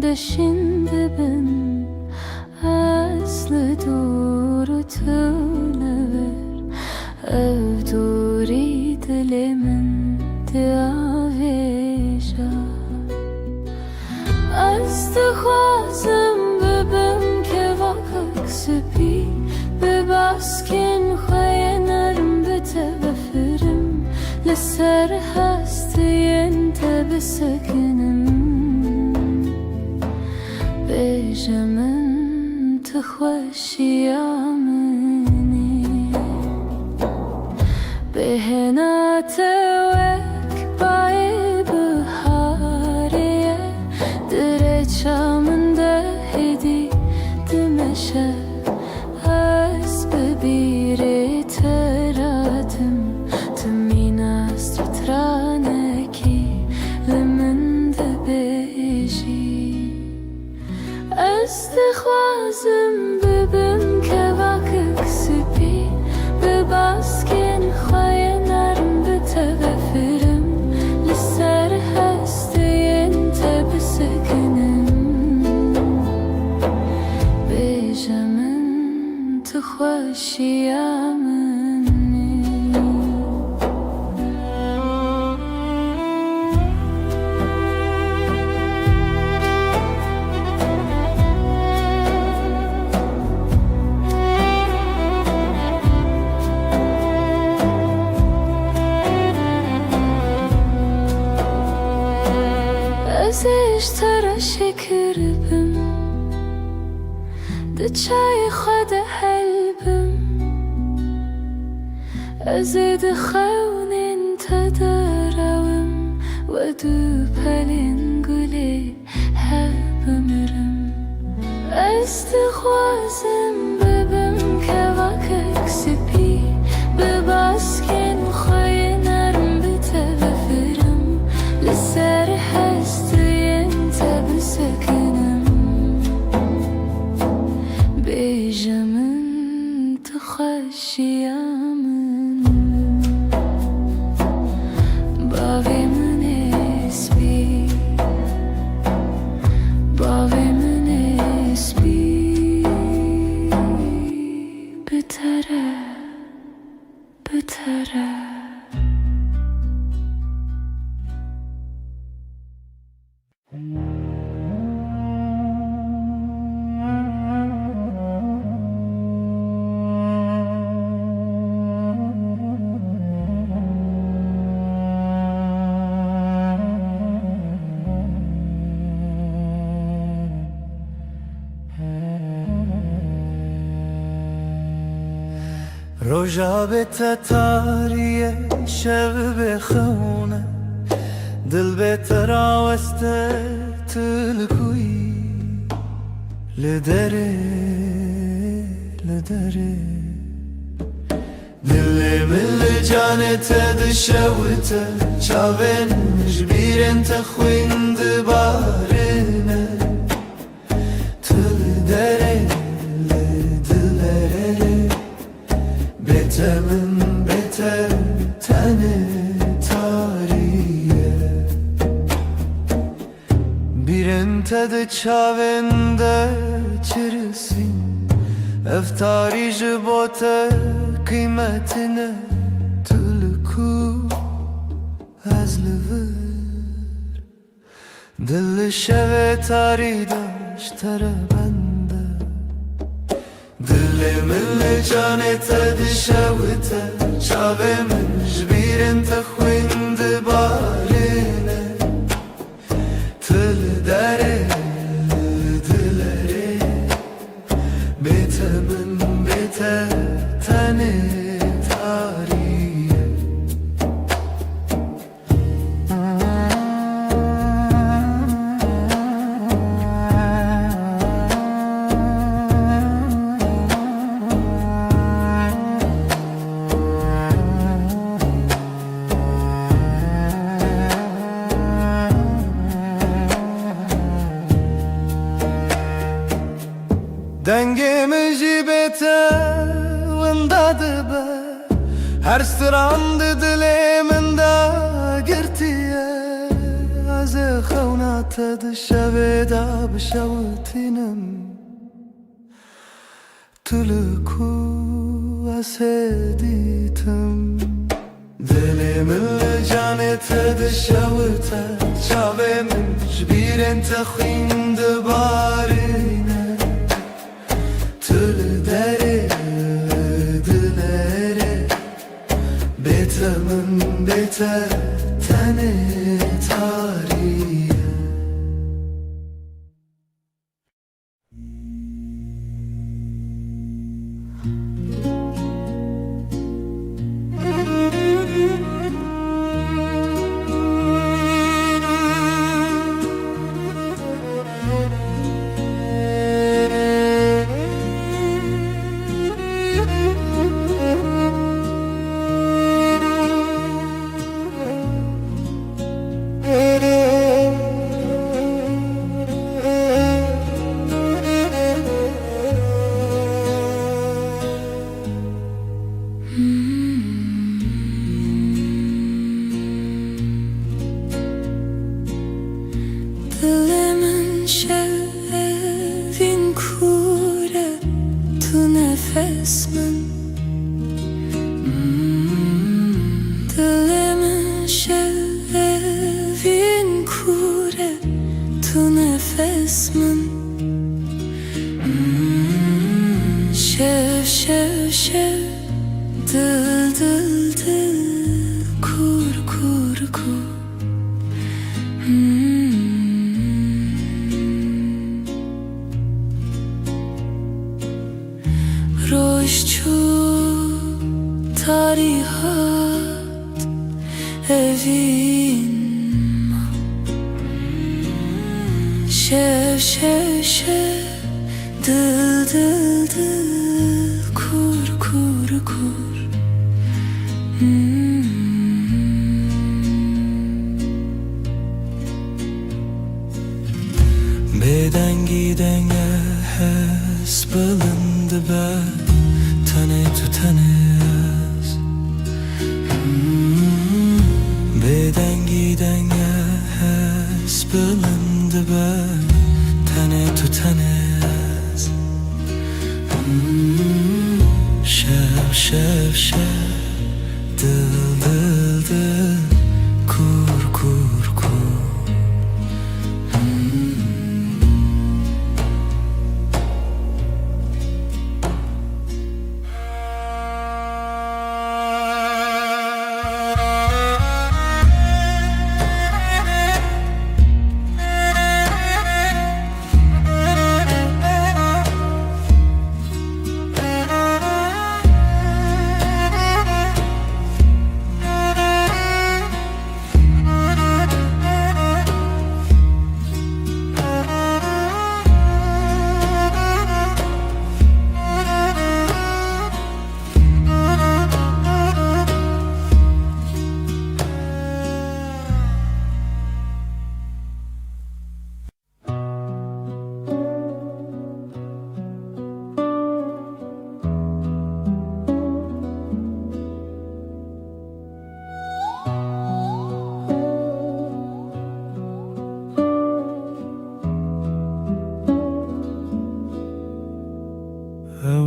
de şimdi ben Aslı doğru tülever Ev duri dilimin de aveja Astı-khwazım bebem ke vakak süpi Bebaskin خينرم بتبفرم لسر هستي انت بسكنم بجمن تخوشي عمني بهنا توك باي بحارية دريتشا من دهدي دمشق Biri teradım Tımina stratraneki Liminde beji Astı-khwazım bebim ke vakık süpi Bebaskin khoyenerm betevefirim Lisser hesteyen tebsekenim Bejamin تخوشي عمني ازش ترى شكربم ده çay خد حلبم أزيد خونين و دو پلنگلی هب ömrüm استخوازم ببم که وقت سپی بباسکن خوی نرم بتوفرم لسر هستین تب سکنم بیجمن تخشیامن باویمن اسبی باویمن اسبی بتره بتره روژا به تتاریه شب بخونه دل به تراوسته تلکوی لدره لدره دل مل جانت دشوته چاوین جبیرن تخوین دبارنه تل دره من beter tane tariye Bir ente çavende çirsin Eftari jibote kıymetine Tülku ezliver Dil şeve tari daştere bende Dilimle canete dişavete Çavemin jbirin tekhwin dibarine Tıl dere dilere Betemin bete tane tariye Dengemi jibete vındadı be Her strandı diliminde girtiye Az xewnate dişeveda bişevtinem Tülku eseditim Dilimin canete dişevte Çavemin jbiren tekhwin dibarine Tül dere dilere Betemin bete tane tariye Dilimin şevin kure tu nefesmin Dilimin şevin kure tu nefesmin Şev şev şev dil dil dil kur kur kur Rojçu tarihat evin Şev şev şev Dıl dıl dıl Kur kur kur Bedengi denge hes Bılındı be Tane tu tane hes Bedengi denge hes Bılındı be Tane tu tane hes Şev şev şev Dıl dıl dıl Kur kur kur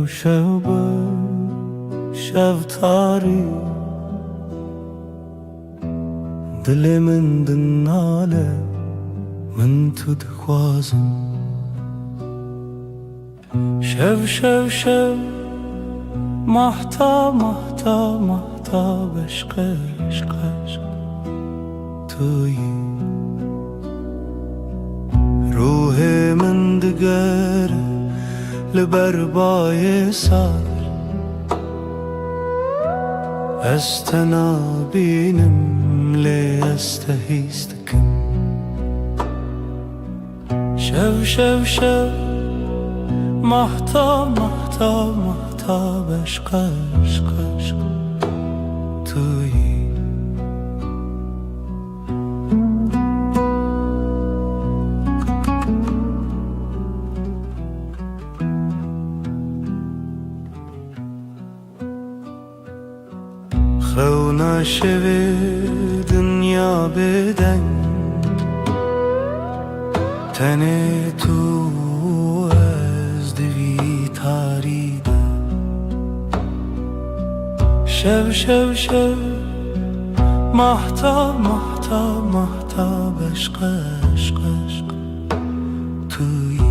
شب شب تاری دل من دناله من تو دخوازم شب شب شب محتا محتا محتا عشق عشق عشق تویی روح من دگره لبربای سر استنابینم لی استهیستکم شب شب شب محتا محتا محتا عشق عشق عشق تویی خو نشوی دنیا بدن تن تو از دوی تاریده شب شب شب محتا محتا محتا عشق عشق عشق تویی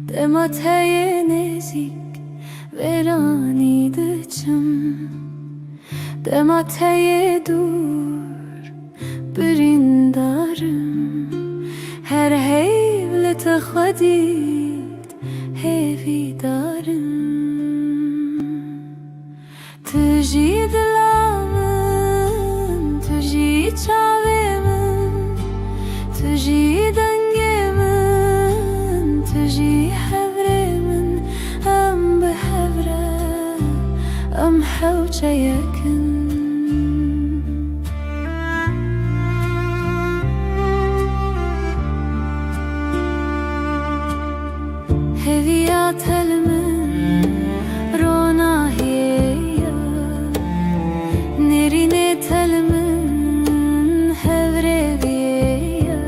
Demateye nezik veraniydi çım Demateye dur birindarım Her hevlet xwadid hevidarım Tujid lamın, tujid çavemin Tujid engemin, tujid havremin Am behavre, am havca yakın Heviyat elmin, ronahiye Nerine telmin, hevreviye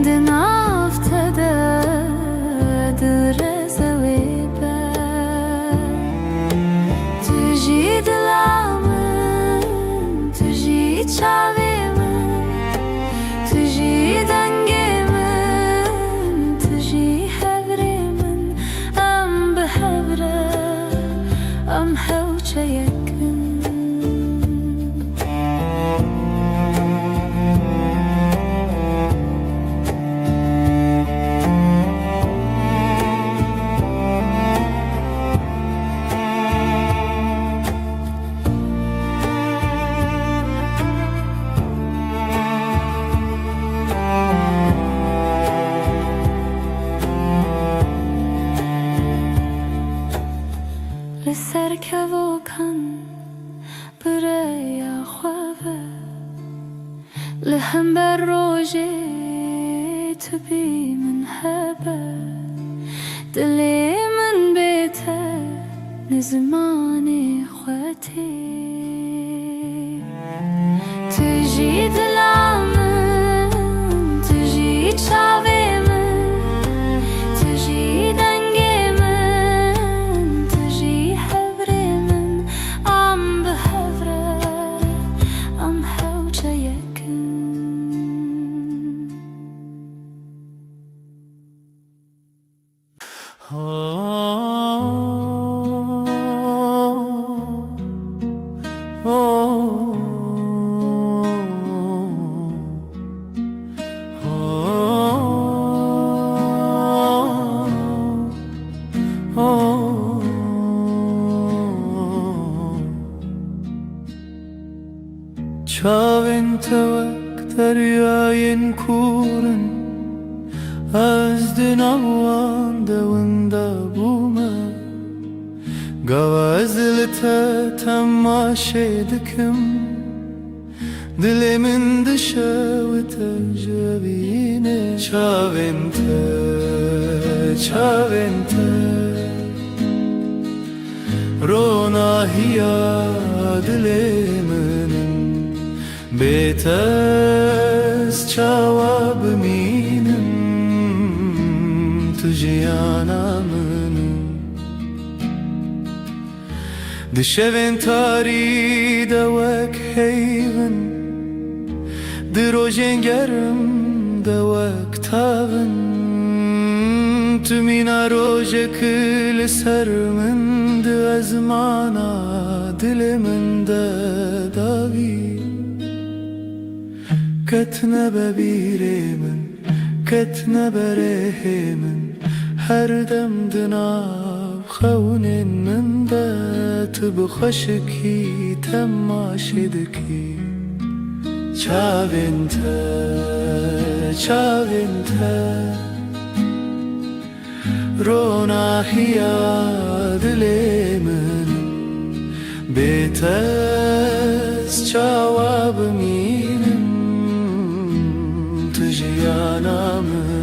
Dinaftada drezewe Tujid lamın, tujid çavemin لسر كوكن بريا خوابه لهم بروجي تبي من هبه دلي من بيته نزماني خواتي تجي دلامن تجي تشاوي من تجي دنگي من تجي حبري من عم بحبره عم حوجه يكن Çavên tewek deryayên kûrin Ez di navan de winda bûme Gava ez li te temaşê dikim Dilê min dişew te jebîne Çavên te, çavên te Ronahiya dilê min Bêtez çawa bimînim Tu jiyana min Di şevên tarî de wek heyvin Di rojên germ de wek tavin Tu mîna rojek li ser min Di ezmana dilê min de davî Ketne bebîrê min, ketne berehê min Her dem di nav xewnên min de Tu bi xweşikî temaşê dikî Çavên te, çavên te Ronahiya dilê min Bêtez çawa bimînim Tu jiyana min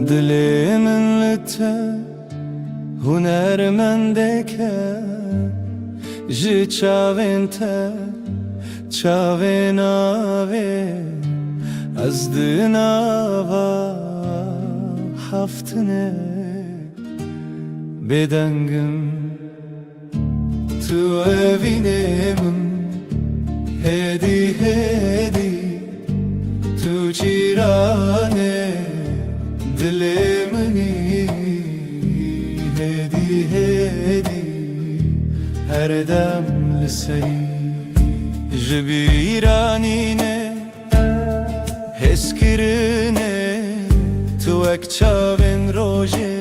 Dilê min li te hunermendeke Ji çavên te, çavên avê Ez di nava haftinê Bêdengim Tu evînê min Hêdî hêdî Tu cîranê Dilê minî hêdî hêdî Her dem li serî Ji bîranînê Hezkirinê Tu wek çavên rojê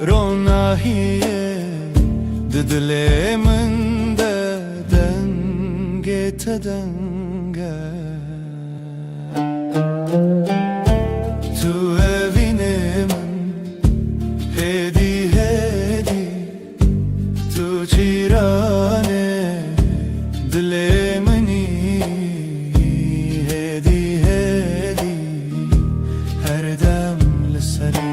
Ronahiyê Di dilê min de dengê te denge Tu evînê min hêdî hêdî Tu cîranê dilê minî hêdî hêdî Her dem li serî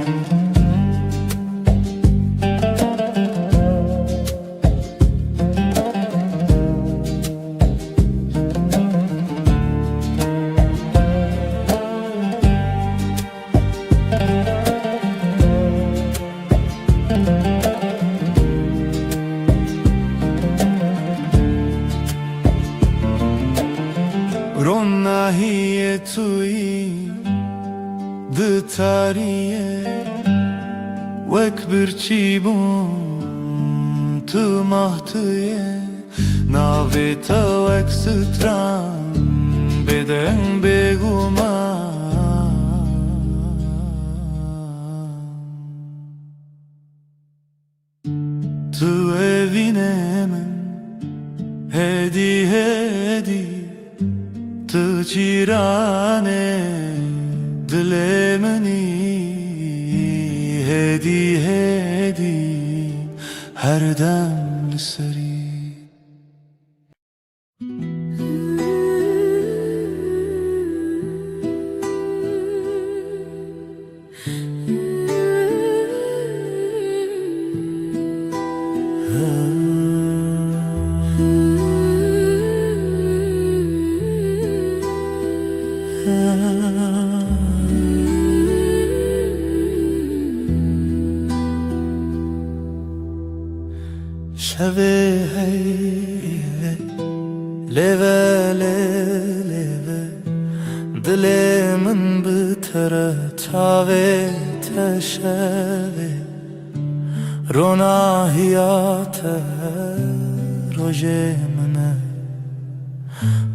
Ronna hiye tui Dëtariye Wek birqibun Të mahtıye Naveta wek sıtran Beden beguma Të evinemen Hedi hedi Të qirane Dilemeni Hedi hedi Her dem lısari Şeve heyve Leve leve Dilemin bitere Çave teşeve Rona hiyate Roje mene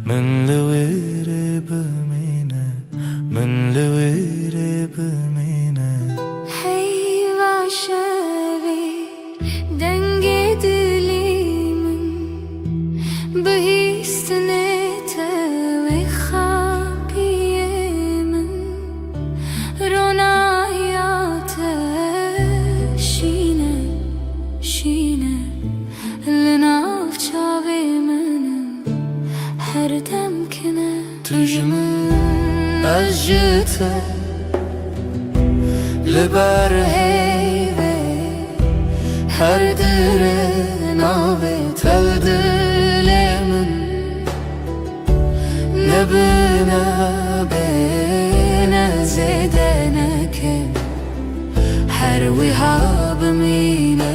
Min levere bimine Min levere bimine Heyva şevi Denge dilimin Bihistine ve hapiyemin Rona hayate Şine Şine Linav çavimenim Her demkine Tüjmin Ajite Liber heyve Her dire nave tel dilemin Ne bine bine zedeneke Her vihabimine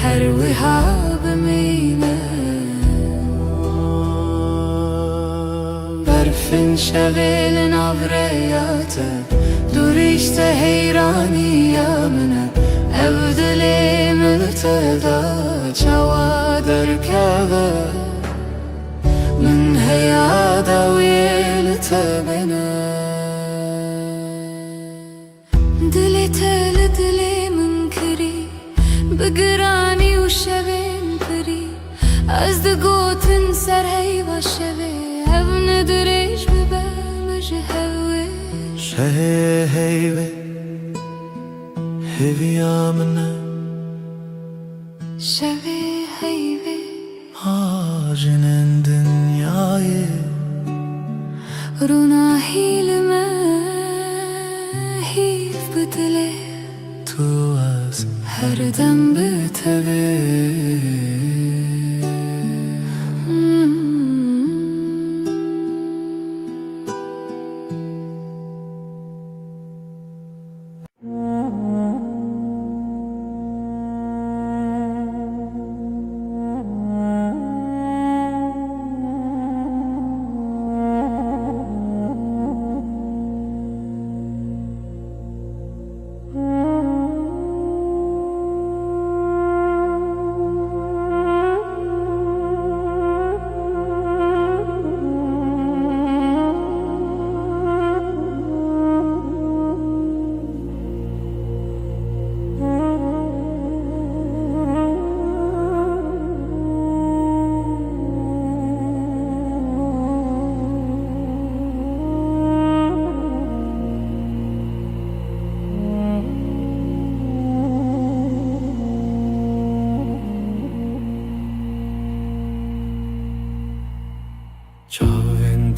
Her vihabimine Berfin şevelin avreyate Dur işte heyrani yamine Ev dilim ülteda Çava derkeve Min heyada uyelite beni Dili teli dilimin kiri Bigirani u şevin piri Az de gotin ser heyva şevi Ev nediriş bibe Mıcı hevviş Şehe heyve Heviyamine Şevi heyvi Hacinin dünyayı Runa hilme Hiv bidile Tu az Her dem bitevi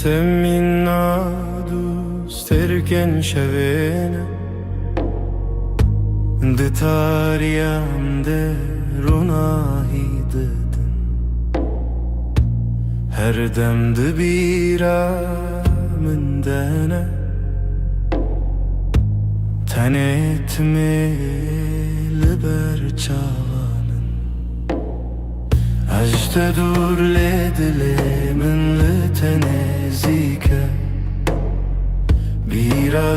Temminna sterken şevene Ditariyam de runahi dedin Her demde bira min dene Ten etme liber çavanın Ajde dur le dile min li tenezi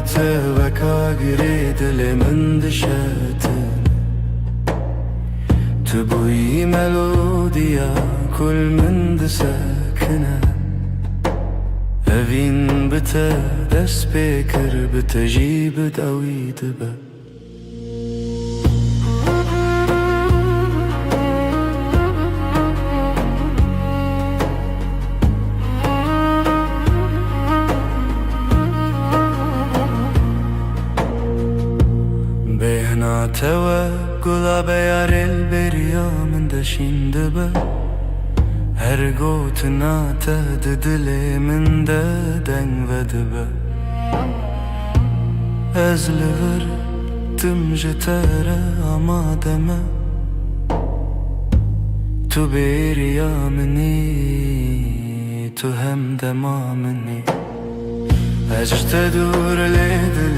بیراته و کاگری دل من دشتن تبوی ملودیا کل من دسکنه اوین بته دست بکر بتجیب دوید به بهنا توا گلاب یار البریا من دشین دبه هر گوت ناته دل من دن و دبه از لور تم جتره آمادمه تو بریا منی تو هم دما منی اجت دور لدل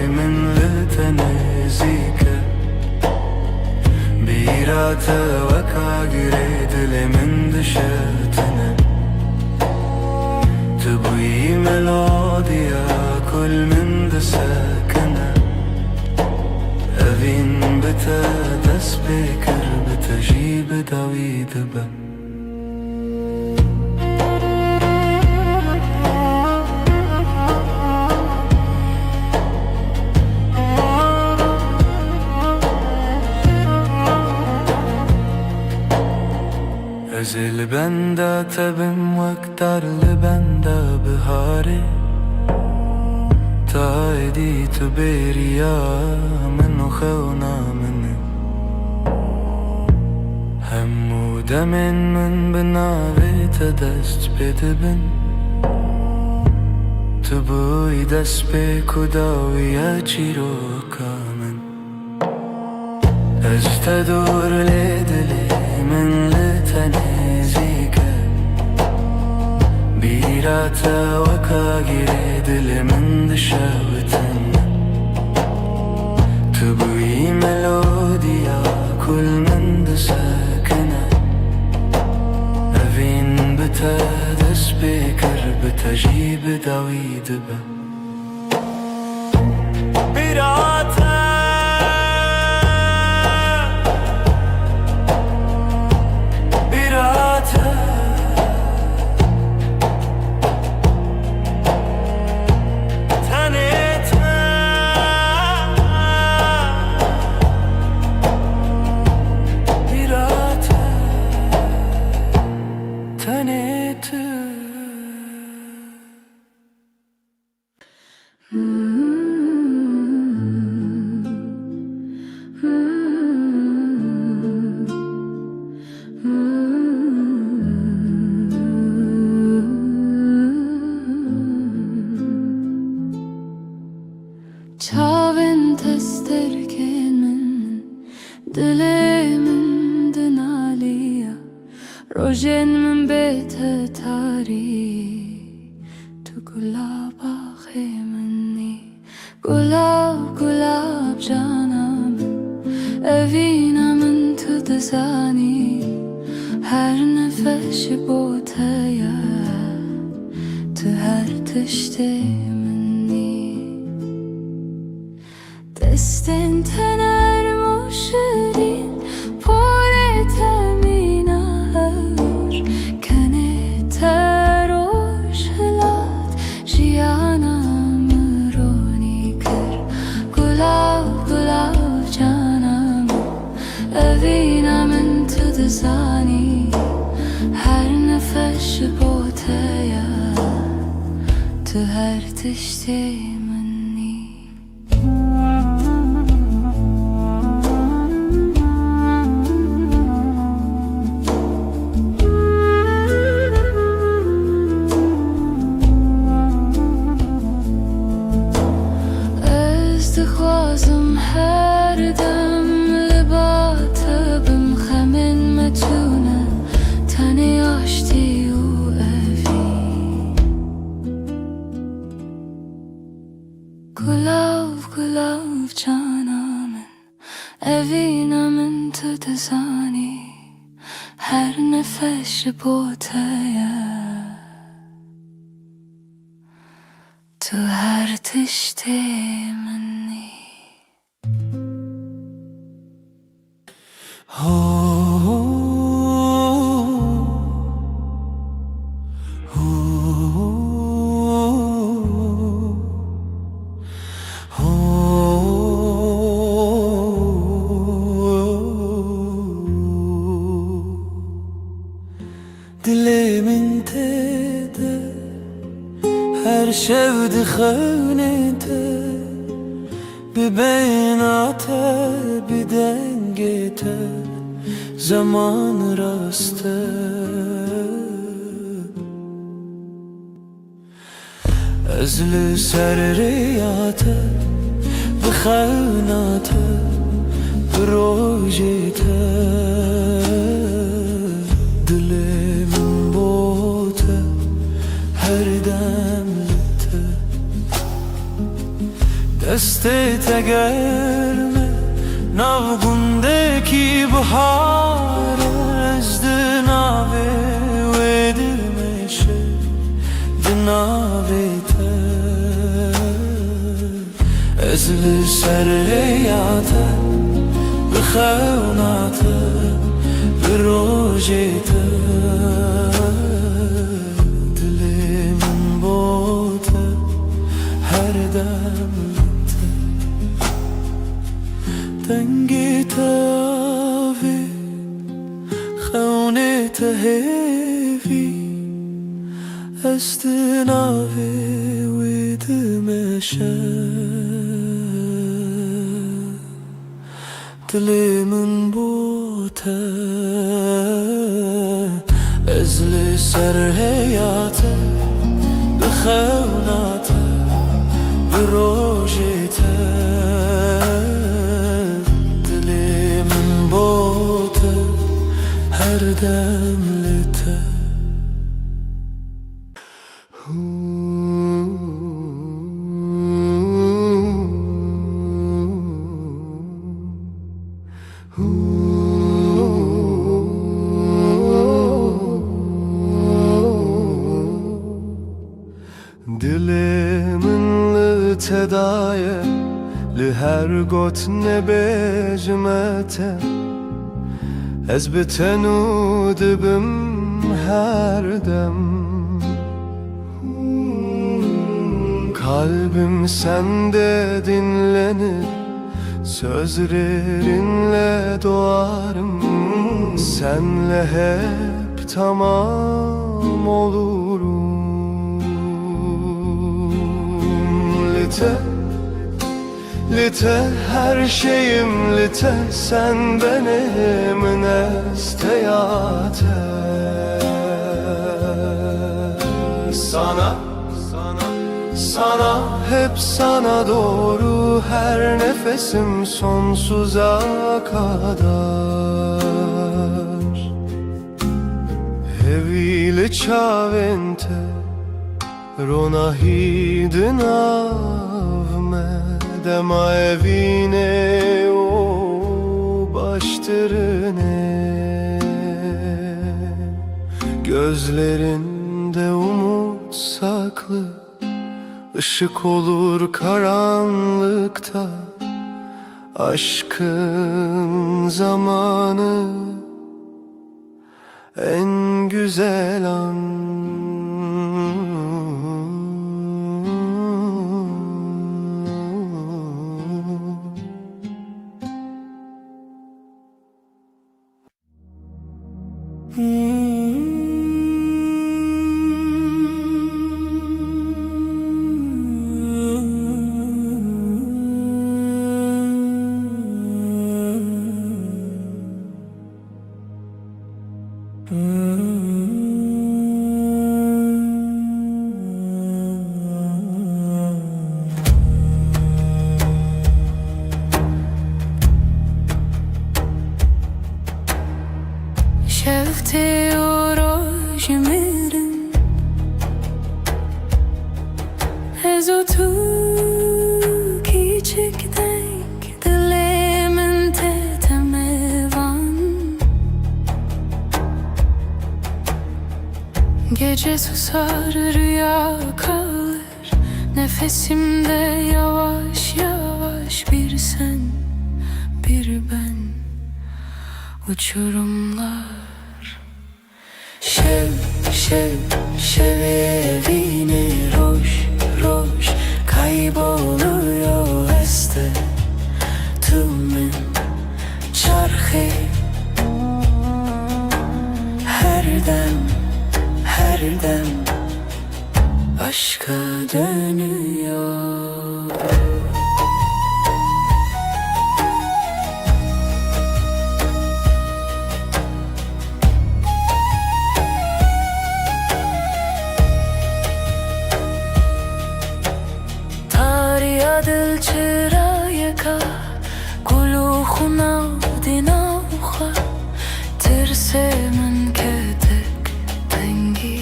من لتنزيك بيرات وكاغري دل من دشتنا تبوي ملوديا كل من دسكنا أفين بتا تسبكر بتجيب داويد بن ازل بنده تبم وقتر لبنده بهاره تایدی تو بریا منو خونا منه هموده من بناوی دست بده بن تو بوی دست به کداوی چی رو کامن از تدور لدلی من لتنزيك بيراتا وكاغيري دل من دشاوتن تبوي ملوديا كل من دساكنا أفين بتا دس بكر بتجيب داويد به بيراتا Çavin testerken min dilemin dinaliya rojen min bete tari tu gulaba khemni gulab gulab canam evina min tu dezani her nefes botaya tu her tişte دستن تنر مشرين پاره تمینار کنه تروش هلات جیانم رونی کر گلاب گلاب جانم اوینم تو دزانی هر نفش بوتیا تو هر تشتی خوازم هر دم لباتبم خمن متونه تنی آشتی و اوی گلاب گلاب جانامن اوینامن تو دزانی هر نفش بوتیا تو هر تشت منی Dilimin tede her şevdi xeynete bir beynate bir dengete zaman raste ezli serriyate bir xeynate bir rojete دسته تگرمه ناوگوندکی بهار از دناوه و دلمشه دناوه ته ازل سریاته بخوناته بروجته دلمن بوته her dem تنگی تاوی خونه تهوی استناوی ویدمشه دلمن بوته ازلی سر حیاته بخوناته بروجته her demlete Dilimin li tedaye li her got ne becmete Ez bitenu dibim her dem Kalbim sende dinlenir Sözlerinle doğarım Senle hep tamam olurum Lite her şeyim lite sen benim nesteyate Sana hep sana doğru her nefesim sonsuza kadar Evile çavente rona hidinavme Dema evine o baştırine Gözlerinde umut saklı Işık olur karanlıkta Aşkın zamanı En güzel an شفته و روش میرم از o tu küçükten dilimin tetemi van Gece susar rüya kalır Nefesimde yavaş yavaş bir sen, bir ben. Uçurumlar. Şev, şev, şevevine roş, roş kayboluyor este. Tümün çarhe her dem, her dem aşka dönüyor. Dil çırayaka kuluğuna dinauha tirsemin ketek dengi.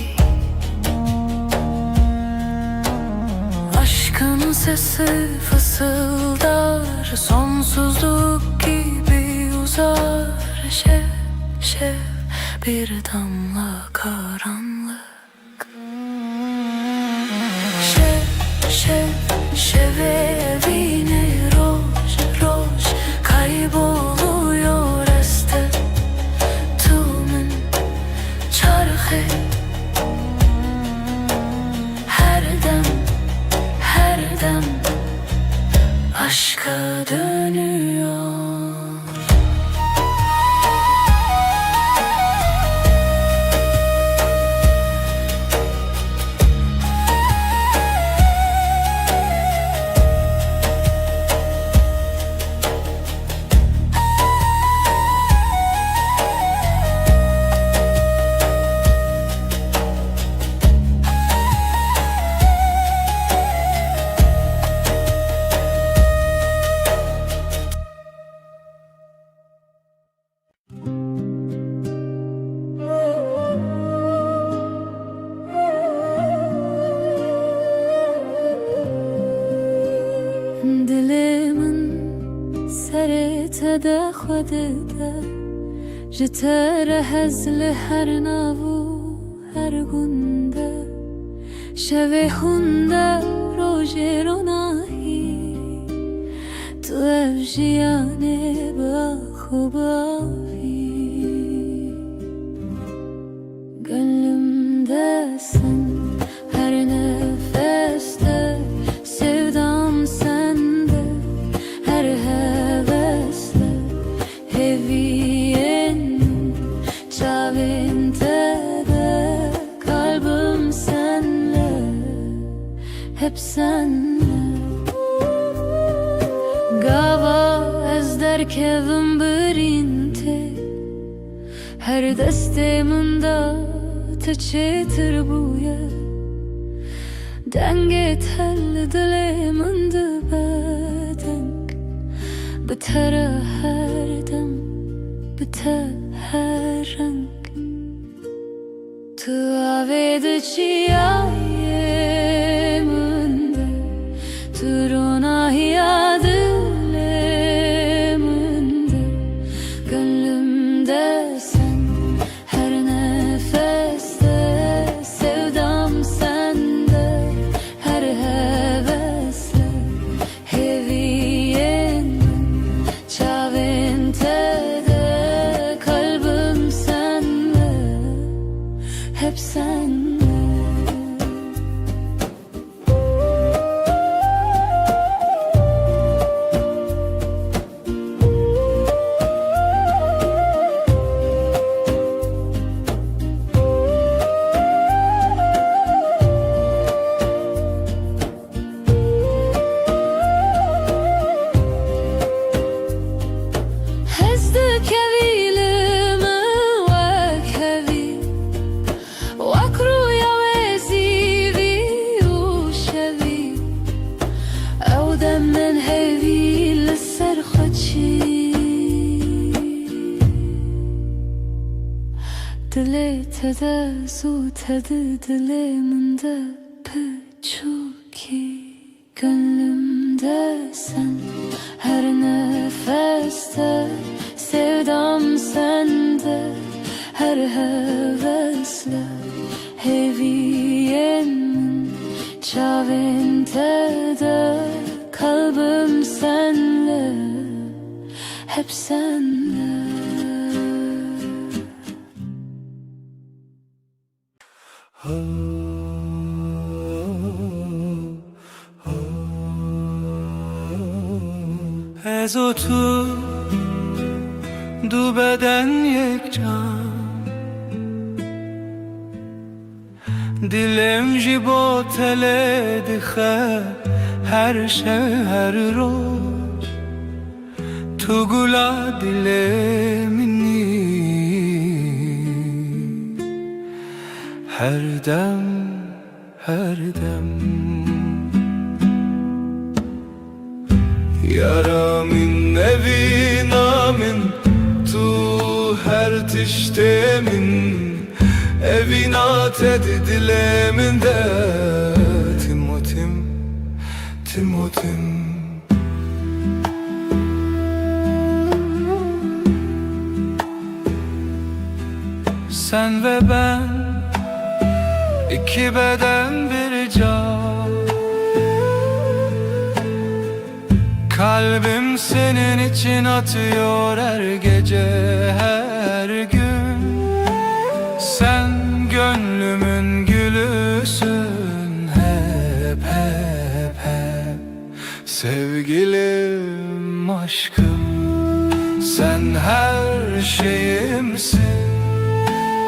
Aşkın sesi fısıldar, sonsuzluk gibi uzar. Şev, şev bir damla karanlık. Şev, şev, şevevine roş, roş kayboluyor este. Tümün çarhe her dem, her dem aşka dönüyor. سرت خودت جتر هزل هر ناو هر گنده شوه هنده روژ روناهی تو افجیانه با خوباهی gönlümdesin her nefeste sevdam sende her hevesle heviyenin çavinte de kalbim senle hep senle gava ez derkevim birinte her desteminde تشتر بويا دنگت هل دل من بدنگ بتره هر دم بته هر رنگ تو عوید چیایه منده تو روناهی دل منده gönlümde sen her nefes sevdam sende her hevesle heviyenin çavinte de kalbim senle hep senle. Dile tede zu tede diliminde püçuki gönlümde sen her nefeste sevdam sende her hevesle heviyenin çavinte de kalbim senle, hep senle. Ez otur du beden yekcan, dilem ji bo tele dixe her her roz. Tu gula dile minni her dem her dem. Yaramin evin amin tu her tiştemin evin ated dilemin de Timotim Timotim. Sen ve ben iki beden bir can. Kalbim senin için atıyor her gece her gün. Sen gönlümün gülüsün hep hep hep. Sevgilim aşkım, sen her şeyimsin.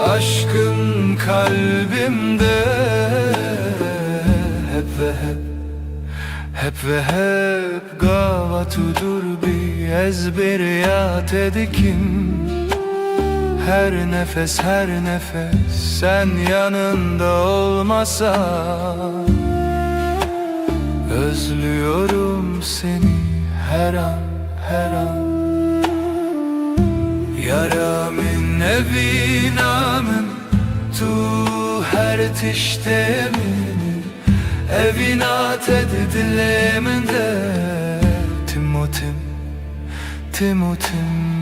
Aşkın kalbimde hep ve hep. Hep ve hep gavatudur bir ezberiyat edikim. Her nefes her nefes sen yanında olmasan. Özlüyorum seni her an her an. Yaramin evin amin tu her tiştemin evin ated dilemin de Timotim Timotim.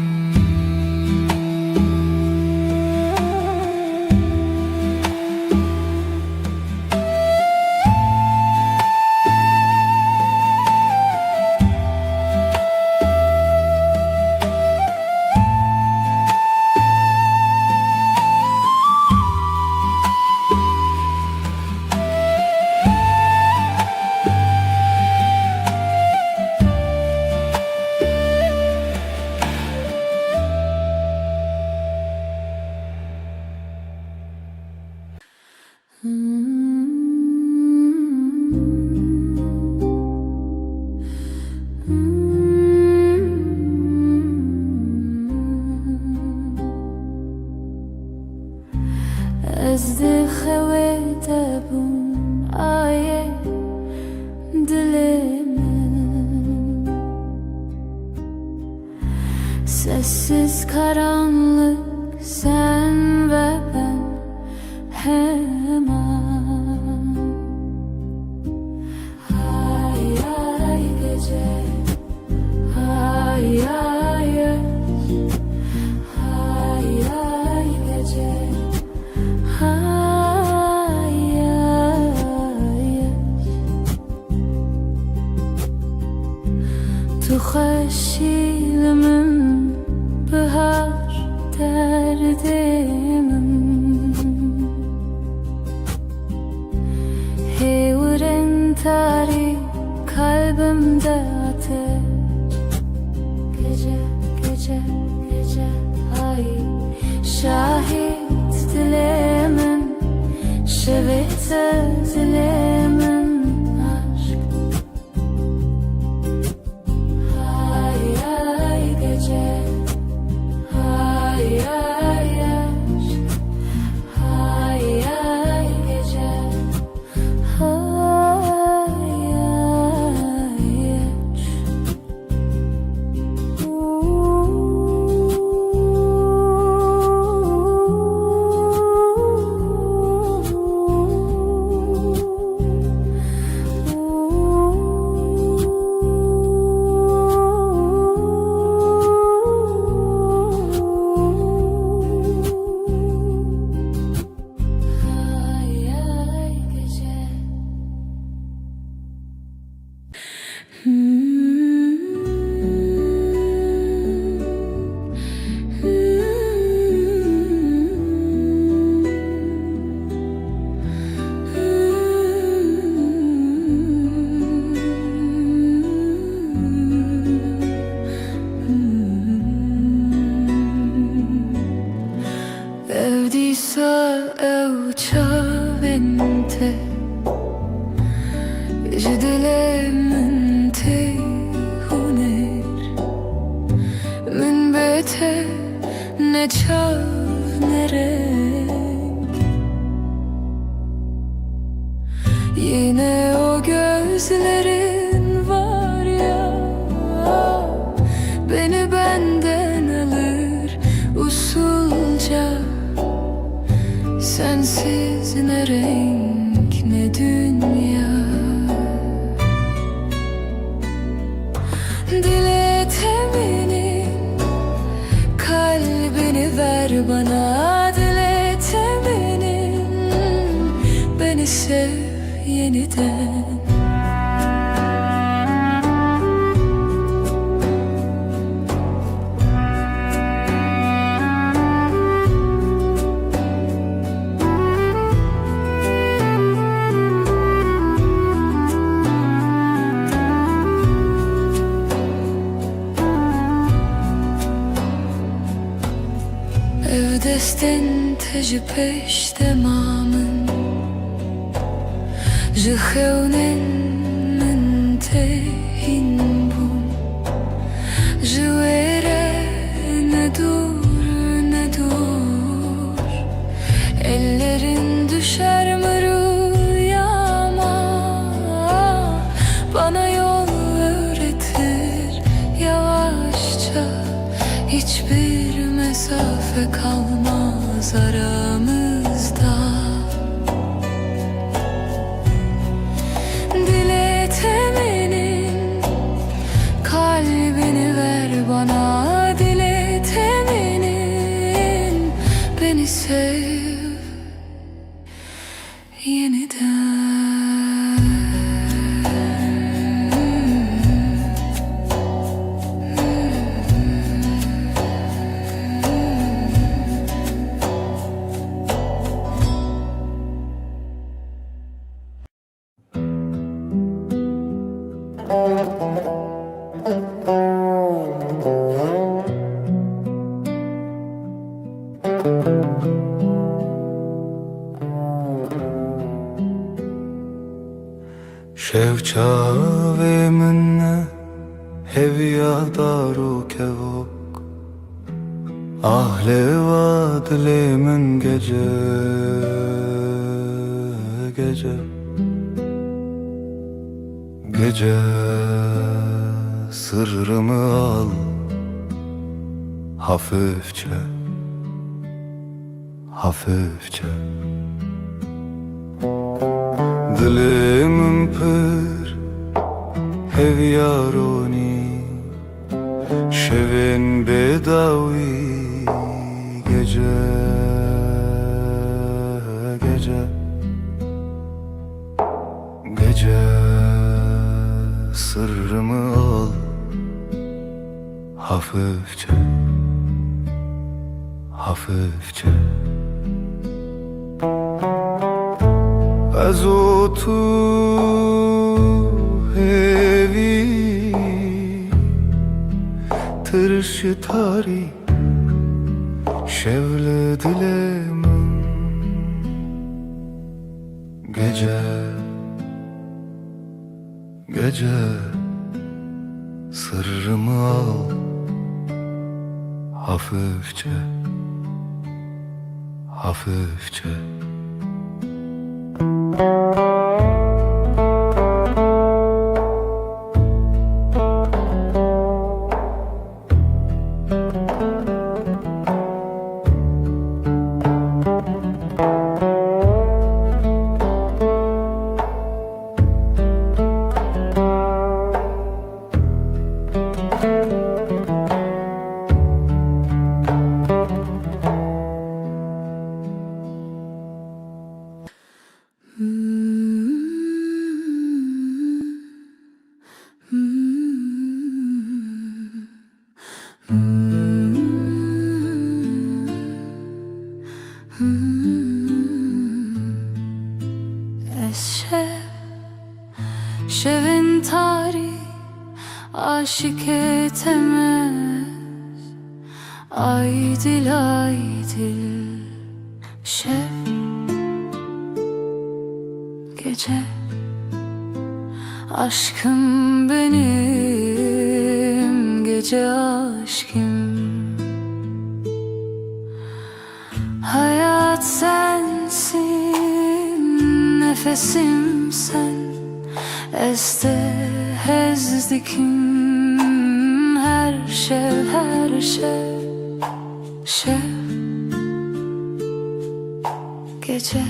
Ez dixewete bûm ayê dilê min. Sessiz karanlık sen ve ben hemen. Hay ay gece, hay ay yaş, hay ay gece, hay ay yaş. Tu xeşilimin bihar derdimin. Hevren tarik kalbimde ateş. Gece gece gece ay şahit dilemin, şevete dilemin aşk. Hay ay gece, hay ay yaş, hay ay gece, hay ay yaş. te جدل من تي هونر من bete ne çağ ne renk. Yine o gözlerin var ya, beni benden alır usulca. Sensiz ne renk ne dünya. Dile temenin kalbini ver bana, dile temenin beni sev yeniden. Evdesten teci peşte mamın Jıhevnen min tehin bum Jıvere ne dur ne dur. Ellerin düşer mi rüyama, bana yol öğretir yavaşça. Hiçbir mesafe kalmaz aramızda. Dile temenin kalbini ver bana, dile temenin beni sev yeniden. شوچا و من هویا دارو کهوک آهل و دل من gece gece gece sırrımı al hafifçe hafifçe. Dilimin pır hevyaroni şevin bedavi gece gece gece sırrımı al hafifçe hafifçe. از تو hevi tırış tari şevle dilemin gece gece sırrımı al hafifçe hafifçe. Şevin tarih aşık etemez. Aydil aydil şev gece. Aşkım benim, gece aşkım. Hayat sensin, nefesim sen. Este hezdikim, her şey, her şey. Gece.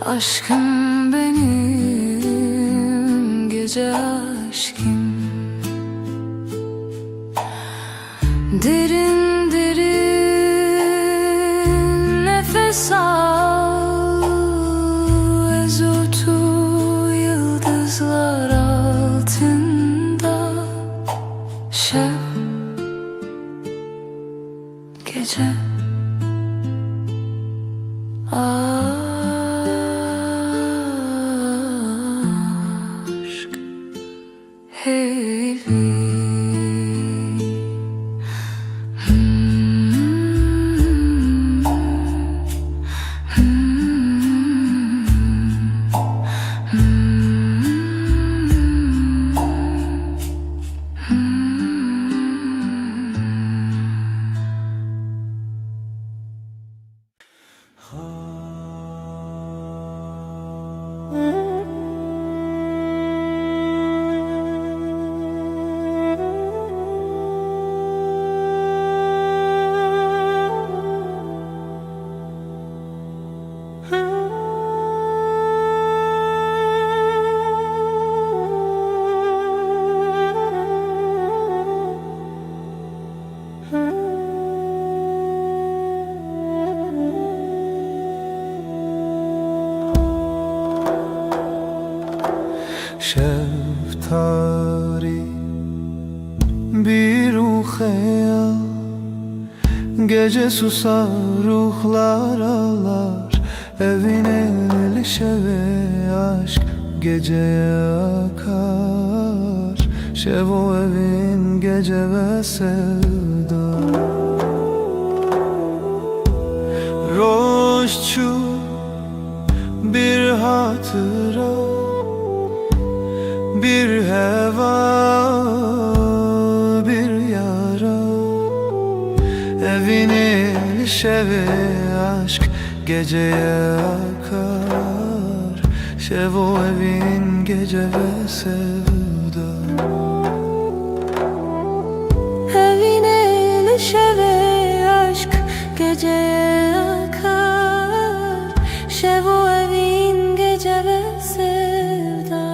Aşkım benim, gece aşkım. Derin derin nefes al, ezotu yıldızlar altında. Gece. Aşk heavy. Şeftali bir ruh ya, gece susar ruhlar ağlar, evine şeve aşk geceye akar. Şevo evin gece ve sevda. Roşçu bir hatıra, bir heva, bir yara. Evine şeve aşk geceye akar. Şevo evin gece ve sevda. Evine şeve aşk geceye akar. Şevo evin gece ve sevda.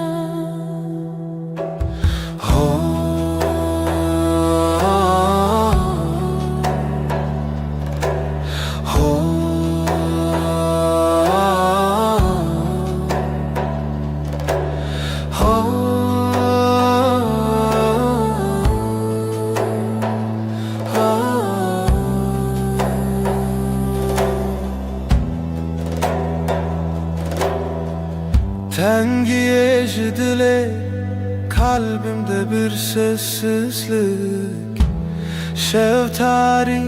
Tengiye dile kalbimde bir sessizlik. Şeftari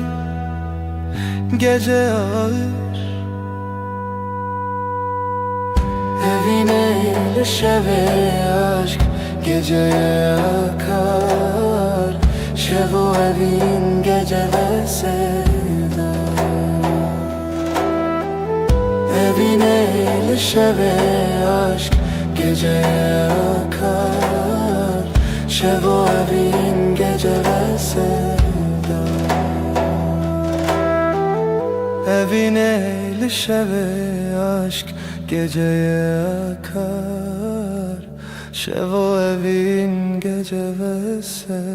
gece ağır. Evine şeve aşk geceye akar. Şevo evin gece ve sevda. Evine şeve aşk geceye akar. Şevo evin gece ve sevda. Evine şeve aşk geceye akar. Şevo evin gece ve sevda.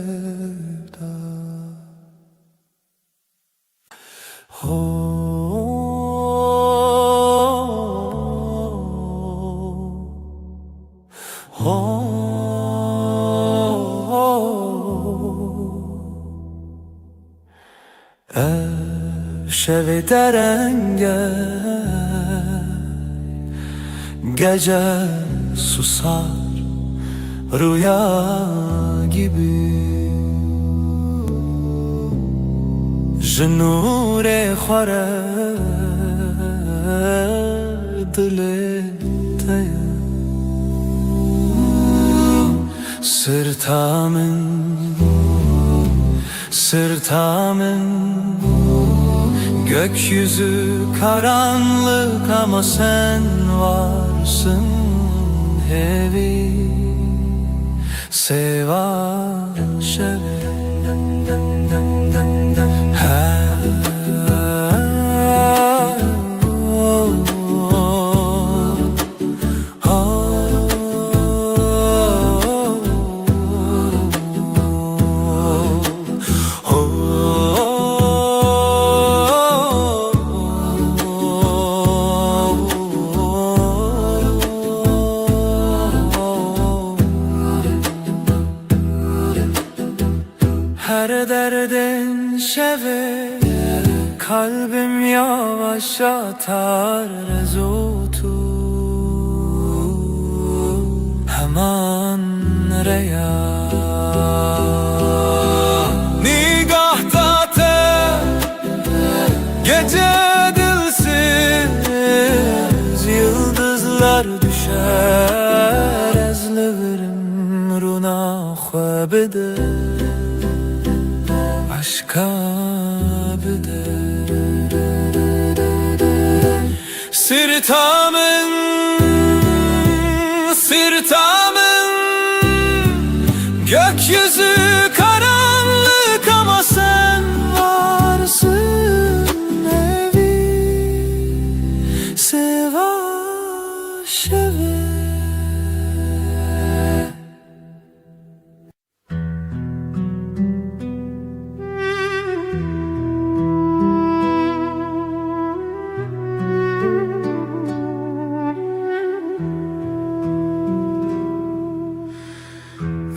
Şevi derenge gece susar rüya gibi. Jinure xware diletaya Sırtamın gökyüzü karanlık ama sen varsın hevi seva şeve Her derdin şeve kalbim yavaş atar rezotu hemen reya nigahta te gece dilsiz yıldızlar düşer ezlerim runa khwabede aşka bide Sırtamın gökyüzü karanlık ama sen varsın evi seva şeve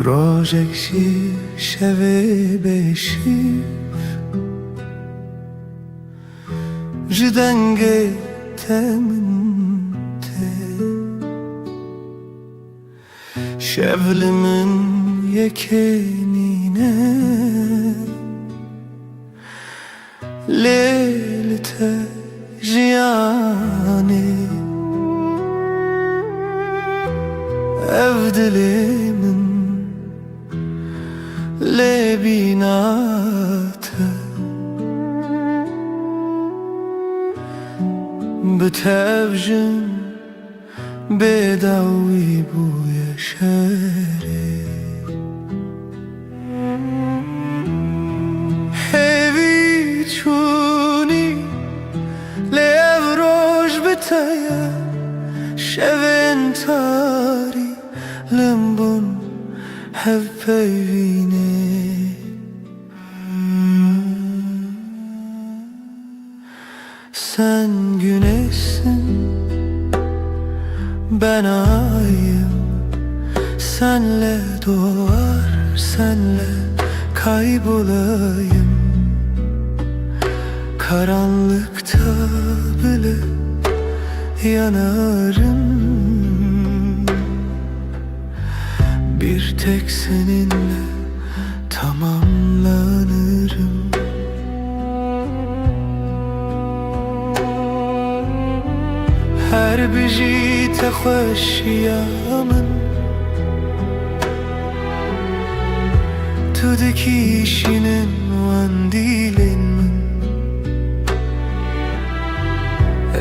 Rojekşi şeve beşi Jidenge teminte Şevlimin yekenine Lelte jiyane Evdilimin lebinate Bitevjin bedawi bu yaşere Hevi çuni lev roj bitaya Şeven tari limbun hev peyvine Sen güneşsin, ben ayım Senle doğar, senle kaybolayım Karanlıkta bile yanarım Bir tek seninle tamamlanırım Her biji te xoşiyamın Tu dikişinin wan dilin min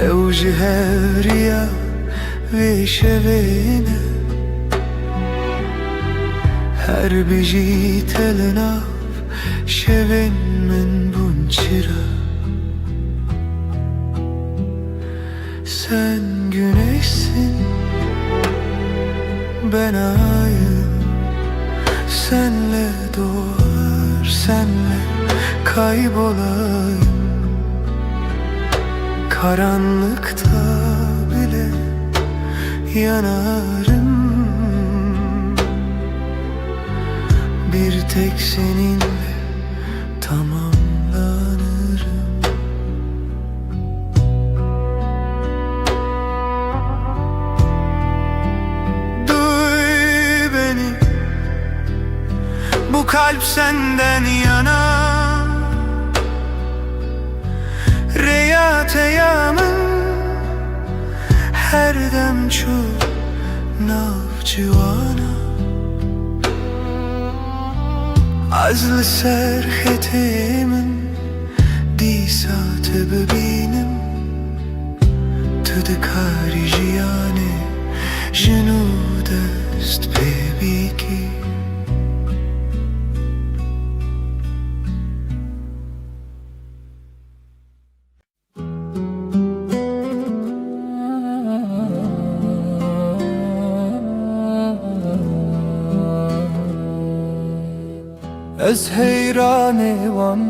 Ew ji hevriya ve şevene Her biji telinav şevin min bunçira Sen güneşsin, ben ayım Senle doğar, senle kaybolayım Karanlıkta bile yanarım Bir tek seninle tamamlanırım Bu kalp senden yana Reyat eyamın her dem çu navcivana azlı serhetimin disa tebebinim tüde karijiyane jenu dest bebiki Ez heyrane van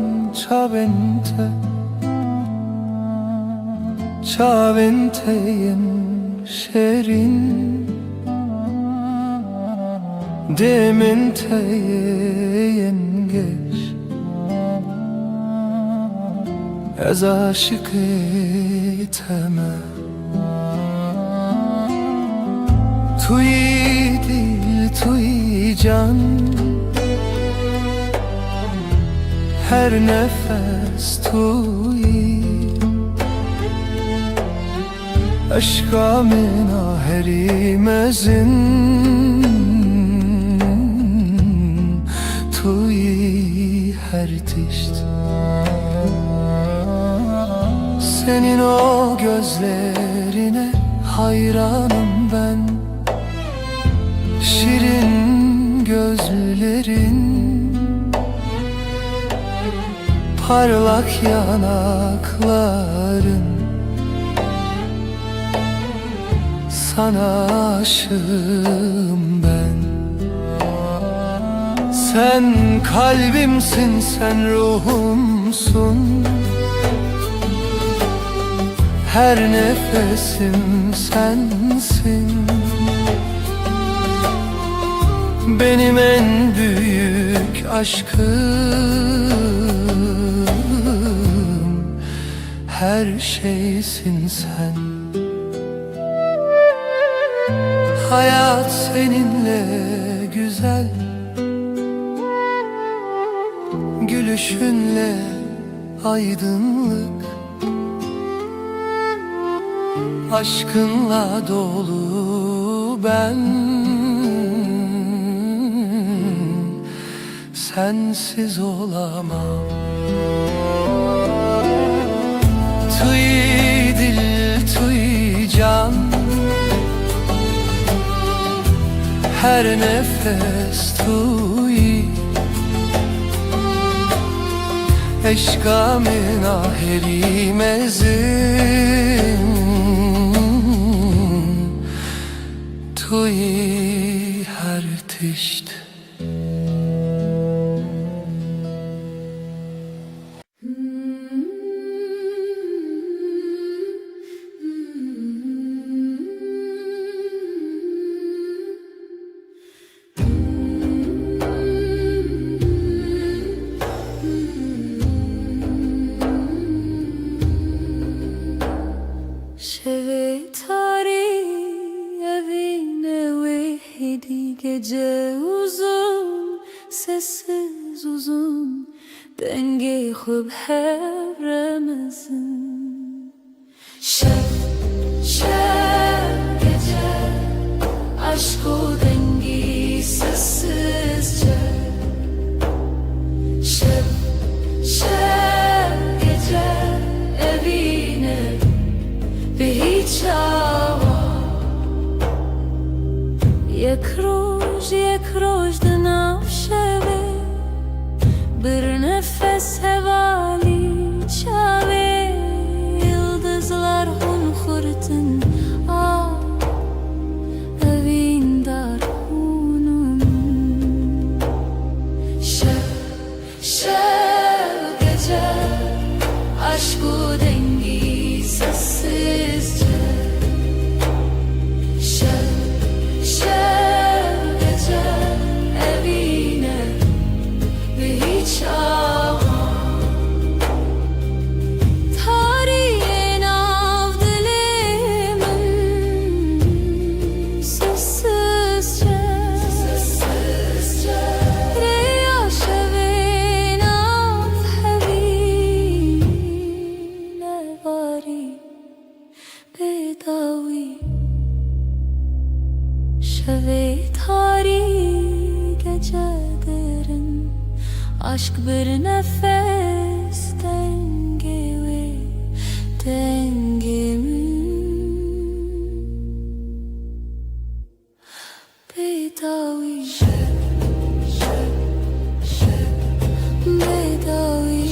çaventeyin şerin deminteyin geç Ez aşık eteme Tuy dil tuy can her nefes tuy aşka mena herimezin tuy her tişt senin o gözlerine hayranım ben şirin gözlerin parlak yanakların sana aşığım ben Sen kalbimsin sen ruhumsun her nefesim sensin Benim en büyük aşkım her şeysin sen Hayat seninle güzel Gülüşünle aydınlık Aşkınla dolu ben Sensiz olamam Tuy dil tuy can Her nefes tuy Eşka min aheri mezin Tuy her tişt Gece uzun, sessiz uzun Dengi khub hevremizin Şef gece Aşk-ı dengi sessizce Şef gece Evine bir hiç hava یک روز دنافشه bir nefes hevali çave Yıldızlar hun kurtun evin dar hunum Şev gece aşk-ı dengi sessizce Şev gece evi Şevet hari gecelerin aşk bir nefes denge ve dengemin bedavi bedavi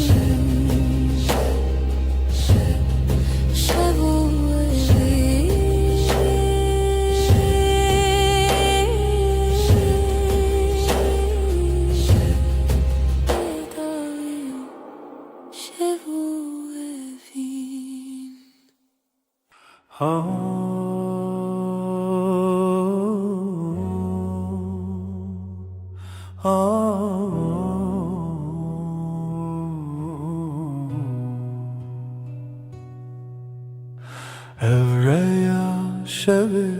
şevu Evreya şevi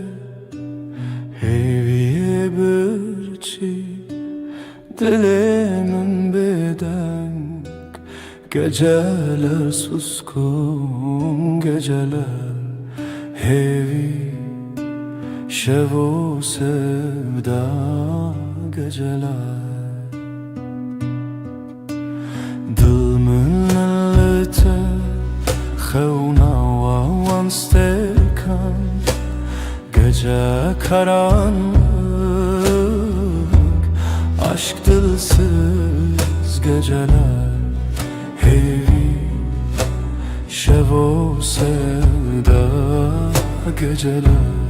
heviye birçi dilimin bedenk geceler suskun geceler hevi şevo sevda geceler dılmın lete xevna vavan stekan gece karanlık aşk dilsiz geceler hevi şevo sevda geceler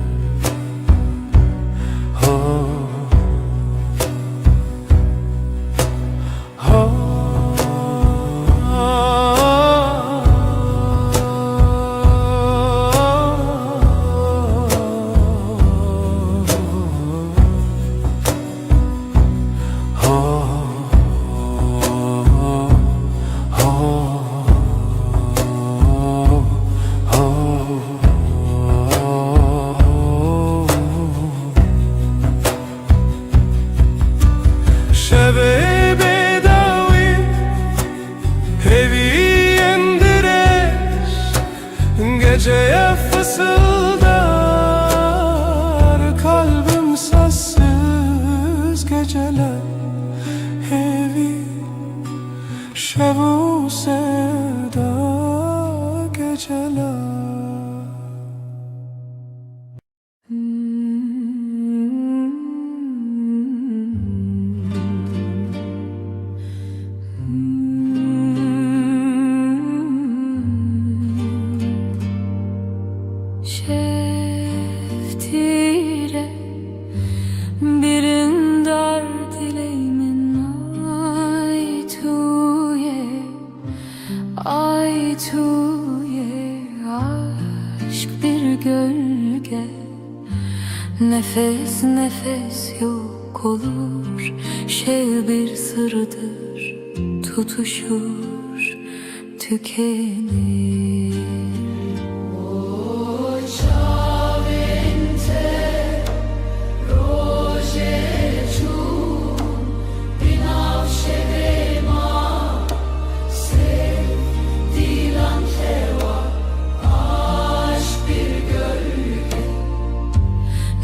geceye fısıldar kalbim sessiz geceler hevi şevu sevda geceler Şeftire birin dar dileğimin ay tuye aşk bir gölge nefes nefes yok olur şey bir sırdır tutuşur tükenir.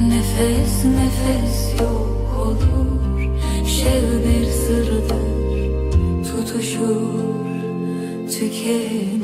Nefes nefes yok olur şey bir sırdır tutuşur tükenir.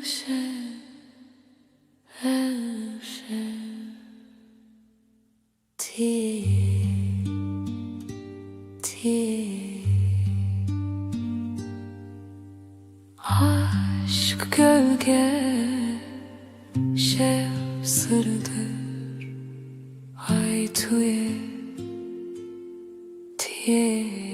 Aşk gölge şev sırdır ay tuye tiye.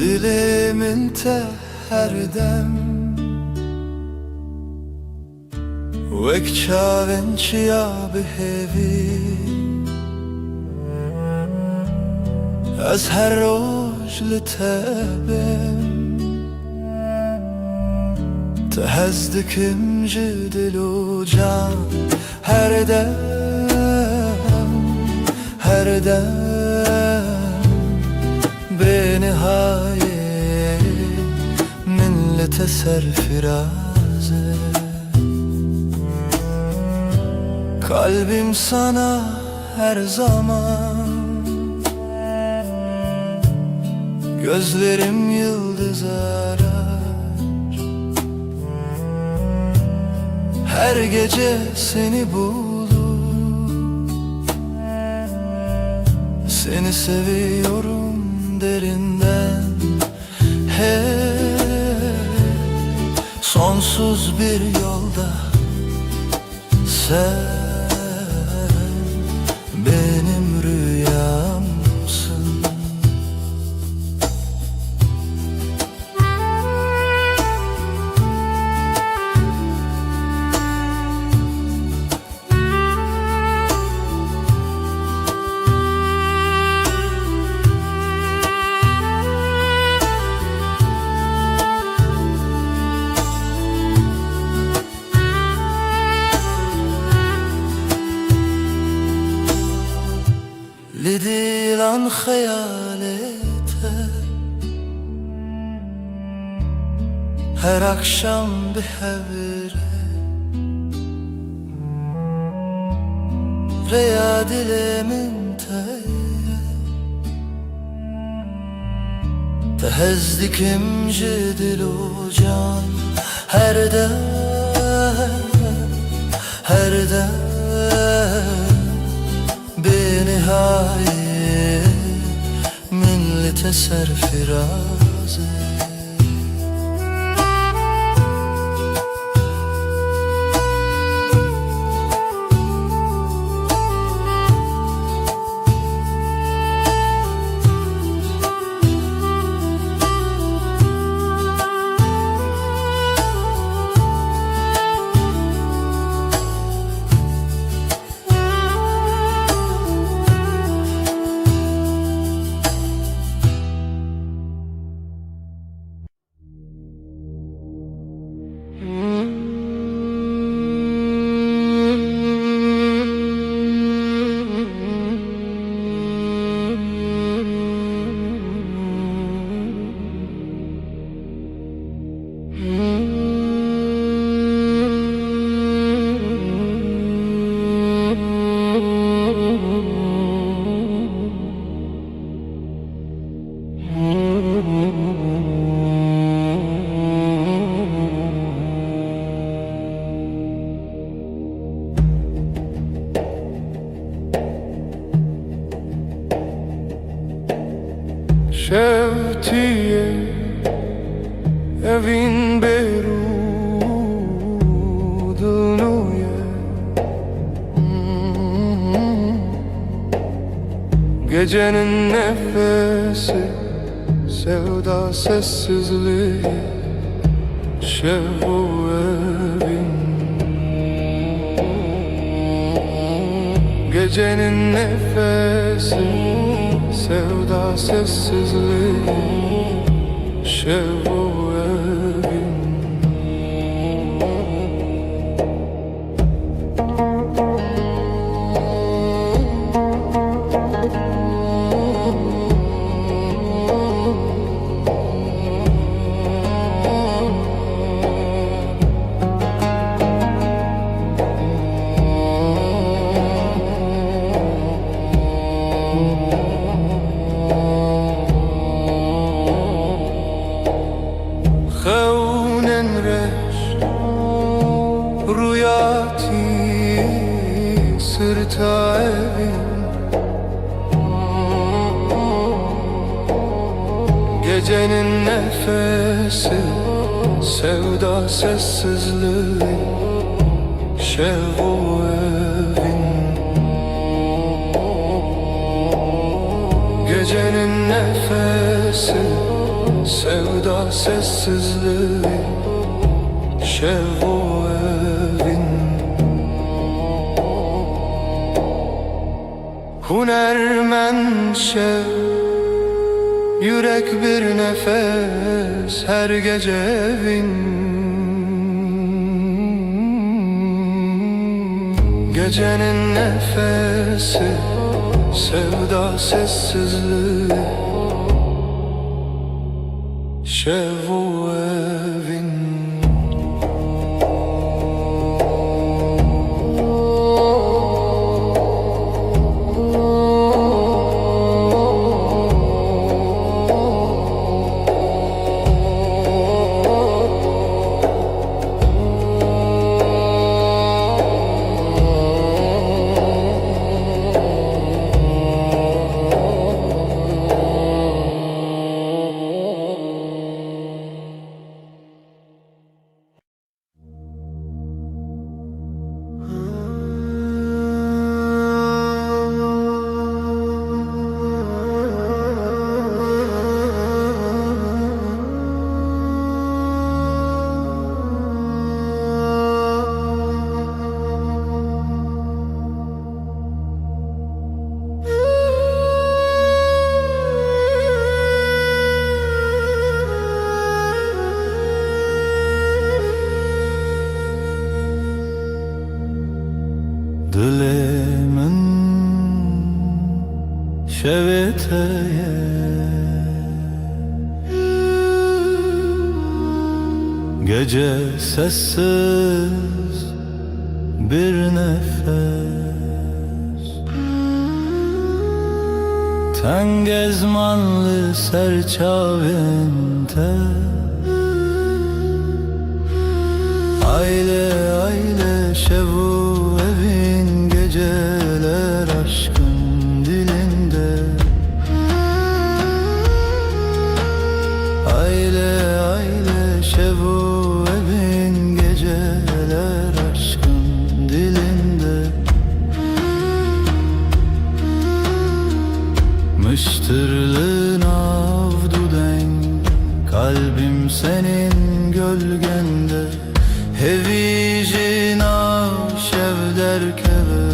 Dilimin te her dem Wek çavên çiya bihêvî Ez her roj li te bim Te hez dikim ji dil û can Her dem, her dem Bênihayê min li te serfiraz e Kalbim sana her zaman Gözlerim yıldız arar Her gece seni bulup Seni seviyorum derinden Hep sonsuz bir yolda Sen benim rüyamsın لديلان خيالته Her akşam bir hevre Reya dilimin teye Tehezdikim cidil u can Her dem, her dem Bênihayê min li te serfiraz e Şevtiye evin berudnuye Gecenin nefesi sevda sessizliği Şevu evin Gecenin nefesi sevda sessizliği Şevu evin sırta evin. Gecenin nefesi, sevda sessizliği, şevu evin. Gecenin nefesi, sevda sessizliği, şevu evin. Hunermen şev, yürek bir nefes, her gece evin. Gecenin nefesi, sevda sessizliği, şevu evin. Dilemin şeveteye, gece sessiz bir nefes, ten gezmanlı serçavente. Aile aile şevu evin, geceler aşkın dilinde. Aile aile şevu evin, geceler aşkın dilinde. Mıştırlığın avduden, kalbim senin gölgende. Hevijin şev derkeve,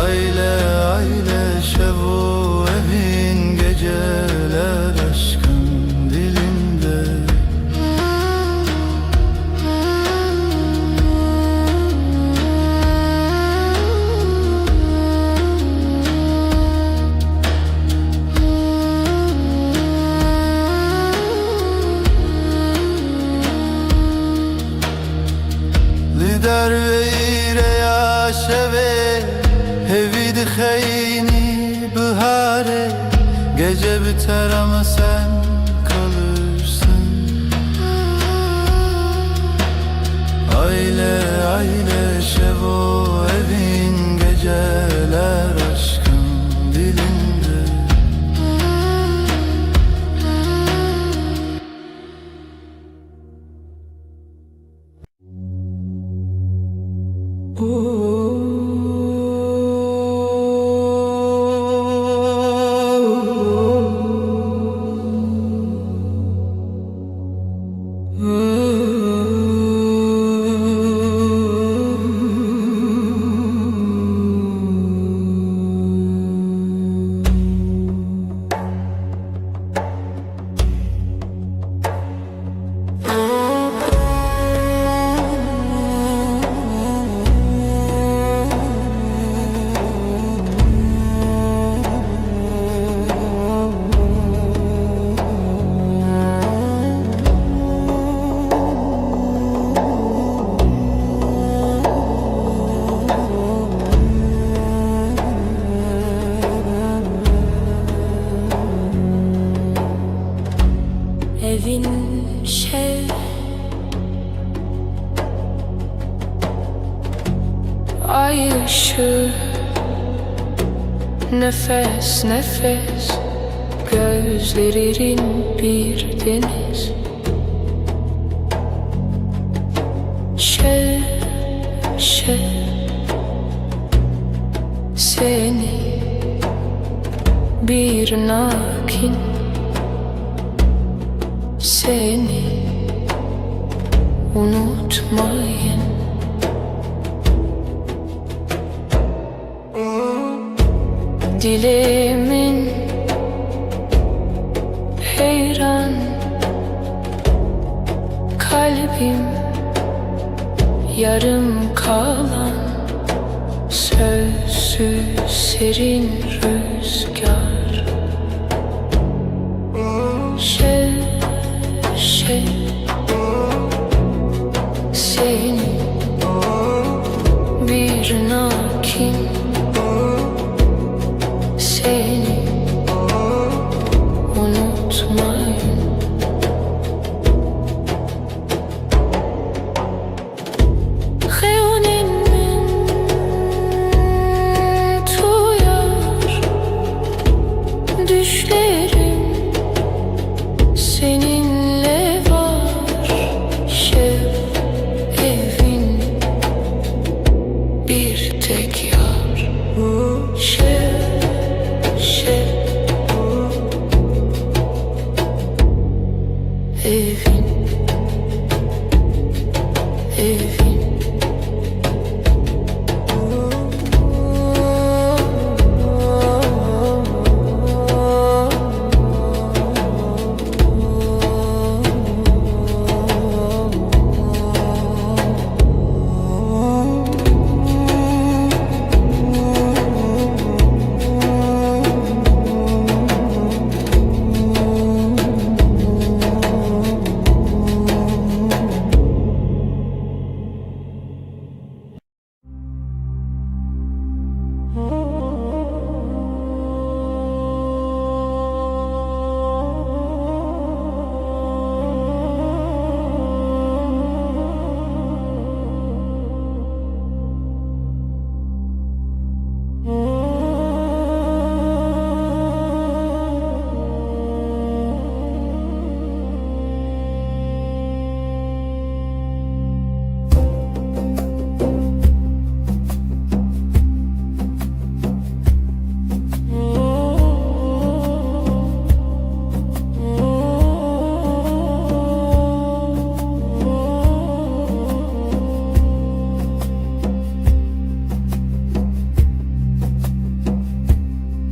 aile aile şevu evin, geceler aşkın dilinde. Lidar ve ireya şeve, hevidi kheyni bihare. Gece biter ama sen kalırsın. Aile aile şevo evin, geceler aşkın dilinde. ay ışığı, nefes nefes, gözlerin bir deniz. Seni bir nakin, seni unutmayın. Dilimin heyran, kalbim yarım kalan, sözsüz serin rüzgar. Seni bir nakin, seni unutmayın. Xeyonimin tuyar düşlerim, seninle var evin bir tek yar. Evin, evin.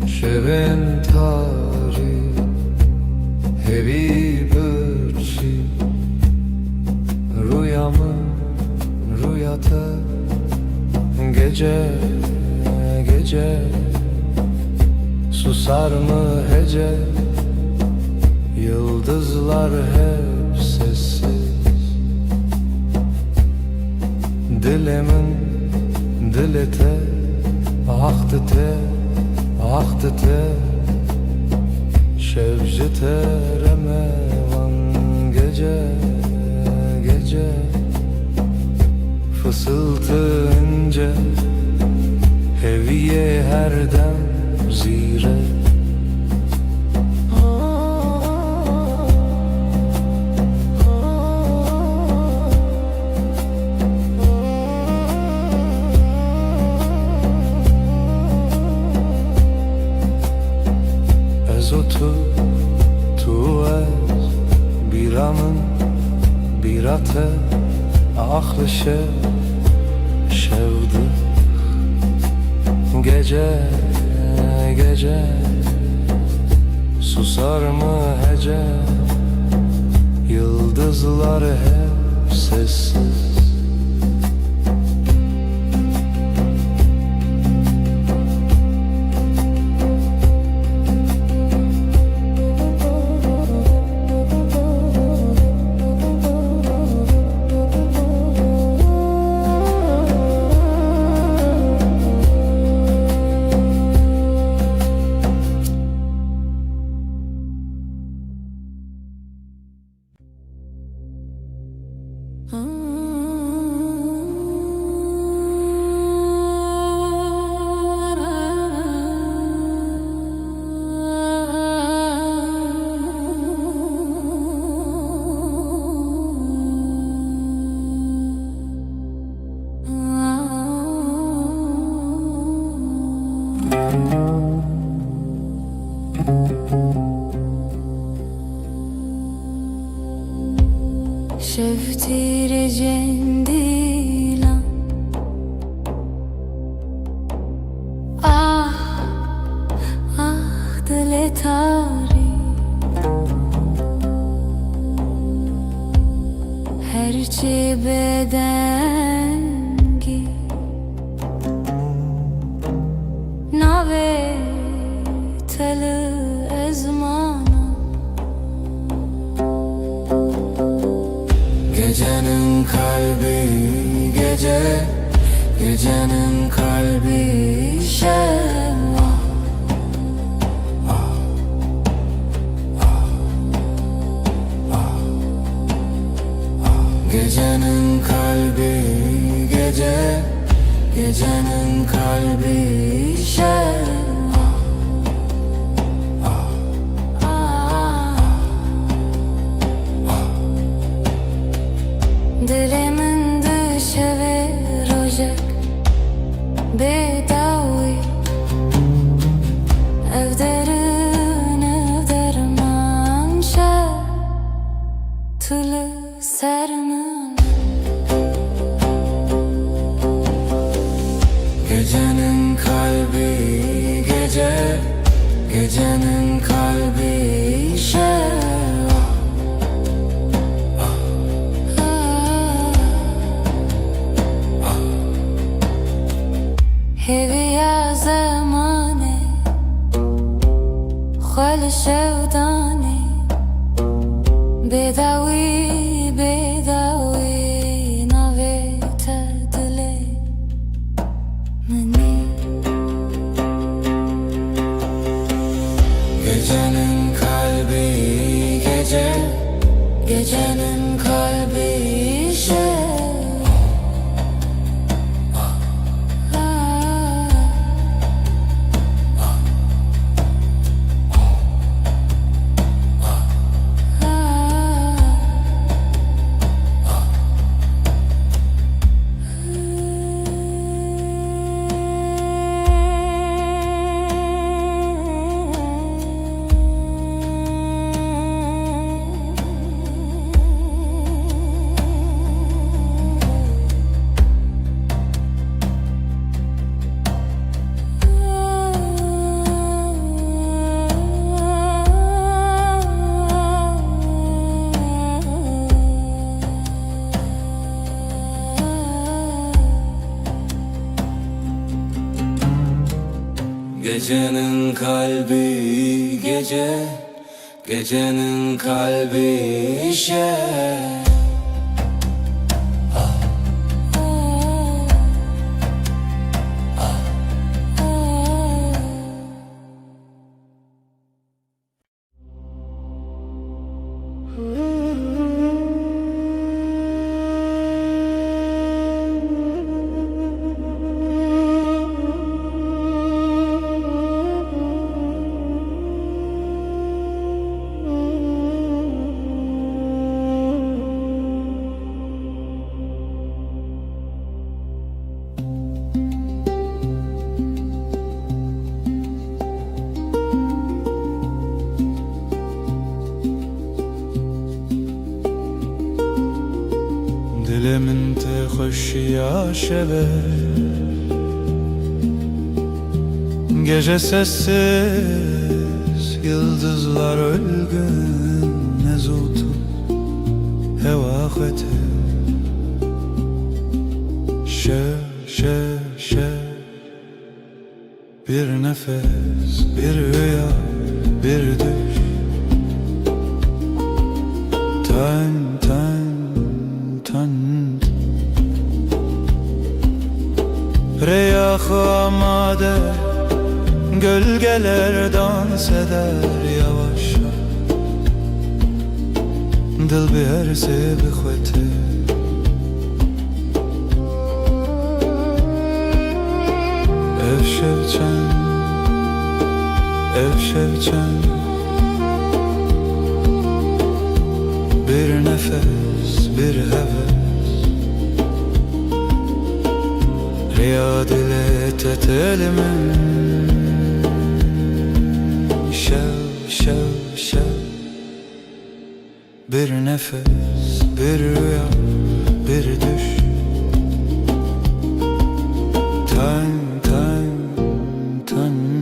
Şevin tarih hevi bırçı, rüyamın rüyata, gece gece susar mı hece, yıldızlar hep sessiz. Dilimin dilete ahtı te şevci teremevan, gece gece fısıltı ince, heviye her dem zire. Tu ez biramın birate, ahlı şevdi. Gece gece susar mı hece, yıldızlar hep sessiz. شفتي رجنديلا دل تاری هرچی بدنگی ناوی تل ezmana Gecenin kalbi gece, gecenin kalbi şevva. Gecenin kalbi gece, gecenin kalbi şevva. دلمن دشوه روژک بداوی ev derman şer tülü serman Gecenin kalbi gece, gecenin kalbi şevva. هوی زمانه خال شودانه بداوی بداوی ناوی تدله منی Gecenin kalbi gece, gecenin kalbi şevva. Gecenin kalbi gece, gecenin kalbi şevva. Dilimin te hoşya şeve Gece sessiz yıldızlar ölgün Nezutu hevahete Şe Bir nefes, bir rüya, bir düş Tan Reyah-ı amade Gölgeler dans eder yavaşça Dil bi her sebi xwete Ev şevçen Bir nefes, bir heves Riyad ile tetelimin Şev Bir nefes, bir rüya, bir düş. Tan, tan, tan.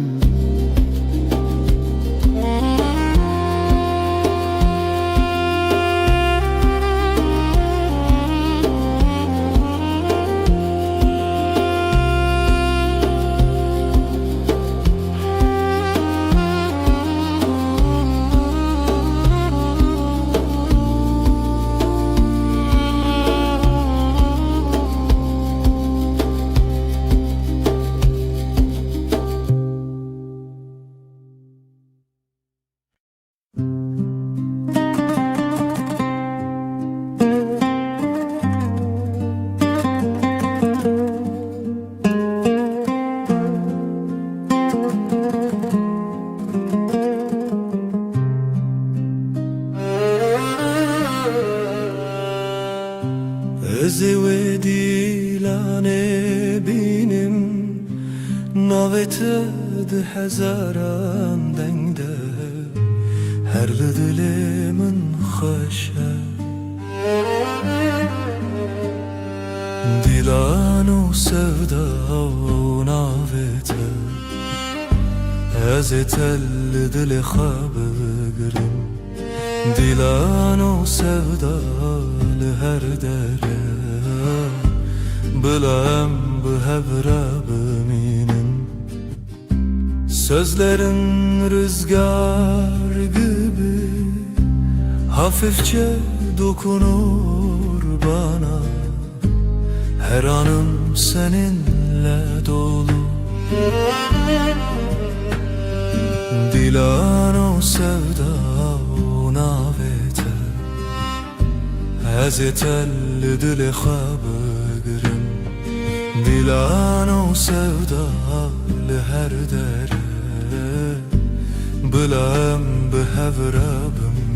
زودیلانه بینم نویت ده هزاران دنگده هر دل من خوشه دیلان و sevda و نویت از تل دل خواب گرم دیلان و sevda her dere Bilem bu hevre biminim Sözlerin rüzgar gibi Hafifçe dokunur bana Her anım seninle dolu Dilan o sevda o navete از تل دل خواب گرم دیلان و سودا لهر دره بلم به هوره بمینن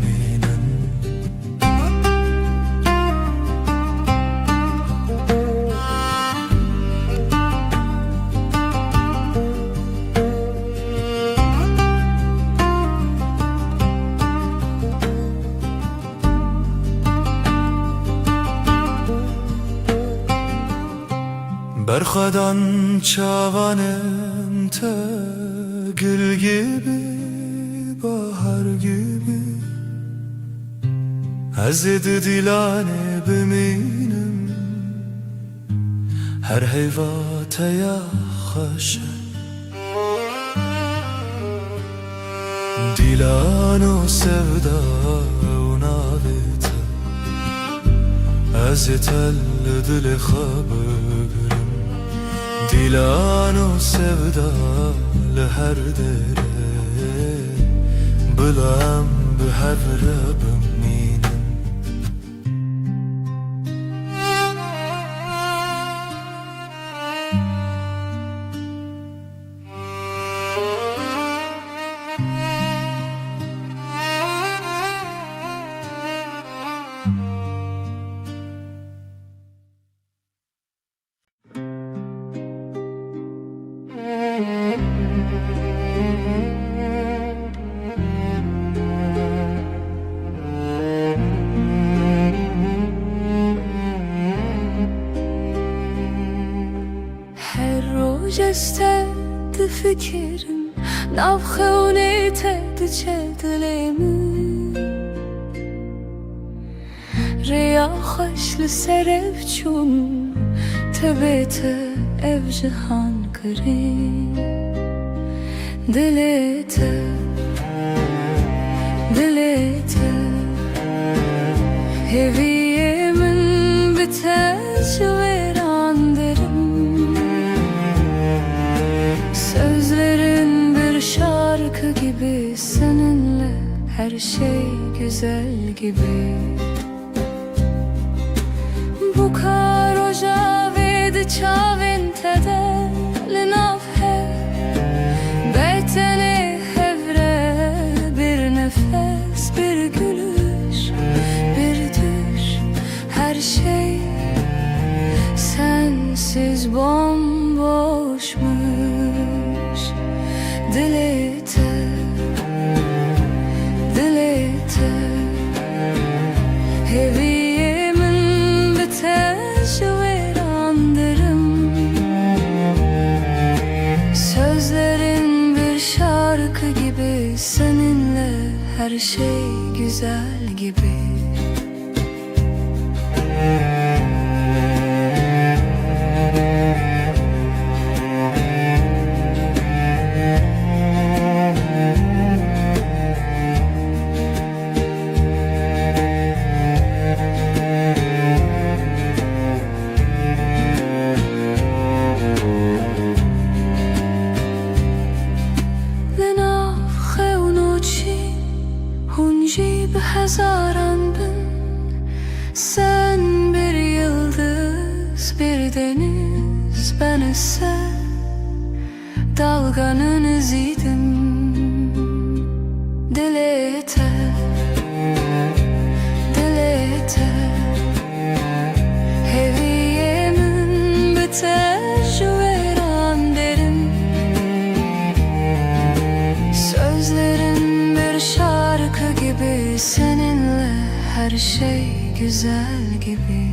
Berxadan çavanım te gül gibi bahar gibi Ezdi dilane biminim her heyvate ya haşe Dilan o sevda o navete Ez tel dil xabır دیلان و sevda لهر dere بلم به هوره بمینم جستد فکرم ناف خونیتد چه دلیم ریا خوش لسرف چون تبیت ev cihan کریم دلیت heviyemin biter veranderim Sözlerin bir şarkı gibi seninle her şey güzel gibi Bu karoja vedi çavin tede linav he Beyteni hevre bir nefes bir gülüş bir düş Her şey sensiz bomboşmuş Delete her şey güzel gibi. Hazaran bin, sen bir yıldız, bir deniz, ben ise dalganın iziydim. Dil yeter, dil yeter, heviyemin biter veran derim. Sözlerin bir şarkı gibi, seninle her şey güzel gibi.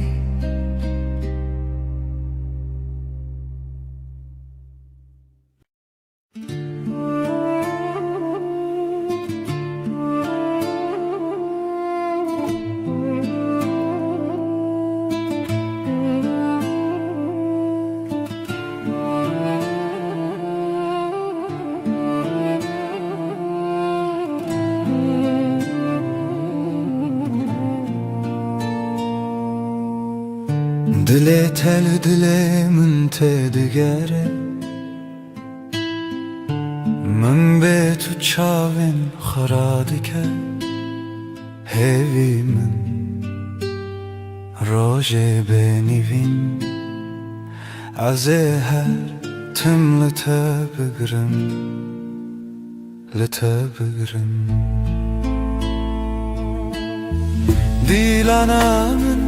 Dile tel dile min te digere, min be tu çavên xera dike. Hêvî min rojê benîvîn, ez ê her tim li te bigirim, li te bigirim. Dîlana min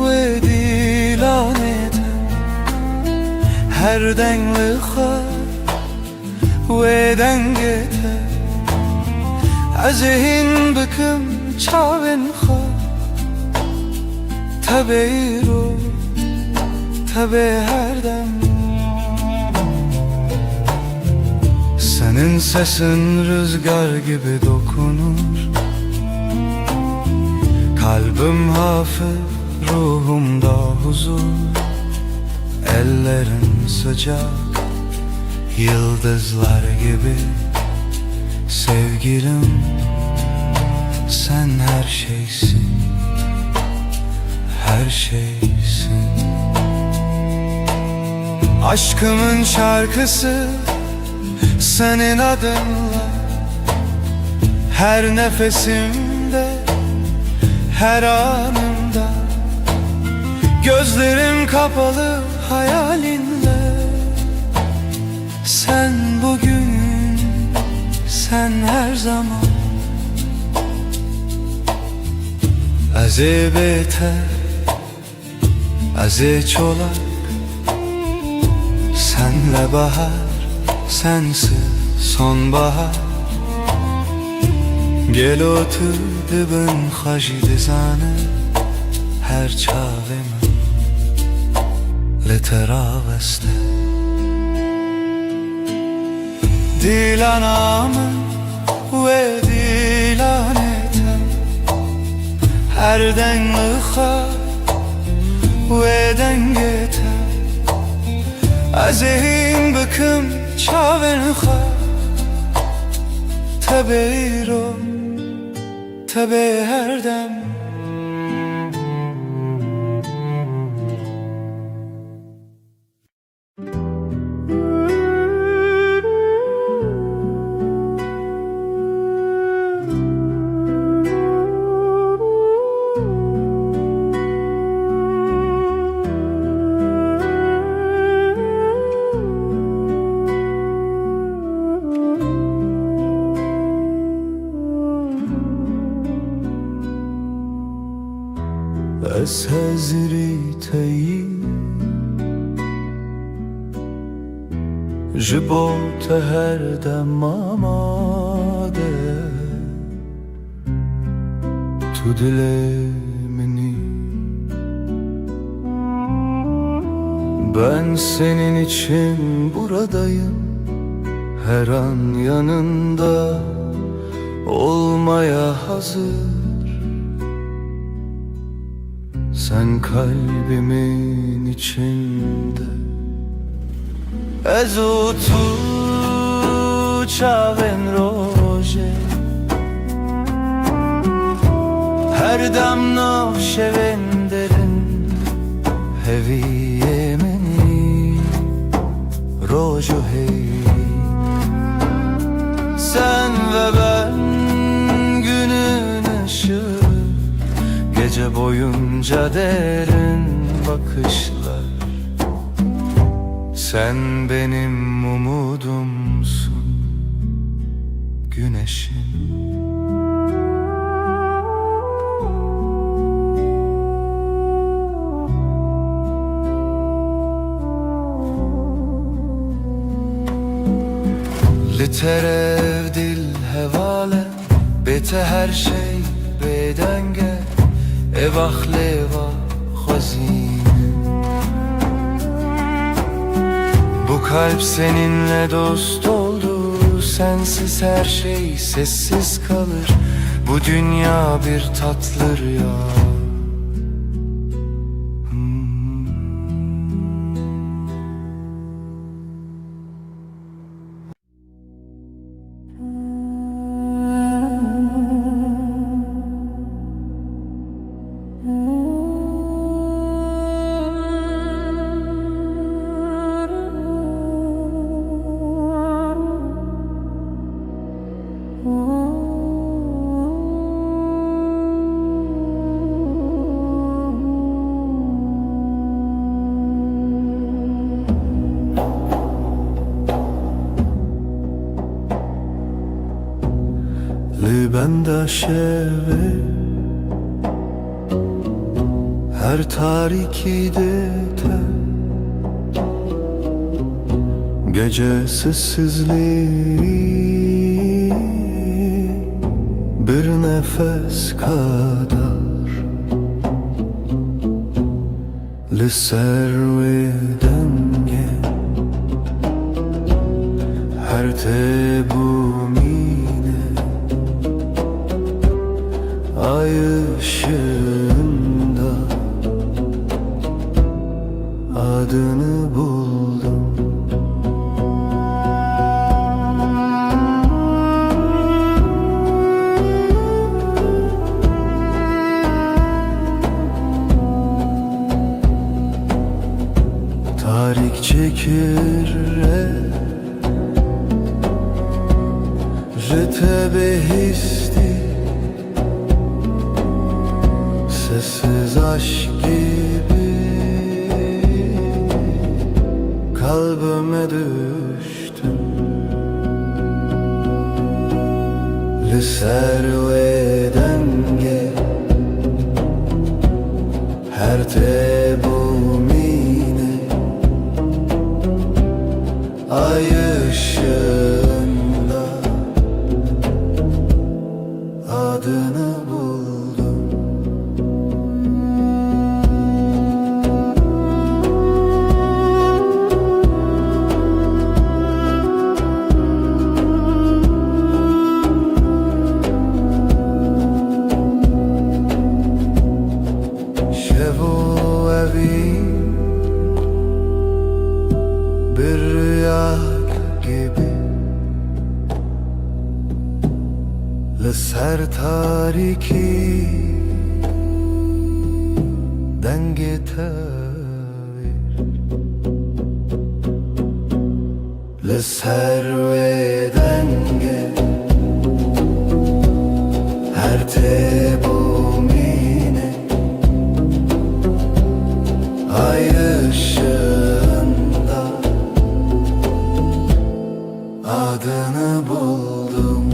ve dilanete her dengli xar ve dengete ez hin bikim çavên xar tebe ro tebe her dem. Senin sesin rüzgar gibi dokunur, kalbim hafif, ruhumda huzur. Ellerin sıcak, yıldızlar gibi. Sevgilim, sen her şeysin, her şeysin. Aşkımın şarkısı senin adınla, her nefesimde, her anımda. Gözlerim kapalı hayalinle, sen bugün, sen her zaman. Ez ê bêter, ez ê çolak, senle bahar, sensiz sonbahar. Gel otur dibin xweşî dizane, her çavê min li te raveste. Dîlana min ve dîlanê te her dengli xar ve dengê te ez ê hin bikim çavên xar tebe îro tebe her dem. Ez hezirî teyî ji bo te her dem amade. Tu dilê minî, ben senin için buradayım, her an yanında olmaya hazır. Sen kalbimin içinde, ez u tu çaven roje, her dam navşeven derin heviye meni rojo hey. Sen ve ben günün ışığı, gece boyunca derin bakışlar. Sen benim umudumsun, güneşim. Literev dil hevale, bete her şey bedenge, evah leva hazine. Bu kalp seninle dost oldu, sensiz her şey sessiz kalır. Bu dünya bir tatlı rüya. Libenda şeve, her tarikide te, gece sessizliği bir nefes kadar. Li serve denge, her tebumine ay ışığında adını buldum. Tarik çekir jete behisti, sessiz aşk gibi kalbime düştün. Li serve denge, her tebumine ay ışığında adını buldum. Şevo evi bir rüya gibi, li ser tariki denge tavir. Li serve denge, her tebumine ay ışığında adını buldum.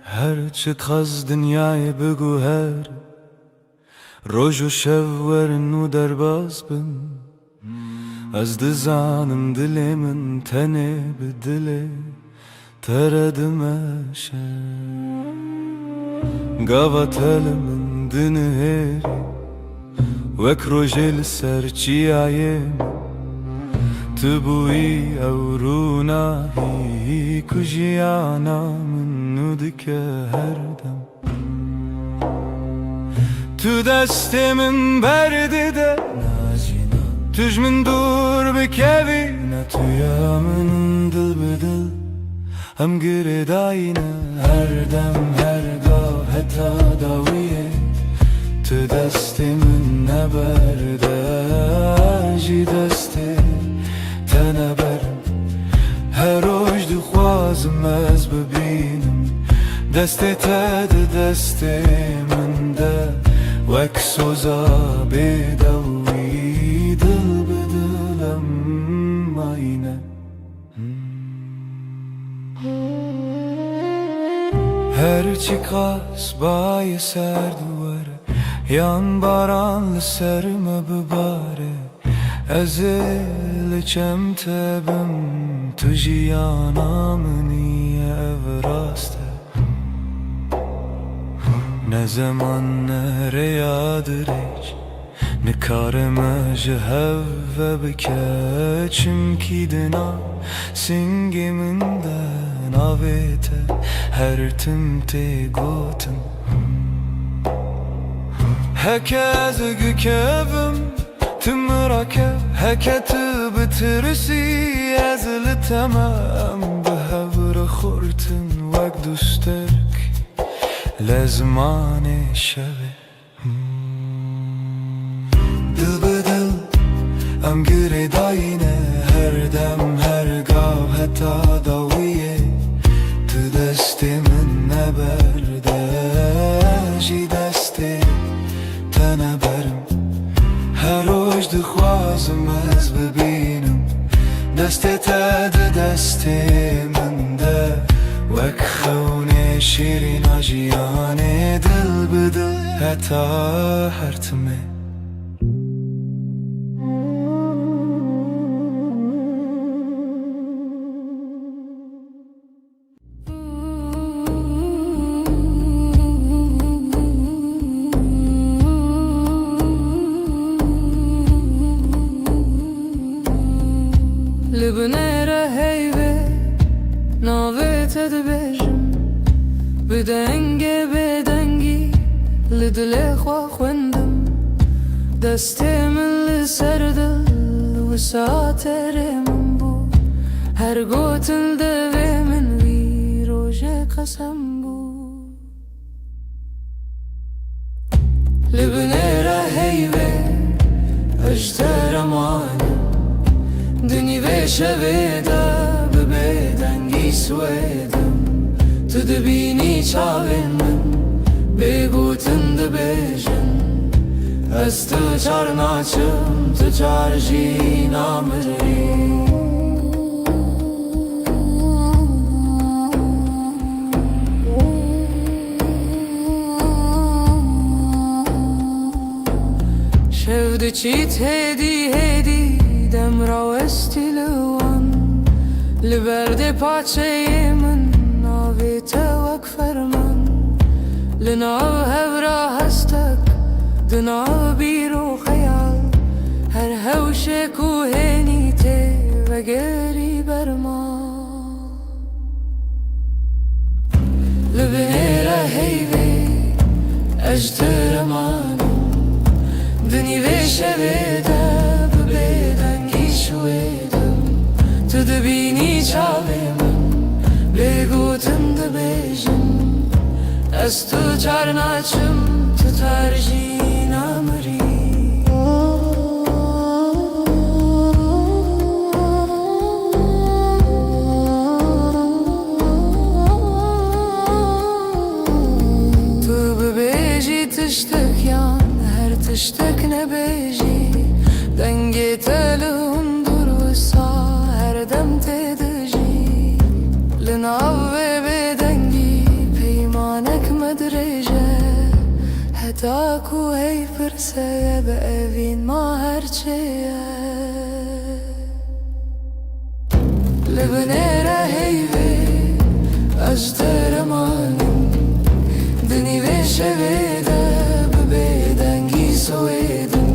Her çıkaz dünyayı bugü her roju şevverin u derbaz bin, az dizanım dilimin tene bedile teredim eşe. Gavat elimin dini heri, vek rojel ser çiyayem, تبوي أورونا هي كجيانا من ندك هردم تو دستم بردده تج من دور بكبي نتويا من دل بدل هم گرداینه هر دم هر گاه حتی داویه تو دست من نبرده جی دست تنبرم هر روز دخوازم از ببینم دست تد دست من ده وک سوزا بدوی دل بدلم aynı Her çıkas bayi ser duvarı Yan baranlı serme bibare Ezil çem tebim Tujiyana niye evraste Ne zaman nereyadır hiç Ne kareme jehev ve bekeçim ki dina Singiminden avete her timte gotum Hekez gükevim tımrake Heketi bitirisi ezili temem Behevre khurtin vek dusterk Lezmane şeve Dil bedel em giredayine her dem her gav heta daviye Tu destimin neberde jî destê te neberim Her roj dixwazim ez bibînim Destê te di destê min de Wek xewnê şîrîna jiyanê dil bi dil heta her timê Libnere heyve navet edbejim Bidenge bedengi lidle xwa xwendim Destê min li ser dil wisaterê min bû Her gotin devê min vî rojê qesem bû Libnere heyve ejder emanim Dünî vê şevê de bi bêdengî swêdim Tu dibînî çavên min bêgotin dibêjin Ez tu çar naçim tu çar jî namirî Şev diçît hêdî hêdî Demra westî li wan Li berdê paçeyê min navê te wek ferman Li nav hevra hestek di nav bîr û xeyal Her hewşê ku hênî tê vegerî berma Li binêre heyvê ejder emanim Dünî vê şevê de bi bêdengî şwêdim Tu dibînî çavê min bêgotin dibêjin Ez tu çar naçim tu tar jî namirî Tu bibêjî tiştek yan her tiştek nebêjî Dengê te li hundur wisa her dem tê dijî Li nav vê bêdengî peymanek me dirêje Heta ku hey pirse bi evîn ma her çêye Li binêre heyvê ejder emanim Dünî vê şevê de bi bêdengî swêdim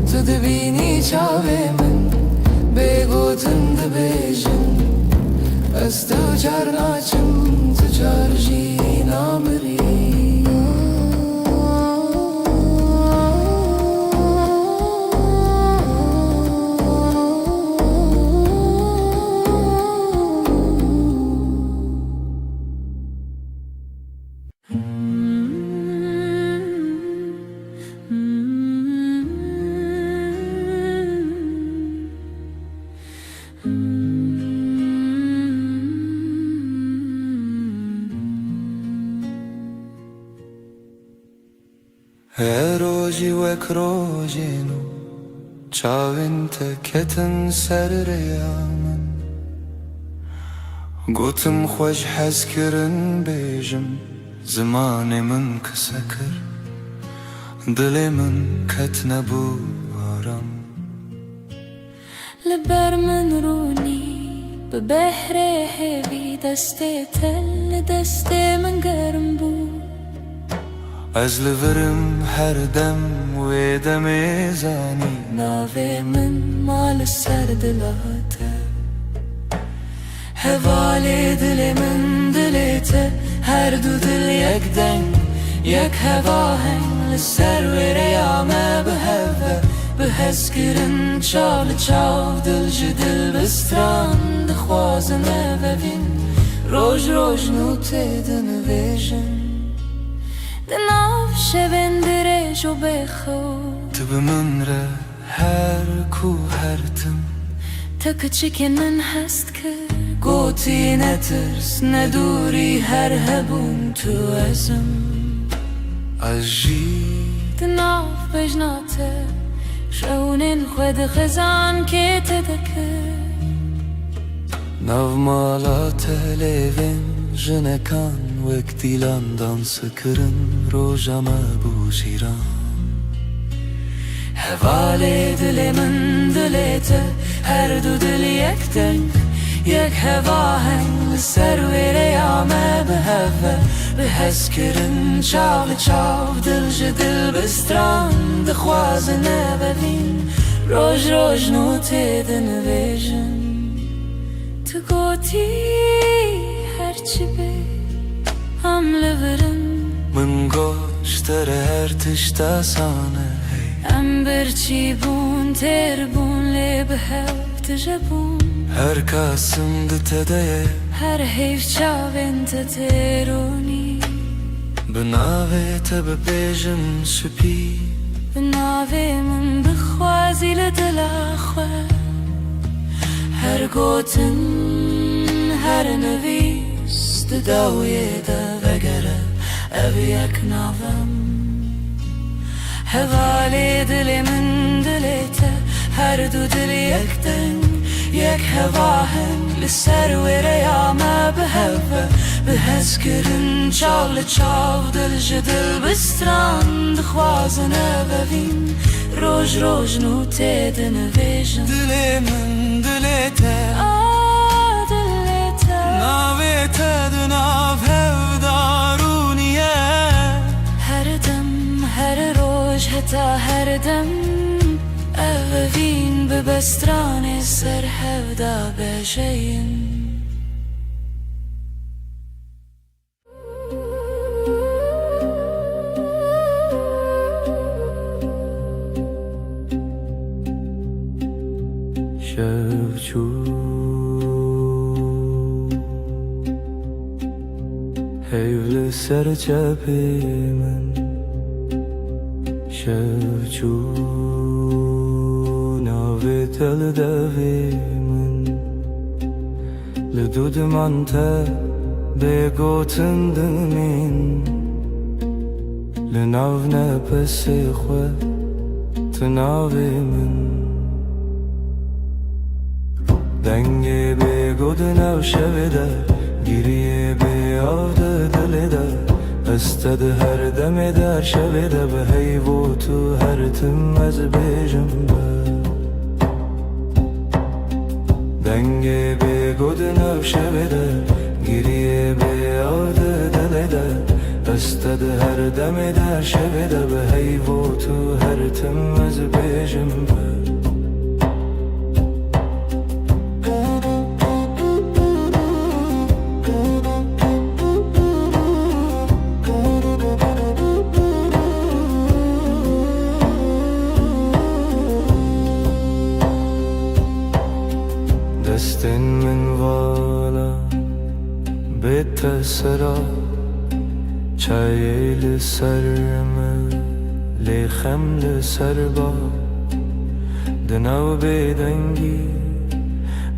Tu dibînî çavê min bêgotin gotin dibêjin ez tu car naçim tu car jî namirî Her roji wek rojinu çavên te ketin ser rêya min gotim xwe ji hez kirin bêjim zimanê min kise kir dilê min ket nebû aram li ber min rûnî bi behrê hêvî destê te li destê min germ bû ez li virim her dem wê demê zanî navê min mal ser dila te hevalê dilê min dilê te her du dil yek deng yek hevaheng li ser wê rêya me biheve bi hez kirin çav li çav dil ji dil bistran dixwazin evevîn roj roj nû tê dinivêjin di nav şevên dirêj û bêxew tu bi min re her ku her tim te kiçikên min hest kir gotî netirs nedûrî her hebûn tu ezim ez jî di nav bejna te şewnên xwe dixizan kê te dikir nav mala te lêvên jinekan wek dîlan dansı kirin roja me bû şîran hevalê dilê min dilê te her du dil yek deng yek hevaheng li ser wê rêya me biheve bi hez kirin çav li çav dil ji dil bistran dixwazin evevîn roj roj nû tê dinivêjin tu gotî her çi bê em li virin min goş te re her tişta sane em birçî bûn têr bûn lê bihev tije bûn her kasim di te de ye her hêv çavên te têronî bi navê te bipêjim supî bi navê min bixwazî li dila xwe her gotin her nivîs di dawiyê de vegere ev yek navem hevalê dilê min dilê te her du dil yek deng yek hevaheng li ser wê rêya me biheve bi hez kirin çav li çav dil ji dil bistran dixwazin evevîn roj roj nû tê dinivêjin dilê min dilê te dilê te navê te di nav hevdarûniye her dem her roj heta her dem evevîn bi bestranê ser hevda bêjeyîn şevçû hevli ser çepê min şevçû navê te li devê min li du diman te bêgotin dimîn li nav nepesê xwe tu navê min dengê bêgodin ev şevê de giriye bêav de dilê de ez te di her demê de her şevê de bi heyv û tu her tim ez bêjim be dengê bêgodin ev şevê de giriye bêav de dilê de ez te di her demê de her şevê de bi heyv û tu her tim ez bêjim be تسرا چای لسرم لخم لسربا دناو بدنگی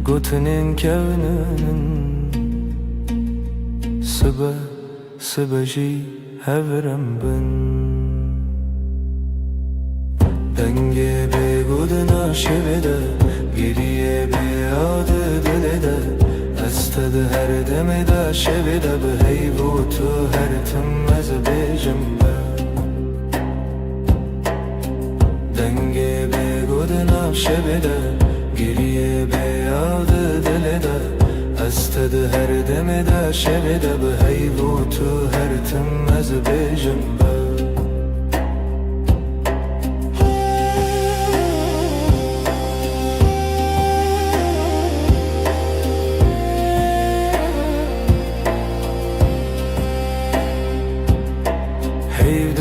گوتنین کونن سبجی هورم بن دنگه بگودنا شویده گریه بیاده دلده استد هر دم دا شویده به هیبو تو هر تم از بیجم دنگه بگودنا شویده گریه بیاده دلده استد هر دم دا شویده به هیبو تو هر تم از بیجم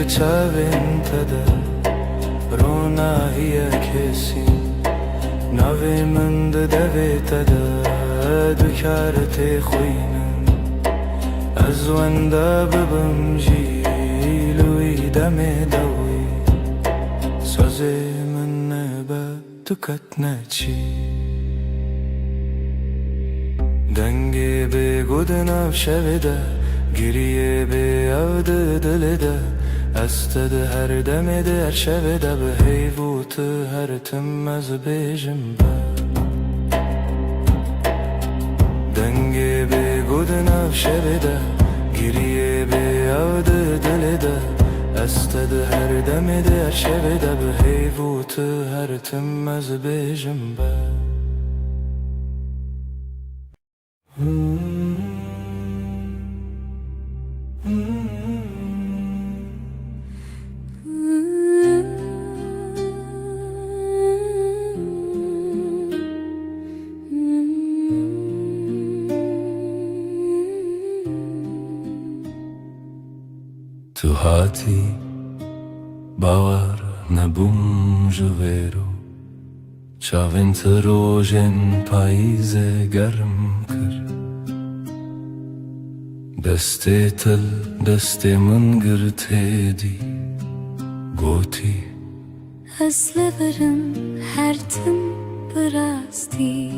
چاوین تده رونا هیا کسی ناوی من ده دوی تده دکارت خوینم از ونده ببم جیلوی دم دوی سازی من نبا دکت نچی دنگی بگودنم شویده گریه بیاده دلده استد هر دم در شب ده به هیبوت هر تم از بیجم دنگی بگود نف شب ده گریه بیاد دل ده استد هر دم در شب ده به هیبوت هر تم از بیجم تو هاتی باور نبوم جویرو چاوین تروژن پاییز گرم کر دسته تل دسته من گرته دی گوتی از لبرم هر تم براستی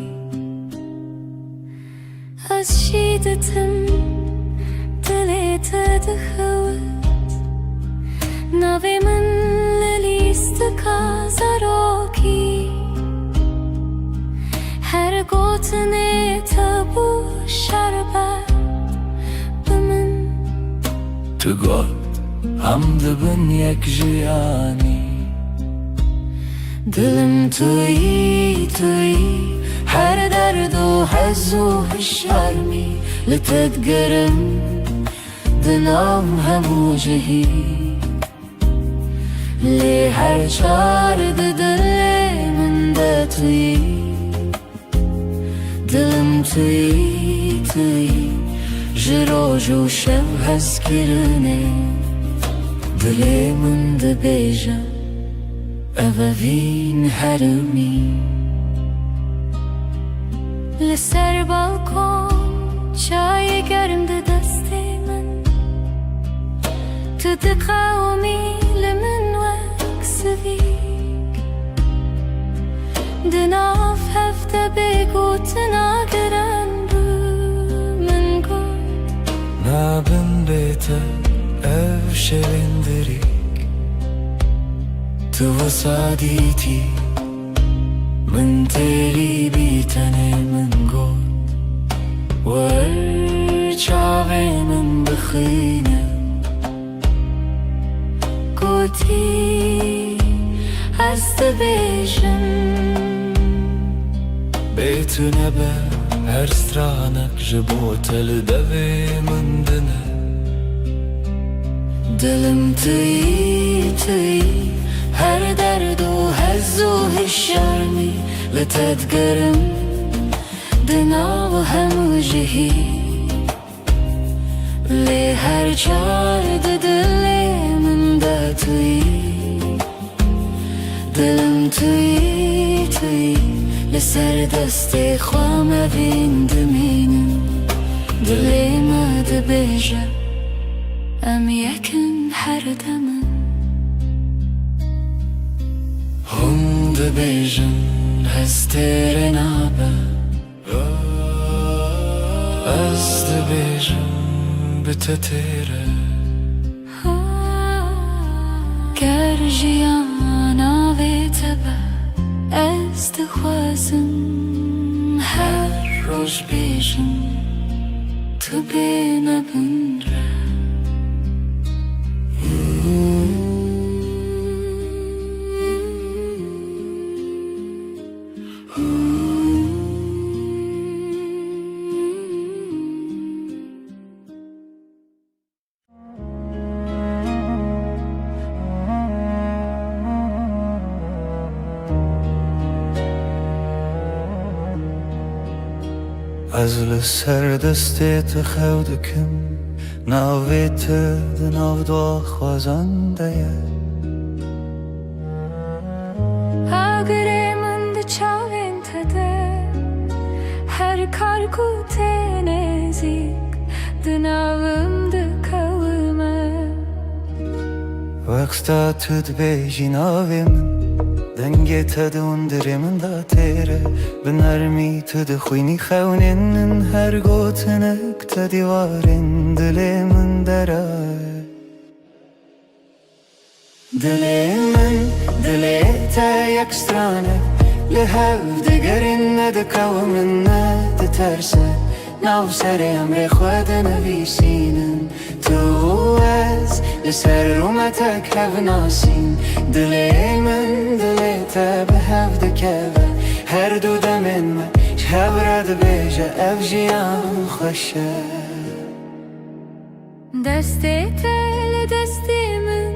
از شیدتم دلت دخوت ناوی من للیست کازاروکی هر گوتنه تبو شربت بمن تو گل هم دبن یک جیانی دلم توی هر درد و حز و شرمی لتدگرم دلم همو جهی لی هر چار دل من ده توی دلم توی جرو جو شب هز کرنه دل من ده بیجا اووین هرمی لسر بالکن چای گرم ده دست من تو ده قومی لمن وک سویک ده ناف هفته بگو تناگرن بو من گل نابن بیتا او شویندریک تو وسادیتی من تیری بیتنه من گل ور چاوی من بخینم گوتی هست بیشم بیتو نبه هر سترانک جبوتل دوی من دنه دلم توی هر درد و حز و شرمی لتدگرم دنا و همو جهی لی هر چار دل من ده توی دلم توی لسر دست خوام بین دمینم دل ما ده دبیجه ام یکن هر دمن هم دبیجن هستر نابه از دبیجن بتتره گر جیانا و تبه از دخوازم هر روز بیجم تو بینه بنره از لسر دستت خودکم ناویت دناو دو خوازنده اگر من ده چاوین تده هر کار کوته نزیک دناوم ده کومه وقتا تد بیجی ناوی من دنگی تدون دری من دا تیره بنرمی تد خوینی خونین هر گوتنک تدیوارین دلی من درای دلی من دلی تا یک سترانه لحو دگرین ندکاو من ندترسه ناو سر امر خود نویسینن تو از لسر رومتک هف ناسین دلی من دلی تا به هف دکوه هر دو دمین من شب رد بیجه اف جیان خوشه دستی تل دستی من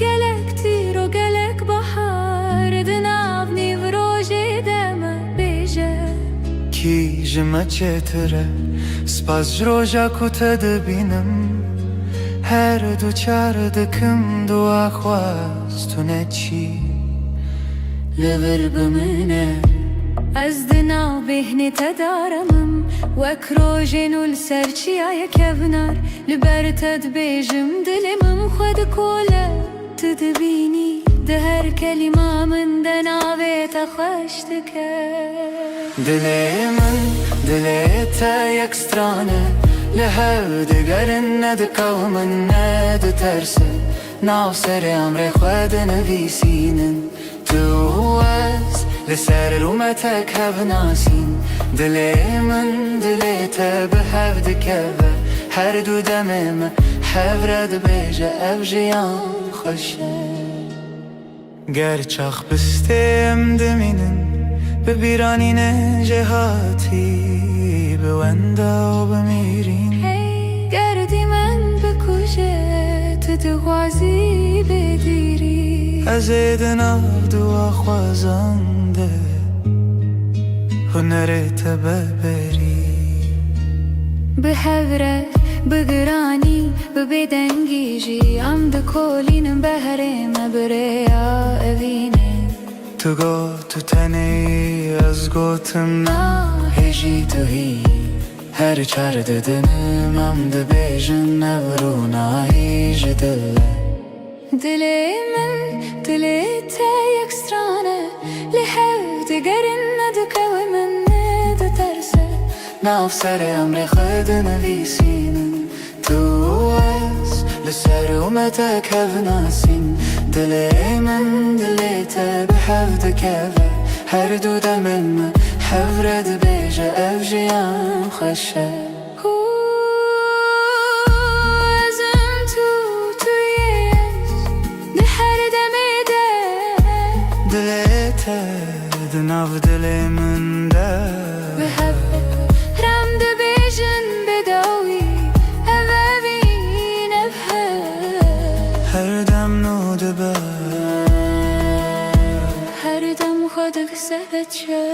گلک تیر و گلک بحار دناو نیو روژی دمه بیجه کی جمع چتره سپاس جروجا کتا دبینم هر دو چار دکم دو آخواست تو نچی لبر بمنه از دناو بهنی تدارمم وک روژین و لسرچی آیا کبنار لبر تد بیجم دلمم خود کوله تدبینی ده هر کلمه من دناوی تخوش دکه دلی من دلی تا یک سترانه لحو دگرن ندکاو من ندترسه ناو سر امر خود نویسینن تو از لسر رومتک هف ناسین دلی من دلی تا به هف دکوه هر دو دمم هف رد بیجه اف جیان خوشه گر چاخ بستیم دمینن ببیرانین جهاتی بوندا و بمیرین گردی من بکوشه تو دغوازی بدیری از دناو دو خوازنده هنرت ببری به هوره بگرانی ببدنگیجی ام دکولینم بهرم بریا اوینه تو گو تو تنی از گوتم هجی تو هی هر چار ددنم ام دبیجن نورو نایج دله دلی من دلی تا یک سترانه لحو دگرن ندکو من ندترسه ناو سر امر خود نویسینن تو از لسر اومتک هف ناسین دلی من دلی تا به هف دکوه هر دو دمن من هف رد بیجه اف جیان خوشه ازم تویش ده هر دمیده دلی تا دناو دلی من ده به هف رم ده بیجن بداوی اوابین هر دم نو دبه هر دم خودک سبچه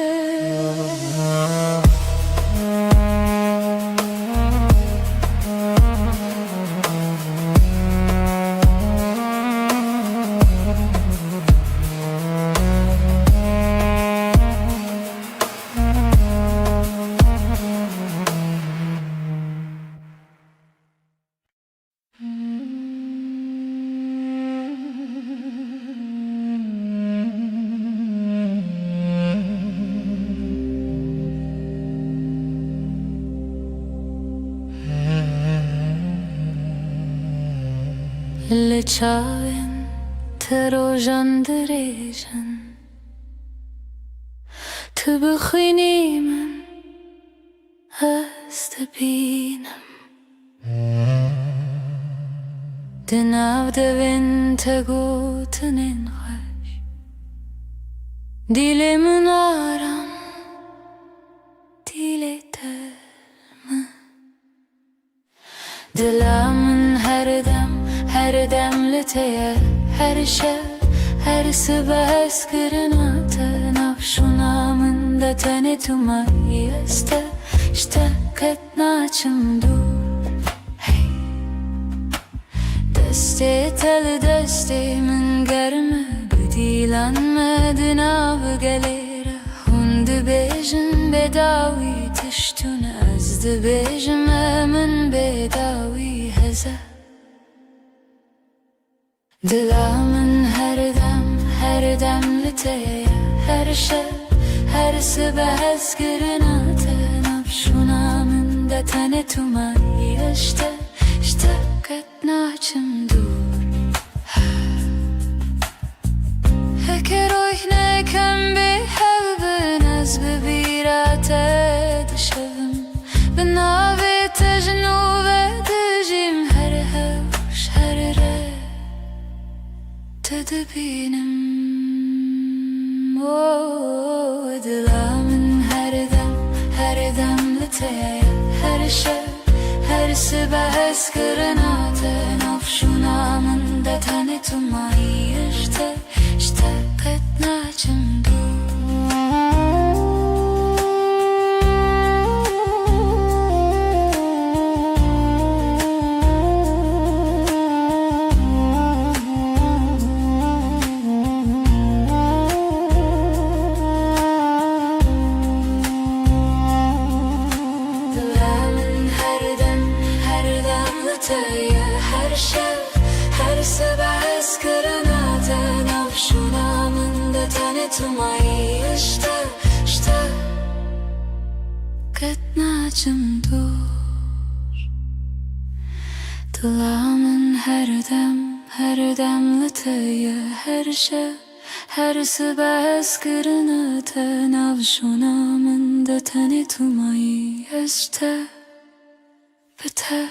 Le çavên te rojan dirêjin Tu bixwînî min ez dibînim Di nav devên te gotinên xweş Dîlê min aram dîlê te min Dila min her dem li te ye Her şev her sibeh ez kirina te Navşûna min de tenê tu mayî ez te Ji te qet naçim dûr hey Destê te li destê min germ e Bidîlan me di nav gelê re Hûn dibêjin bêdawî tiştûne Ez dibêjim e min bêdawî heze Dila min her dem li te ye Her şev her sibeh ez kirina te Navşûna min de tenê tu mayî ez ji te qet naçim dûr Heke roh nekem bê hev bin Ez bi bîra te dişevim Bi navê te ji nû ve dijîm Her hewş her re te dibînim Dila min her dem li te ye Her şev her sibeh ez kirina te Navşûna min de tenê tu mayî ez ji te qet naçim Her şev her sibeh ez kirina te Navşûna min de tenê tu mayî ez ji te qet naçim dûr Dila min her dem li te ye Her şev her sibeh ez kirina te Navşûna min de tenê tu mayî ez ji te bi te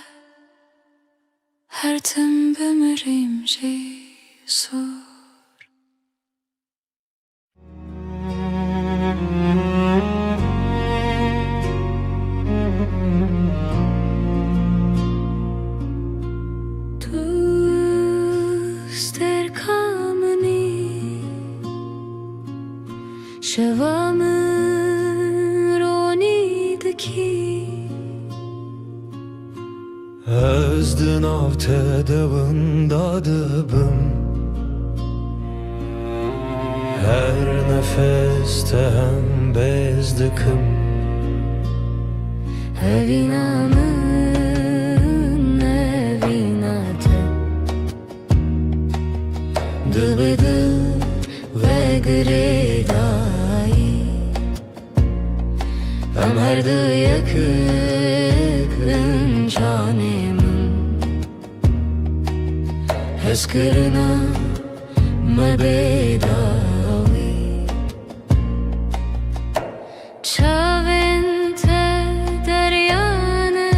Her tim bimirim jî sor Tu sterkamini Şeva min ronî dikî Ez di nav te devında dibim Her nefeste hem bez dikim Evîna min evîna te Dibi dil ve girêdayî Em her du yekîn canê min Ez kirina me bêdawî Çavên te deryan e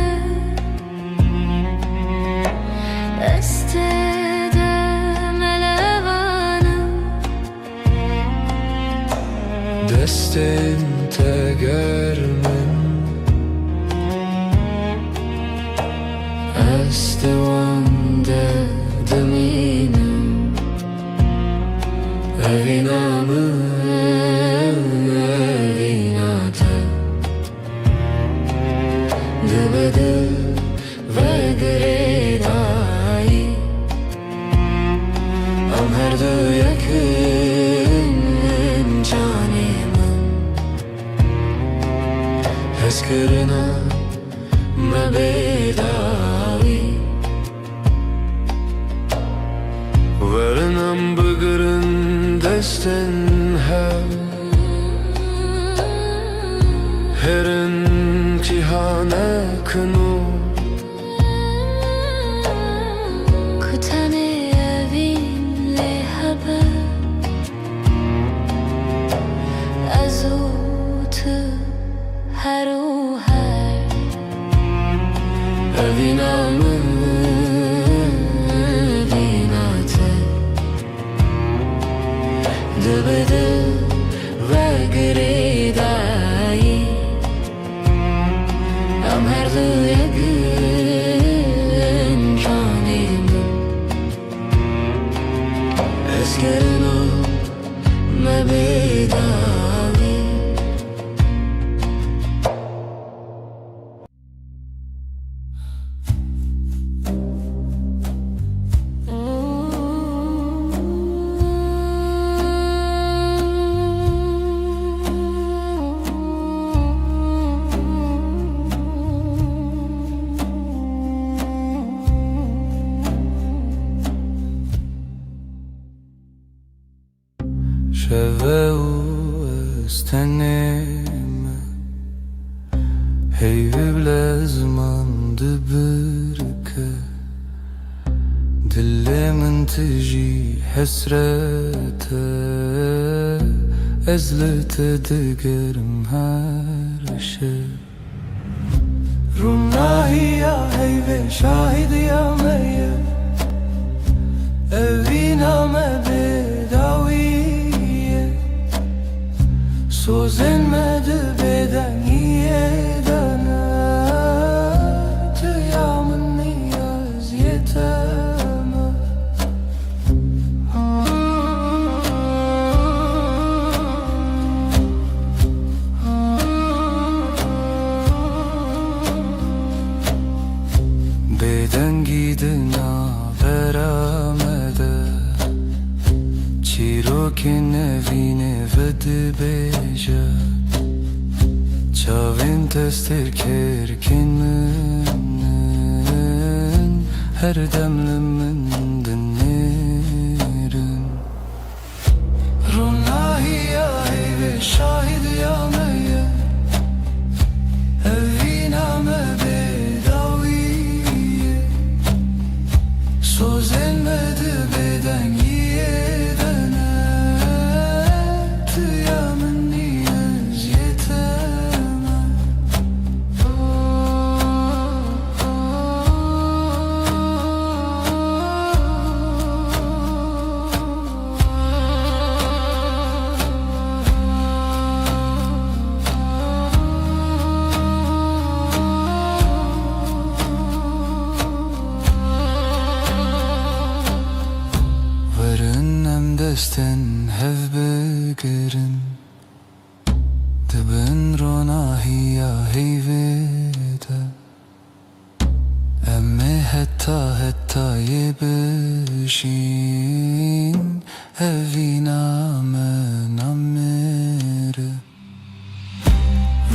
Ez te de melevanim Destên te germin Ez de wan de dimînim Evîna min evîna te Dibi dil ve girêdayî Em her du yekîn canê min Ez kirina me bêdawî Werin em bigirin destên hev Herin cîhanê kinû Ku tenê Evinamı vinate Dıbıdı ve gridayı Am herlı yegin canımı Eskerino mebedavi شوه استنeme Hey بلازمانdı بركة دلمن تجي حسرته Ezlete digerim her şey Runahi ya hey ve şahid ya meye Eviname bedaviye Sözlenmedi beden yedene Tıyamın niyaz yeteme Beden gidina veramede Çirokin evine vedi beja Çavin testir kerkin minin Her demlimin dinlerin Runahi ya ve şahid ya meye Eviname bedaviye Sözlenmedi beden yedene Tıyamın niyaz yeteme Desten hev begerin Dibin ronahi ya heyvede Emme hetta yebişin Eviname namere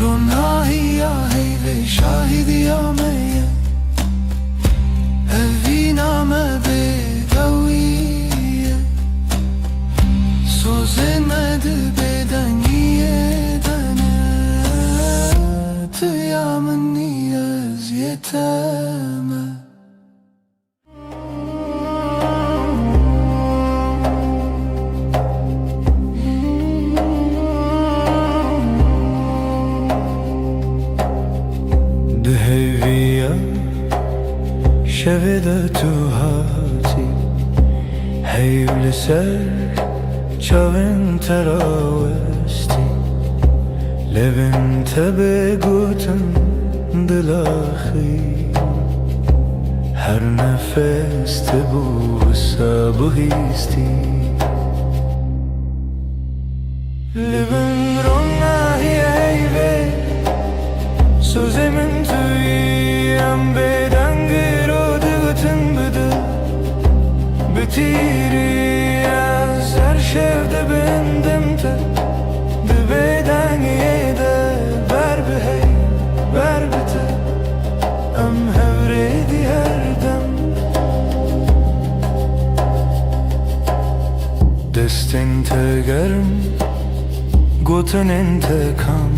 Ronahi ya heyve şahidi ya meye Eviname bedaviye Sözlenmedi beden yedene Tıyamın niyaz yeteme Dheviya şevede tuhati Heyvliser Çavin teravesti Levin tebe guten dilahi Her nefeste bu sabı histi Levin ronahi eyve Sözemin tüyem beden girodütün büdü Bitiri Her şevde bendim te Dibeden yede Ber bi hey Ber bite Em hevredi her dem Destin tegerim Gotun intekam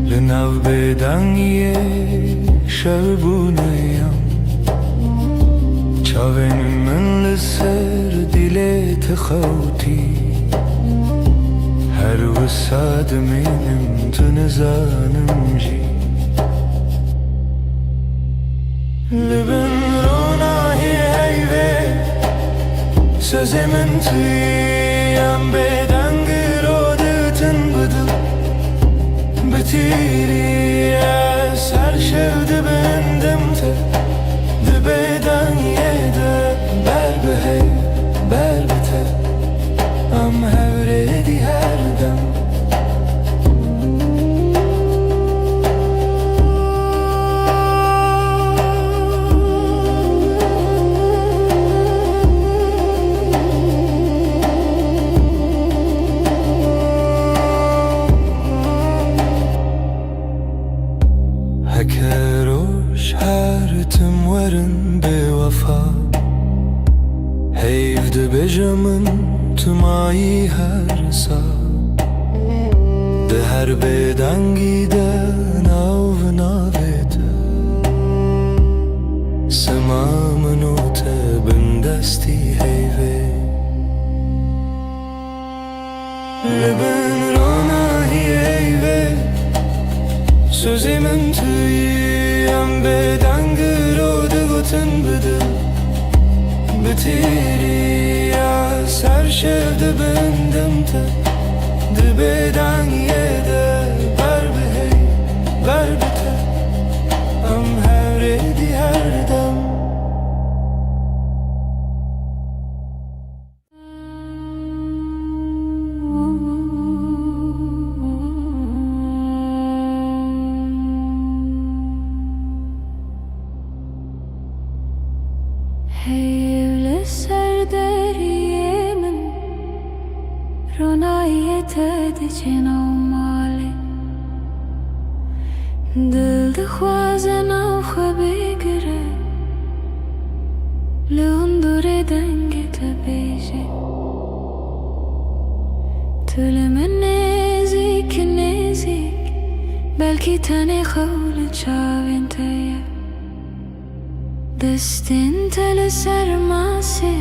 Linav beden ye Şevbuneyam Çavin min لسر dile تخوتي Her vısad benim tınızanım ji Libin ronahi heyve Sözemin tüyen beden gırodütün bıdı Bitiriye ser şevdi bendim te Dibeden yede ber behey ber bite Am hevredi her dem Hekeroş her tüm varın bevafa Heyvdi bejamın tüm ayi her sa De her beden giden av navete Semamın o tebin desti heyve Libin ronahi heyve Sözümün tüyen beden gırodu gutun bıdı Bitiriya ser şevdi bendim te Dibeden yede ber behey ber bite Am hevredi her dem Heyvli serderiyemin Ronayet edicin o mali Dil dixwazin av xwe bigire Li hundurê dengê te bêje Tu li min nêzik nêzik Belkî tenê xew li çavên te ye Destên te li ser masê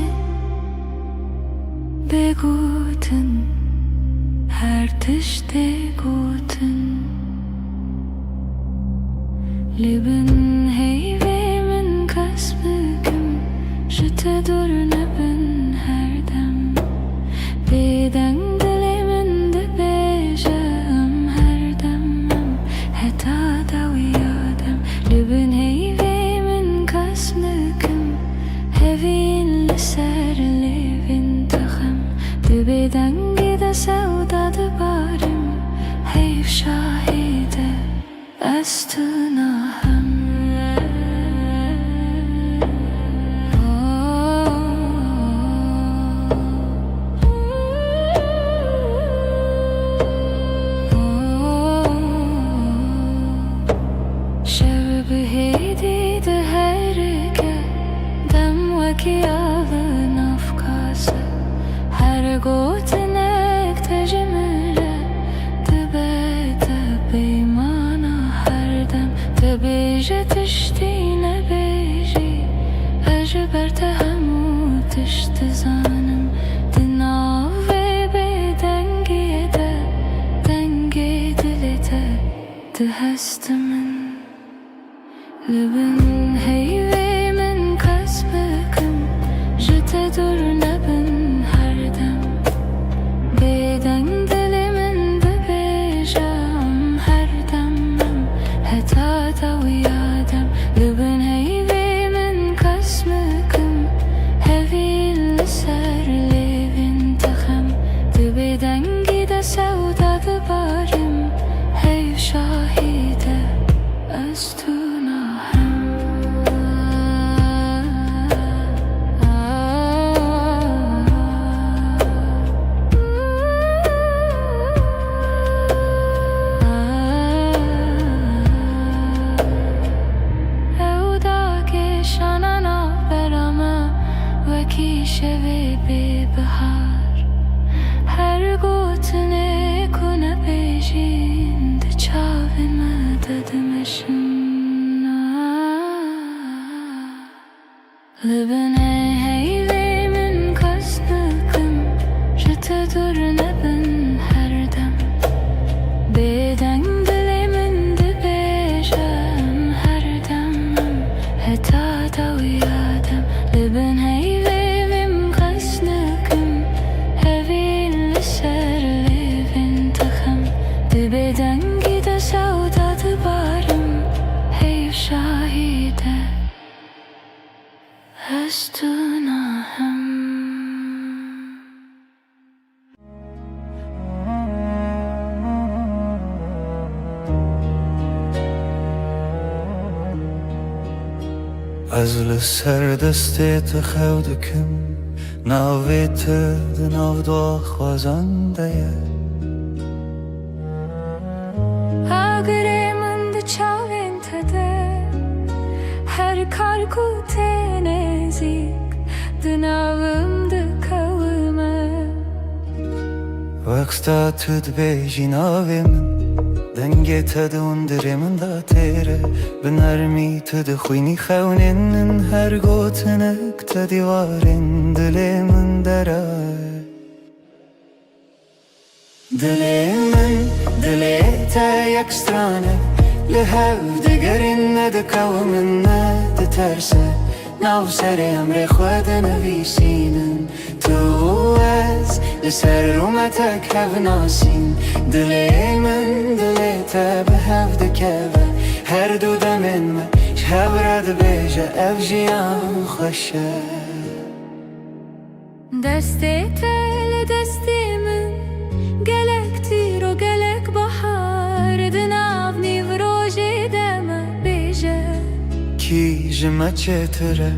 Bêgotin her tiştê gotin Li bin heyvê min kes bikim Ji te dûr nebin her dem Bêdeng dilê min dibêje em her dem heta dawiya dem Li bin heyvê min kes bikim Hevîn li ser lêvên te xem Di bêdengê de sewda dibarim Heyv şahîde ez tu nahem Şev bihêdî di herike Dem wekî avin afkase Her gotinek te ji min re Dibe te beymana her dem Te bêje tiştî nebêjî Ez ji ber te hemû tişt dizanim Di nav vê bêdengiyê de Dengê dilê te di hestê min Li bin heyvê min kes bikim Ji te dûr nebin her dem Bêdeng dilê min dibêje em her dem heta dawiya dem Li bin heyvê min kes bikim Hevîn li ser lêvên te xem Di bêdengî de sewda dibarim Heyv şahîde ez tu nahem şevê bêbihar Her gotinê ku nebêjîn Di çavên me de dimeşin Li binê heyvê min kes bikim Ji te dûr nebin her dem Bêdeng dilê min dibêje em her dem heta شاهده از تو ناهم. از لسر دستت خودکم ناویت دناو دو خوازنده اگره من ده چاوین تده هر کار کو تنزیک دناوم ده کومه وقتا تد بیجی ناوی من دنگی تدون درمن دا تیره بنرمی تد خوینی خونین هر گوتنک تدیوارین دلی من دره دلی من دلی تا یک سترانه لحف دگرین ندکاو من ندترسه ناو سر امر خود نویسینن تو از لسر رومتک هف ناسین دلی من دلی تا به هف دکوه هر دو دمن ما شب رد بیجه اف جیان خوشه دستی تل دستی من گلک تیر و گلک بحر دناو نیو روژی دمه بیجه کی جمع چتره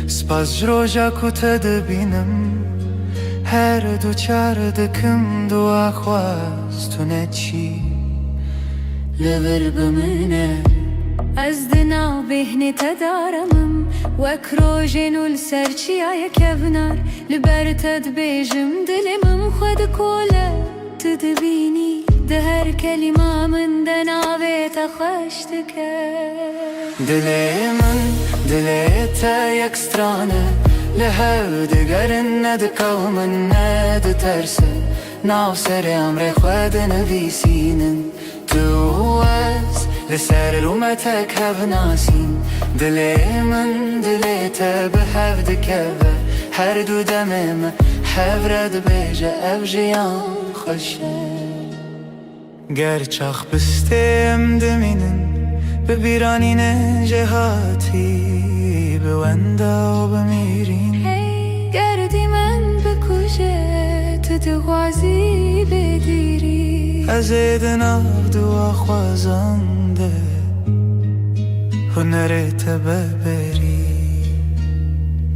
سپاس جروجا کتا دبینم هر دو چار دکم دو آخواستونه چی لبر بمنه از دناو بهنه تدارمم وک روژن و لسرچی آیا کبنار لبر تد بیجم دلمم خود کوله تدبینی ده هر کلمه من دناوی تخوش دکه دلی من دلی تا یک سترانه لحو دگرن ندکاو من ندترسه ناو سر امر خود نویسینن تو از لسر رومتک هف ناسین دلی من دلی تا به هف دکوه هر دو دمم هف رد بیجه اف جیان خوشه گرچاخ بستیم دمینن ببیرانین جهاتی بوندا و بمیرین هی گردی من بکوشه تو دغوازی بدیری از دناو دو خوازنده هنرت ببری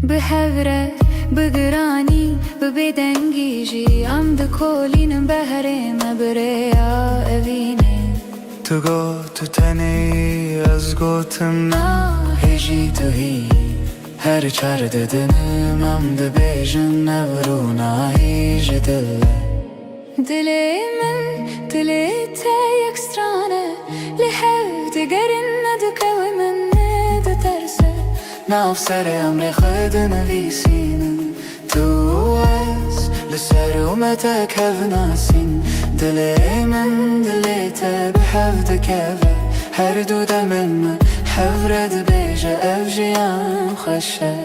به هوره بگرانی ببدنگیجی ام دکولینم بهره مبریا اوینه تو گو تو تنی از گوتم هجی تو هی هر چار ددنم ام ده بیجن نورونا هیج دل دلی من دلی تا یک سترانه لحف دگرن ندکوی من ندترسه ناو سر امر خود نویسینم تو از لسر اومتک هف ناسین دلی من دلی تا به هف دکوه هر دو دمن من هف رد بیجه اف جیان خوشه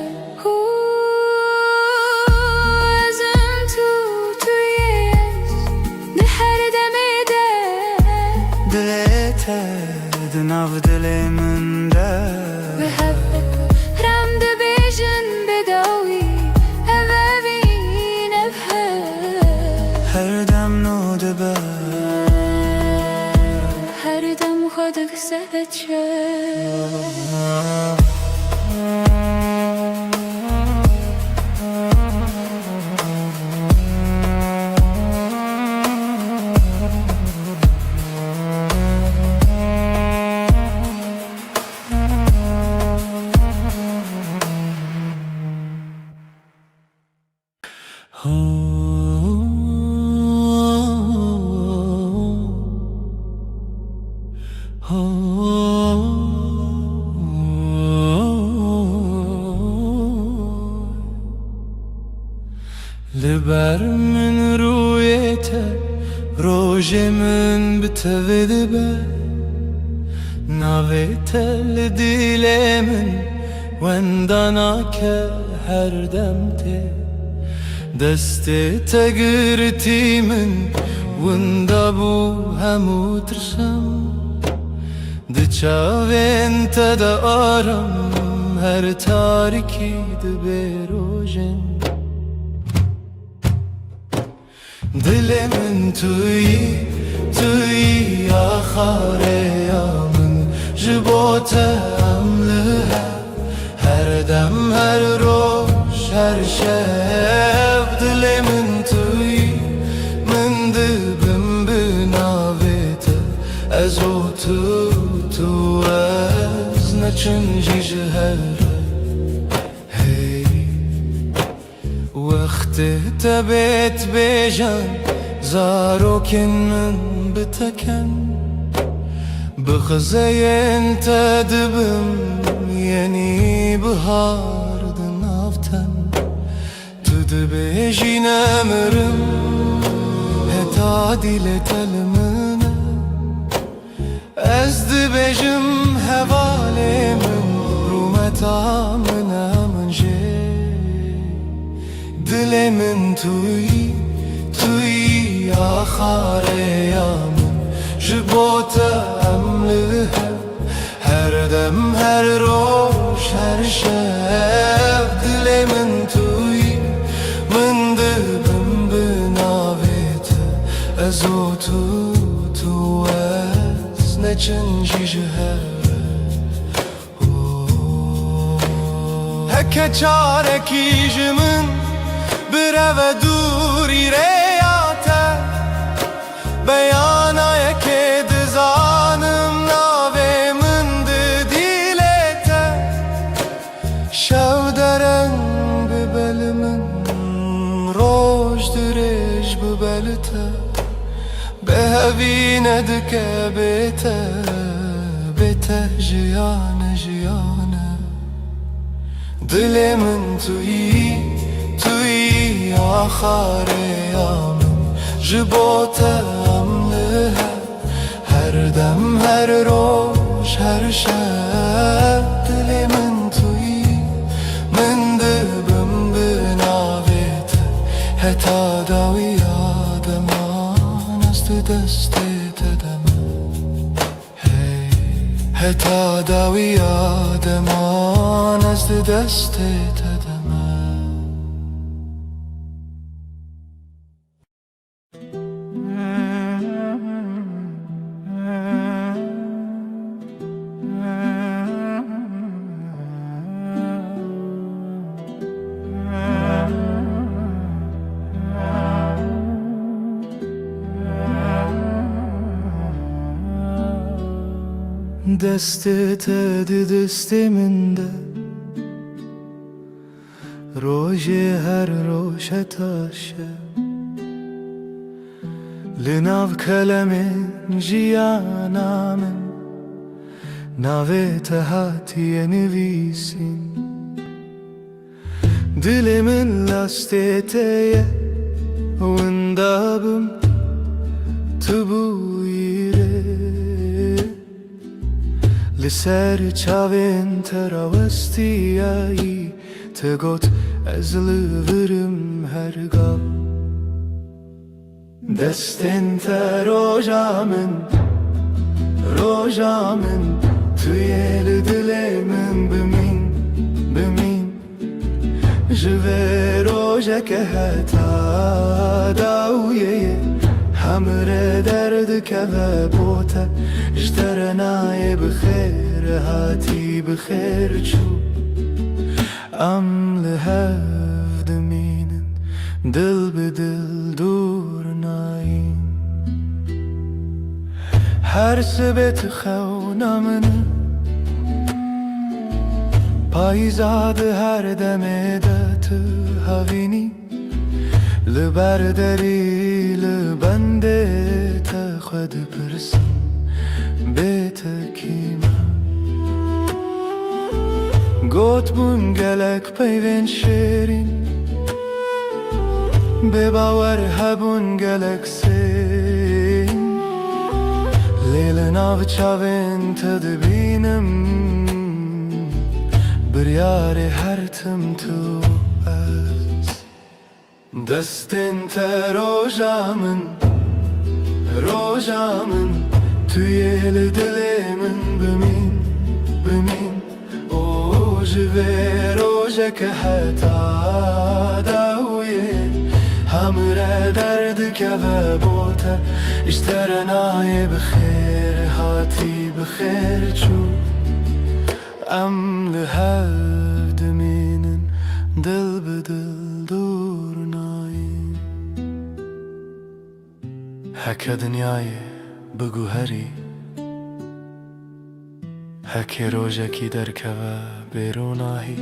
ازم تویش ده هر دمیده دلی تا دناو دلی من ده به هف رم ده بیجن بداوی اوین هر دم نو دبه هر دم خودک سهچه لبر من رویته روژ من بتوید به ناویته لدیل من وندانا که هر دمته دسته تگرتی من وندا بو همو ترسم Diçavên te de aram her tarikî dibe rojên Dilê min tuyî, tuyî axareya min ji bo te em li hev her dem her roj her şev Dilê min tuyî, min dibim bi navê te ez û tu ez neçin jî ji hev hey Wextê te bêt bêjan zarokên min biteken Bi xizeyên te dibim yenî bihar di nav ten Tu dibêjî nemirim heta dîlê te li min e Ez dibêjim hevalê min rûmeta min e min jê Dilê min tuyî, tuyî axareya min ji bo te em li hev her dem her roj her şev Dilê min tuyî, min dibim bi navê te ez û tu ez neçin jî ji hev Heke çarekî ji min bireve dûrî rêya te Beyana yekê dizanim navê min di dîlê te Şev dereng bi belê min roj dirêj bi belê te Bihevî nedike bê te jiyane jiyane Dilê min tuyî, tuyî axareya min ji bo te em li hev her dem her roj her şev Dilê min tuyî, min dibim bi navê te heta dawiya deman ez di destê te demem hey heta dawiya deman ez di destê te demem Destê te di destê min de rojê her roj heta şev Li nav kelemên jiyana min navê te hatiye nivîsîn Dilê min lastê te ye winda bim tu bûyî Li ser çavên te rawestiyayî Te got ez li virim her gav Destên te roja min Tu yê li dilê min bimîn Ji vê rojeke heta dawiyê Hemre derdikeve bo te ji te re nayê bi xêr hatî bi xêr çû Em li hev dimînin dil bi dil dûr nayîn Her sibê tu xewna min payîza di her demê de tu hevînî Li ber derî li bendê te xwe dipirsim bê te kîme Got bûn gelek peyvên şêrîn Bê bawer hebûn gelek sên Lê li nav çavên te dibînim Biryarê her tim tu ez Destên te roja min توی دلمن بمین او جوه روژه که حتا داویه همراه درد که و بوته اشترنای بخیر هاتی بخیر چو ام لحد مینن دل بدل دور نایم هکه دنیای بگو هری هکه روژه کی درکه و بیروناهی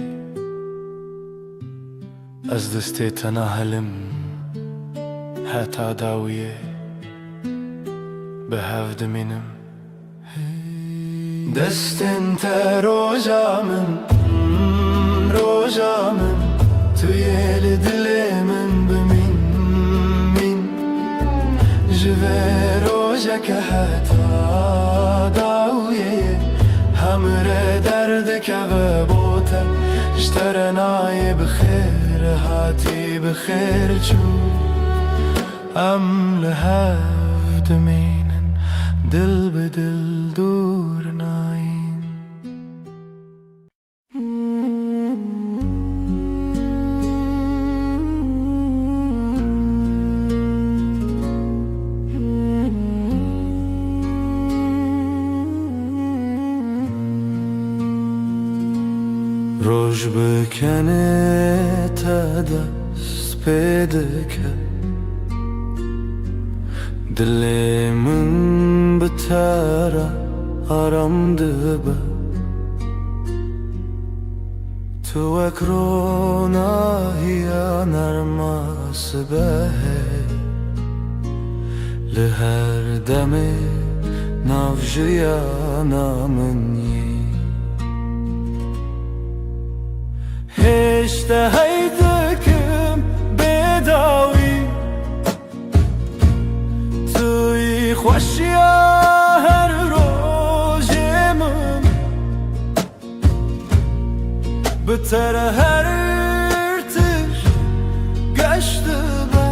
از دسته تناهلم حتا داویه به هفت منم دستن تا روژا من توی دل من بمین جوه روژه که حتا داویه همراه درد که و بوته اشترنای بخیر هاتی بخیر چو ام لحفت مینن دل به دل دور نایم روش بکنه تا دست پیدا کرد دل من بتره آرام دبه تو اکروناهی نرماس به لهر دم نافجیانا منی اشتهیدکم بداوی توی خوشی هر روزمون بتر هر ارتش گشته با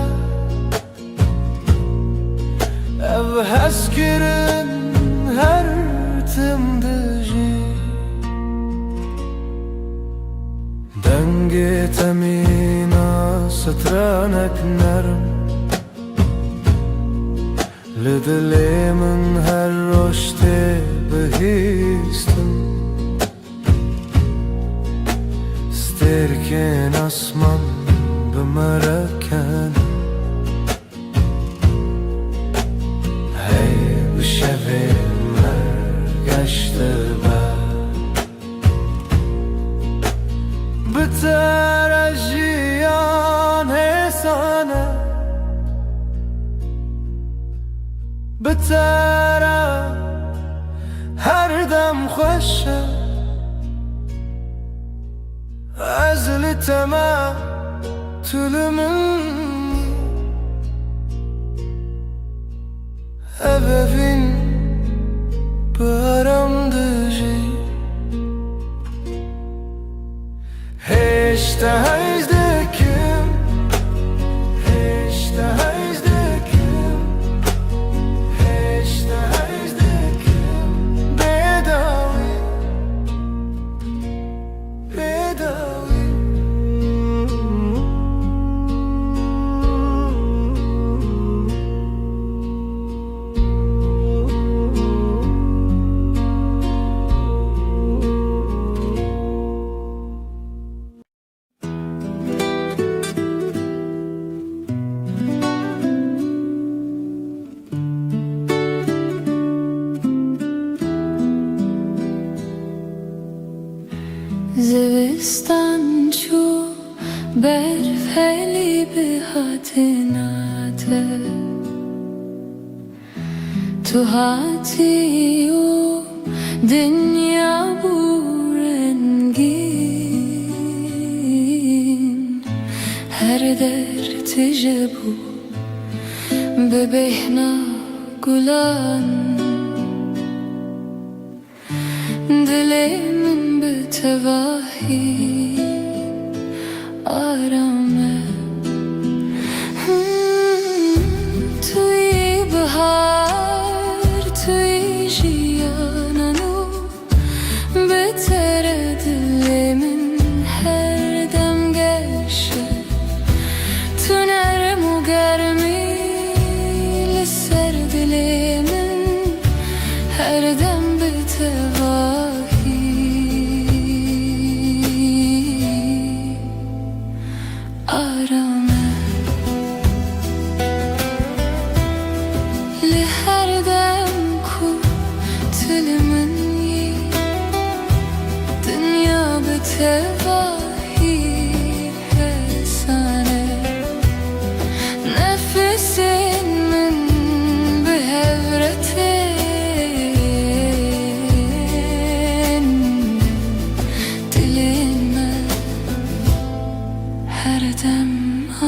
او هست کرن هر تم دجی دنگ تمینا سترانک نرم لدل من هر رشته بهیستم سترکن اسمان بمرکن هی بشوه مرگشته بتر جیان حسانه بتر هر دم خوشه از لتما طول منی ابفین برام دجی اشتهیدکم بداوی زوستان چو برف هلی به هاتناته تو هاتی و دنیا بورنگین هر در تجبو به بهنا گلان دل من به تواهی آرامه توی بهار توی tevahi hesane nefesin min behevretin dilime her dem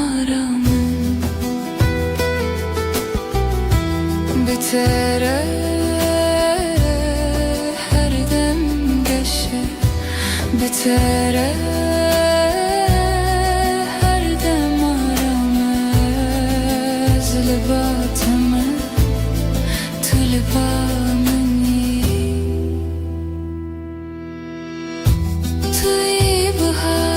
aramın bitere her dem geçe bitere her dem aramız libatımı tülbamını tıyıbha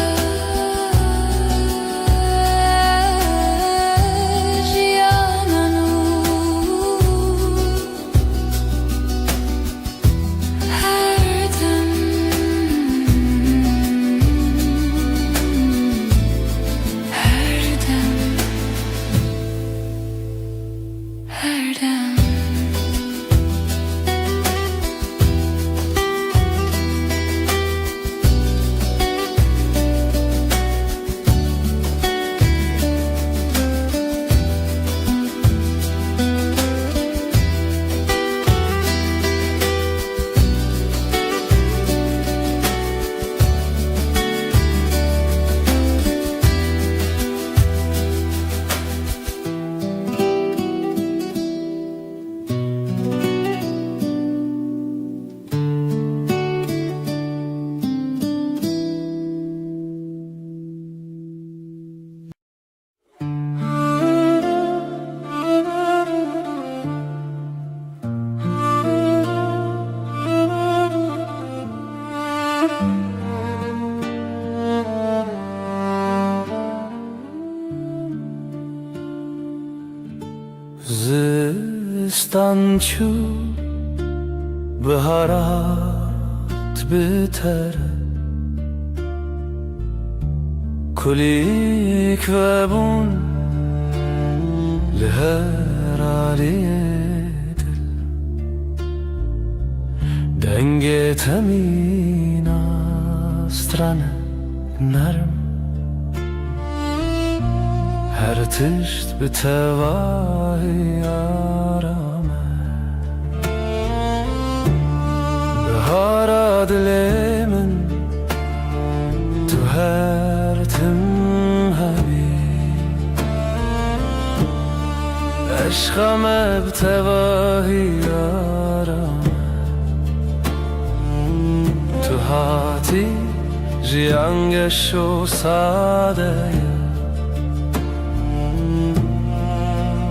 زستان چو بهارات بتر کلیک و بون لهر علی دل دنگ تمین استرانه نرم her tişt bi tevahi arame Bihara dilemin tu her tim hebi Eşkame bi tevahi arame Tu hati jiyangeş o sadeye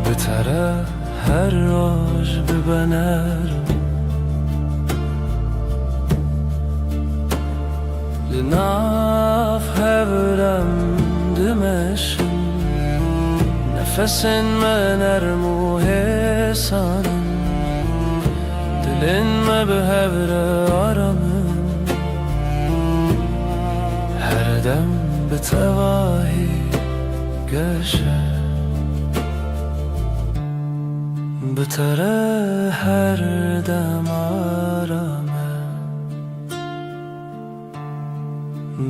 بتره هر راج ببنرم لناف هبرم دمشم نفسن من ارمو حسانم دلن ما بهبر آرامم هر دم بتواهی گشه بتره her dem arame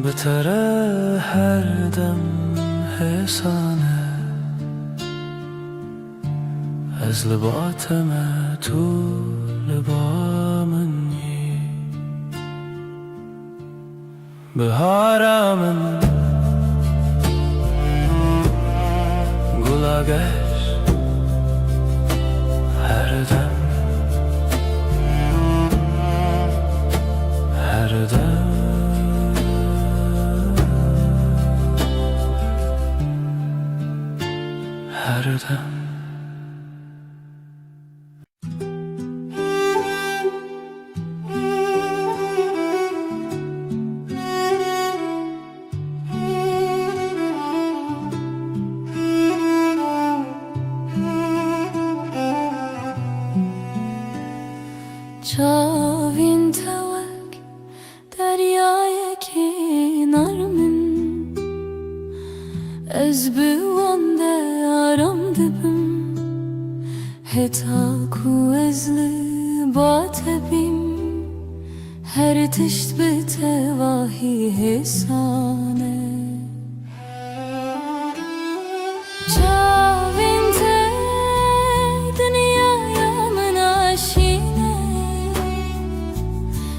بتره her dem hesane از لباتم تو لبامنی بهارمن گلاگش her dem her dem Çavin tevek deryaya kenarımın Ez bi wande aram dibim Heta ku ez li batebim her tişt bi tevahi hesane çavin te dünyaya min aşine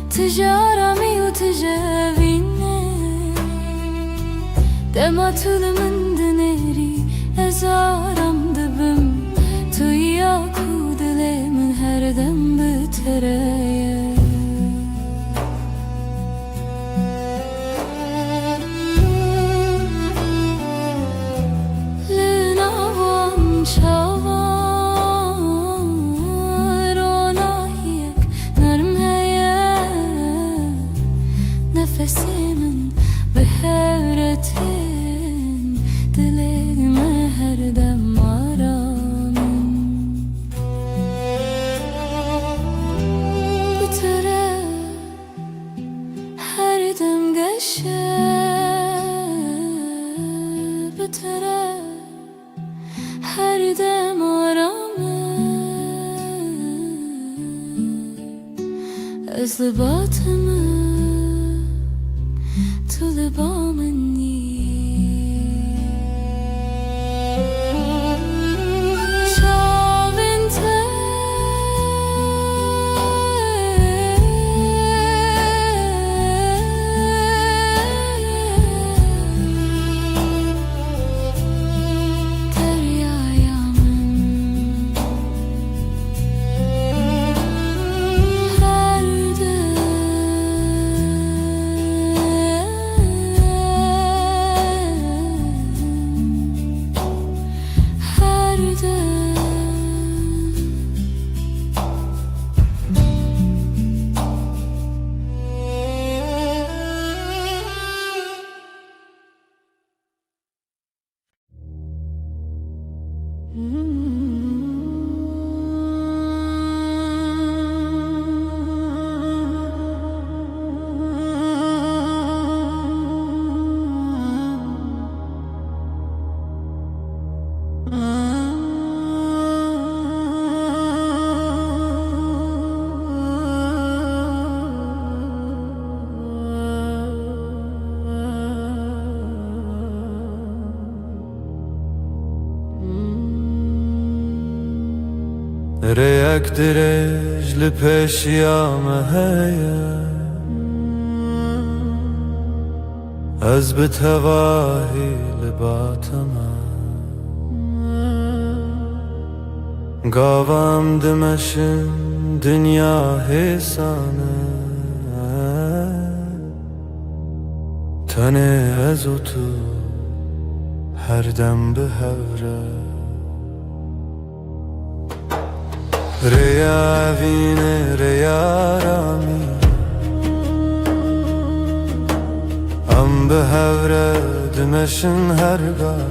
tijarami u tijavine dema tülümün dineri ezaram dibim tu yaku dilemin her dem bitireye nefesimin behevretin dilime her dem aramın bitere her dem geçe bitere her dem aramın özlü batımı to the bomb and ريك درج لبيش يا مهيا أزبت هواهي لباتما قاوام دمشن دنيا هيسانه تنه ازوتو هر دم بهوره ريا vine ريا رامي ام بهوره دمشن هرگاه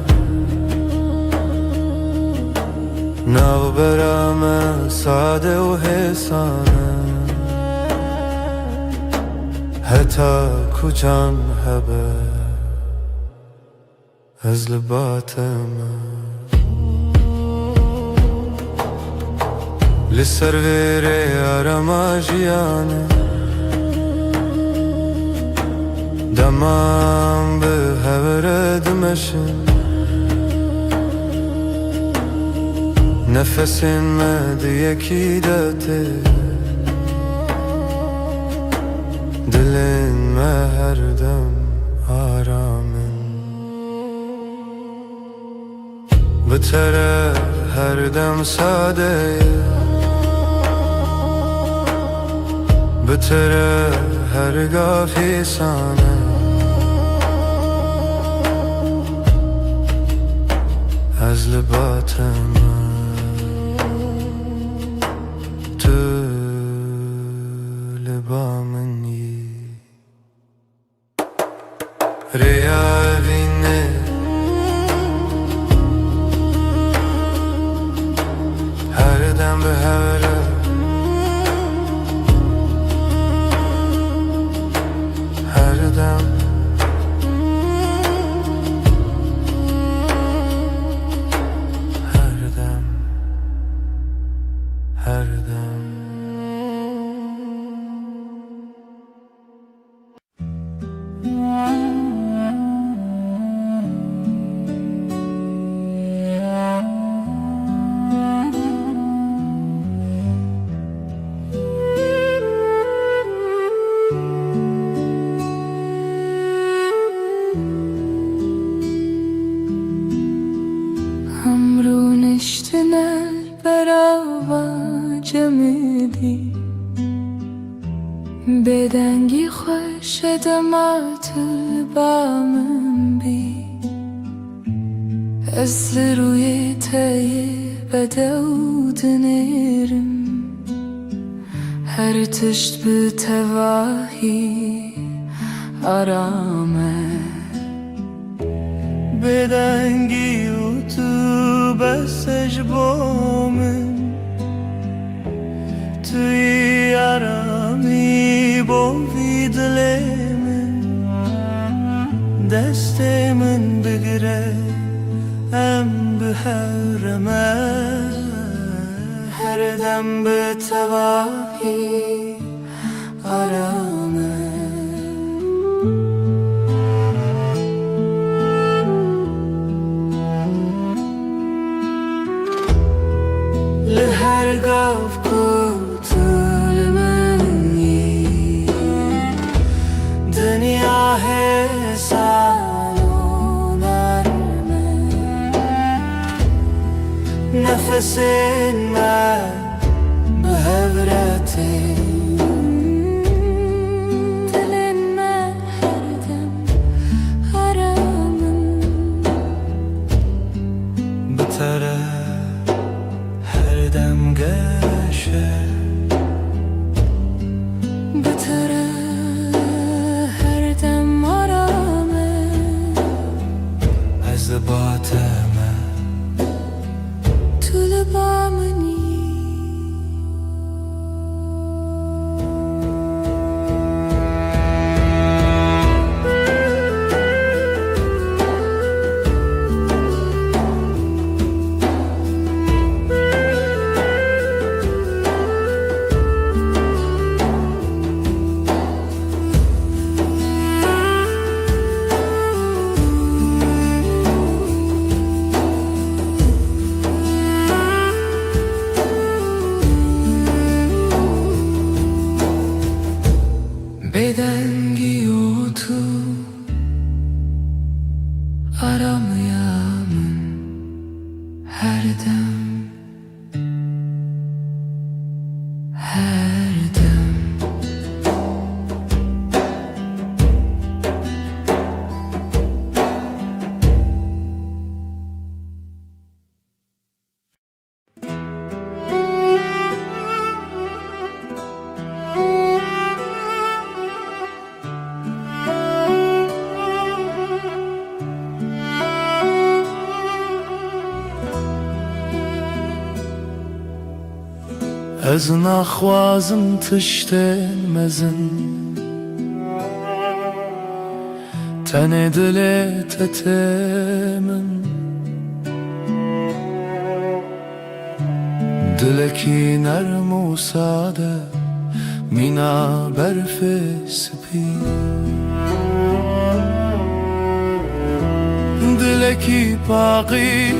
ناو برامه ساده و حسانه حتی کجان هبه از لباتمه لسر ویره آرما جیانه دمام به هوره دمشن نفسین مد یکی داته دلین ما هر دم آرامن بتره هر دم ساده بتره هرگاه فیسانه از لباتم تو لبا منی ریا وینه هر دم به هوره هر دم هر دم هر دم شدمات البامن بي أسل روی بدو دنیرم هر تشت به تواهی آرامه بدنگی و تو بسش بومن توی آرامی بوی دل من دست من بگیره ام به حرمه هر دم به تواهی آرامه لهر گاف کتول منی دنیا حسان نرمه نفس من به هورته دل من هر دم آرامم بتره هر دم گشه بتره هر دم آرامه از باطمه طول بامنی بدنگی و تو آرامیم هر دم هر دم از نخوازم تشتن مزن تن دلت من دلکی نرم و ساده مینا برف سپی دلکی پاقیش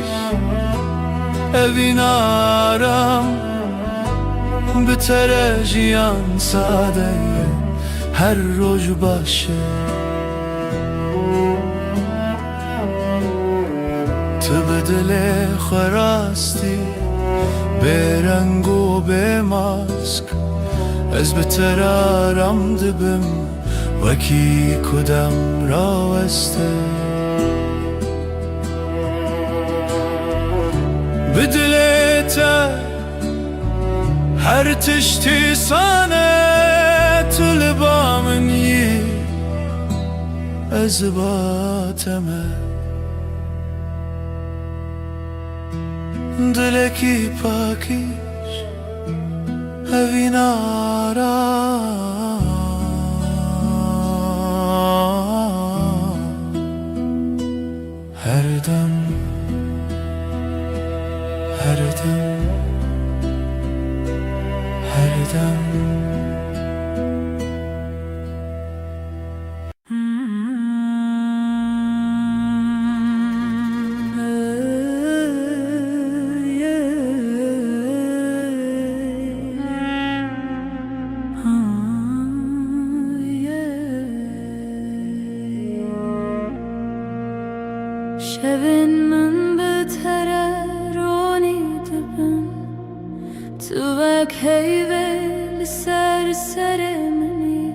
اوین آرام بتره جیان ساده هر روز باشه تو به دل خراستی به رنگ و به ماسک از بتره آرام دبم وکی کدام راوسته به دلت هر تشتی سانه طول بامنی از باطمه دلکی پاکیش اوین آرام هر دم هر دم هر دم شبن من بتره رونی دبن تو وک هیوه لسر منی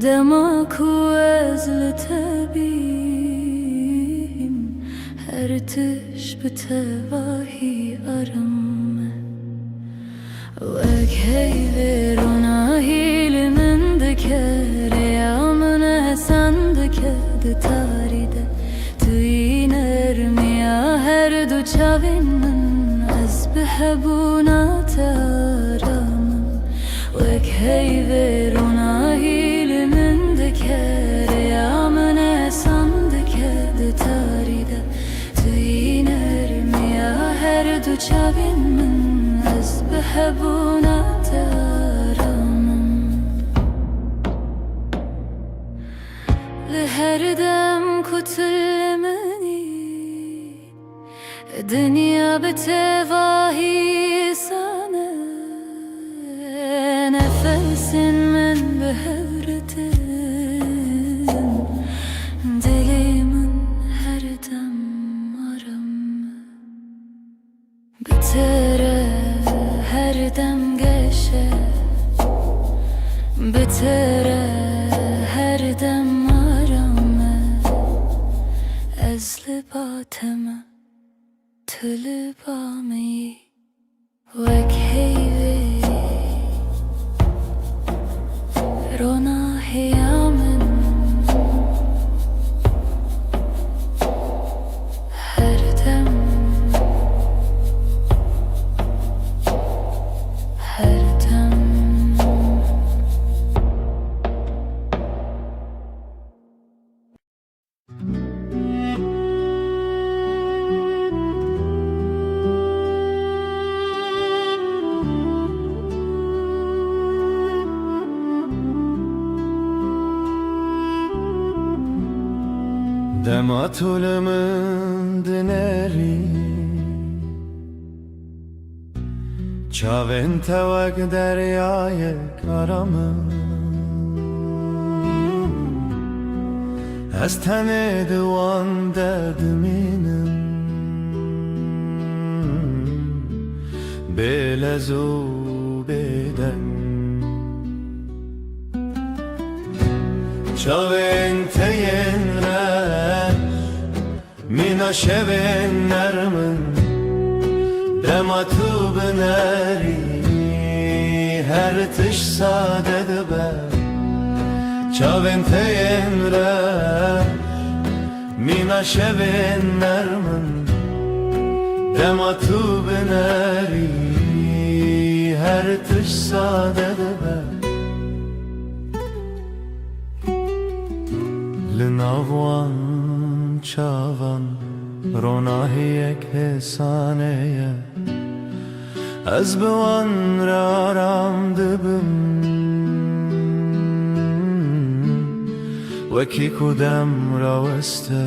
دمك وازل تبيم هرتش بتواهي أرم وكهي فيرونا هيل من دكر يا من سندك دتاريد توين ارمي هردو چاوين من از بحبونا ترام وكهي فيرونا هيل من دكر يا من سندك دتاريد توين ارمي هردو چاوين من از بحبونا ترامم لهر دم كتلمني دنيا بتواهي سنة نفس من بهرتن دلي من هر دم مرم بتره هر دم گشه بتره هر دم آرامه از لباتمه تو لبامی وک هیوی رونا هیامن هر دم هر دم Dematulımın dineri Çavin tevek deryayı karamı Ez tene divan derdiminim Belezu beden Çavin teyen Mina şevin nermin Dematu bineri Her tiş saded be Çavin teyemre Mina şevin nermin Dematu bineri Her tiş saded be Linavwan çavan Ronahiyek hesaneye Ez bewan raram dibim Weki kudem raweste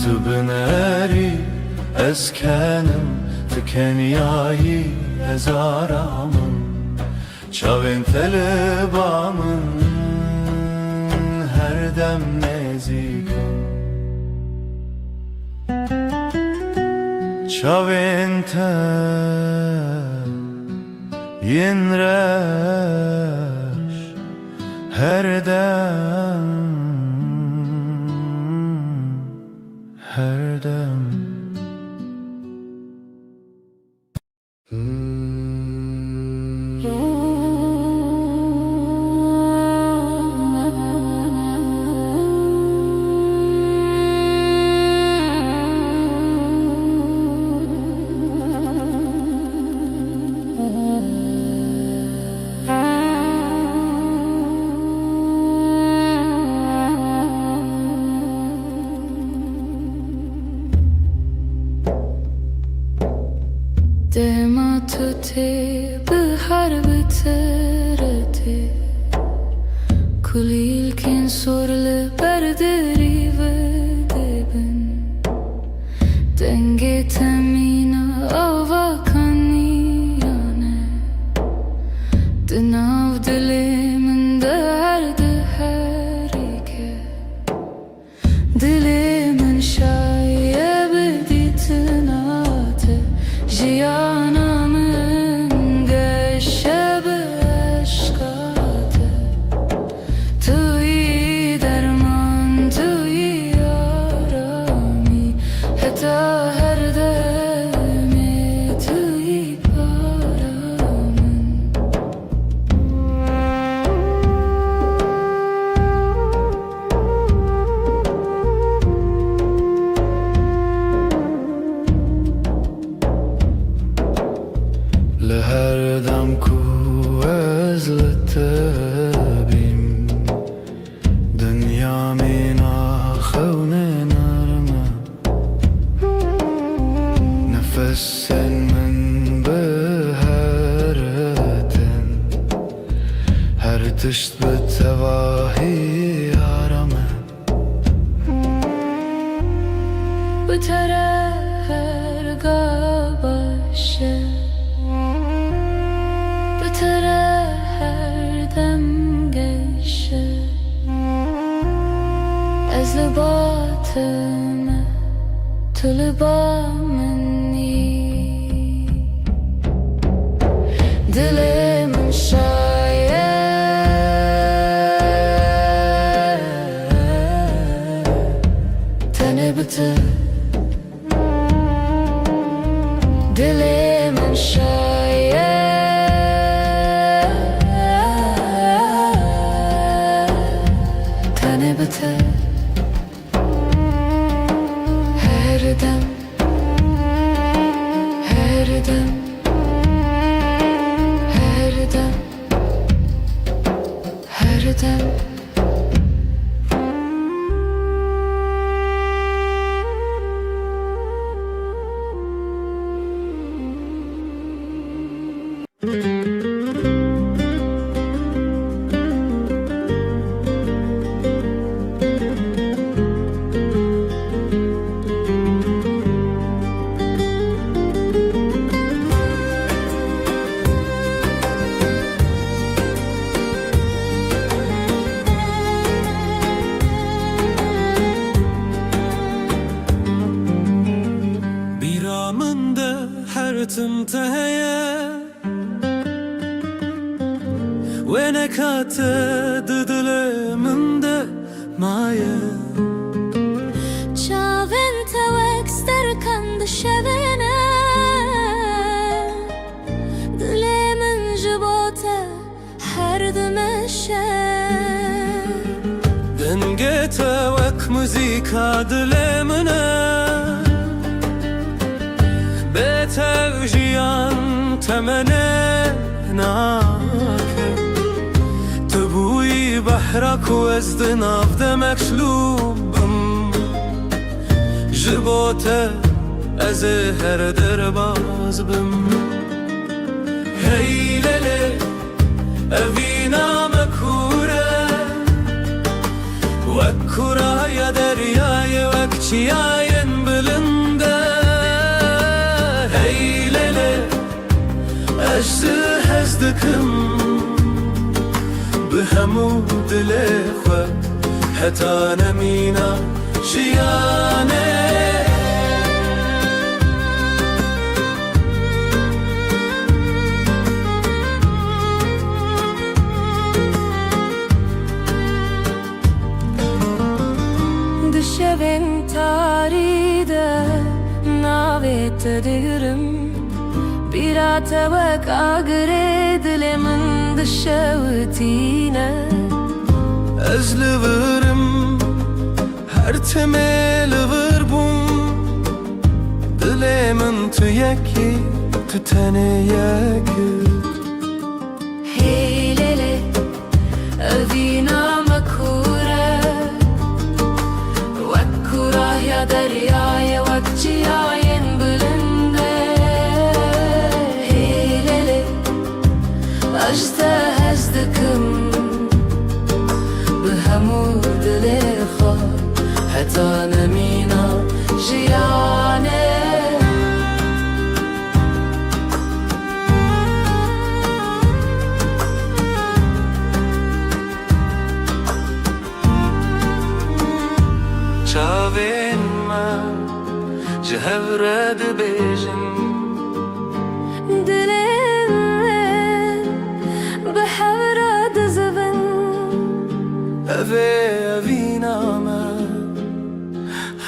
Tu bineri ez kenim Tu kenyayi ez aramım Çavin telebamın her dem nezikim Çavin te yinreş her dem her dem دماتته به حرب ترته کلیل کن سرل بردری و دبن دنگ تمین آوا کنیانه دناو دل من درد هری که دل من شایب دیتناته جیانم گشب هر تشت به تواهی آرامه بتره هرگاه باشه بتره هر دم گشه از لباتمه تو لبا منی دل من شاید تنه بته دل من شاید تنه بته هر دم هر دم هر دم هر دم تنتهي وينك هتدل من ده معايا چاوین تا وکستر کند شبینه دل من جبوته هر دمشه دنگت وک موزیکا دل منه بتوجيان تمنى ناك تبوي بحرك وزد نافذ مكشلوبم جبوته ازهر درباز بم هي ليلي افينا مكوره وكورا يا درياي وكشياين بلنده أجزه هزدكم بهمو دلخوا حتى نمينا شيانه دشبن تاريده ناويت ديرم بيرات وك أقرد لمن دشوتينا أزل ورم هر تميل وربم دل من تو يكي تتني يكي هي ليلي أذينا مكورة وكورة يا درياي وكجياين أجزه هزدكم بهمو دلخوا حتى نمينا جيانه چاوین من جهورد بیجم أبي نامه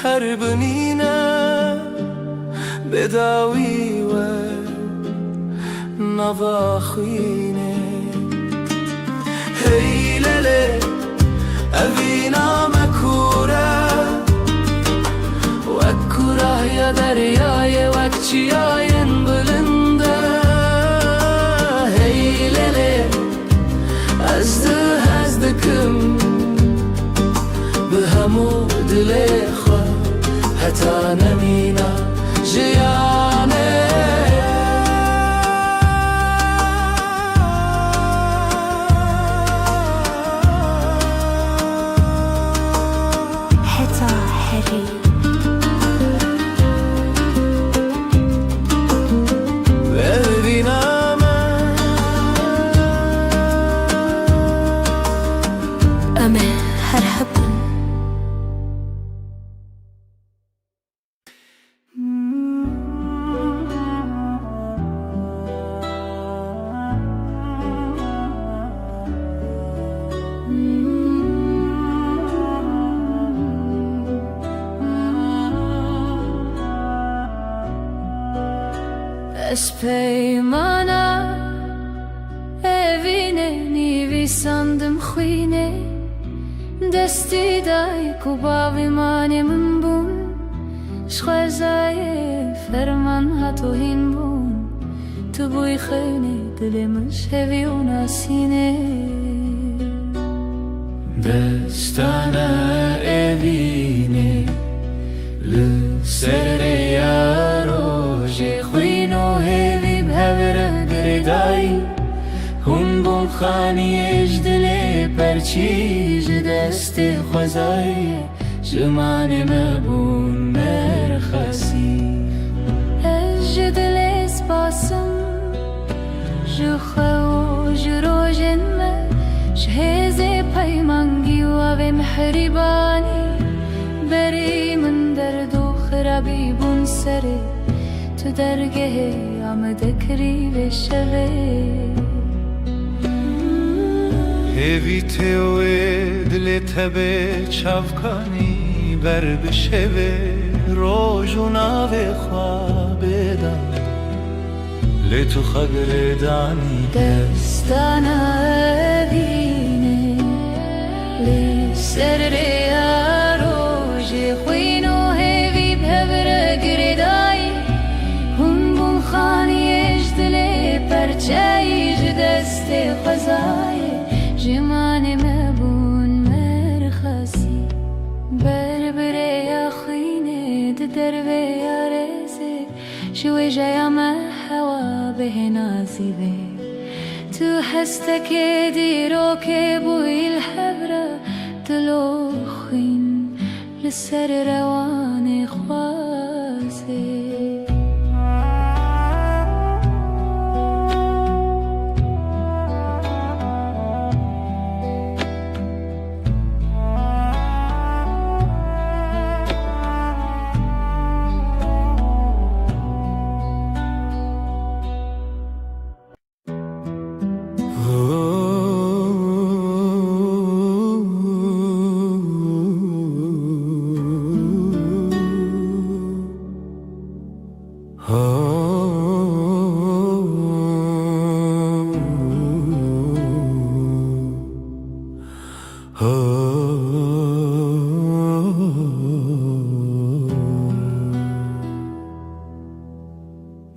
هر بنينا بداوي و نواخيني هي ليلي أبي نامه كورة وكورة يا درياي وكشياين بلنده هي ليلي أزدكم بهمو دلخوا حتى نمينا جيانه دست پیمانه evine nivi sandım xwine desti dای ku bavimane min bun şxwezaye ferman hato hin bun tu buy xwine dilim şevi u nasine Destana evine li sere yaroje xwino hevi bhevre gridai Hun bun khani ejdle perçi dest xwezay jmane mebun merkhasi ejdle spasım jxo jrojen me shheze paymangi wa ve mehribani beri min derdo khrabi bun sere tu dergehe amdekri ve shave هوی تیوه دل تبه چفکانی بر بشوه روژونا و خوابه دا لتو خگر دانی Destana evine li serre aroje xwino hevi bhevre gridai hun bun khani ejdle perçay deste xwezay jmane mebun merkhasi berbere ya xwine derve yareze shwe jayama hawa behnazive tu hestek diro ke bu il havra tlo xwin لسر روان خوازه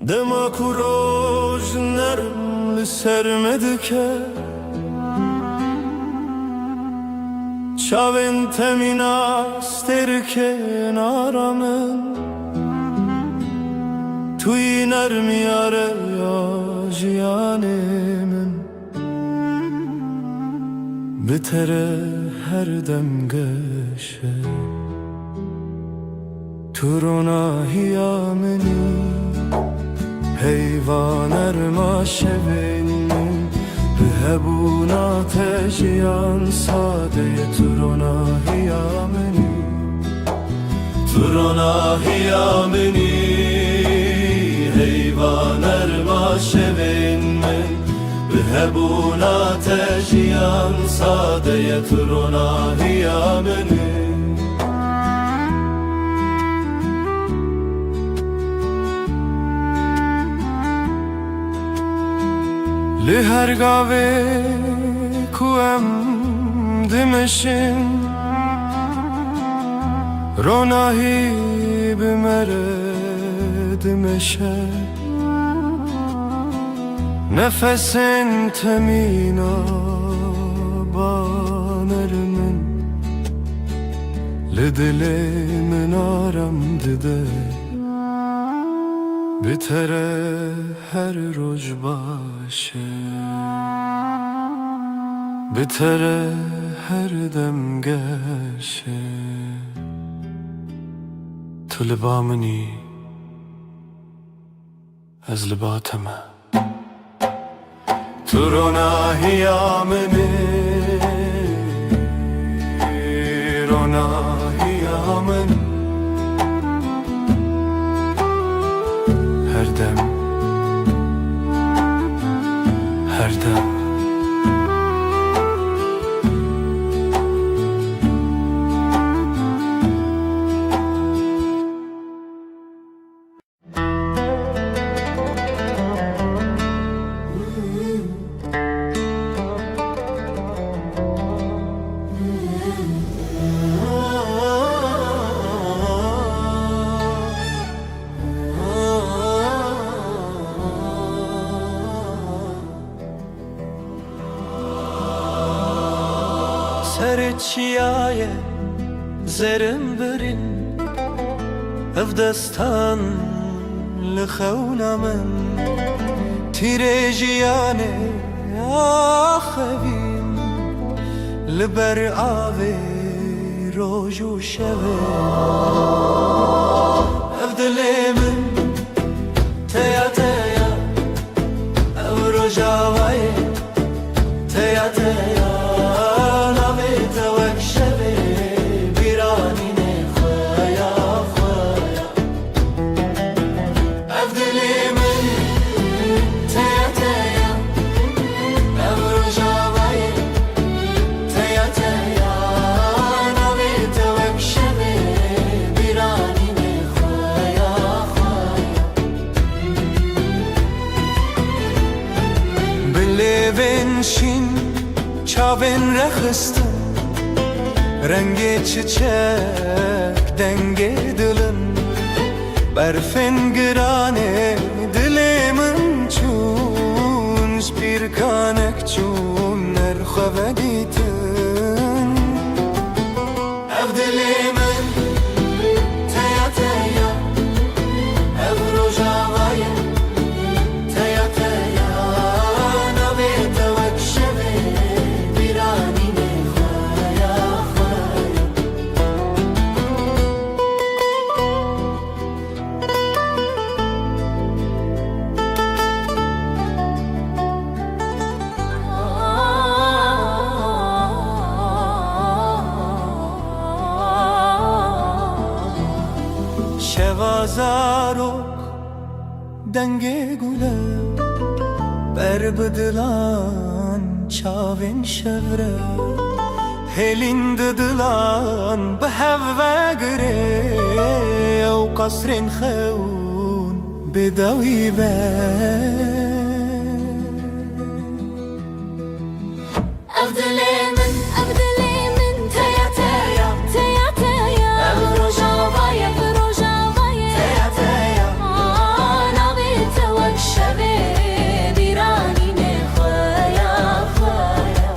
دما کوروش نرم لسرمد که چاوین تمین استر که نارمن توی نرمی آره یا جیانمن بتره هر دم گشه تو روناهی آمنی حیوان ارما شوین به هبون آتشیان ساده تو روناهی آمنی تو روناهی آمنی حیوان ارما شوین من به هبون آتشیان ساده تو روناهی آمنی لهر گاوه کوام دمشن روناهی بمره دمشه نفسن تمینا بانرمن لدل من آرم دده بتره هر روز باشه بتره هر دم گشه تو لبا منی از لباتمه تو روناهی آمنی روناهی آمنی هر دم هر دم سرچیای زرم برین اف دستان لخونا من تیرجیانه آخوین لبر آوی روز و شبه اف دلی من تیا تیا او روزاوای تیا تیا نبیت وک شبه بیرانی نخوایا خوایا اف دلی من تیا تیا او روزاوای تیا تیا نبیت وک شبه بیرانی نخوایا خوایا بلبن شین چاوین رخستم رنگ çiçek denge dilin برفن گرانه دلمن چون سپیرکانک چون نرخوه دیتن اف دلمن تیا تیا اف روزاوای تیا تیا نبیت وک شبه بیرانی نخوایا خوایا شوازارok denge gule berbedilan çavin şevre helin didilan behevve gire ev kasrin xeun bedawi be أفضلي من تيا تيا تيا تيا بروجاوايا بروجاوايا تيا تيا أنا بيتوك شبي بيراني نخوايا خوايا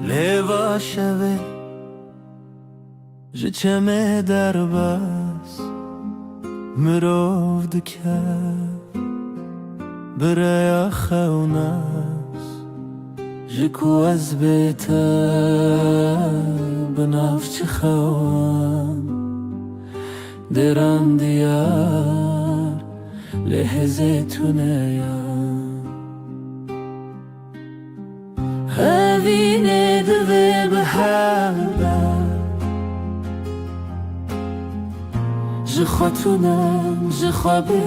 لوا شوه جچمه در بس مرov دکه برای خونس جکو از بیتا بنافچ خوان دران دیار لحظه تونیان هاوینه دوه بحبه جخوتونم جخوابه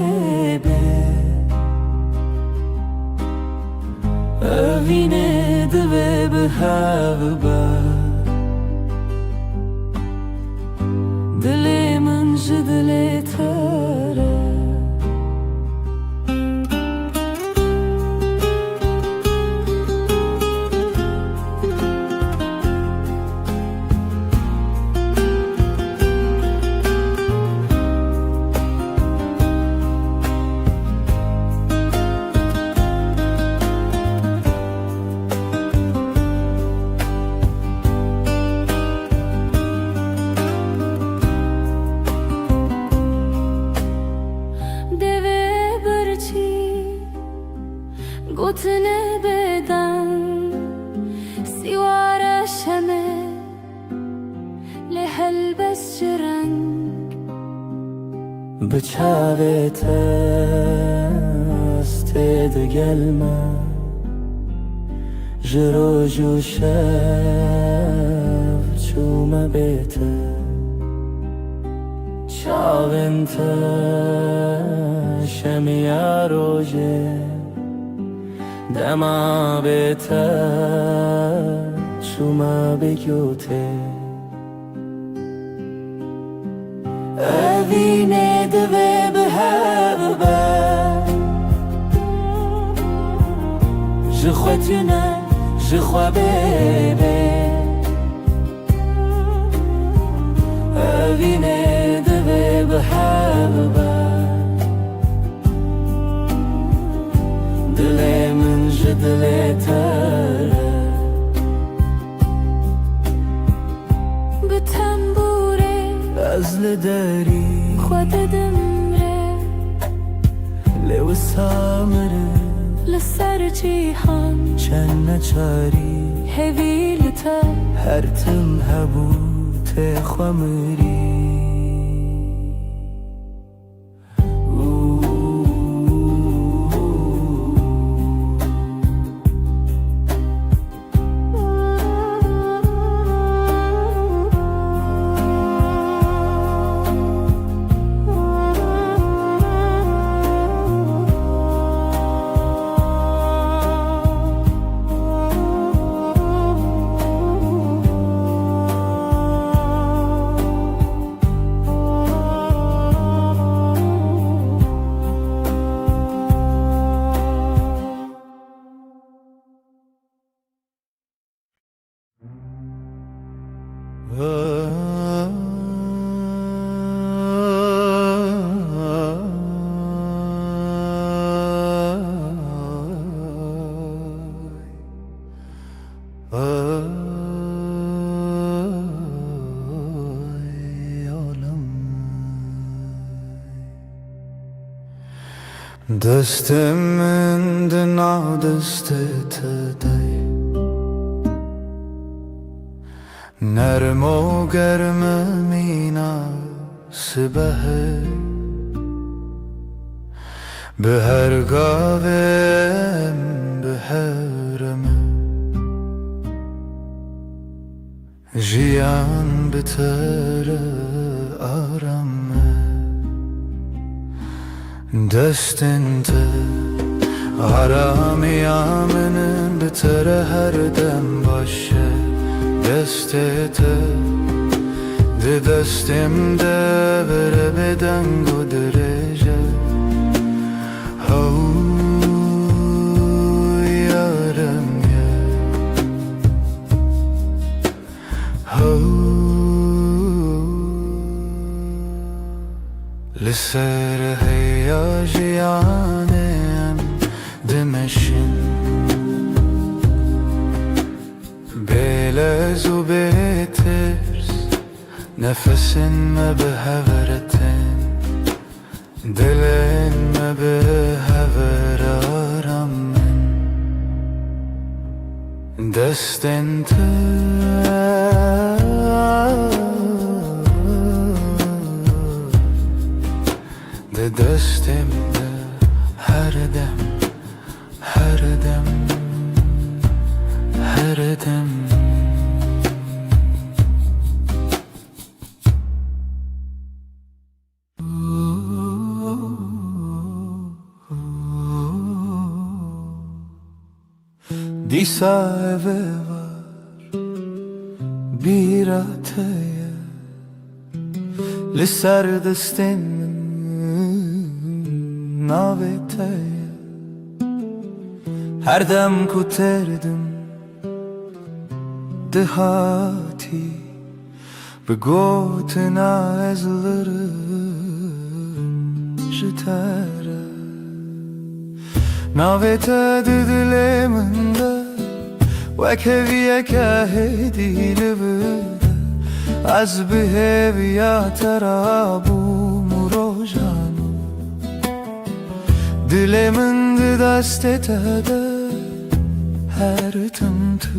هاوینه دوه بحبه دلی من جدلی تره گوتنه بدن شمه لهالبس جرنگ بچاوێت ئەستێ دەگەلمە ji roj û şev çûme bête çavên te şemiya rojê dema bête çûme bêgotê evînê divê bi hev be ji xwe tune ji xwe bêbê evînê divê bi hev be dilê min ji dilê te re bi tembûrê ez li derî xwe didim rê lê wisa mirim li ser cîhan çend neçarî hevî li te her tim hebû tê xwe mirî دستم دنا دست تدای نرم و گرم مناسبه به هر گاوم به هرمه جیان بتر آرامه دستن te aramiyamının bitere her dem başı destete de destemde vere beden godrece hav yarım ya hav لسر هیاجیانم دمشن بلز و بترس نفسن ما به هورتن دلن ما به هور آرامن دستن دستمde her dem her dem her dem Disa eve var bir ataya li ser destin navete her dem ku terdim dehati be gotina ezlerim jitere navete didileminde وک هویه که هدیل بده از به هویه ترابو مروجانو دلمن دست تده her tım tı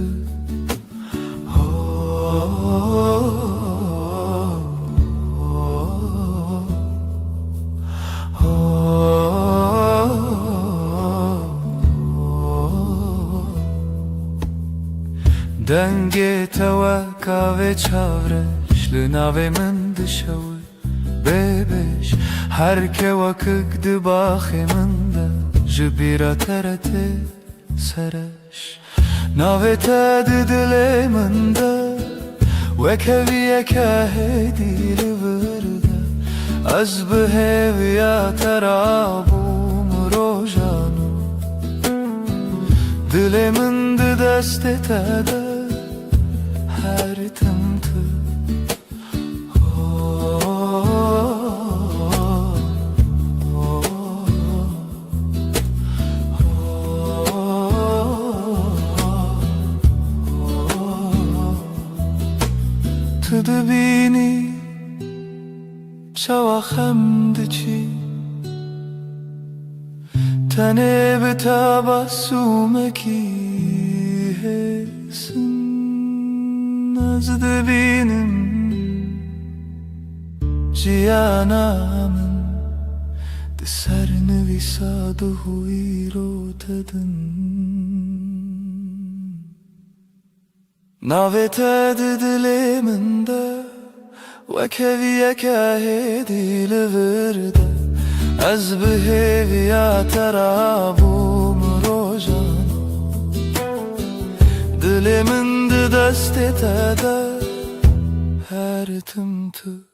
دنگ توکا و چاورش لناوی من دشوی ببش هر که وکک دباخی من ده جبیرا ترته سرش ناوی تا دلی من ده وکوی که هدی لورده از بهویا ترابوم روژانو دلی من ده دست تده her tımtı Tıdı bini çava xemdiçi Tane be tabassumeki hesin Nazdı benim ciyanamın Deserini visadı huiro tedin Navete diliminde Ve keviye kahedi livirde Ez biheviya terabum rojan Dilimin de dest etede her tımtı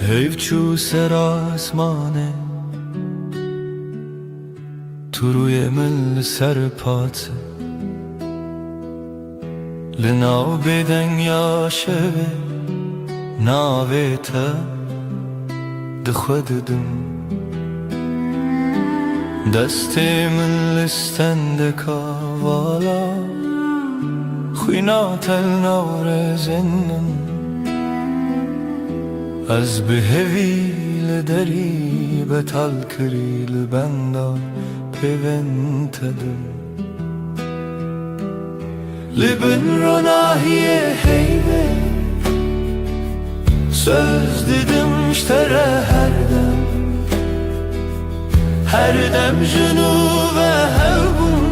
Hevçu ser asmane Turuye mil serpatse Linav beden yaşeve Navete Dıxvededim Destimin listende kavala Xuyna tel navrezenin از به هویل دری به تلکریل بندا پیونتدم لبن رو nahiye heybe söz dedim iştere her dem junu ve hevbun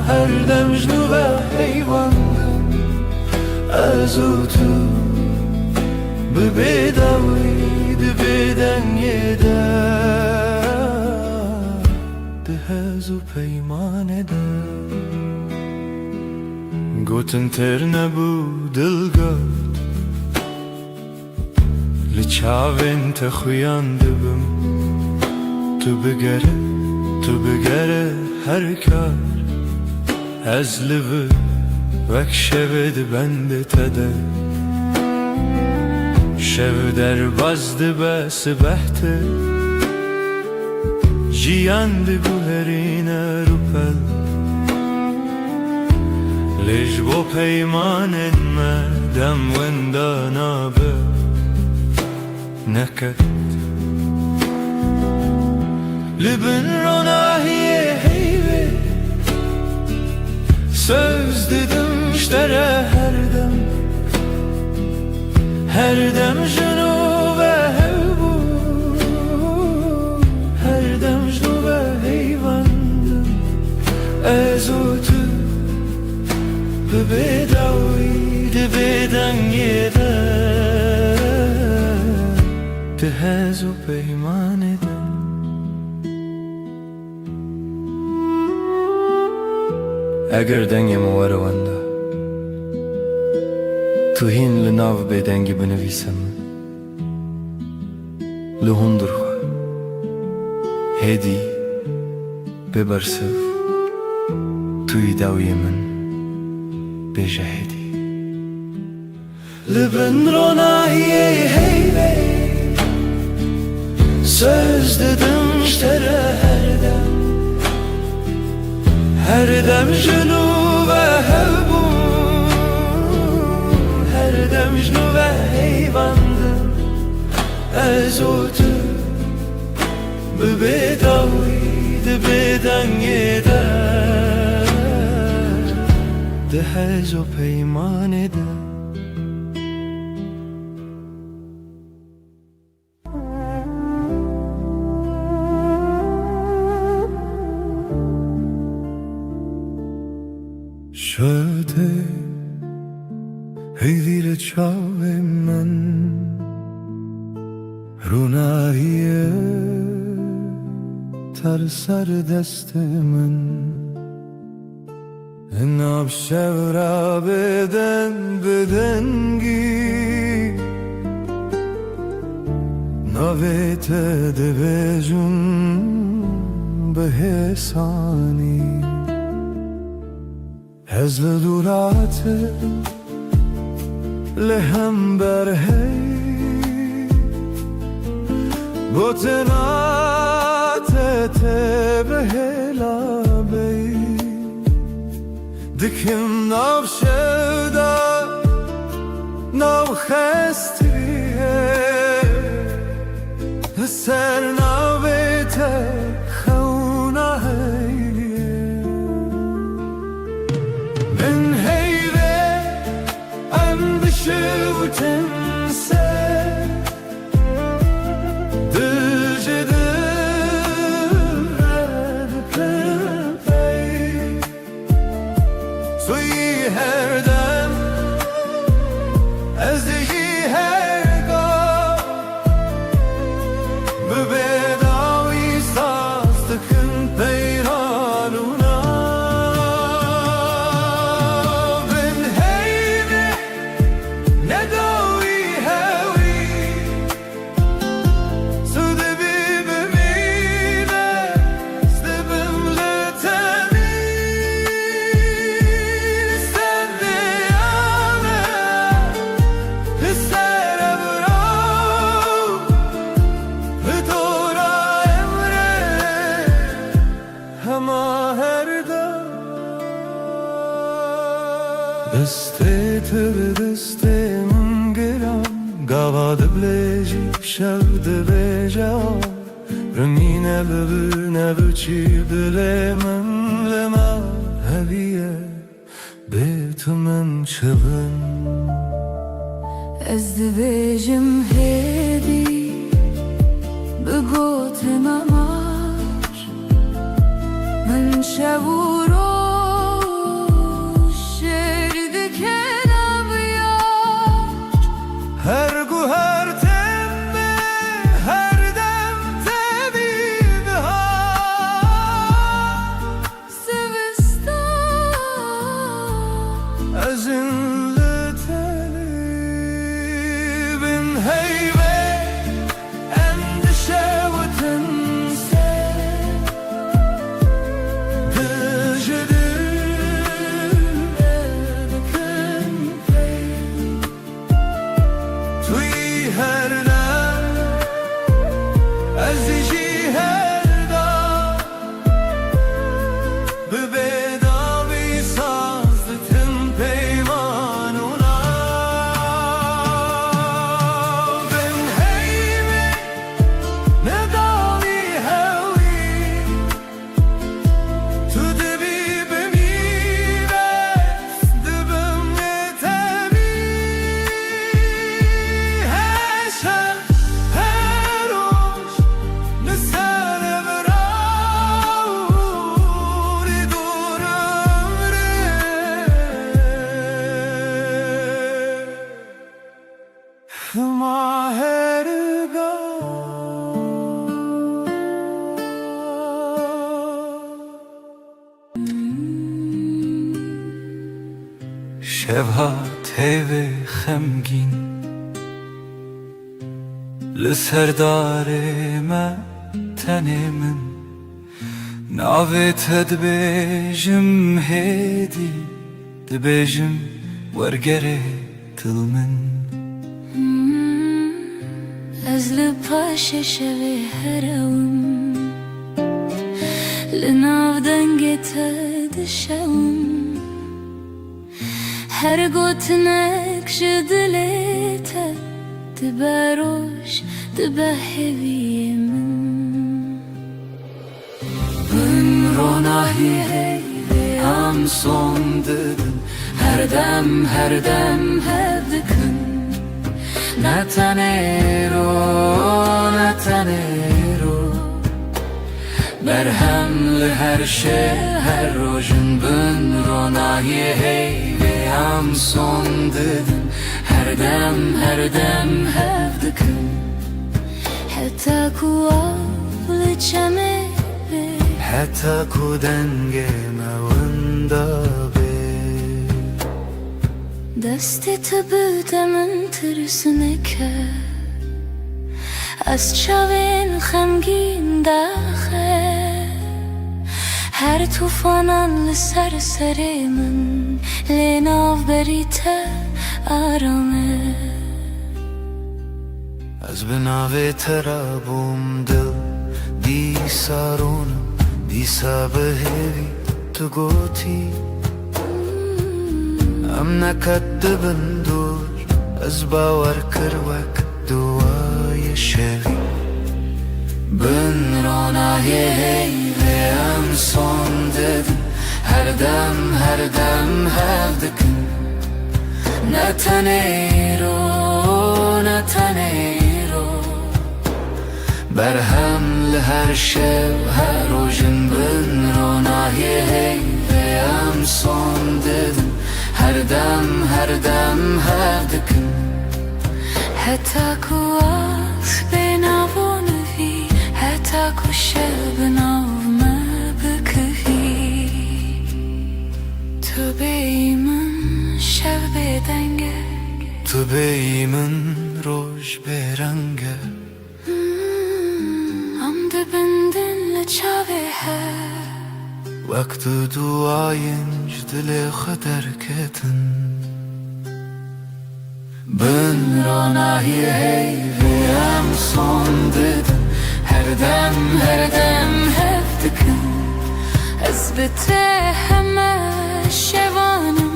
her dem junu ve heyvandım azutu ببداوی دبدن یده دهز و پیمان ده گوتن تر نبو دلگرد لچاوین تخویان دبم تو بگره هر کار از لبه وک شود بنده تده شب در بازده به سبحته جیانده گوهرین روپل لیج با پیمانن مردم وندانا به نکت لبن رو nahiye heybe söz dedim iştere her dem junu ve hevbu her dem junu ve heyvandım ezutu bebedavi de beden yede tehezu peyman edem eger dengem varavanda تو هین لناو بدنگی بنویسم لهندر خو هدی ببرسف توی داوی من بجه هدی Libin ronahiye heybe söz dedim iştere her dem junu ve hevbun her dem junu ve heyvandım ez otu bedawi de bedan yeder de hezo peyman eder. Şöyle heyvire çave men runahiye tar sar deste men enab şevra bedengi navete de bejun behesani هزل دورات لهم برهی بوتنات تبهلا بی دکم نو شدا نو خستیه سر نو بیت خونه Şevtense Dılcıdır Redkepey Suyi her dem Ezdiği her gam Bedavi sazdıkın peyranuna Deste tebe deste mungeram Gavadı blejik şevde beja Rengine bebüne büçib dilemem lema Heviye beytümün çıbın Ez dibêjim hêdî bi gotin amar min şev û roj şêr dikin avyar her guher temme her dem tevî bihar Sivistan ezin heybe endişe vatanse Gıcıdır edikın pey Tuy her dem ezici her da Bedavi sazlıkın peymanuna شبها تیوه خمگین لسردار ما تنه من ناوت دبیجم هیدی دبیجم ورگره تل من از لپاش شوی هرم لناو دنگت دشم هر گوتنک جدلیت دبروش دبهوی من بن روناهی هی هم son dedin her dem hevdikın Natanero Berhemli her şey her rojun bün ronahi hey ve am son dedin her dem hevdikın حتى كوافل چمه حتی کو دنگ موندا به دستی تو بودم ترسونه که از چاوین خمگین داخل هر توفانان لسر سر من لناو بریت آرامه از بناوی ترابم دل دی سارونم دیسا بهوی تو گوتی ام نکدبن دور از باور کروک دوای شوی بن روناهی هی ve am son dedin her dem hevdikın Natanero Berhemli her şey her rojun bün ronahi hey ve am son dedin her dem hevdikın حتى كواس بناون في حتى كشل بناو ما بكفي تو بيمن شب بدنگه تو بیمن روش برنگه ام دبندن لچاوه هر وقت duayınc dile kadar keten بن روناهی هی ve am son dedin her dem hevdikın از بتهمه شوانم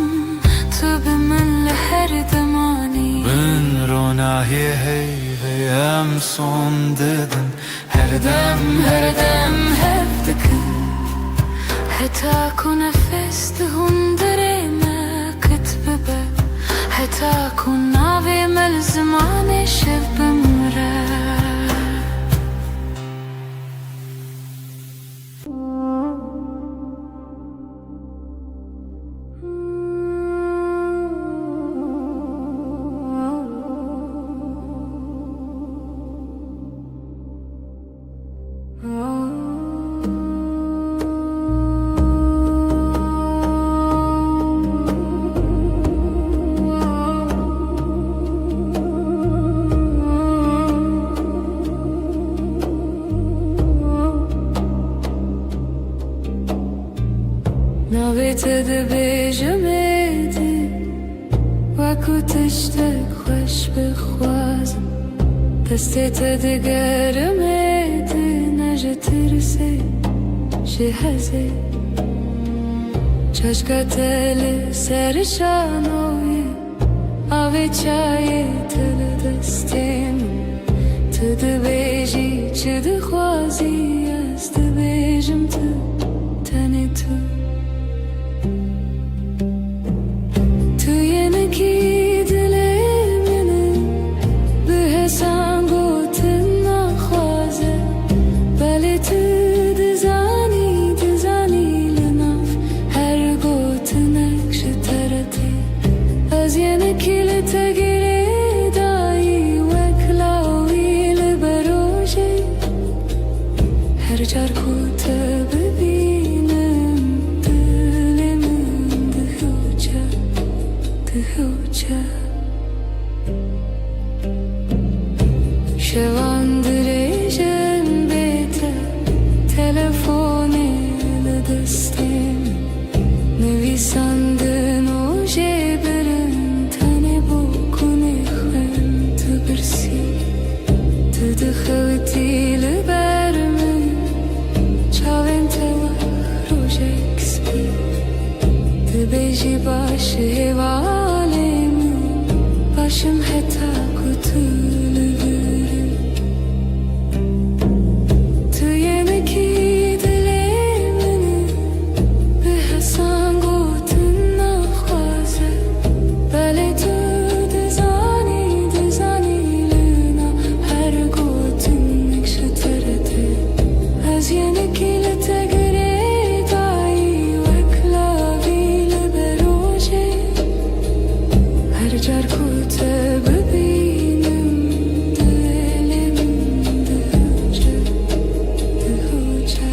تو بمن لهر دمانی بن روناهی hey ve am son dedin her dem hevdikın حتى كون نفس هندري ما كتب حتى كون ناوي ملزمان شب مرا ناویت دبیجمدی وکو تشتک خوش بخوازم دستت دگرمدی نجه ترسی شهزه چشکت سر شانوی آوی چای تل دستیم تو دبیجی چه دخوازی از دبیجم تو تنی تو شواندريجن بيتا تلفوني لدستين نويساندن و جبرن تاني بوكوني خن تبرسي jar ku te bibînim dilim dihoce dihoce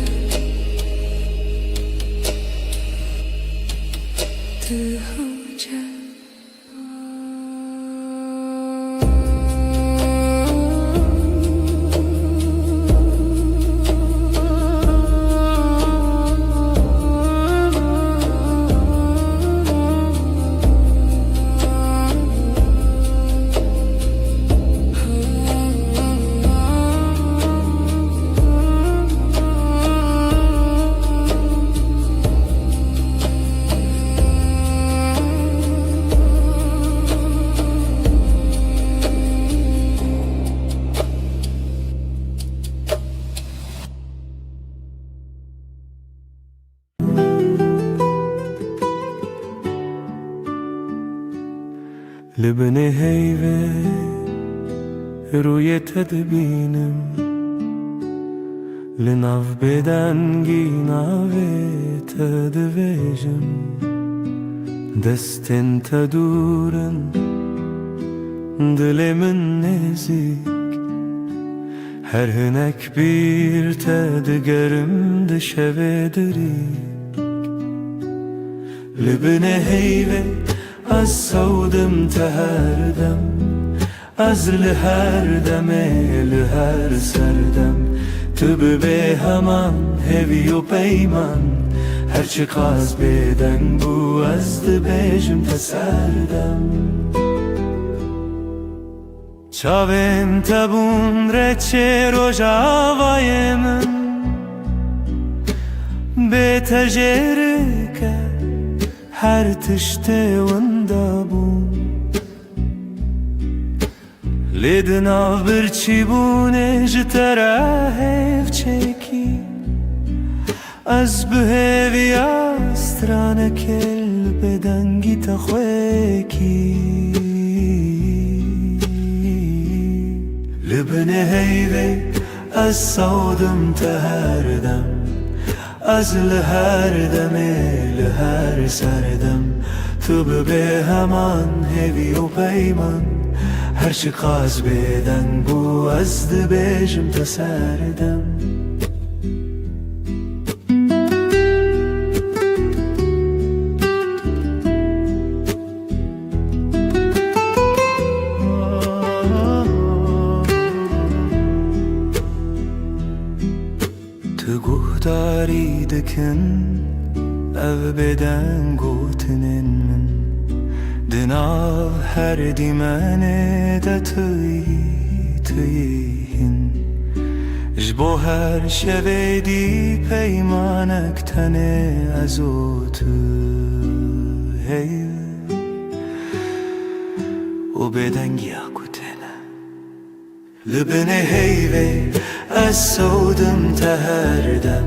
لبني هيبة رؤية دبينم لناف بدنگی ناویت دویجم دستن تدورن دلمن نزیک her hünek bir tedgerim de şevedrik Libne heyve az savdım teherdem Az liherdem her serdem Tübü be heman heviyo peyman Her çıkaz beden bu azdı bejim teserdem Çavim tabun reçe rojavayemin Betejerike her tişte vındabun Lidnav bir çibune jitera hevçeki Az büheviya strane kel bedengi takhweki Libne heyve az savdım teherdem Az liherdem liher serdem Tübü be heman heviyo peyman Her çıkaz beden bu azdı bejim teserdem Guhdari dikin ev beden gotinin min Dinav her dimene de tüyihin Jbo her şevedi peymanek tene azotu hey O beden giyakutene Libne heyve az savdım teherdem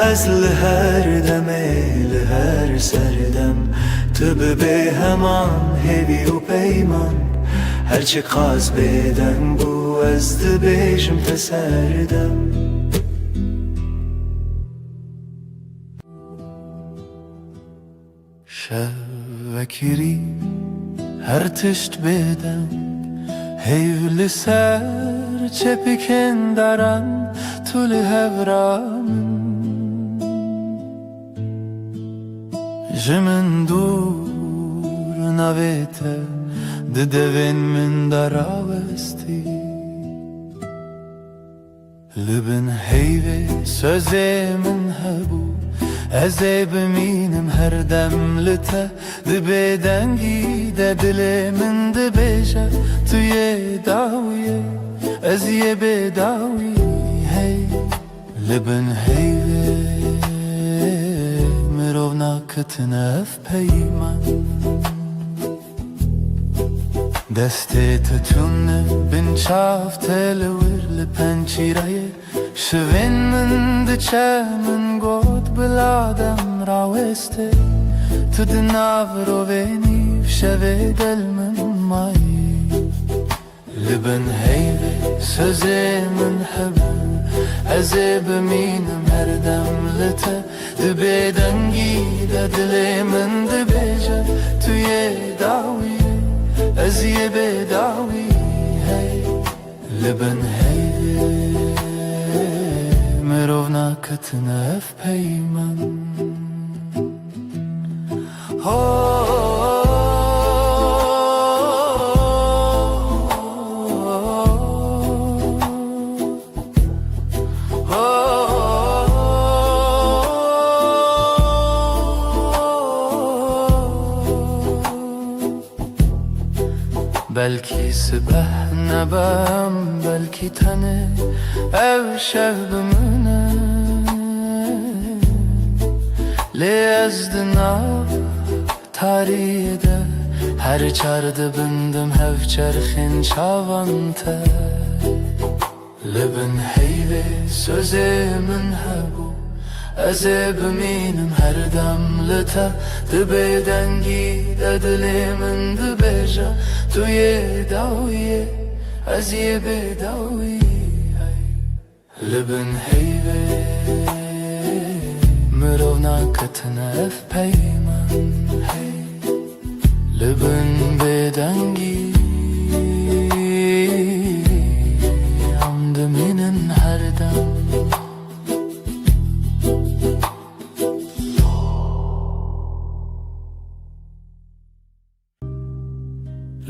Az liherdem liher serdem Tübü be heman heviyo peyman Her çıkaz beden bu azdı bejim teserdem Şevvekiri her tişt beden Heyvli ser çepiken daran Tuli hevramın Jimin dur navete Didevin min daravesti Libin heyve sözemin hebu Eze biminim her demlite Dibedengi de dilimin dibeje Tüye daviye Eziye bedavi hey Libin heyve Mirovna kıtnef peyman Deste tütünne bin çaf televir li pençiraye Şivin min diçe min god biladem raweste Tüdinav roveni şeve del min mayi Libin heyve söze min hebu Eze biminim her demlite Dibedengi de dilimin dibeje Tüye daviye Ez yê bêdawî hey li bin heyvê mirov naketine ev peyman. Belki sibeh nebem, belki tane ev şevbimine Lê ez di nav tariyê de her çar dibindim hev çerxên çavan te Li bin heyvê sözê min hebû ez ê bimînim her dem li te Di bêdengî de dilê min dibêje tu yê dawiyê ez yê bêdawî Li bin heyvê mirov naketine ev peyman hey Li bin bêdengî em dimînin her dem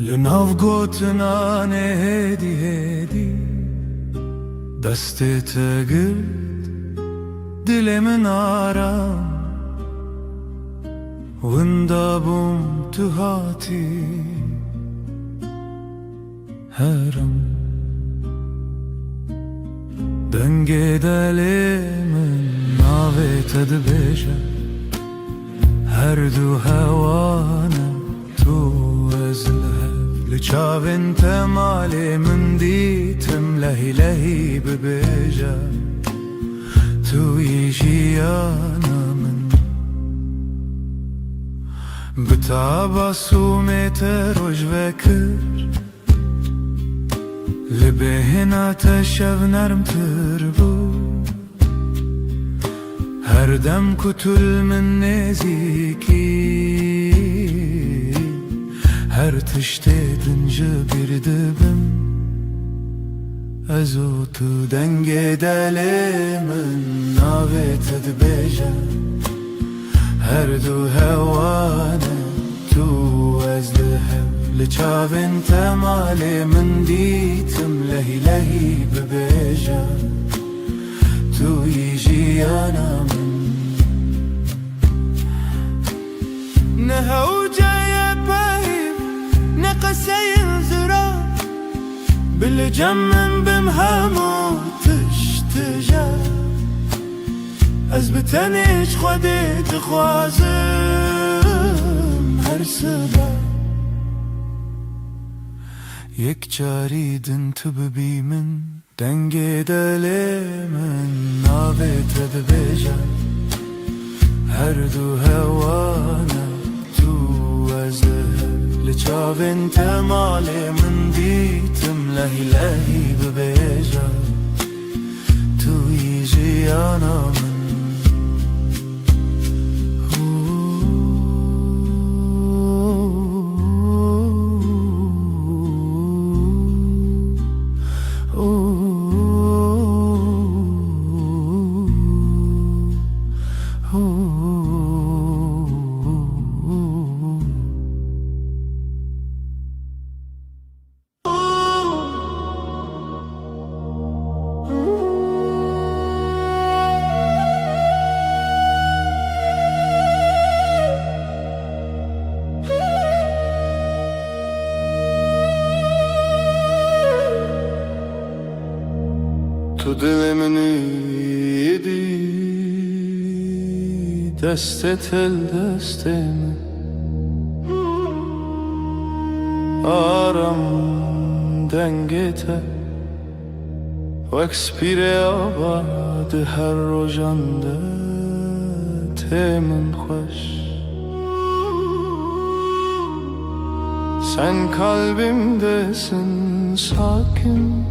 Li nav gotina ne hêdî hêdî destê te girt dilê min aram Winda bûm tu hatî herem Dengê delê min navê te dibêje her du hewane tu ez li hev Li çavên te malê min dîtim lehî lehî bibêje Tu yî jiyana min Bi tabasûmê te roj vekir Li bêhna te şev nermtir bû Her dem ku tu li min nêzîkî Her tiştê din ji bir dibim Ez û tu dengê delê min navê te dibêje Her du hewane tu ez li hev Li çavên te malê min dîtim lehî lehî bibêje Tu yî jiyana min Ne hewceye peyv ne qeseyên zira Bil cem min bim hemû tiştije Ez bi tenê ji Xwedê dixwazim her sibe Yek carî din tu bibî min dengê delê min navê te dibêje Her du hewane tu ez li hev Li çavên te malê min dîtim lehî lehî bibêje Tu yî jiyana min Tu dilimin yedi deste tel destemi Aram dengete Vek spire abad her rojande Temin xoş Sen kalbimdesin sakin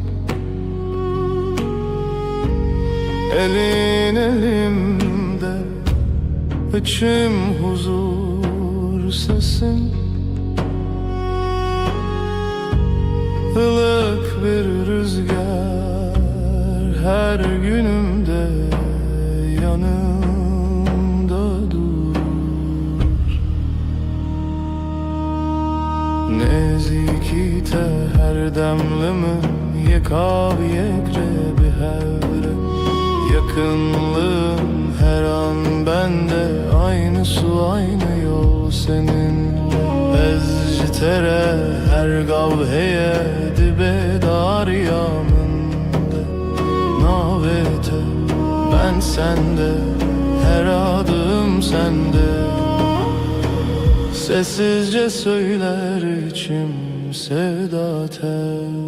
Elin elimde içim huzur sesin bir rüzgar her günümde yanımda durur. Nezikite her demlimin yekav yekre bir hevre. Yakınlığın her an bende, aynı su aynı yol seninle. Ezcitere her gavheye dibe dar yamında. Navete ben sende, her adım sende. Sessizce söyler içim sevda tel.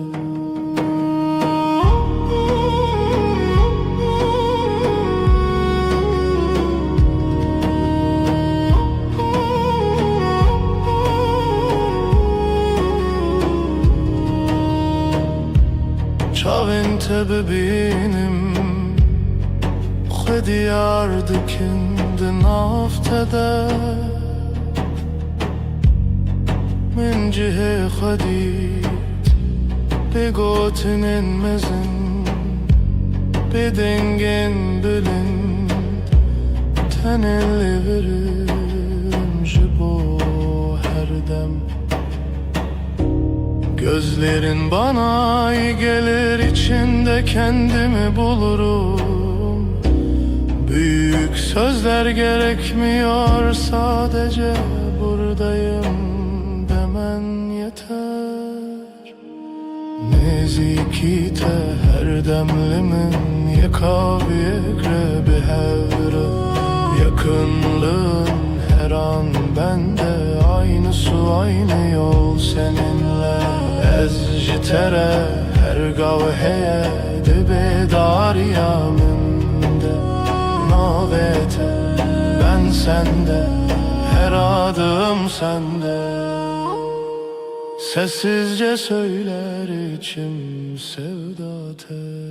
Çavinte bebinim Xediyar dikindi naftede Min cihe xedid Begotin mezin Bedengin bilind Tenelli verim jibo her dem. Gözlerin bana iyi gelir, içinde kendimi bulurum. Büyük sözler gerekmiyor, sadece buradayım demen yeter. Nezikite her demlimin yekav yekre bir hevre. Yakınlığın her an bende, aynı su aynı yol seninle. Ezcitere her gavheye dibe dar yaminde. Navete ben sende, her adım sende. Sessizce söyler içim sevda tel.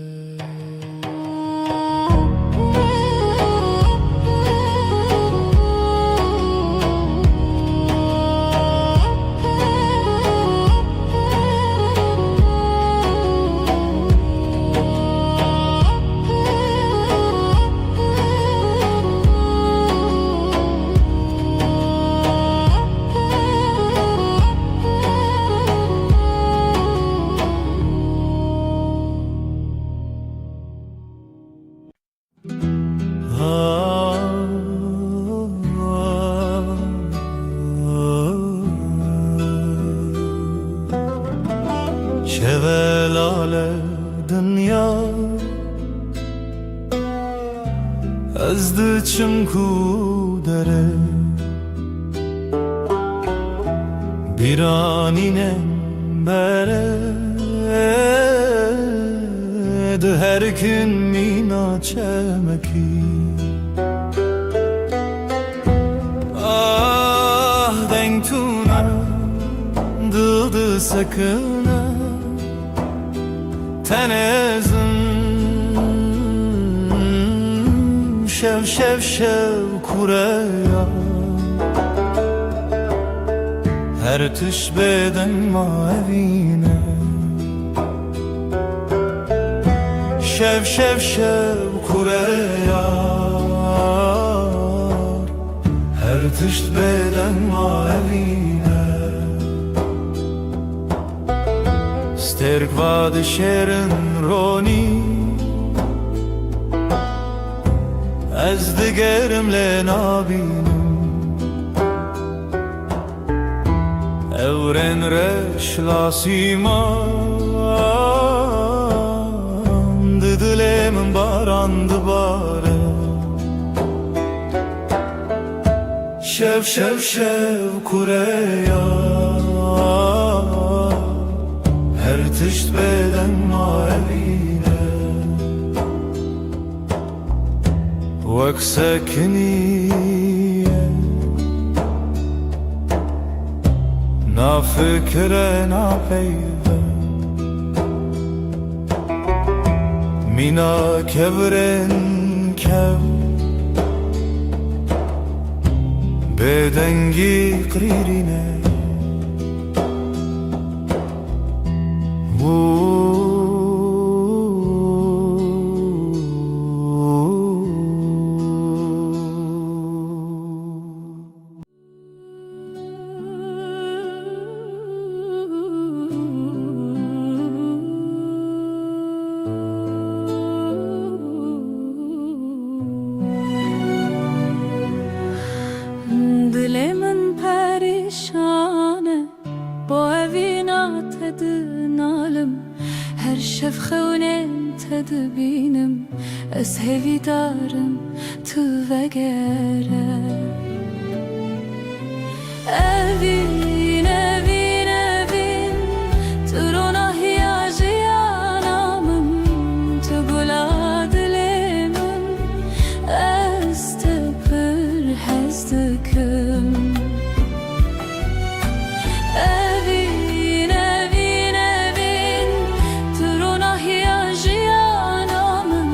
Şevelale dünya ezdi çimku dere. Bir anine bere de her gün mina çemeki. Ah dengtuna dıldı sakına tenezim şev şev şev kureya. Her tüş beden mavine şev şev şev kureya. Her tüş beden mavine sterk vad şerin roni. Ez digerimle nabinim evren reş lasiman. Dilemin barandı bare şev şev şev kureya. Her tişt beden mavine vek sekniye. Na fikre na peyve mina kevren kev. Bedengi kririne بو evina tedinalım her şef xewnen tedbinim ez hevidarım tu vegere evin evin evin turuna hiyajiyanamım tu gula dilimim ez tepir hezdikim evin evin evin turuna hiyajiyanamım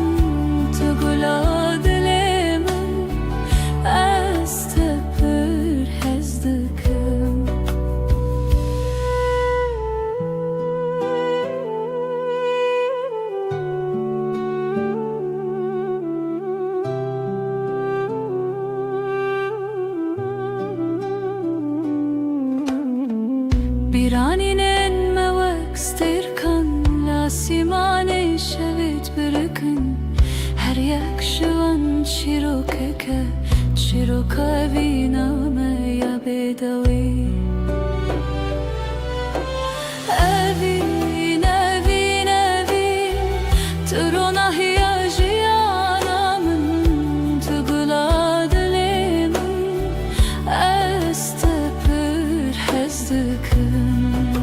tu gula dilimim ez tepir hezdikim biraninen mevek stirkan la simane şevit birikin her yak şivan çirokeke çiroka viname ya bedavi evin evin evin turuna hiyajiyanamın tugula dilimim ez tepir hezdikim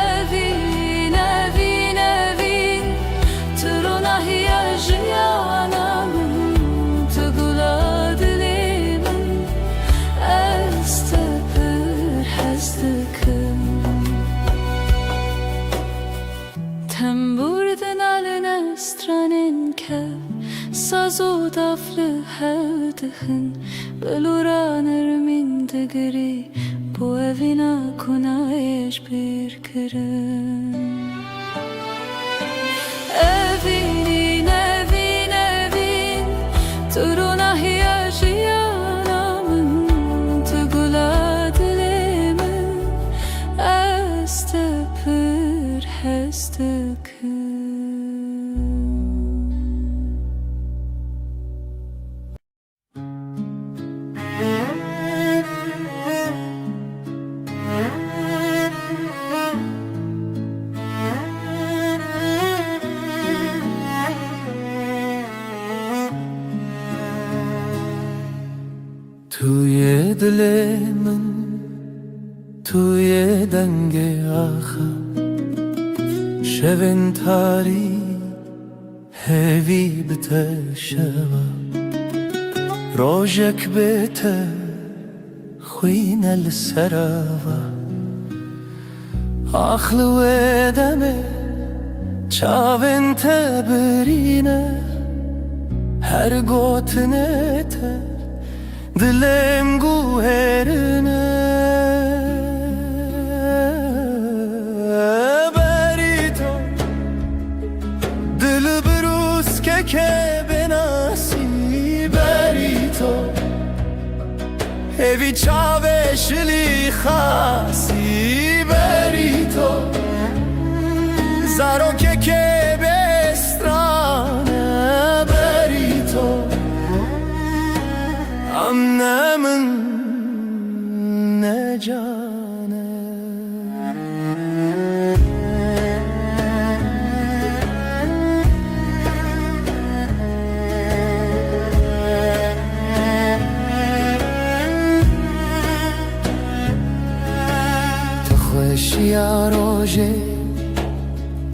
evin evin evin turuna hiyajiyanamın tugula dilimim ez tepir hezdikim Temburdin aline stranin kev Sazo daflı hevdihin Beluranır min digri Bu evina kunayeş bir kirin Evin evin evin Turuna hiyajiyanamın Tugula dilimin Ez tepir hezdikim توی دل من توی دنگ آخر شبن تاری هوی بته شوا روزک بته خوین السراوا آخل و دمه چاون تبرینه هر گوتنه ته Dilim guherine berito Dil brus ke benasi berito Evi çave şili khasi berito Zaro ke bestrane berito Annemin ne canı Te خوشیا روژه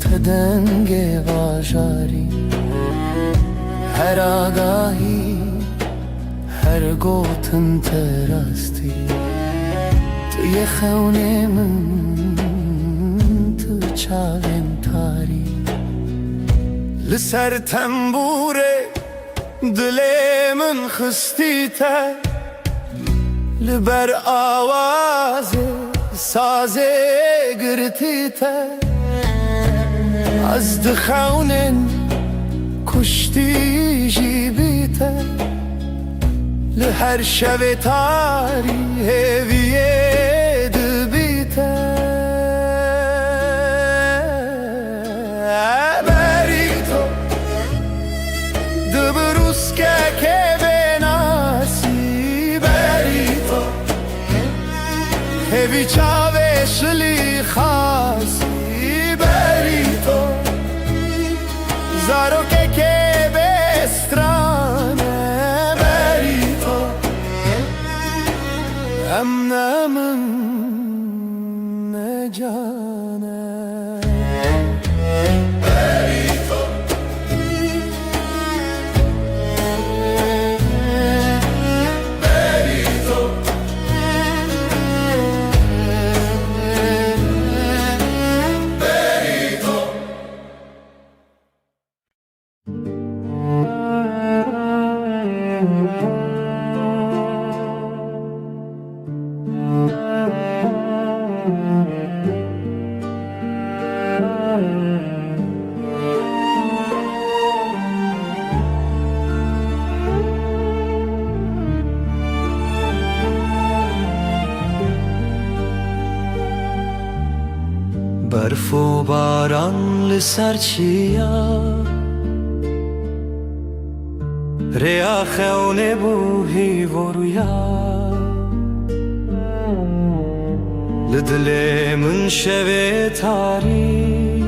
te denge vajari Her agahi her gotun terasti Tu ye xewnemin tu çavên tarî Li ser tembûrê dilê min xistî te Li ber awazê sazê girtî te Ez di xewnên kuştî jî bî te Li her şevê tarî hêviyê dibî te berî to di bi rûskekê benasî berî to هیوی چاوه شلی خاصی بری تو زارو که بسترانه بری تو امنه من نجانه بری تو بری تو بری تو برف و باران لسر چیا ریا خونه بوهی و رویا لدل من شوه تاری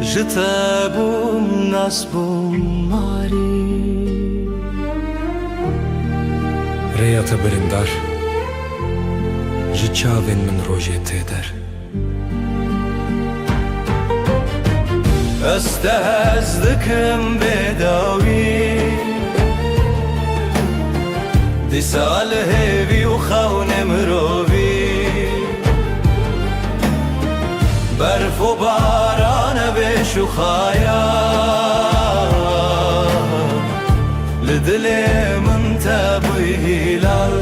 جتا بوم ناس بوم ماری ریا تبرندار ji çavên min rojê tê der Ez te hez dikim bêdawî dîsa li hêvî û xewnê mirovî berf û barane bêşuxaya li dilê min te bûyî hilal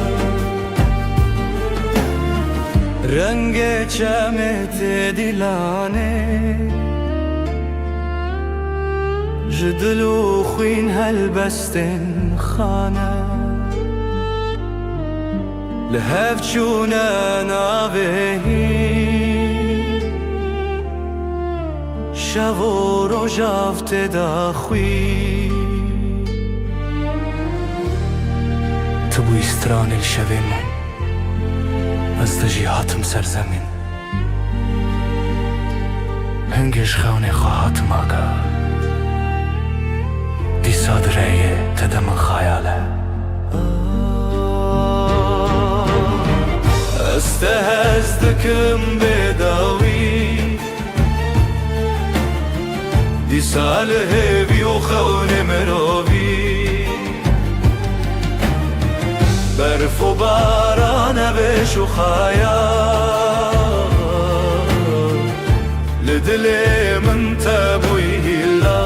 رنگ چمت دیلانه جدلو خوین هلبستن خانه لهف چونه ناوهی شو رو جافت داخوی تبو استران الشوه من از دجی هاتم سرزمین هنگش خونه خواهاتم آگا دی صادره تدم خیاله از te hez dikim bêdawî dîsa li hêvî û xewnê mirovî برف و بارانه بشوخایا لدل من تبوی هیلا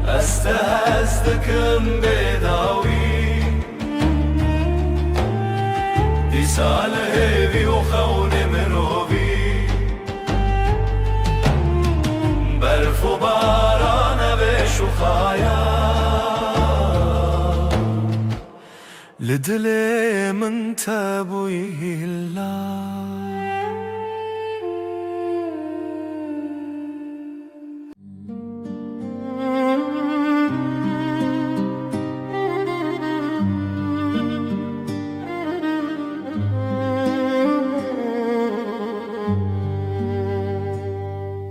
استهزدکم بداوی دی سال هیوی و خون مروی برف و بارانه بشوخایا لدل من تبوی هیلا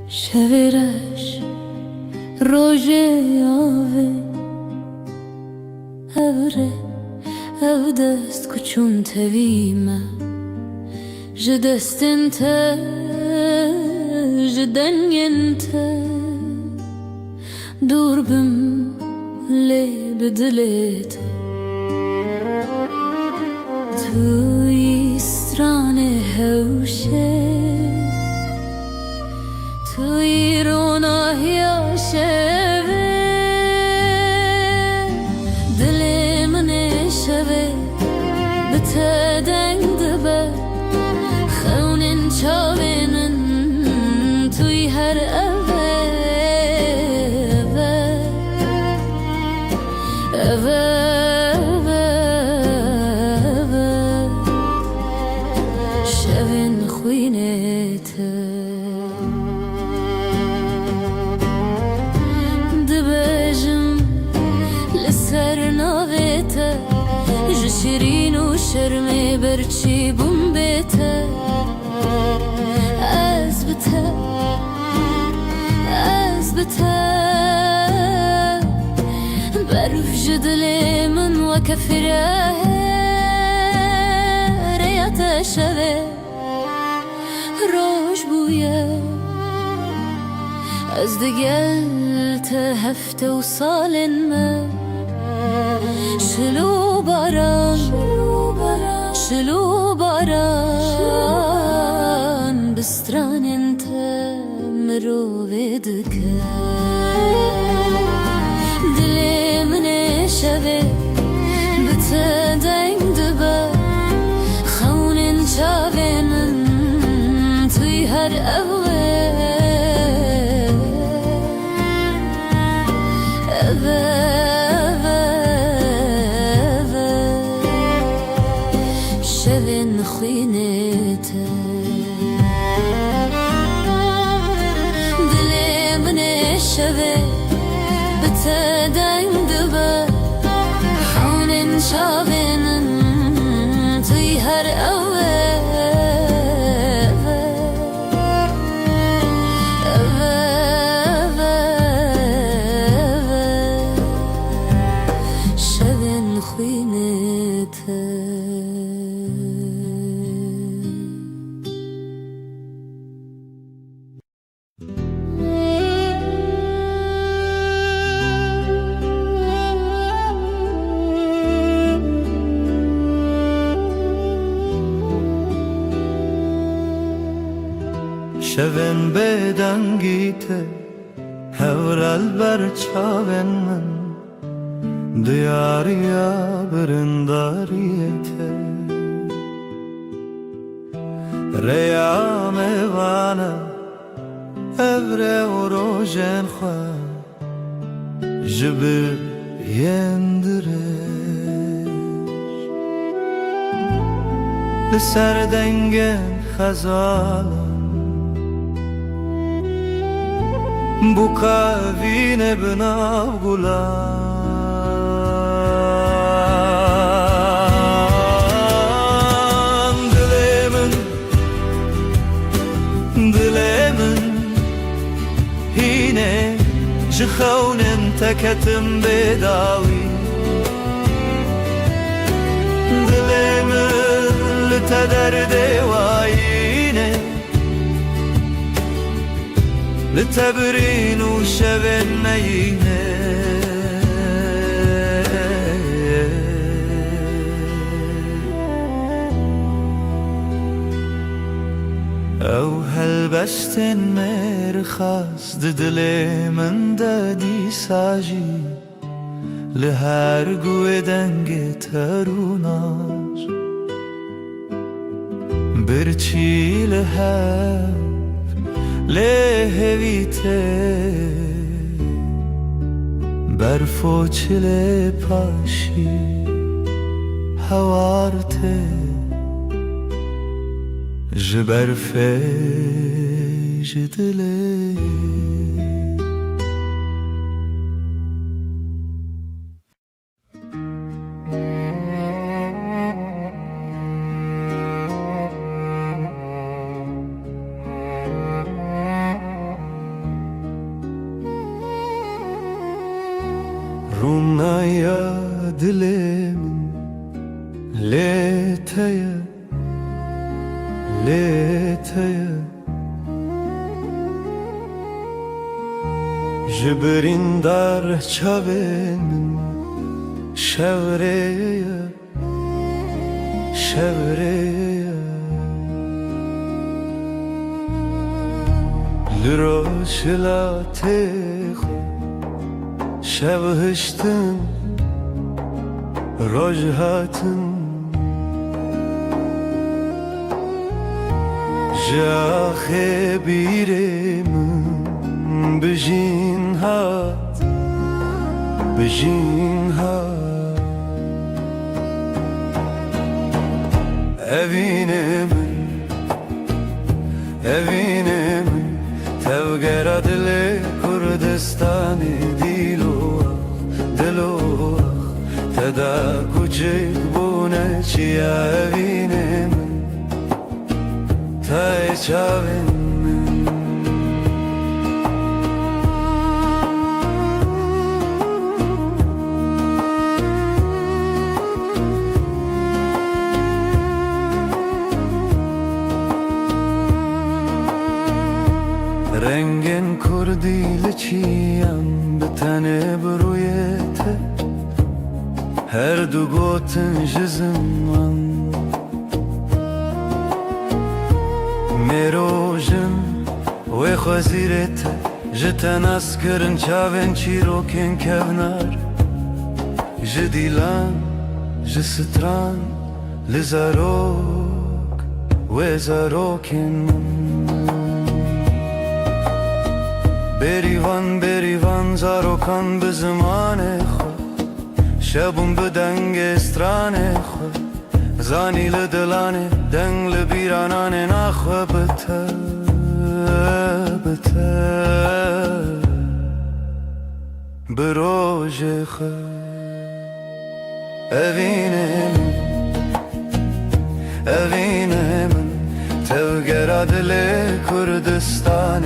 شویرش روژه آوه اوره او دست کچون تویمه جدستن تا جدنین تا دور بم لی بدلیت توی استران هوشه توی روناهی شوه دل من شوه به تدنگ دبه خونین چاوینن توی هر اوه شوین خوینت دبجم لسر ناویت شرمي برچی بوم بیته از بته برف جدلي من وكفره ريات شبه روش بويا از دقلت هفته وصال ما شلو باران بستران انت مرو بدك دلي من شبه بتدين دبا خون شابين توي هر شبن خينته دلي من شبه بتدين دبا خون شابين توي هر شبن خينته شبن بدنگیته هورال برچاون من دیاریا برنداریته ریام وانا evre o rojen khwa jibir yendiresh لسر دنگن خزالم bu kavine binav gulan dilemin hine jkhawnem takatim bedawi dilemin litaderde wayine لتبرين وشبن مينه او هلبستن مرخص ددلي من دادي ساجي لهر قوة دنگ تروناش برچي لهر لهویته برفو چله پاشی هوارته جبرفه جدله Rumnaya dilemin leteye Jibrin dar çavenin şevreye Liroşla tehu شبهشتن رجهاتن جاخه بیرم بجین هات evine min tevgera dile Kurdistan'ı dilo تدا کوچک بونش چیا اوینه من تای چاوین من رنگین کردی لچیم به تنه برویته هر دو گوتن جزم من میروژن و خوزیرت جتن اسکرن چاوین چیروکن کونار جدیلان جستران لزاروک و زاروکن بریوان زاروکان به زمان خود شبون به دنگ استران خود زانی لدلانه دنگ لبیرانان نخواه بته بروژ خود اوینه من توگرا دل کردستان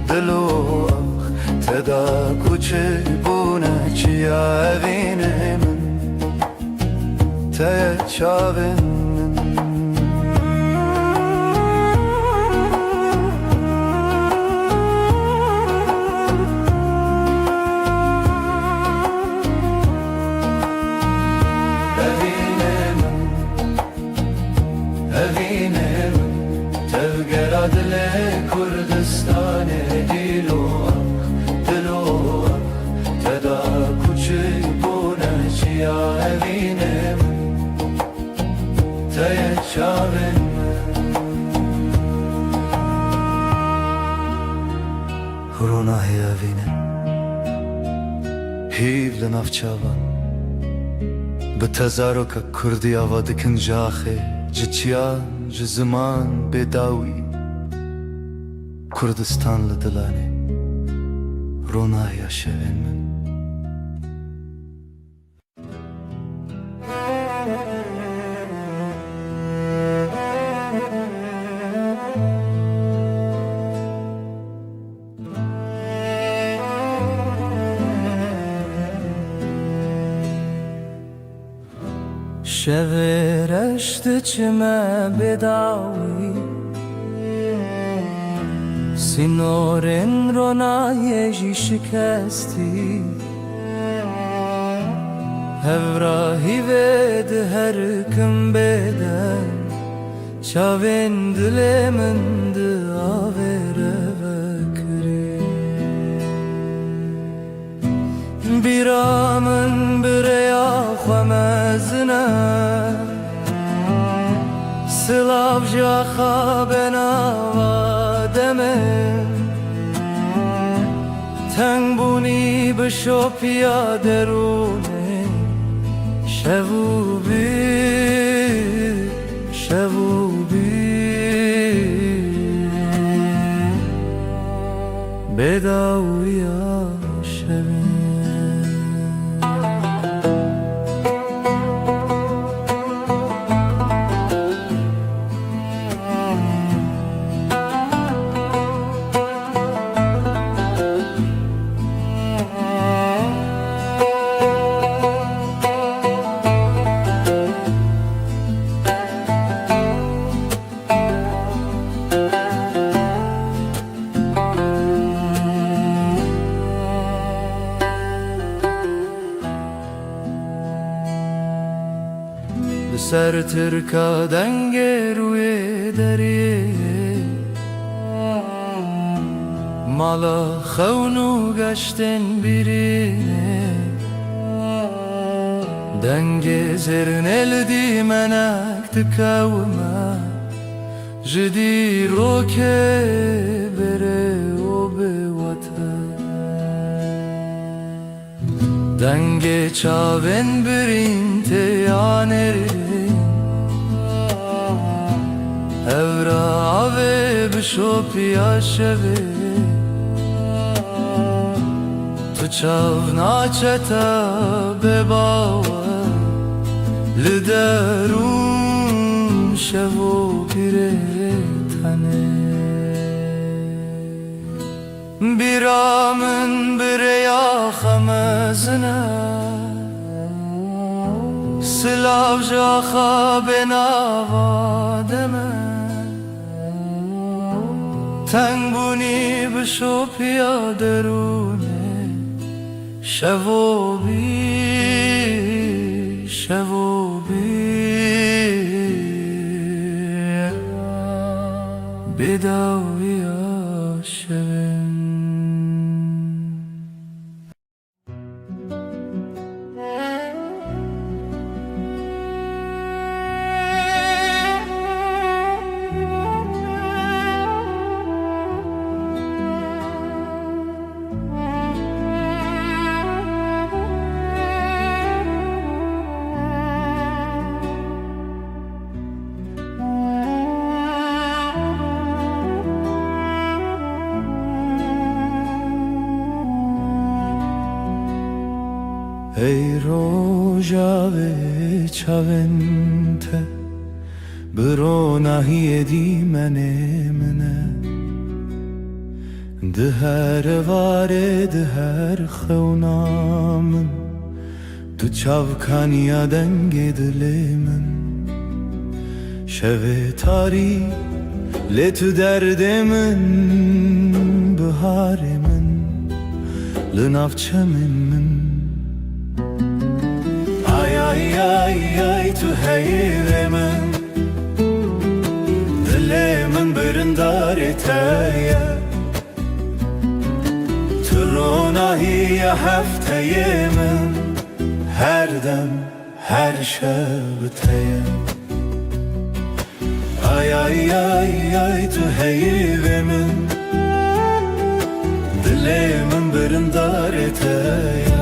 دلوخ تدا کوچه بونه چیا اوینه من تای چاوین دل کردستان دلوخ تدا کوچه بونه چیا اوینه من تای چاوین رونای اوینه هیو لناف چاوان به تزارو که کردی آوادکن جاخه جچیان جزمان بداوی کردستان لدلانه رونای شوین من شب رشت چمه بداوی سینورن رونایجی شکستی هفراهی ود هر کم بدن چاوین دل من داوره بکری بیرامن بریا خمزنه سلاف جا خوابنا دمه تنگ بونی بشو پیاده رونه شبو بی بداویا شبی سر ترکا دنگ روی دریه مالا خونو گشتن بیرینه دنگ زرنل دی منک تکاوما جدی روکه بره و به وطن دنگ چاوین برین تیانری Evra ave bishopia sheve Tu chav nacheta bebawa شو بیره تنه بیرامن بره یا خمزنه سلاو جاخا بناوادمه تنگ بونی بشو پیادرونه شو بداوی عاشقین ای روژاوه چاونته برو نهی دیمنه منه ده هر واره ده هر خونامن تو چاوکانیا دنگ دل من شوه تاری لتو درد من بهار من لنافچه من ay ay tu heyremen dilemin birindar eteye turunahiye hafteyemin her dem her şebteye ay ay ay ay tu heyremen dilemin birindar eteye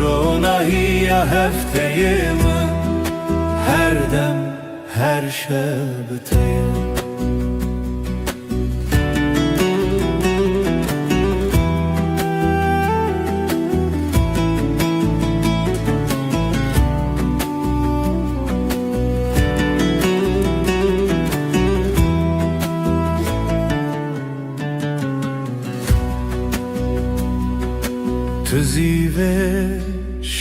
Ronahiye hefteyemin her dem her şebteye تو زیوه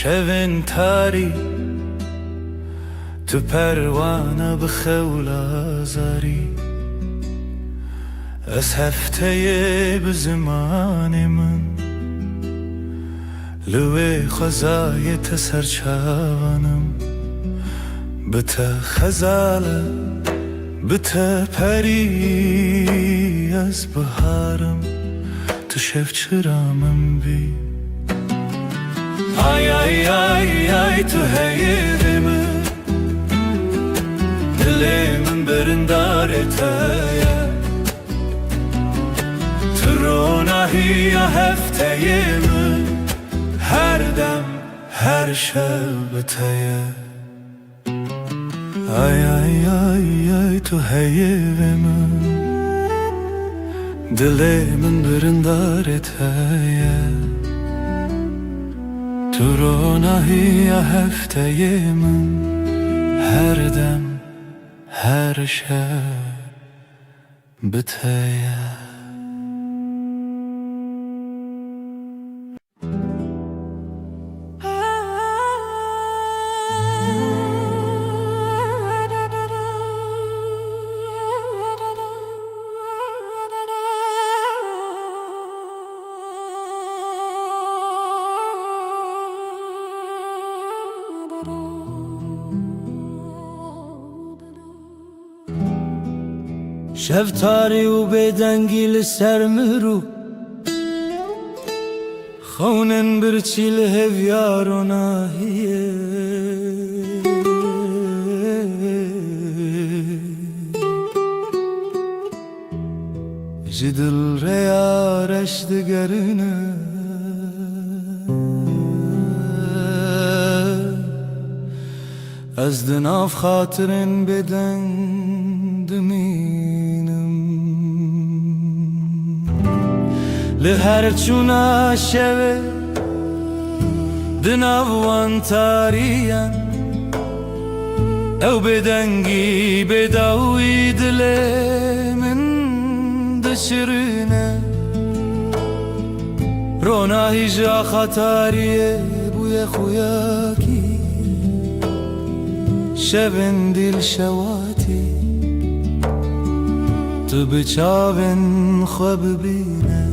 شون تاری تو پروانه بخول آزاری از هفته به زمان من لوی خزای تسرچانم بته خزاله بته پری از بهارم تو شف چرامم بی ay ay ay ay tu heyrimi dilimin birindar eteye turunahiye hefteyemin her dem her şebteye ay ay ay ay tu heyrimi dilimin birindar eteye turunahiye hefteyemin her dem her şebteye شفتاری و بدنگی لسر مرو خونن برچی لهویار و ناهیه جدل ریارش دگرنه از دناف خاطرن بدن دمینم لهر چونا شوه دناوان تاریم او بدنگی بداوی دل من دشرینه روناهی جا خطاریه بوی خویاکی شبن دل شواتی تو بچاون خواب بینه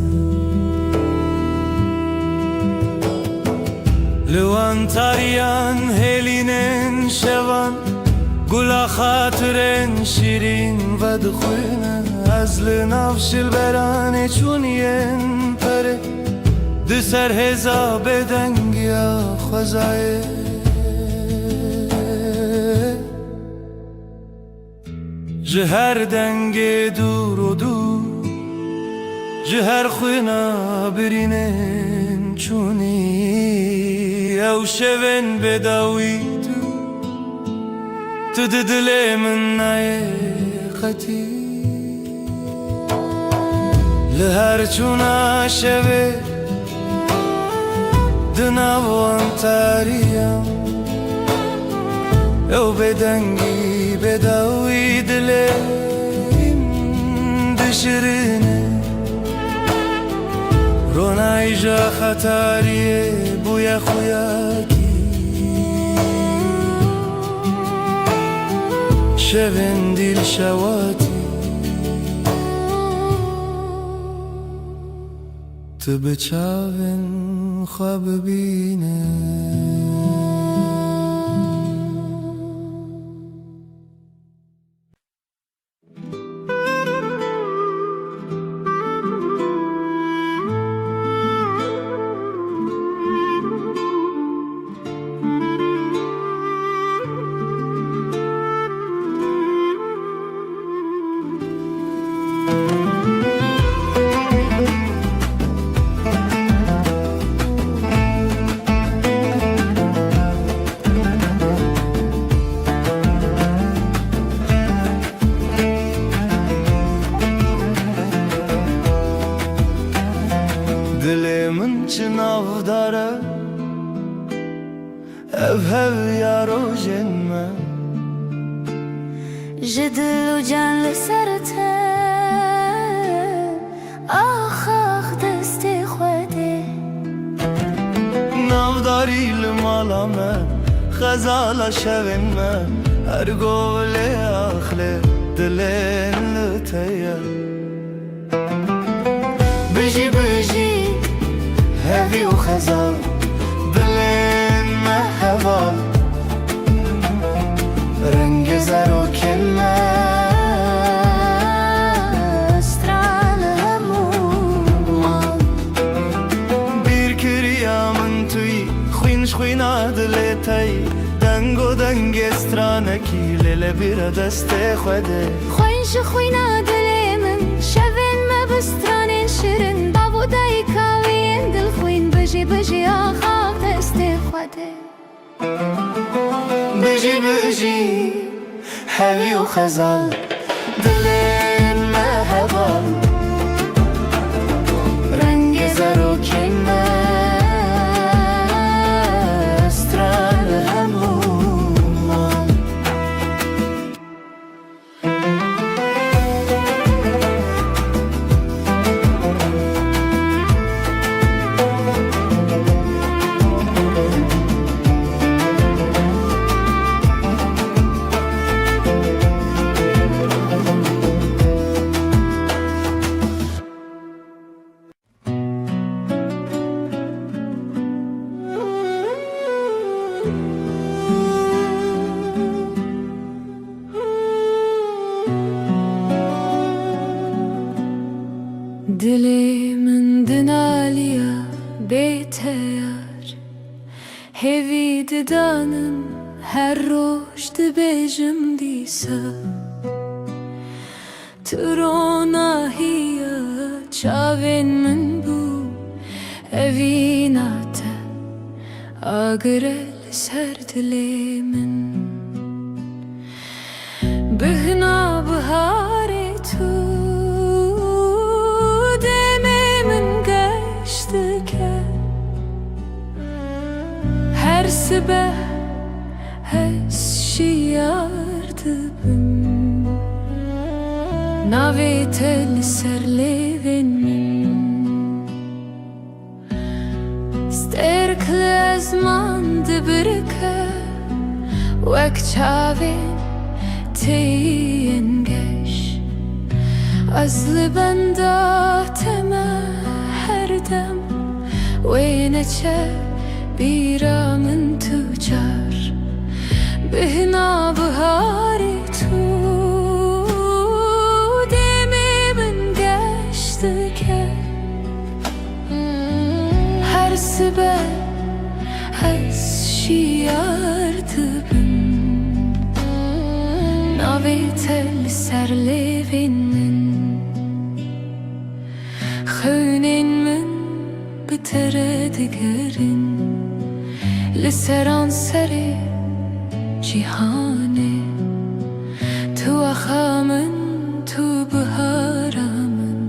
لوان تاریان هلینن شوان گلا خاطرن شیرین و دخوینه از لنافش البرانه چونین پره دسر هزا بدنگیا خوزایه جهر دنگ دور و دور جهر خوینا برینن چونی او شون بداوی تو دل من نای خطی لهر چونا شوه دناوان تاریم او بدنگی بداوی دلیم دشرینه رونای جا خطاریه بوی خویاکی شبن دل شواتی تو بچاون خواب بینه دلمن چناو داره هف یارو جنمه جدل و جان لسرته آخ دست خوده ناوداری لمالامه خزالا شوینمه هر گوله آخله دلین لطیه بجی بجی هفی و خزال دلین محوال رنگ زر و کلمه استرال همومان بیر کریا من توی خوینش خوینا دلتای دنگ و دنگ استرانکی لیل بیر دست خوده خوینش خوینا دل من شوین مبسترانین شیرین بابو دای کاوین دل خوین بجی بجی آخاق دست خوده بجی بجی هوی و خزال دلین محوال رنگ زر و کلمه استرال همومان دلی من دنالیا بیتیار هیوی ددانم هر روش دبیجم دیسا تروناهیا چاوین من بو هیوی ناتا آگرل سر دلی من بهنا بهاری تو her sabah şiyardibim Navê te li ser lêvên min Stêrk li ezman dibirike Wek çavên teyên geş Ez li benda te me her dem Wê neçe bîra min tu car Bihna biharê tu Demê min geştike Her siber ez şiyar dibim Navê te li ser lêvên min Xewnên min bi te re digerin Li seran serê cîhanê Tu axa min, tu bihara min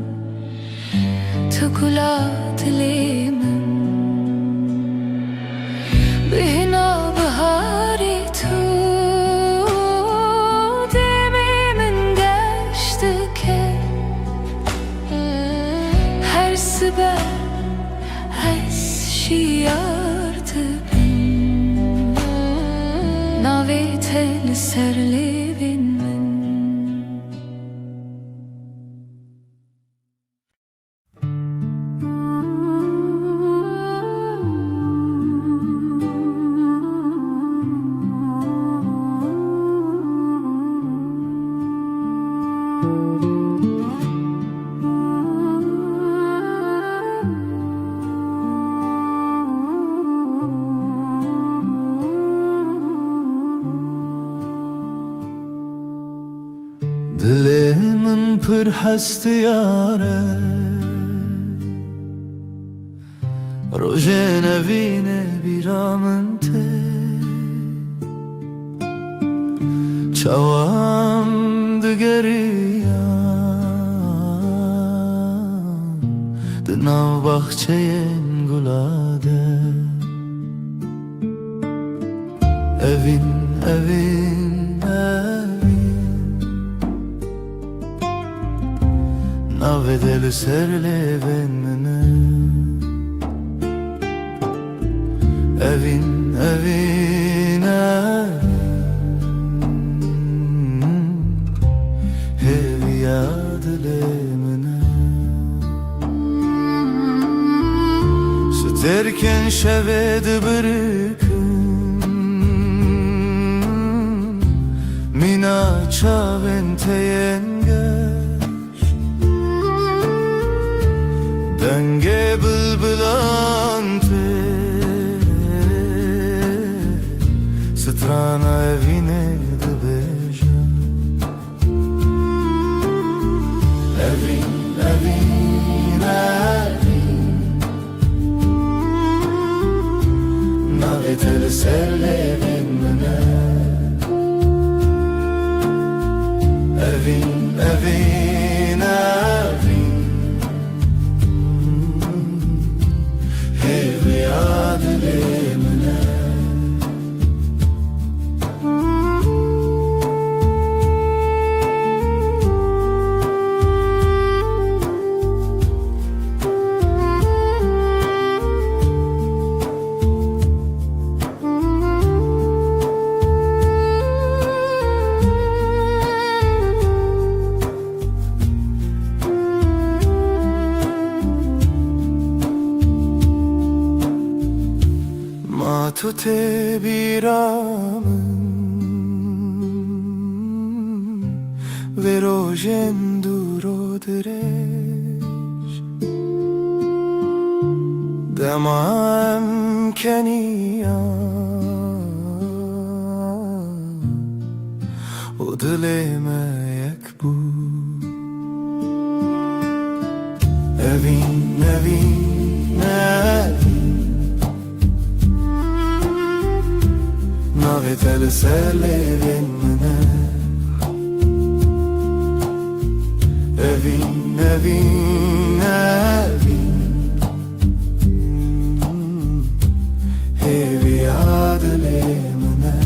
Tu gula dilê min Bihna biharê tu Demê min geştike Her siber ez şiyar dibim Navê te li ser lêvên min Dilê min pir hestiyar e Rojê nevînê bîra min tê Çawan digeriyan Di nav baxçeyên gula de Evîn, evîn, Navê te li ser lêvên min e Evîn, evîn, Hêviya dilê min e Stêrkên şevê dibirikim Mîna çavên teyên Denge bülbülan te Strana evine dibêje Evîn, evîn, Navê te li ser lêvên min e Evîn, evîn, Hêviya dilê min e Tu te bîra min Vê rojên dûr û dirêj Dema em keniyan û dilê me yek bû Evîn, evîn, Navê te li ser lêvên min e Evîn, evîn, Hêviya dilê min e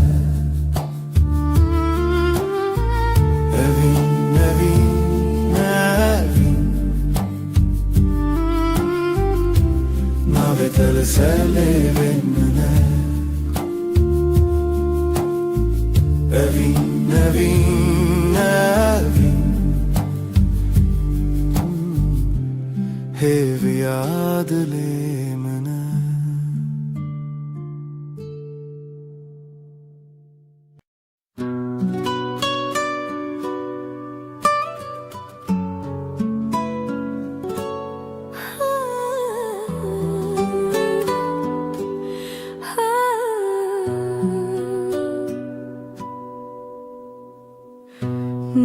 سر منه Evin, evin, evin Hev yad lemene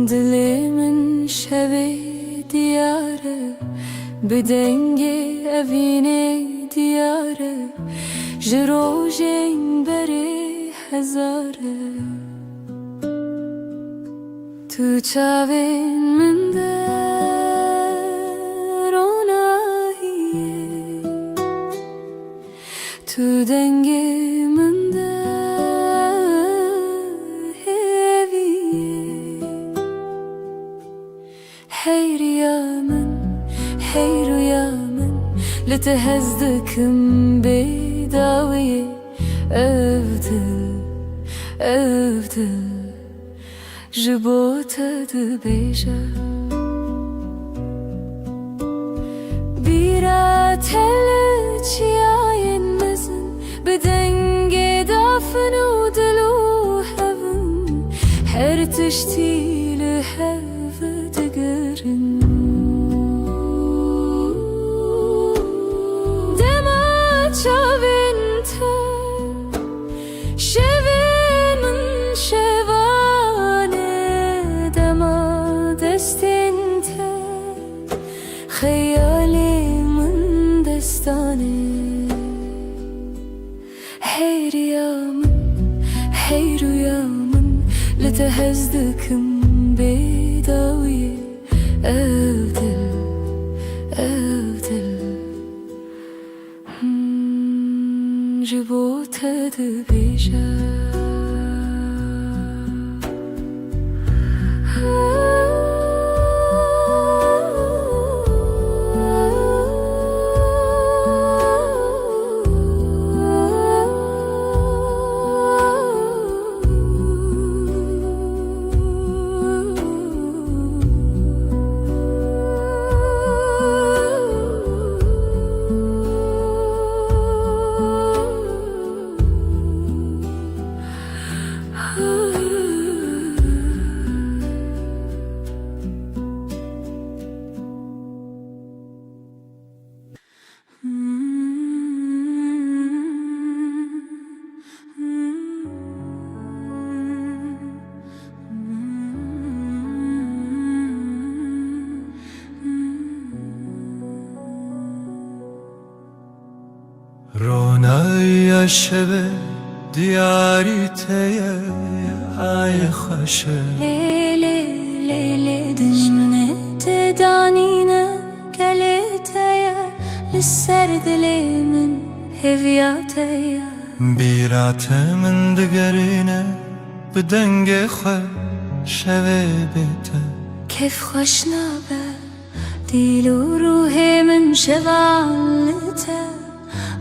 Dilimin şevi diyarı Bedenge evine diyarı Jirojen beri hezarı Tu çavin min der onahiye Tu denge min der Hey rüyamın لتهزدكم بداوية أفضل جبوتة دبيجة بيرات هلتشياين مزن بدنجي دافن ودلو هفن هرتشتي لهف تقرن Çavinte şevimin şevane dema destinte hayalimin destane hey rüyamın لتهزدكم بداوية أفضل جبوتة دبيجة رونای شب دیاری تیه ای خوشه ليلي دجمنة تدانينا كالتايا للسرد لمن هفياتايا بیرات من دگرینه بدنگ خواه شوه بیته كيف خشنا با ديلو روحي من شغالته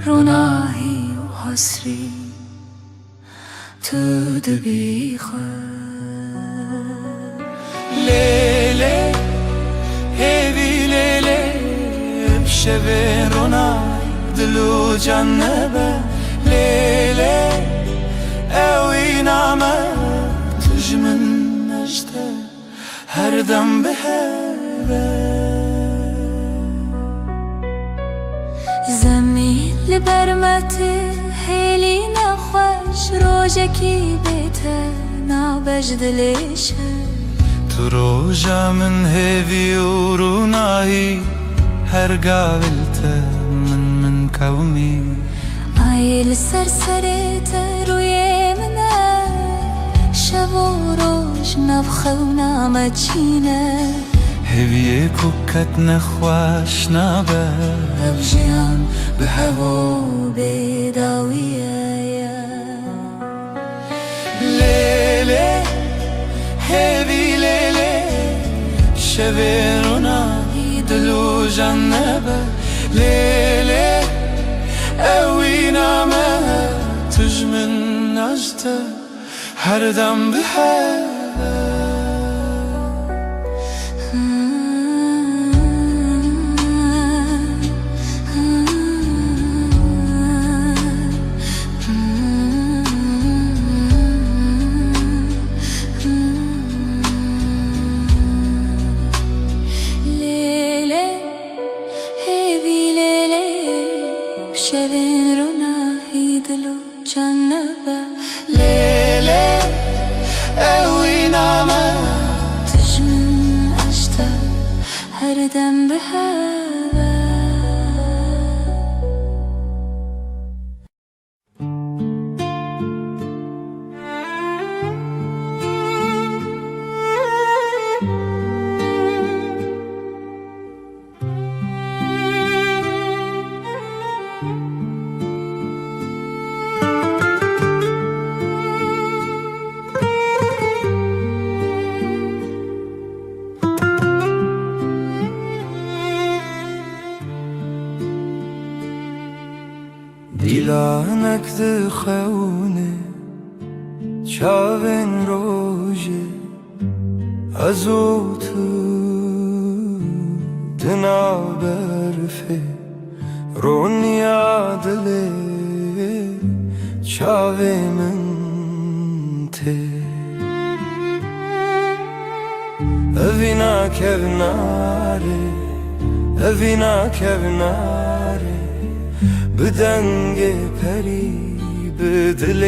روناهي وحسري تدبي لیله هیوی لیله بشوه رونای دلو جنبه لیله اوی نامه تجمن نجده هر دم به زمین لبرمتي هيلي نخوش روجكي بيته نابجد ليشه تو روژا من هیوی و رونایی هر قابلته من قومي عيل سرسرت روی منه شب و روز نبخونا مچینه هیوی کوکت نخواش نابه ابجیان به هوا بداویه لیله هیوی لیله شوه رونایی دلو جنبه لیله او من از te هر دم به هر شبین رو نهیدلو جنبه لیلی اوی نامه تجمن اشتا هر دم به هوا دیلانک دخونه چاوین روژه ازو تو دنا برفه رونیا دله چاوی من ته اوینا کبناره اوینا کبناره بدنگ پری به دل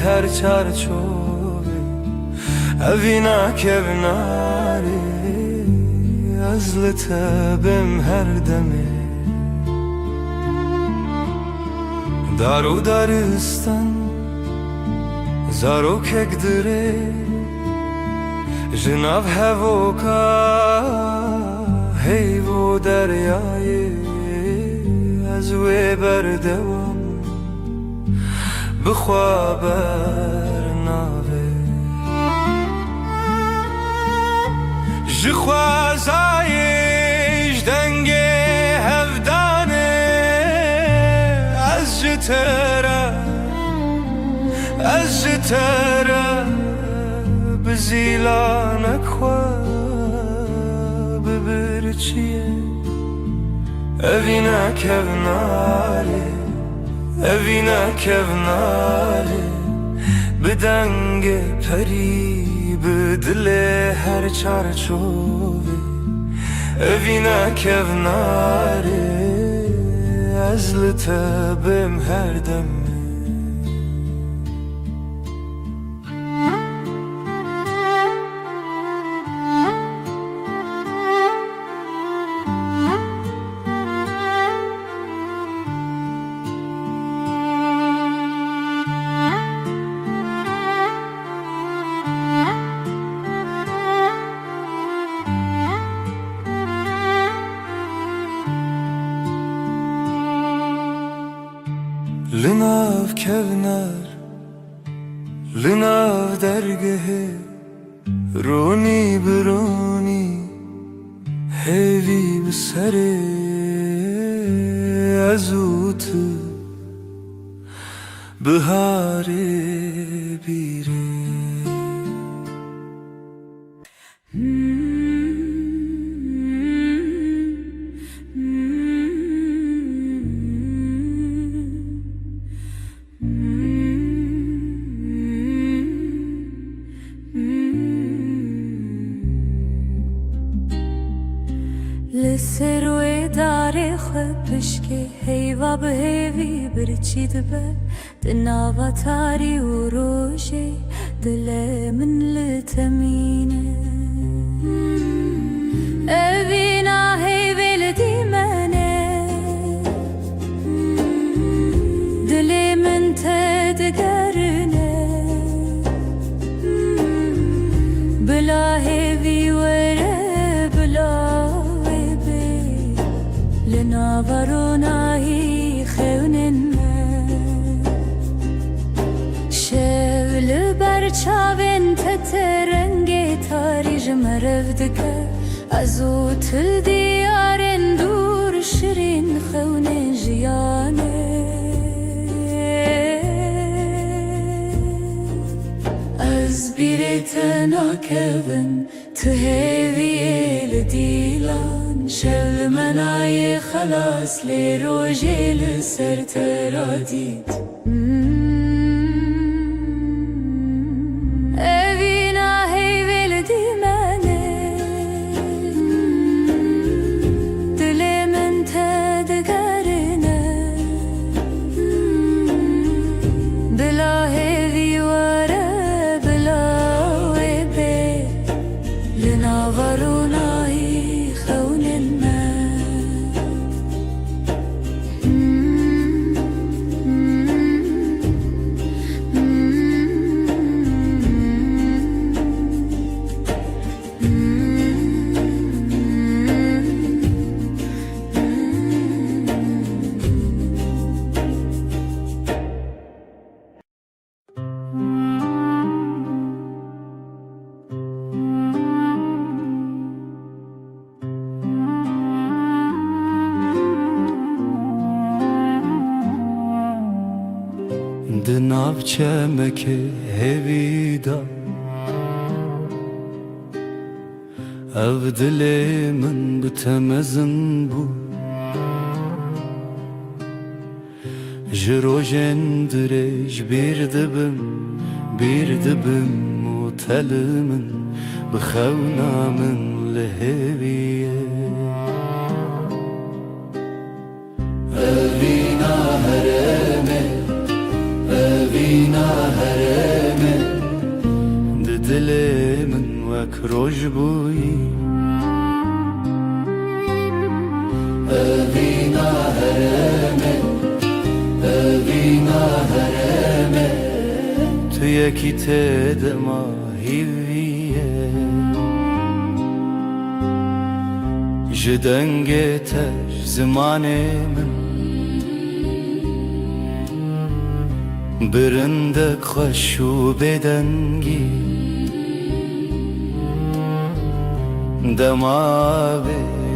هر چارچوبه اوینا کبناره از لطبم هر دمه دارو دارستان زارو کک دره جناب هوکا هیو دریای از وی بردوام بخوا برناوه جخوازایش دنگ هفدانه از جتره بزیلانک خواه ببرچیه اوینا کبناره اوینا کبناره بدنگ پری به دل هر چارچوبه اوینا کبناره از لطبم هر دمه لناف کبنار لناف درگه رونی برونی هیوی بسره ازوت بهاره بیره لسروی داره خبش که هیوا به هیوی برچید به دناوا تاری و روشه دل من لتمینه اوینا هیوی لدیمنه دل من تدگرنه بلا هیوی وره بلا لناوروناهی خونن شول برچاوین تترنگ تاری جمرفدکه ازو تل دیارن دور شرین خونن جیانه از بیرت ناکبن تهویل دیلان شل منای خلاص لی روژیل سر ترادید اوینا هیویل دیمنه دل من تدگرنه بلا هیوی واره بلا ویبه لنا ورونای خوننه دناف چمک هویدا او دل من بتمزن بو جروجن درج بیردبم و تل من بخونا من لهویه اوینا هرمه اوینا هرمه دل من وک روش بویی اوینا هرمه اوینا هرمه تو یکی تدما هیویه جدنگتش زمان من برندک خوش و بدنگی دماغی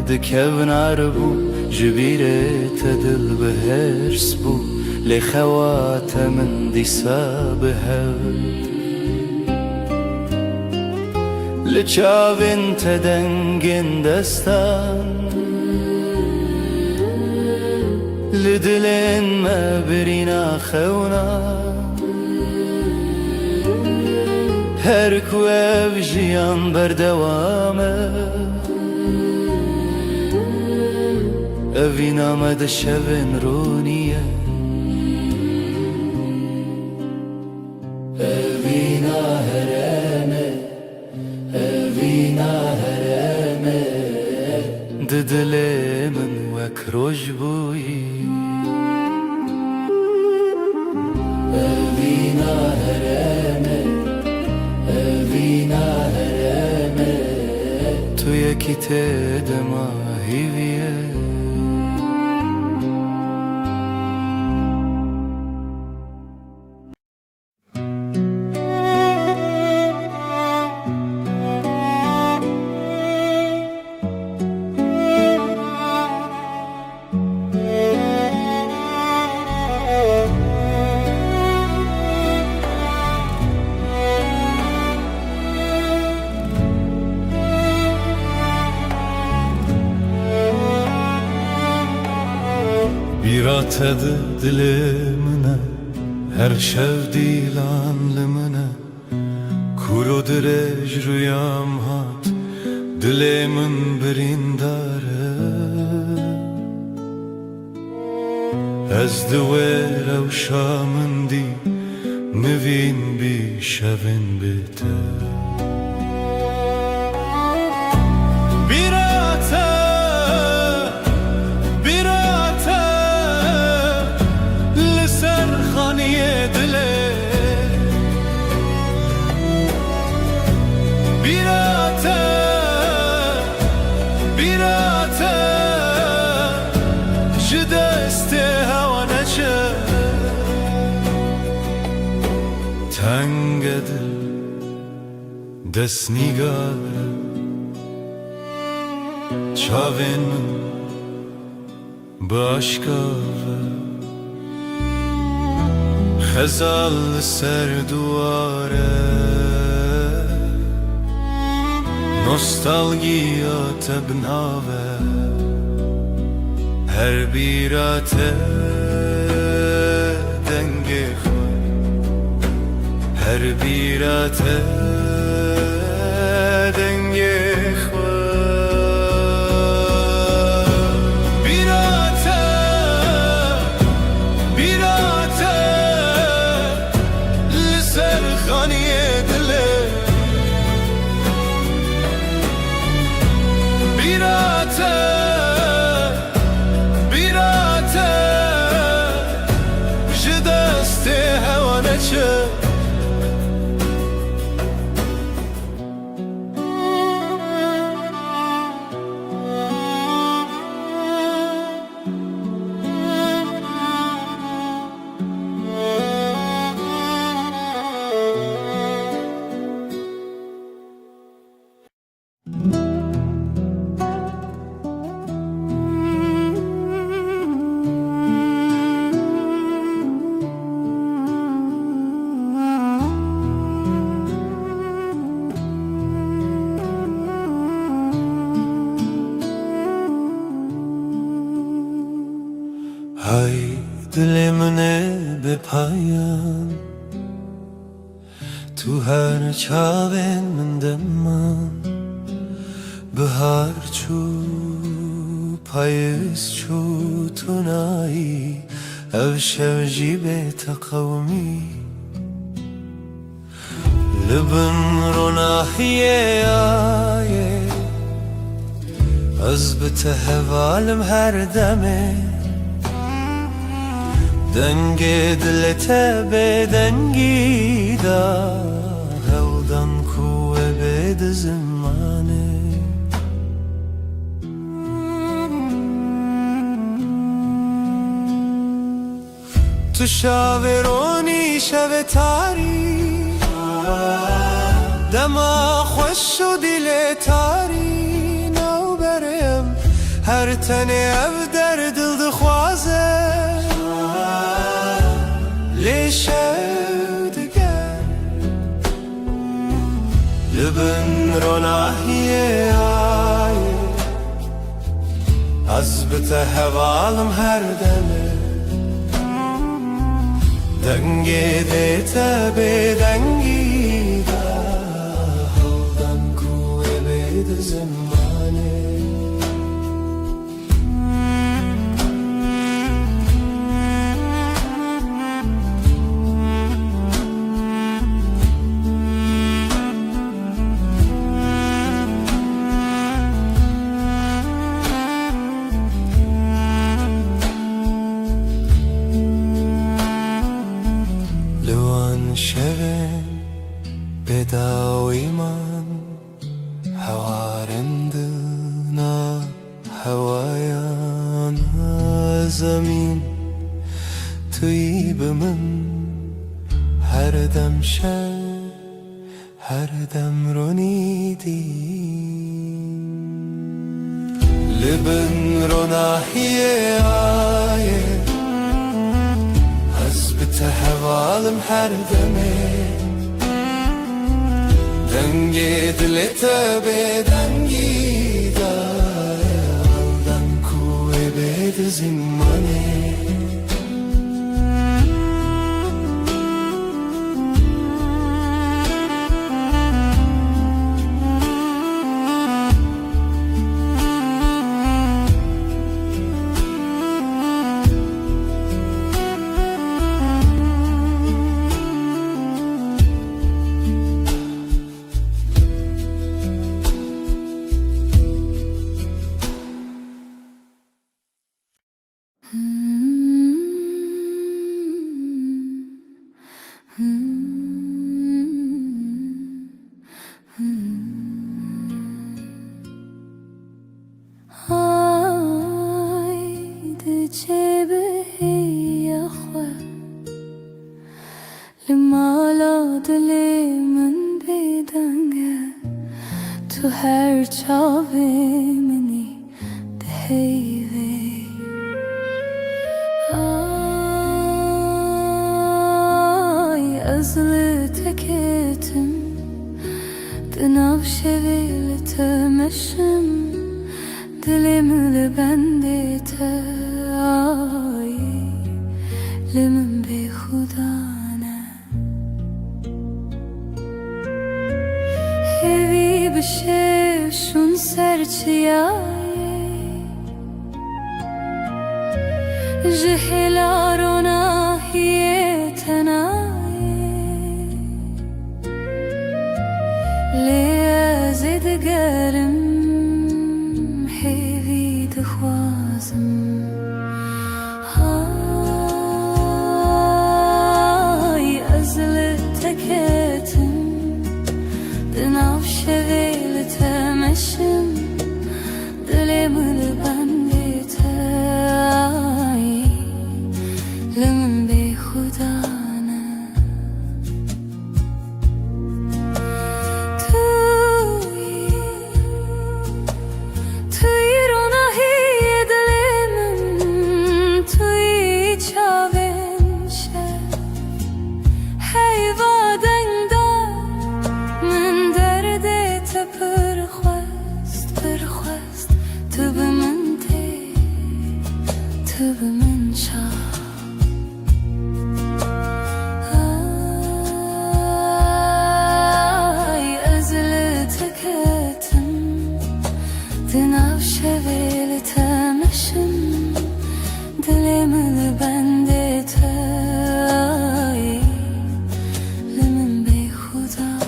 دکونار بو جبیرت دل بهرس بو لخوات من دیسا بهر لچاوین تدنگین دستان لدلين ما برينا خونا هركوا بجيان بردوامه اوینا مد شبن رونیه اوینا هرمه اوینا هرمه ددل من وک روش بویی اوینا هرمه اوینا هرمه تو یکی تدما هیویه بیراتد دل منه هر شب دیلان لمنه کورو درج رویام هات دل من برین داره از دویر و شامندی موین بی شوین بیتر تنگ دل دست نیگاره چاوین من باشکاوه خزال سر دواره نوستالژیات بناوه هر بیرات دنگ خود هر بیرات دنگ های دل منه به پایان تو هر چاوین من دمان بهار چو پاییز چو تو نایی او شو جیب تقومی لبن رو ناحیه آیه از بتهوالم هر دمه دنگ دلت به دنگی دا هودن کوه بد زمانه تو شاورونی شو تاری دما خوش و دل تاری نو برم هر تنه او در دل دخوازه لیشه دگر لبن رو ناحیه آیه از بته هوالم هر دمه دنگی دیتا به دنگی دا هودن کوه بید زمانه شوین بداوی من هوارندنا هوایان زمین توی به من هر دم شب هر دم رو نیدیم لبن رو ناحیه آیه تهوالم هر دمه دنگی دلت به دنگی دن کوه بید زمانه تو هر چاوه منی دهیوه آی از لتکتم Dınav şevil temeşim Dilimli bende te ay Limim be khudane Hevi bişev şun serçiyaye Jihilarona hiye tenaye Lezid gerim hevi dixwazim Hay ezli teketim Dınav şevil temeşim Dilimli bende te ay Limim be khudane من شاء أزلتك أتم دناو شويل تمشم دلم البند تاي لمن بي خدانا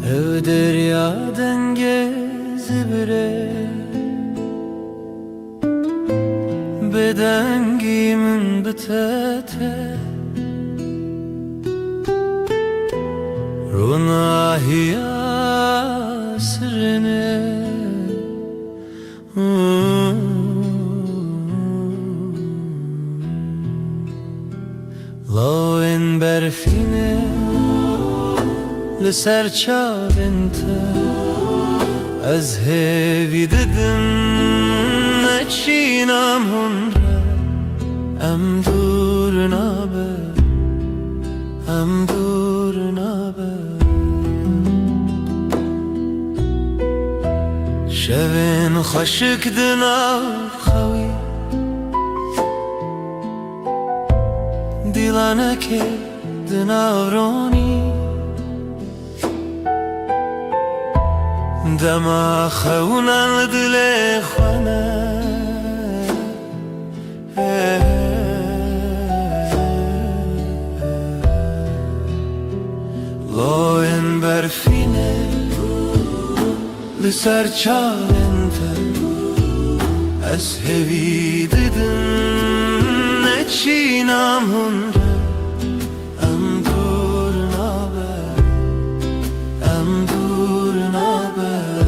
Ev deryadan gezibire Beden giyimin bitete Runahiya sirine Lawen berfine لسر چاوینت از هیوی ددم نچینم هنره ام دور نابه ام دور نابه شوین خشک دناو خوی دیلانه که دناو رونی دما خونا دل خانه لاین برفینه لسر چالنته از هوی دیدن نچینم هنره ام دور نابه ام دور نابه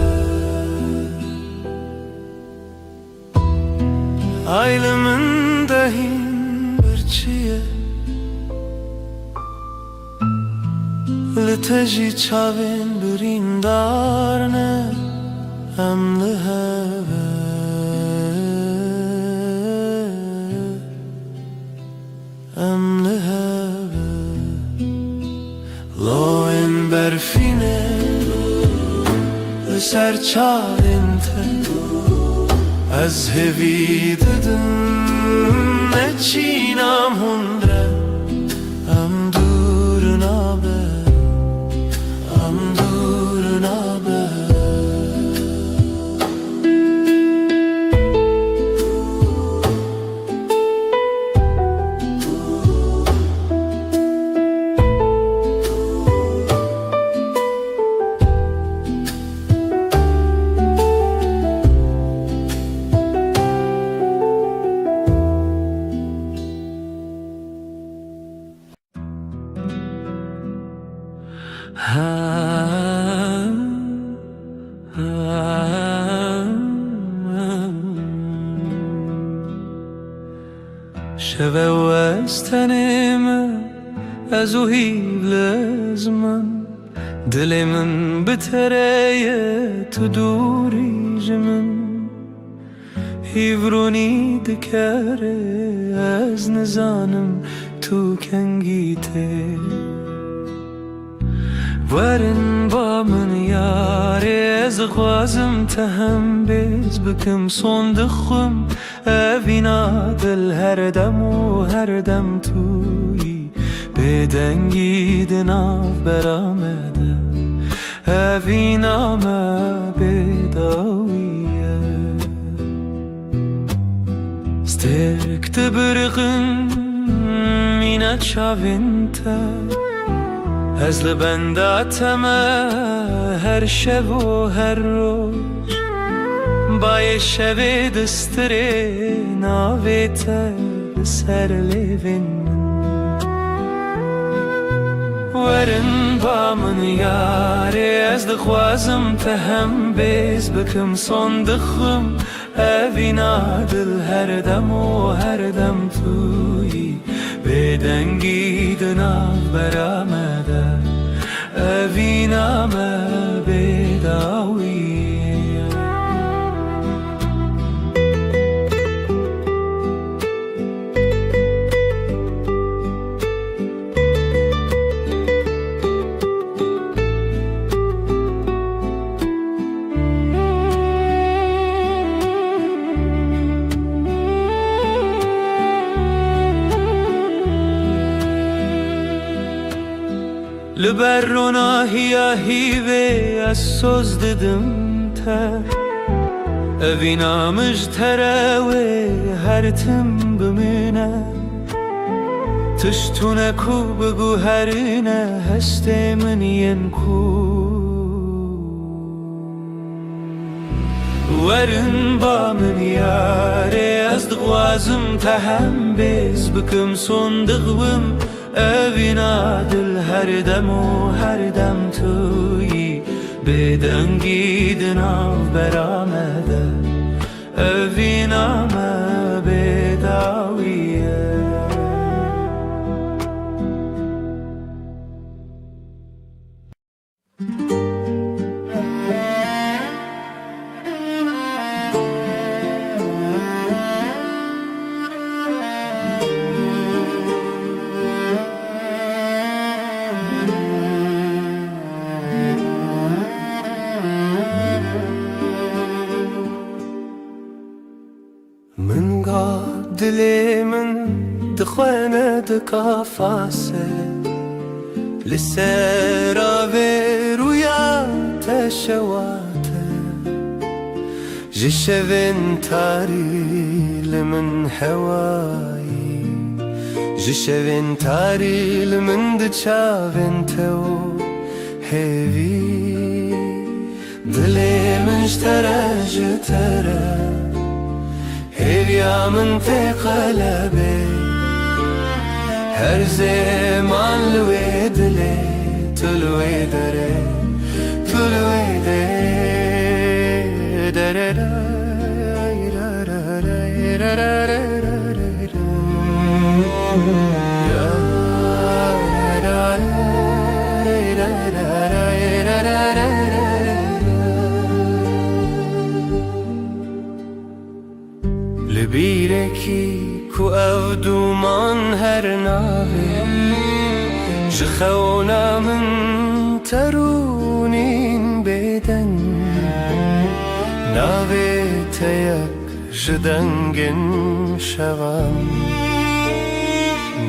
Aylımın dahin bir çiye Liteji çavin birin darne Emli heve Emli heve Loin berfine Ser çavinte از هوی ددم نچینم هنره ام دور نابه ام دور نابه شوه و از تنم از او هیل من دل من بتره تو دوری جمن هیورونی دکره از نزانم تو کنگیته ورن با من یاره از خوازم تهم بیز بکم صندخم اوینا دل هر دم و هر دم توی بدنگی دناف برامده اوینا ما بداویه سترک تبرغن مینت شاوینته از لبنداتم هر شب و هر روز بای شب دستره ناویت سر لیوین ورن با من یاره از دخوازم تهم بیز بکم صندخم اوینا دل هر دم و هر دم توی بدنگی دناف برامده اوینا ما بداویه لبرنا هیا هیوه از سوز ددم تر اوینا مجتره هر تم بمینه تشتونه کو بگو هرینه هسته من ین کو ورن با من یاره از دغوازم تهم بیز بکم صندقم اوینا دل هر دم و هر دم توی بدنگی دناف برامده اوینا ما بداویه من قاد دلي من دخوانة دقافاسة لسيرا برويا تشواته جشفن تاري لمن حواي جشفن تاري لمن دشافن تو هيفي دلي من اشترى جترى هيا من في قلبي هر زمان الويد لي تلويد ري تلويد لبيركي كو أودو من هر ناوي جخونا من ترونين بدن ناوي تيك جدنگن شوام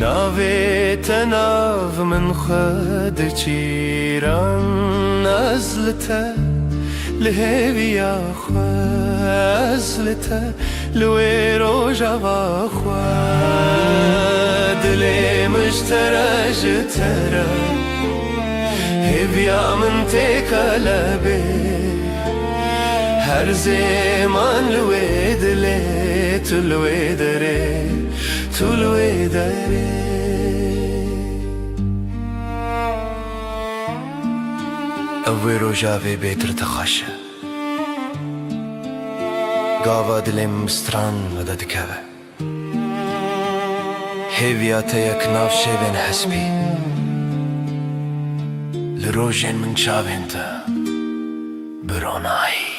ناوي تناف من خد چيران نزلته لهوي يا خزلته لوي روجا باخواد لي مشترى جترى هبيا من تكلبي هر زمان لويد لي تلويد ري تلويد ري اوي روجا في بيتر تخشى Gava dilim stran ve dikeve Heviyate yek nav şeven hesbi Lirojen min çavên te bironayî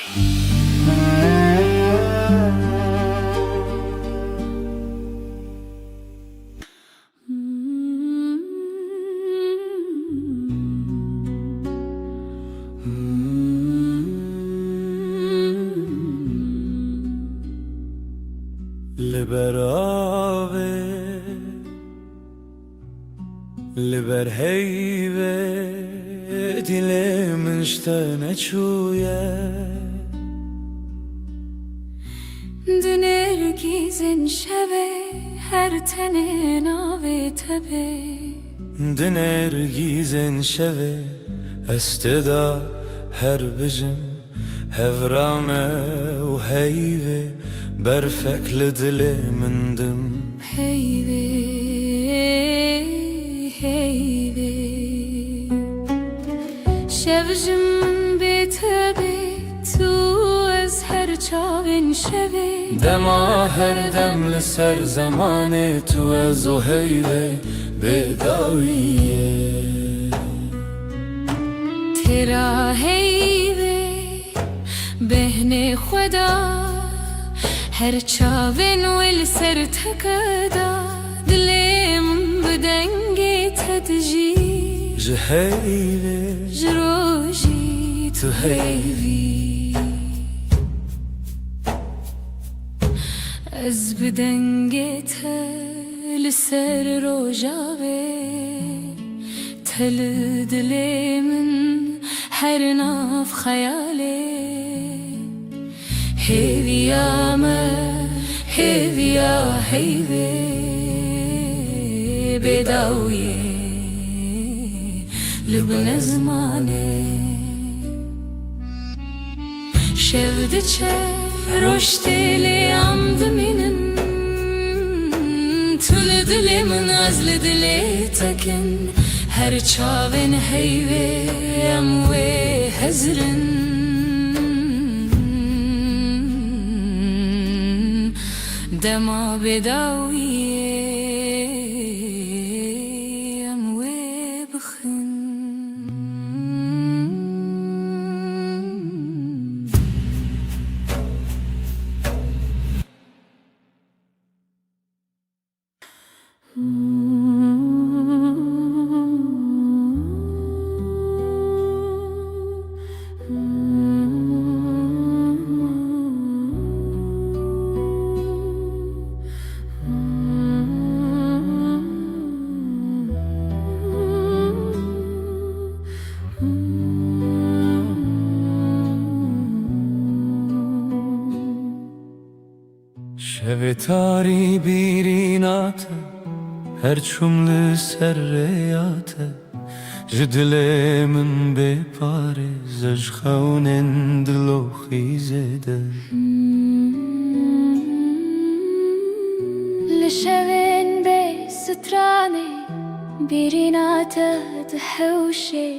Liber ave, liber heyve, dilemin işte ne çuye. Diner gizin şeve her tene nave tebe Diner gizen şeve, esteda her bijim, hevrame u heyve, berfekli dilemindim. Heyve heyve Şevjim betebe tu ez her çavin şeve Dema her demli ser zamanı tu ez o heyve bedaviye. Tera heyve behne खुदा her çavin vel ser tekada dilim bedenge tedji Ji heyve jroji tu heyvi ez bedenge tel ser rojave tel dilimin her naf khayale Heviya me, heviya heyve bedawiye Lübne zmane Şevdiçe roşteli amdı minin Tül dilimin azli dili tekin Her çavin heyve em ve hezrin Dema bedawiye em ve bixin Şevetari birinate her çumlu serreyate Jdilemin bepare zejxaunen dilo xizede لشوين بي ستراني بيريناته دحوشي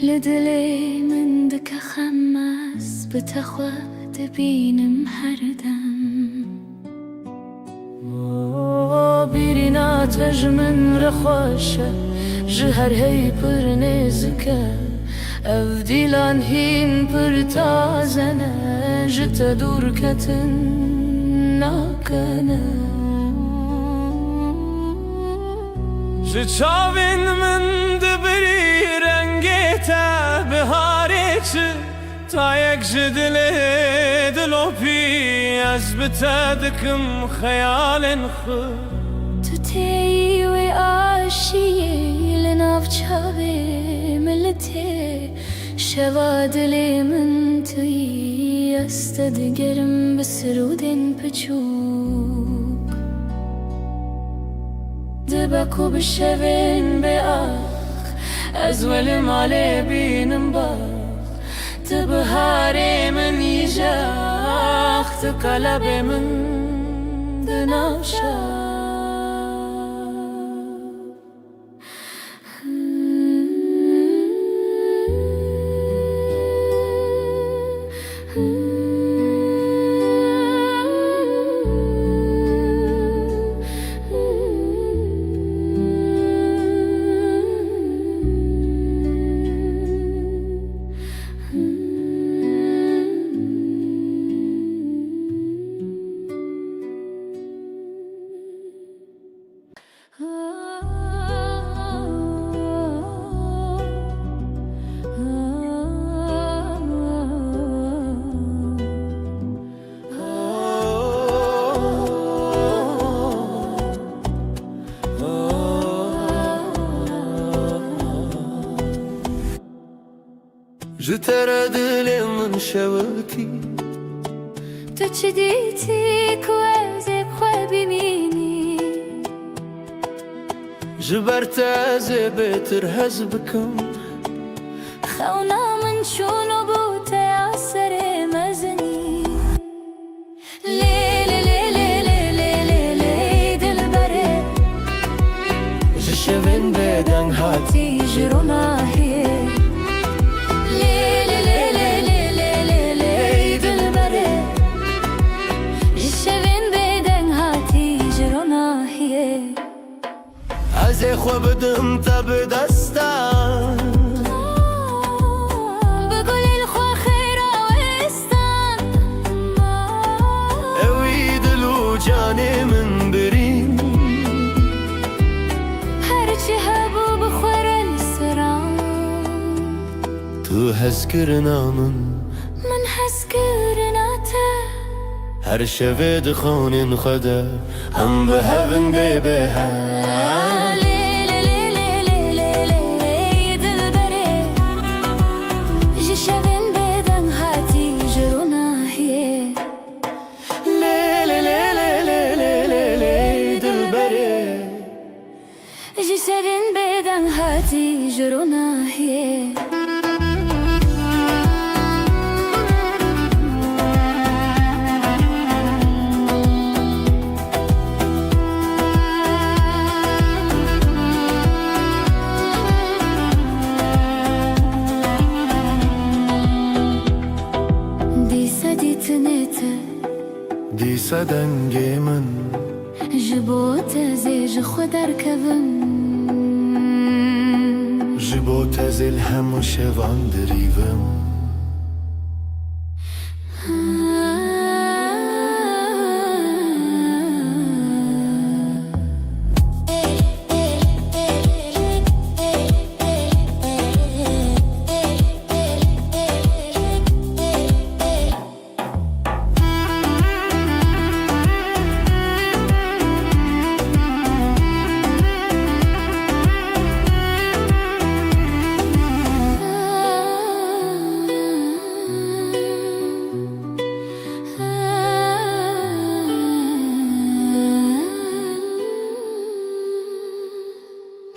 لدلي من دك خماس بتخوى تبين محردم بيريناته جمن رخوشة جهر هي پر نزكه اف دیلان هین پر تازنه جت دور کتن ناکنه Ji çavên min dibirî rengê te biharê çi Tayek ji dilê dilopî ez bi te dikim xeyalên xwe تو تی و آشیه لناف چاوه ملته شوا دلی من توی است دگرم بسرودن پچوک دبکو بشوین به آخ از ولی ماله بینم باخ تبهاری من یجاخ تقلب من دناشا جتر دل من شوکی تو چه دیتی که از خواه ببینی جبرت از بهتر هز بکم خونا من شونو بوته اثر مزنی لیلی لیلی لیلی لیلی دل بره جشوین بدن هاتی جرونا هیه لیلی لیلی لیلی لیلی دل بره جشوین بدن هاتی جرونا هیه از خو بدم تب دستم بقول الخوا خيرا وستان اوی دلو جانی من برین هرچی هبو بخور السران تو هز کرنا من حس کرناته هر شوه دخانین خدا هم به هون به لیلی لیلی لیلی لیلی دل بره جشوین بدن هاتی جرونا هیه لیلی لیلی لیلی لیلی دل بره جشوین بدن هاتی جرونا هیه دیسا دنگ من جبوت زیج خود ارکبم جبو تزل هم شوان دریوم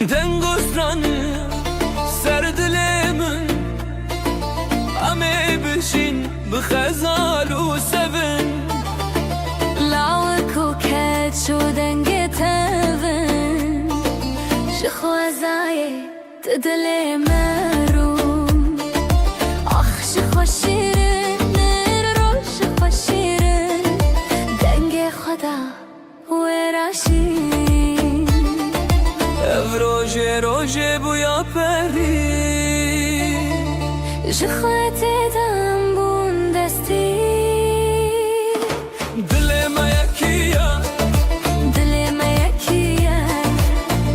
دنگسترانی سر دلمن همه بشین بخزال و سفن لاوك وكات شو دنگه تفن شخوازای تدلی مروم آخ شخوا شیرن رو شخوا شیرن دنگه خدا وراشین اف روژه روژه بویا پری جخوات دم بون دستی دل ما یکیه دل ما یکیه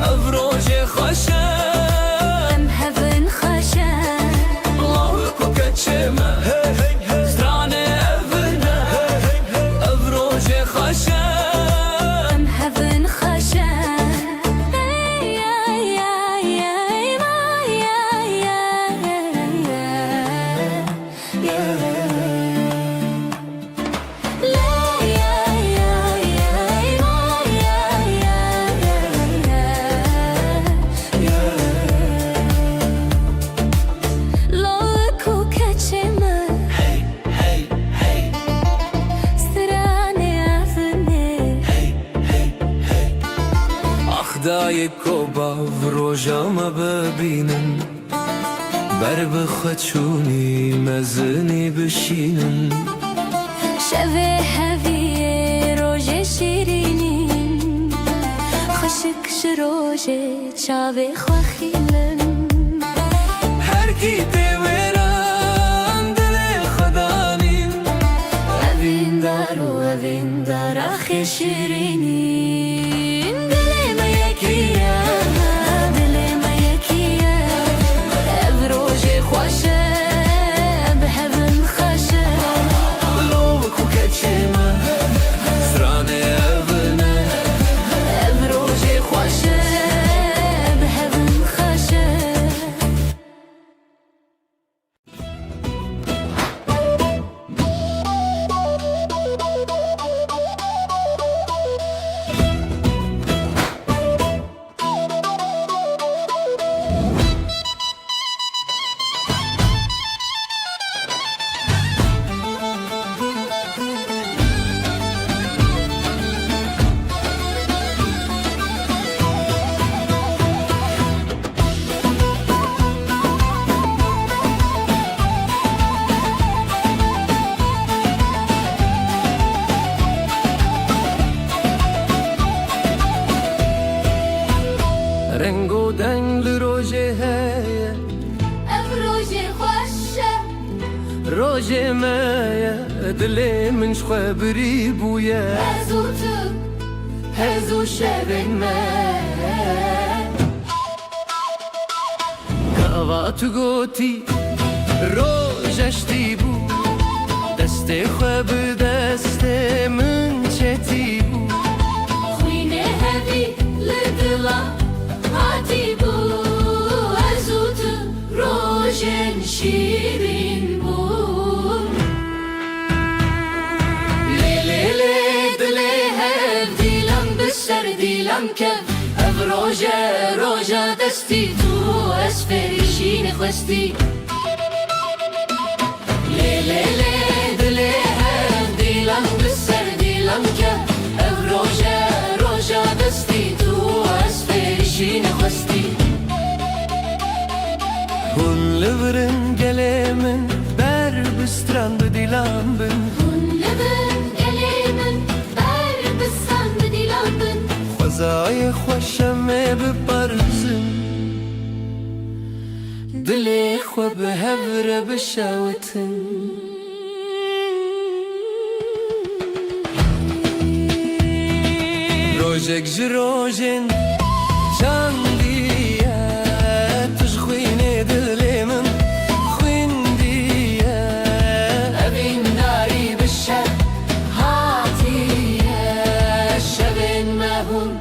اف روژه خوشه ام هفن خوشه الله کو کچمه سترانه افنه اف روژه خوشه ام هفن خوشه خدای کوبا و روژاما ببینن بر بخوچونی مزنی بشینن شوه هویه روژه شیرینین خشک شروژه چاوه خواخیلن هر کی دیوران دل خدانین اوین دار و اوین دار آخی شیرینین دل ما یکیه دل ما یکیه او روژه خوشه به هون خوشه لو کو کچمه سترانه افنه او روژه خوشه به هون خوشه مايا دلي من شخبري بويا هزوتك هزو شبن ما كاوات قوتي روجشتي بو دستي خواب دستي من چتي بو خوينه هبي لدلا هاتي بو هزوتك روجن شيرين بو ليلي دلي هب ديلم بسر ديلم كف اف روجا دستي تو اسفري شين خوستي ليلي دلي هب ديلم بسر ديلم كف اف روجا دستي تو اسفري شين خوستي Hun leveren gelemen ber bistran dilan bin Hunlebin gelimin ber bisan dilambin Khazay خوشم ببرزن دلي خو بهبر بشاوتن روجك جروجن جانديا تشخويني دلي من خوين ديا أبين ناري بالشب هاتي الشبن مهون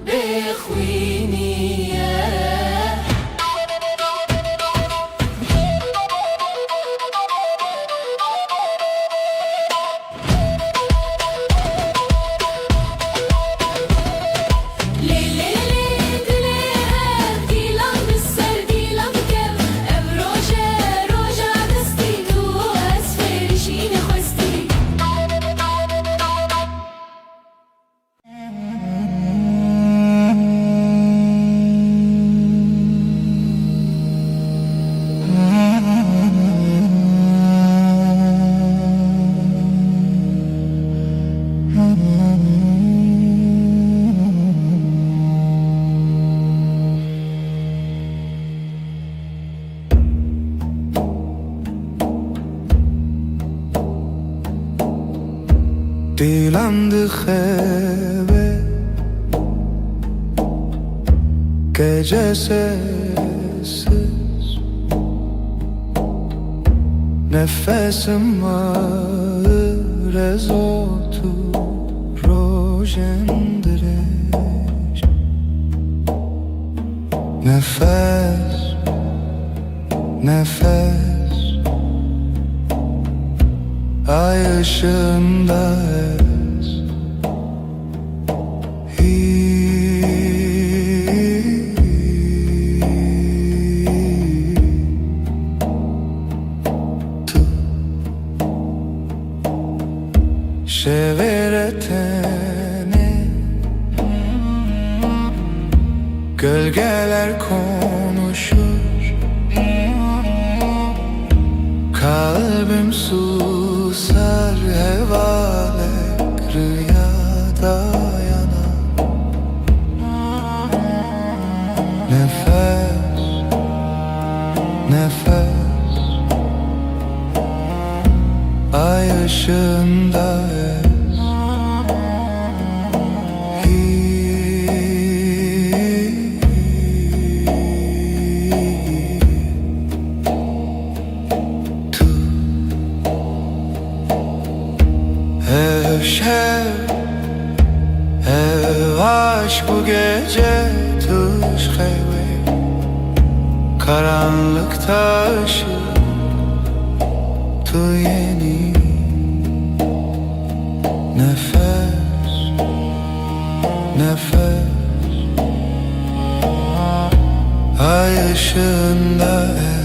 بخويني Dilam dıxebe Gece sessiz Nefesim ağır ez oldu rojendireş Nefes, nefes Ay ışığında ez Tu şeveretene Gölgeler konuşur Kalbim susar hevalek rüyada yanar Nefes, nefes Ay ışığında ez Şev, ev aşk bu gece tuş heve Karanlıkta ışık tu yeni Nefes, nefes Ay ışığında ez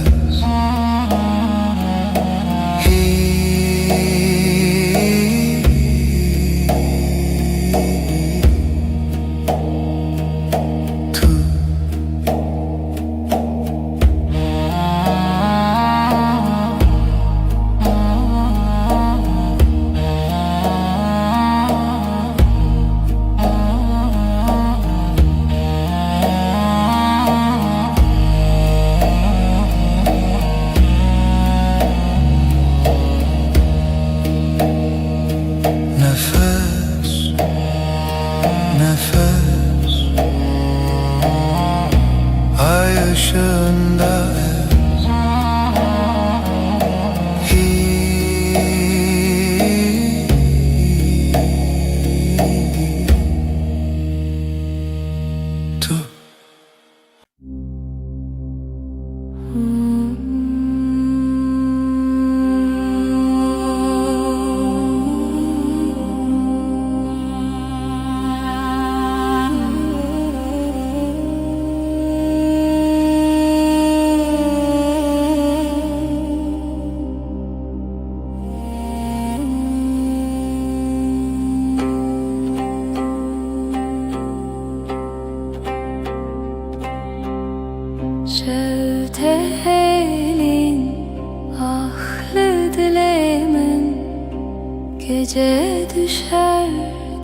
Gece düşer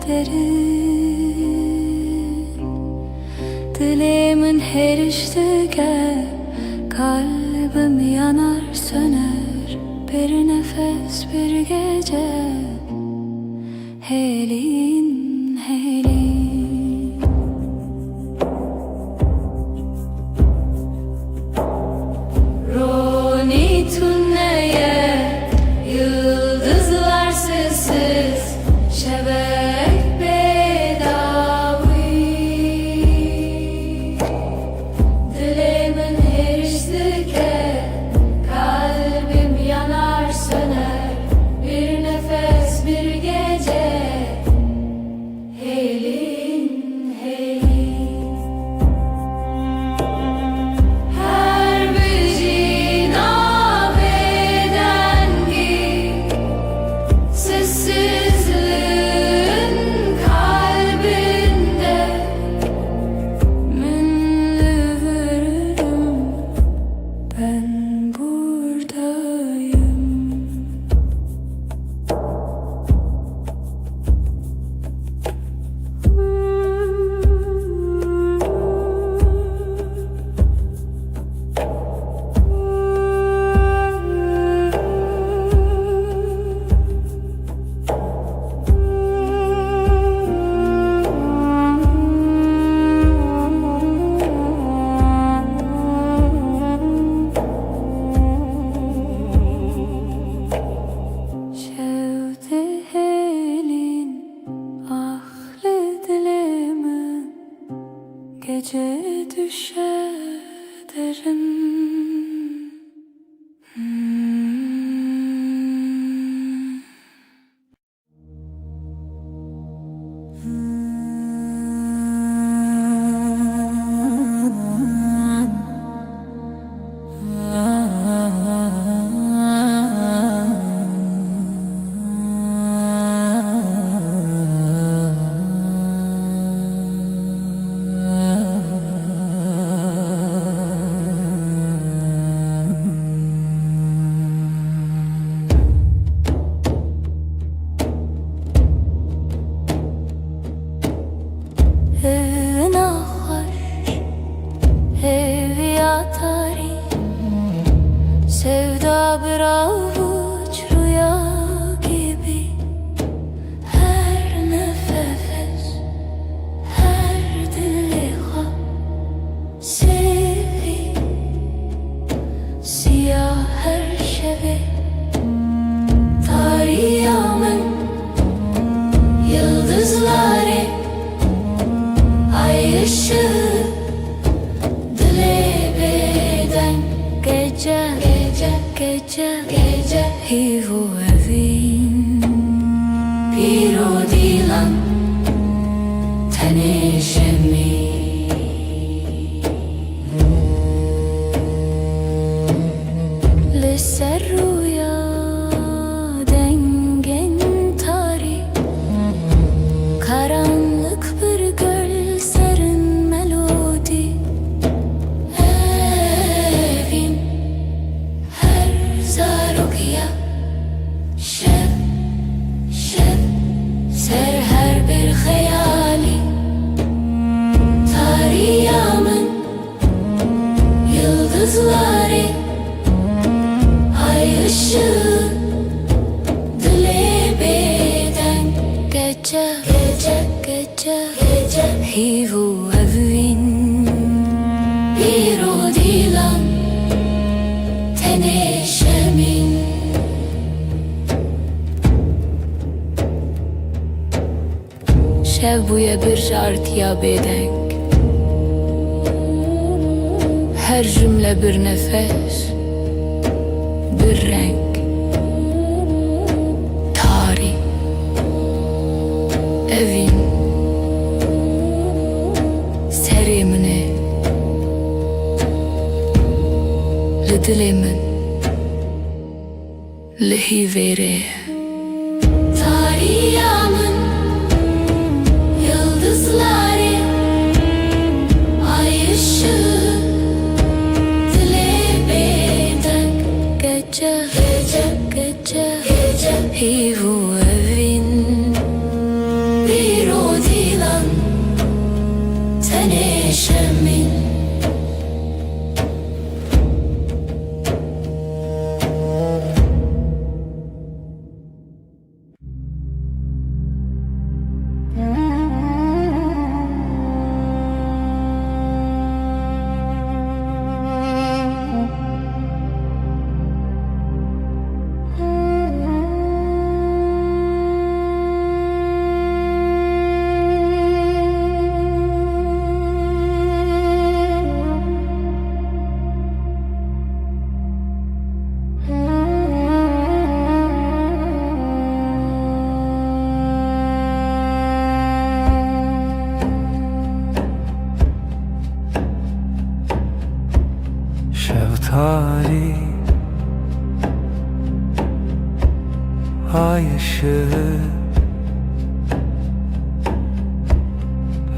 derin, dilimin her iştige, kalbim yanar söner, bir nefes bir gece. Helin, helin, Roni tünneye, yıldızlar sessiz, şebek bedavi. Dilimin her iştike, kalbim yanar söner, bir nefes bir gece. Helin, helin, her bir cina bedengi, sessizliğin kalbinde minli veririm, ben buradayım. Şevdi helin, ahli dilimin, gece düşer derin. Sevda bir avuç rüya gibi, her nefes, her diliha sevi, siyah her şevi. Tarihımın yıldızları, ay ışığı, dile beden gece. Gece hivu evin, piro dilan tenişemi. Liser rüya dengen tari, karanlık bir göl serin melodi. Evin Zarukiya, şeb, ser her bir hayali. Tarihımın yıldızları, ay ışığı, dile beden gece. Hivu evin, piro dilan tenişemin. Şev buya bir jartiya bedenk, her cümle bir nefes, bir renk. Tarih, evin, serimini, lidilimin, lihivere. Tarihımın yıldızları, ay ışığı, dile beden gece. Hivu evi.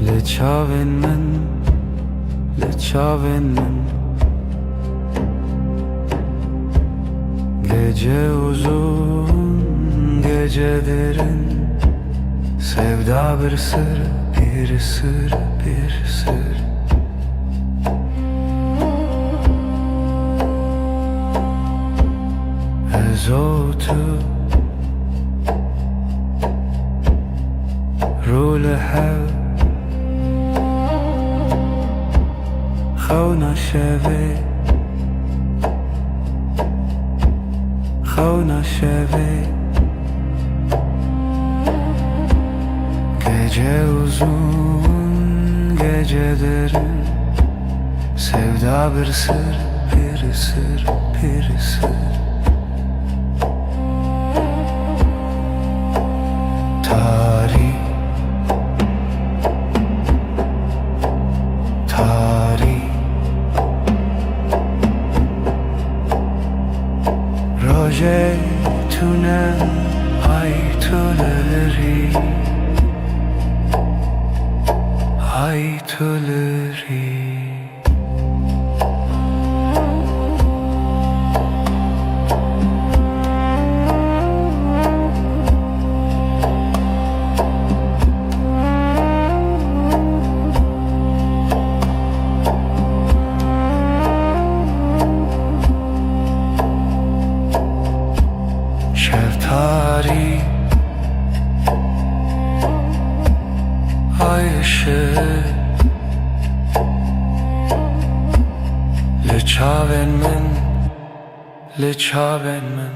Leçaven men, leçaven men. Gece uzun, gece derin. Sevda bir sır, bir sır, bir sır. Ezotu Rule hev Khawna sheve Khawna sheve Gece uzun, gece derin. Sevda bir sır, bir sır, bir sır. Tarih, tarih. Roje tune ay tüleri, ay tüleri. Şeftali ay ışığı Leçaven men, leçaven men.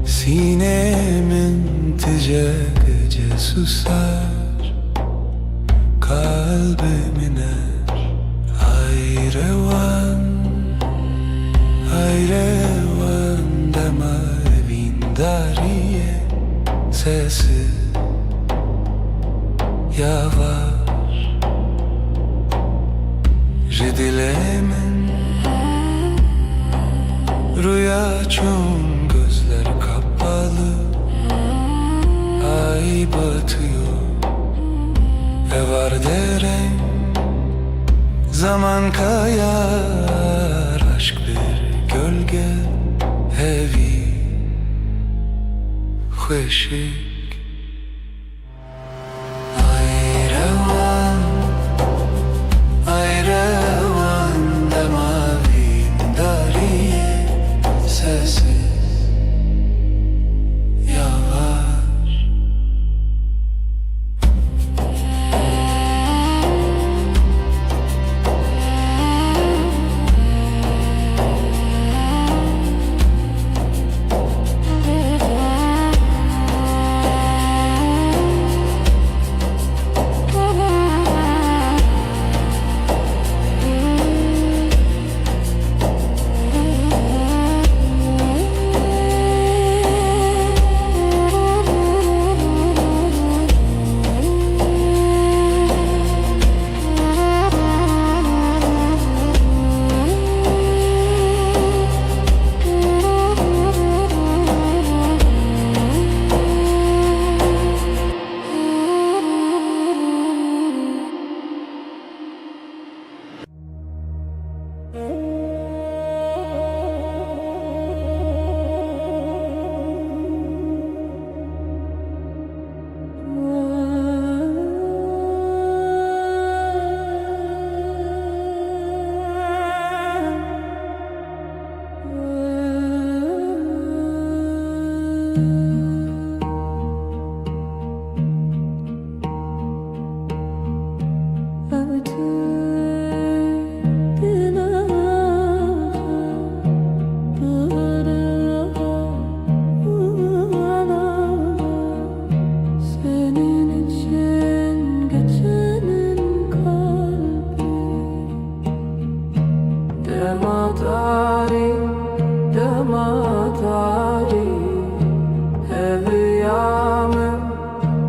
Sinemin tice gece susar, kalbim iner. Ayrevan, ayrevan dema evindariye. Sesi yavaş, jidilemin rüya çum. Gözler kapalı, ay batıyor ve var derem. Zaman kayar, aşk bir gölge. Evi hoşik ayrevan, ayrevan demavin dariye. Sesi Senin için geçenin kalbi Dematari, dematari Heviyamım,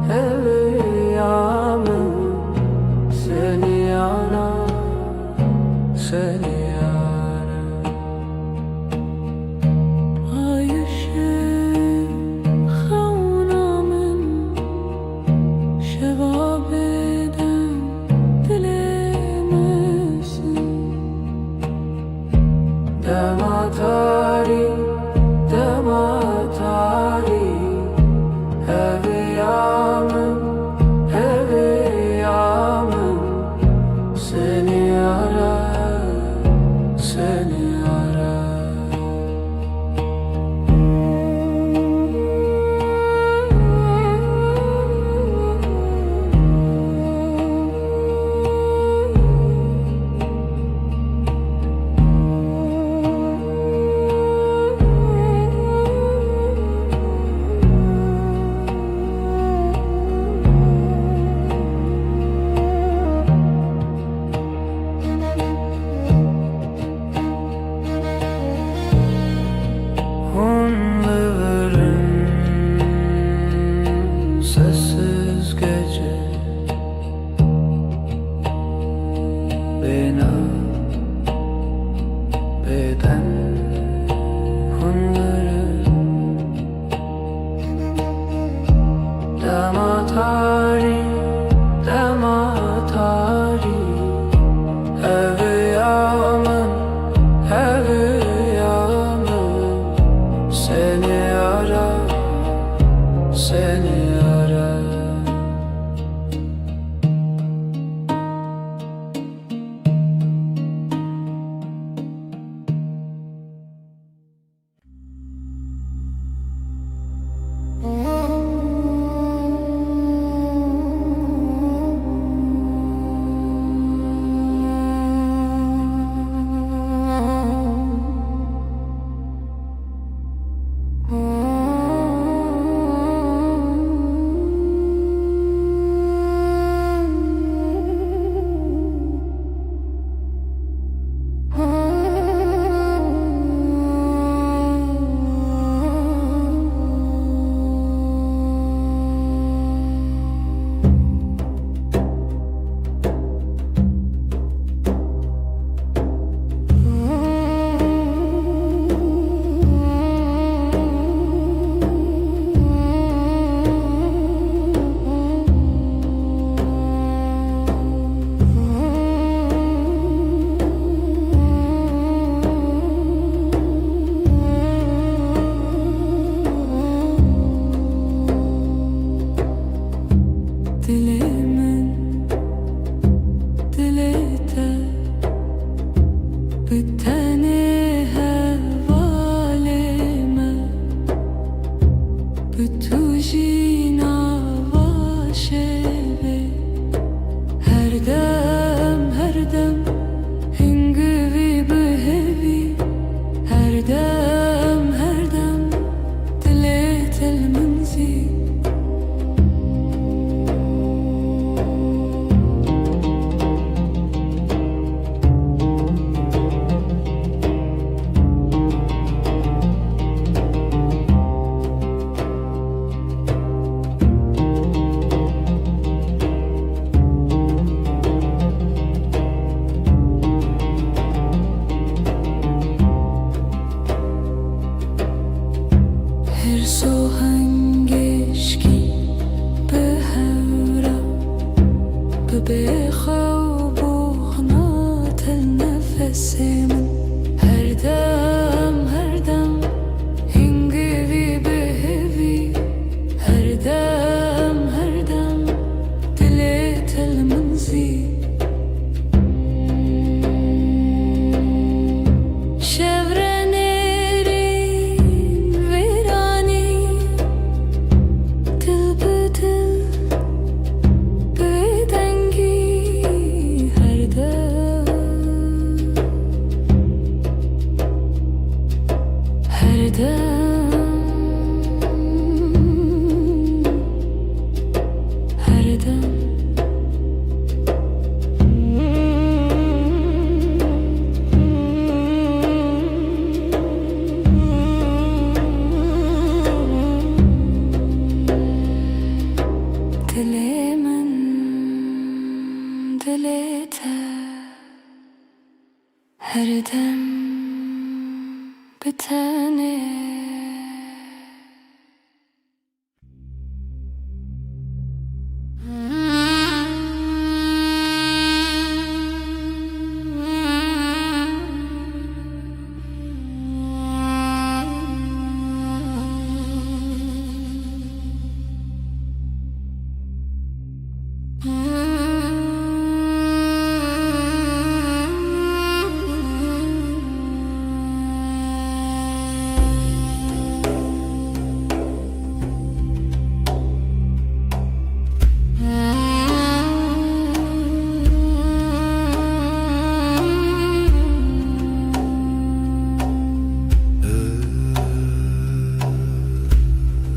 heviyamım Seni yarar, seni yarar Ayşem, havnamın Şevabeden dilemesin Dematari, dematari Heviyamım, heviyamım Seni arar, seni arar Onların sessiz gece Bina beden onların Dematari, dematari Heviyamın, heviyamın Seni arar, seni arar Dilimin dilete Biteni hevalime Bütujina vaşevi Her dem Hingivi behevi Her dem Dilet el منزي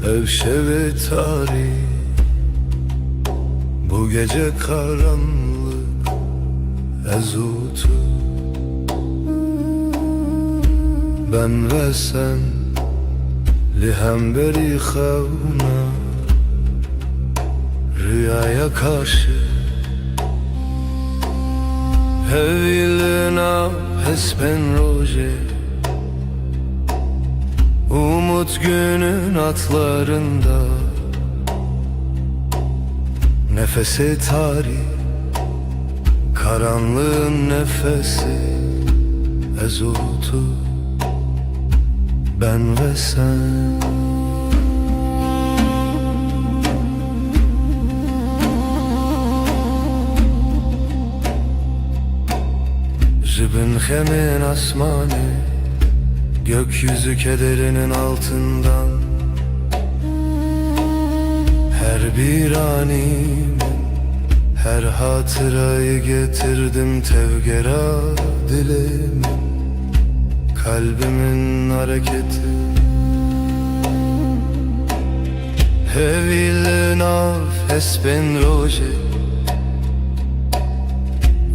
Evşeve tarih, bu gece karanlık ezutu. Ben ve sen lihemberi xevna, rüyaya karşı Hevilina hespen roje, umut günün atlarında, nefese tarih, karanlığın nefesi ezutu. Ben ve sen Jibin hemen asmanı, gökyüzü kederinin altından, her bir animin, her hatırayı getirdim tevgera dilimin, kalbimin hareketi. Hevil nafes ben roje,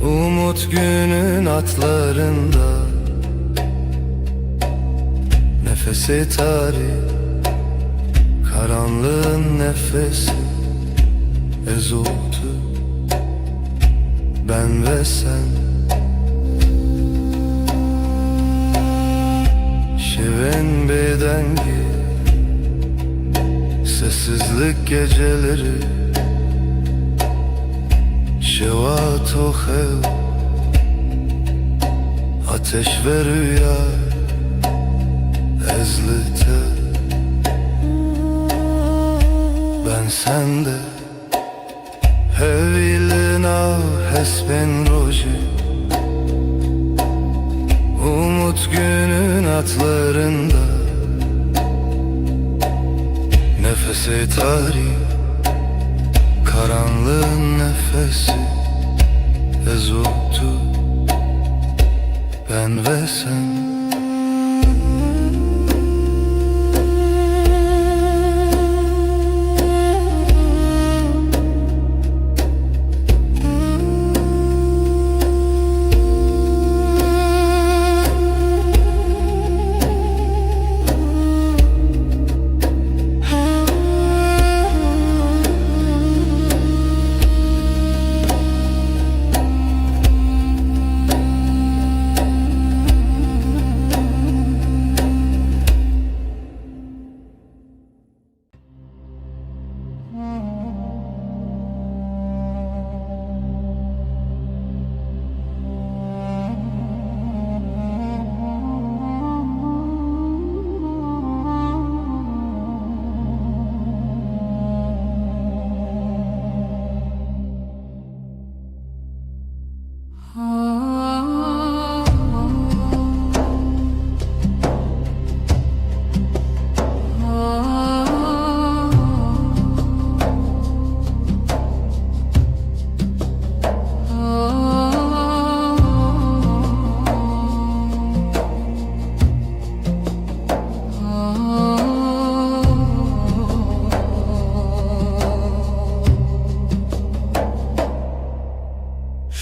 umut günün atlarında, nefesi tarih, karanlığın nefesi ezutu. Ben ve sen şiven bedengi, sessizlik geceleri, şevat o hev, ateş ve rüya ezlite. Ben sende hevilina hesben roje, umut günün atlarında, nefesi tarih, karanlığın nefesi ezutu. Ben ve sen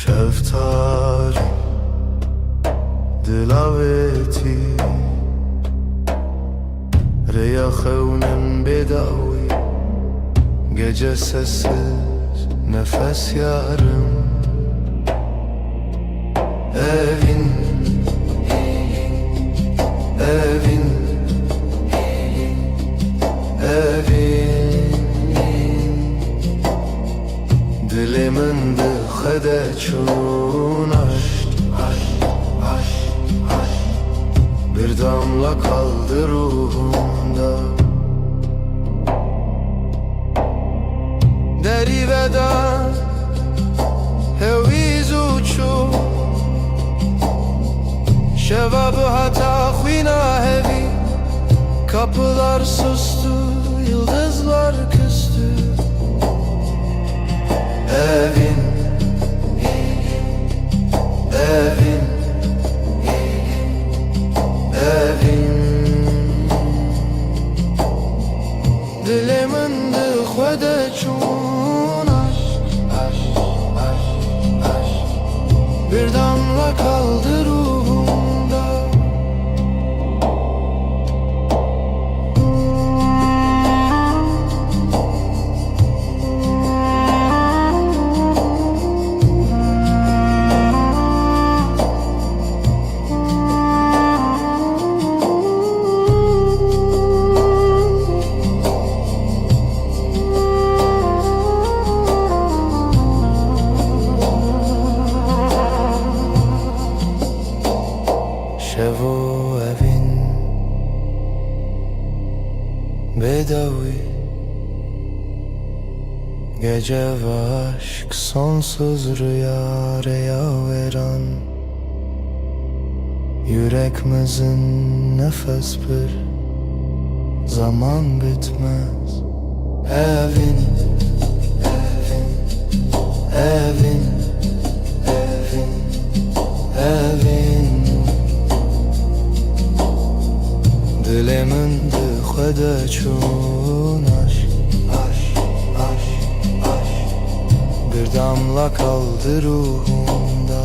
şeftali dilaveti, reya xevnen bedavi, gece sessiz nefes yarım. Evin, evin, evin, dilimin dıxede çun aşk, bir damla kaldı ruhumda. Deriveda heviz uçu, şevabı hata khvina hevi, kapılar sustu, yıldızlar küstü. Evin, evin, evin, دلمن ده خود چونش bir damla kaldı ruhumda. Şevo evin bedavi, gece ve aşk sonsuz rüya veren, yüreğimizin nefes bir zaman bitmez. Evin, evin, evin, evin, dilimin de خود چون aşk bir damla kaldı ruhumda.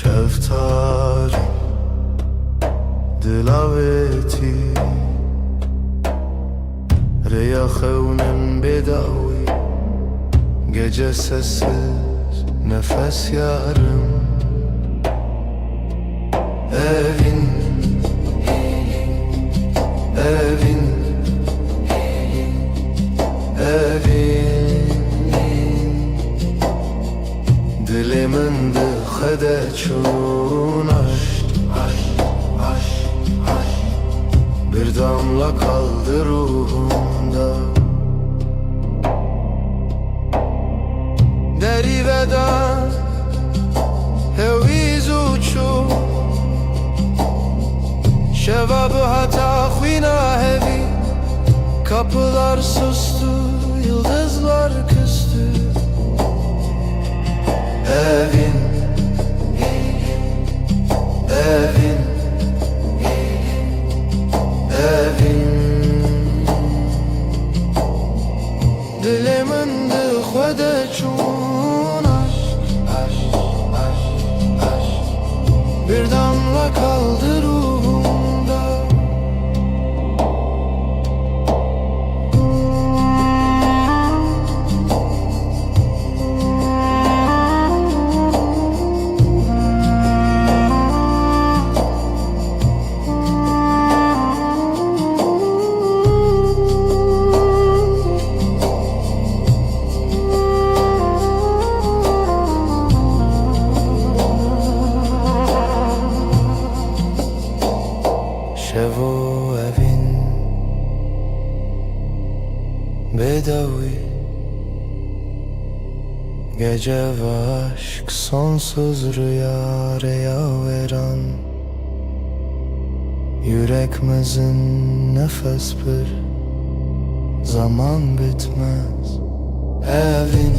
Şeftali dilaveti Reyahevnin bedavi, gece sessiz nefes yarım. Evin, evin, evin, dilimin de خده çun aşk bir damla kaldı ruhumda. Deriveden heviz uçu şevabı hata khvina hevi, kapılar sustu, yıldızlar küstü. Evin, evin, evin, dilimin de خود çun aşk bir damla kaldı ruhumda. Şevo evin bedavi, gece ve aşk sonsuz rüya veren, yüreğimizin nefes bir zaman bitmez. Evin,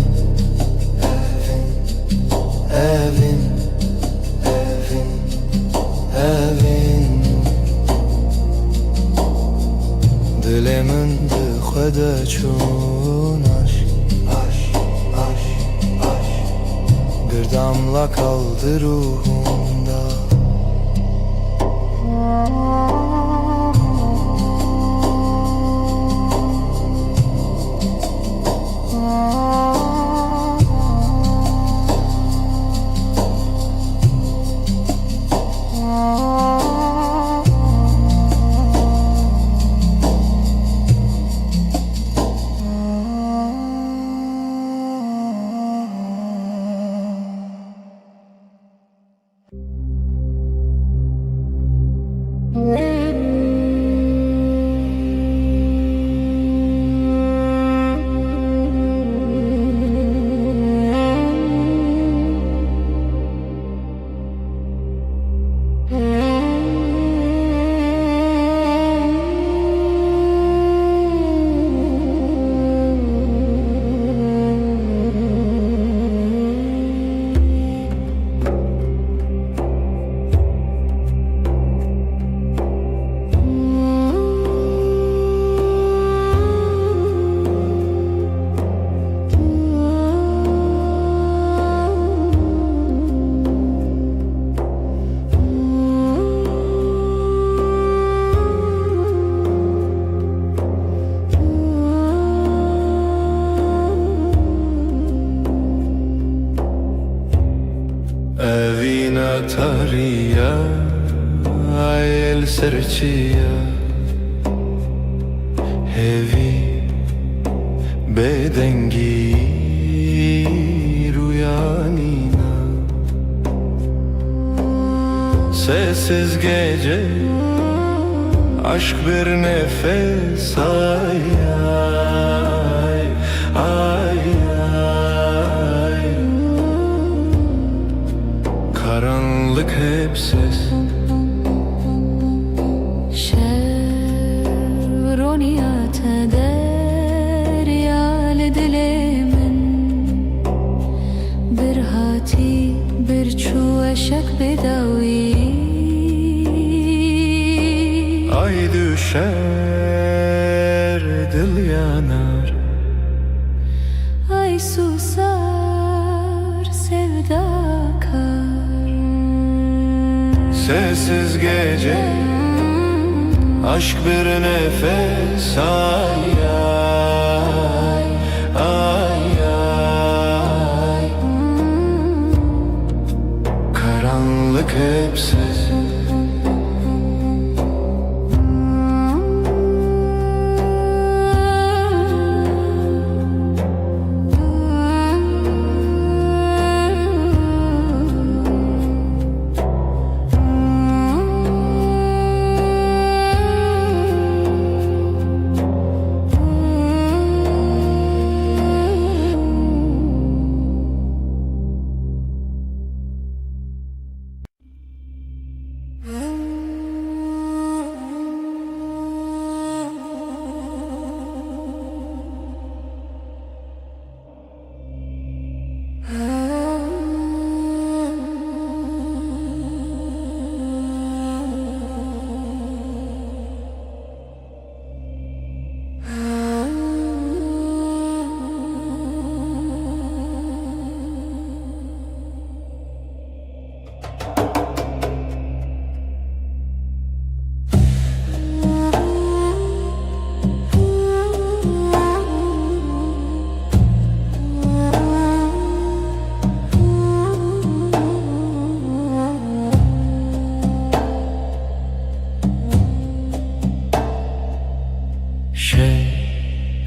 evin, evin, evin, evin, de çoğun aşk, aşk, aşk, aşk bir damla kaldı ruhumda. Evina tariya el serçiya hevi bedengi rüyanina sessiz gece aşk bir nefes ay ay ay ay karanlık hep ses شرونيات دريال دلمن برهاتي برچو اشک بداوی ay düşer dil yanar ay susar sevda kar sessiz gece aşk bir nefes ay ay ay ay karanlık hep ses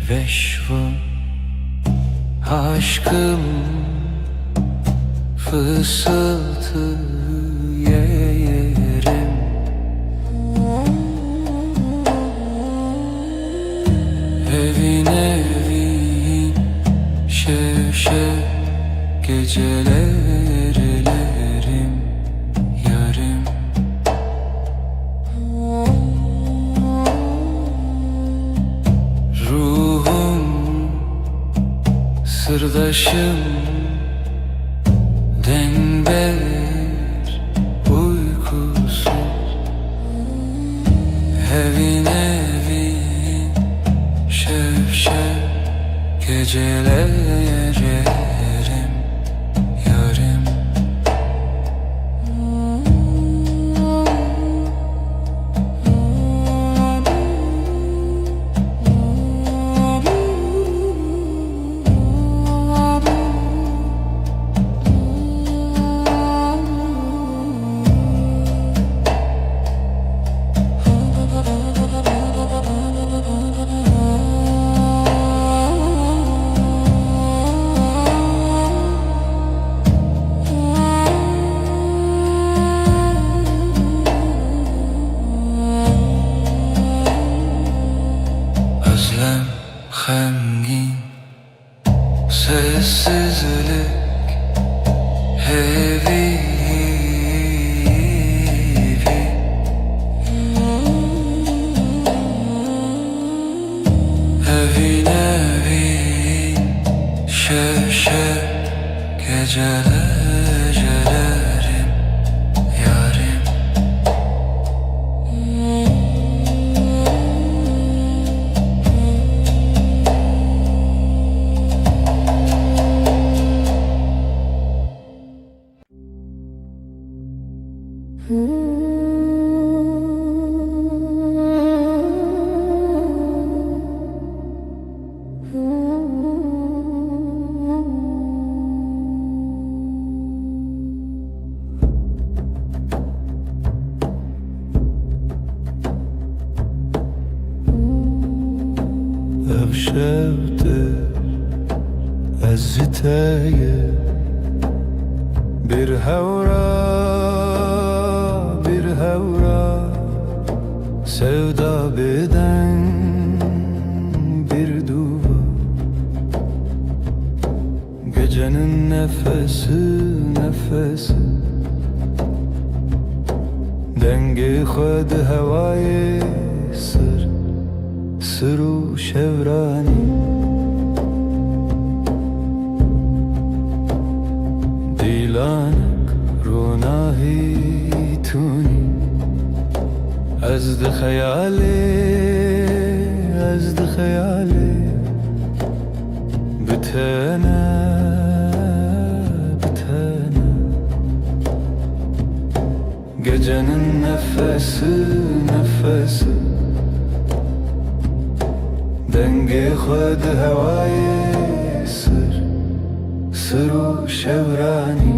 Veşvun aşkım fısıltı yerim evin evin şev şev gecelerlerim yarım ruhum sırdaşım denber uykusuz evin evin şev gecelerim yarım. Özlem hemgin, sessizlik heavy. Evin evin şevşek gecelerim yarim. Ev şevdir eziteye bir hevra sevda beden bir duva. Gecenin nefesi dengi khud havayı sır şevrani. Dilanek runahi tuni azd khayali bitana gecenin nefesi dengi khud havayı sır şevrani.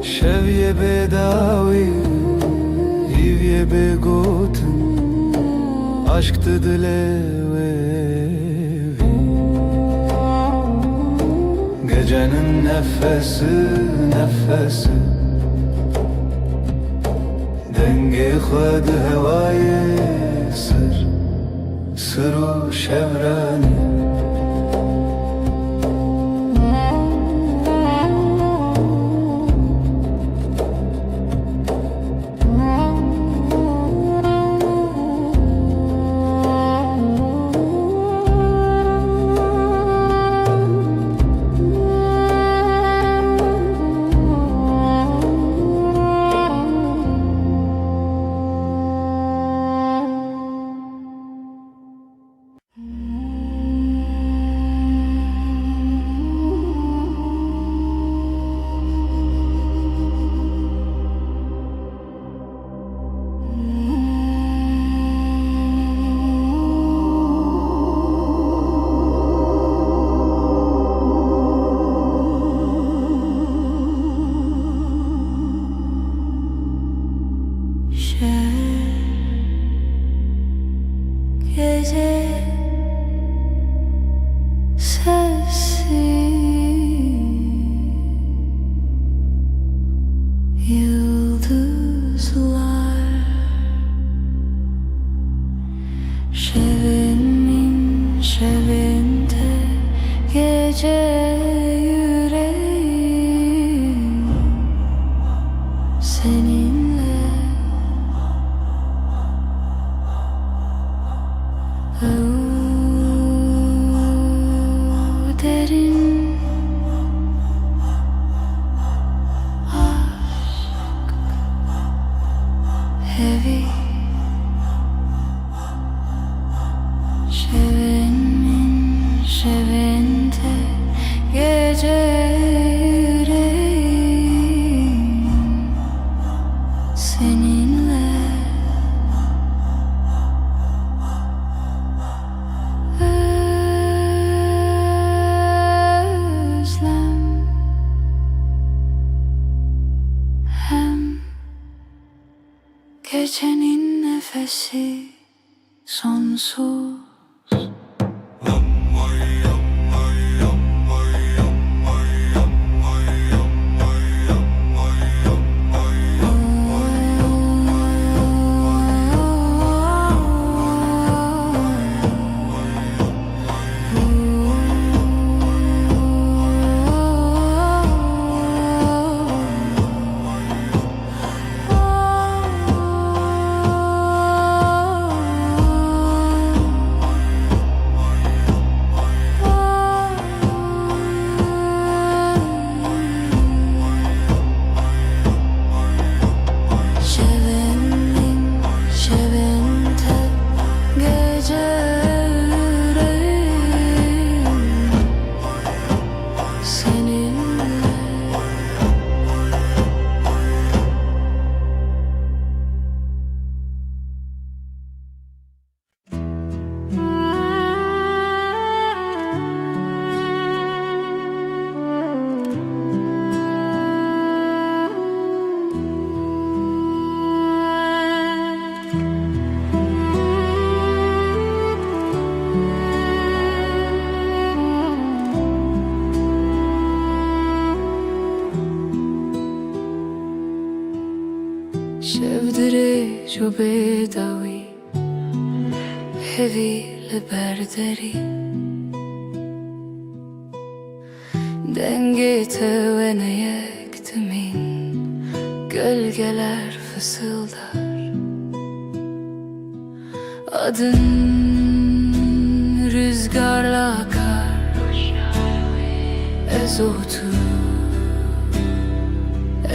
Şevye bedavi hivye begotin aşktı dilevi. Gecenin nefesi dengi khud havayı sır şevrani. Gece sessiz, yıldızlar şevinde gece yüreğim seninle. Derin aşk Gecenin nefesi sonsuz. شفدري جو بدوي هذي لبردري Dengete ve ne yektimin gölgeler fısıldar. Adın rüzgarla akar, ezotu,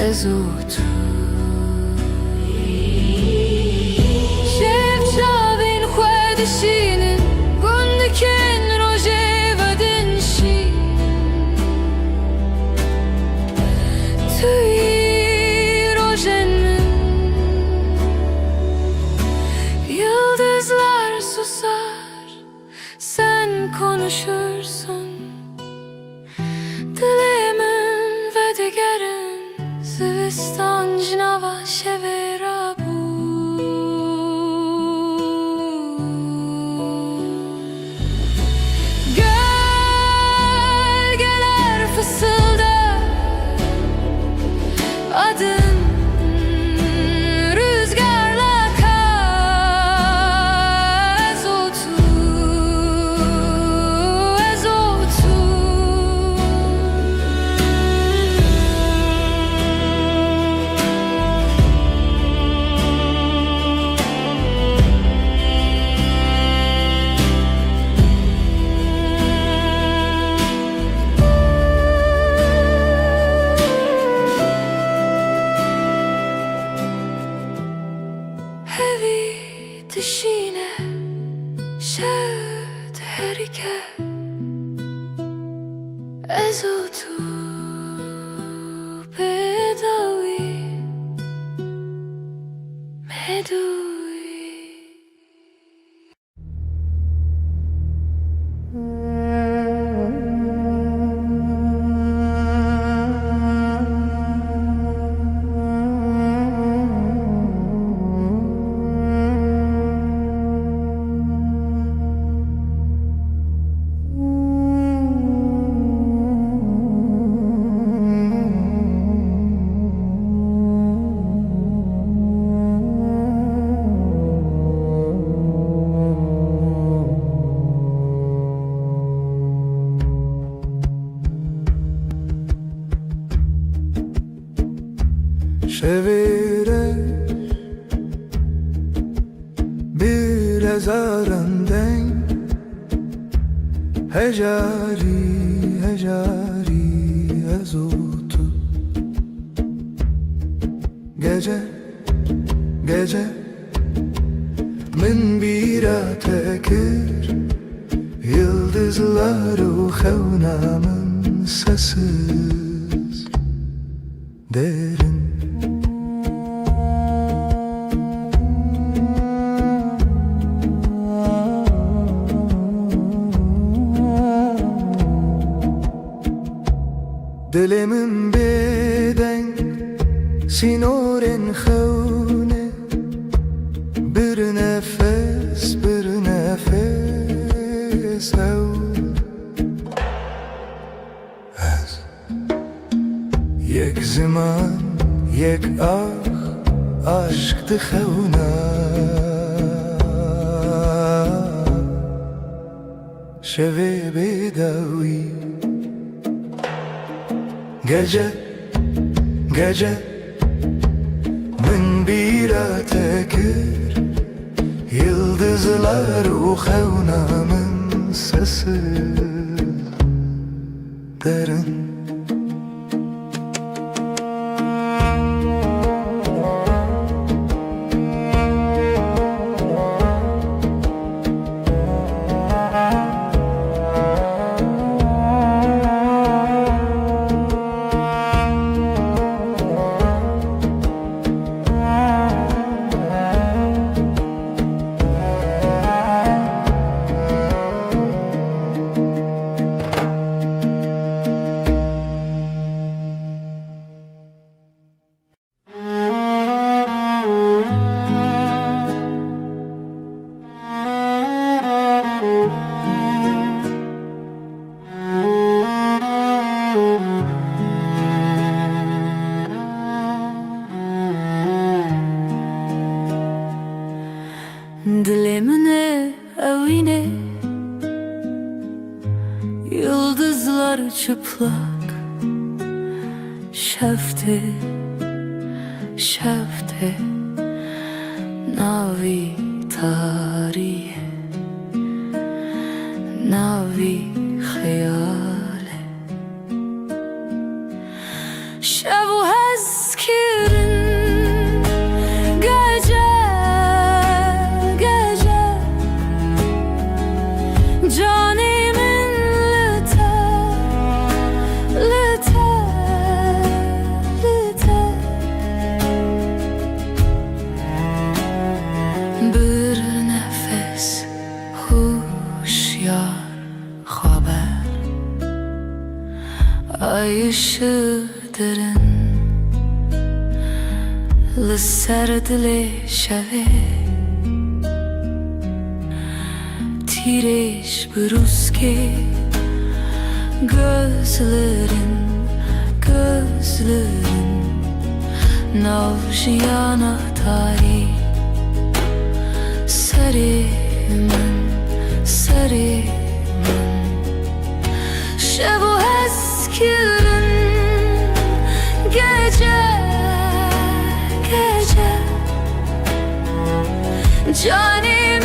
ezotu. Şevçavin xwedişinin gundikin roje vadinşi. Tüy rojenin yıldızlar susar, sen konuşursun. Dilimin ve digerin zivistan cinava şevera bu. Gölgeler fısıldar, adın rüzgarla akar, ezotu, ezotu. Hevi dişine şevd herike, ezotu bedavi medui. Çevirir bir ezarından hecari hecari ezotu. Gece gece min bira tekir yıldızları xevnamın sessiz derin. Dilimin beden sinoren xevne زمان یک عشق دخونه شوی بدوی gece من bira tekir Yıldızlar uğevnamın sesi derin Dilimine evine yıldızlar çıplak şefte şefte navi tarihe navi hayale şevu hezkirin Canimin lüte bir nefes huşyar haber ay ışığı derin lıserdile şeve Tireş bruske gözlerin Navjiyana tarih Sarımın Şevu eskirin gece Canimin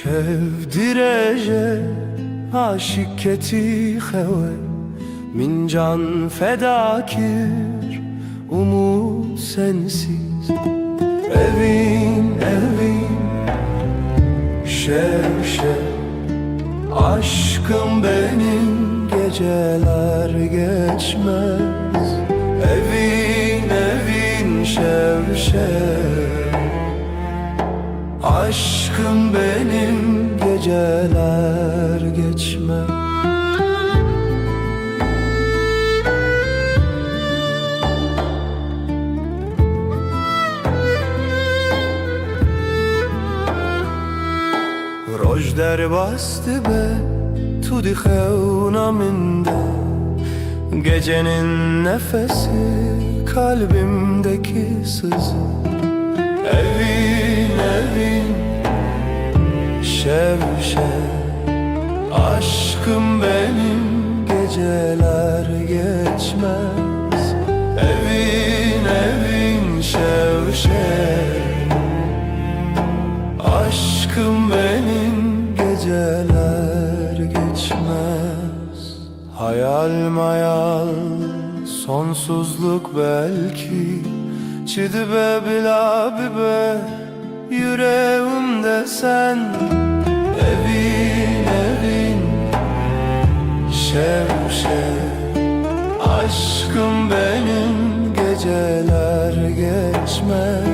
Şevdirece aşiketi xewe Min can fedakir umut sensiz Evin şev Aşkım benim geceler geçmez Evin şev Aşkım benim geceler geçmez Roj derbastı be tu di xevnaminde Gecenin nefesi kalbimdeki sızı Evin şev Aşkım benim geceler geçmez Evin şev Aşkım benim geceler geçmez Hayal mayal sonsuzluk belki Çidibe bila bibe yüreğimde sen. Evin evin, şev şev, aşkım benim geceler geçmez.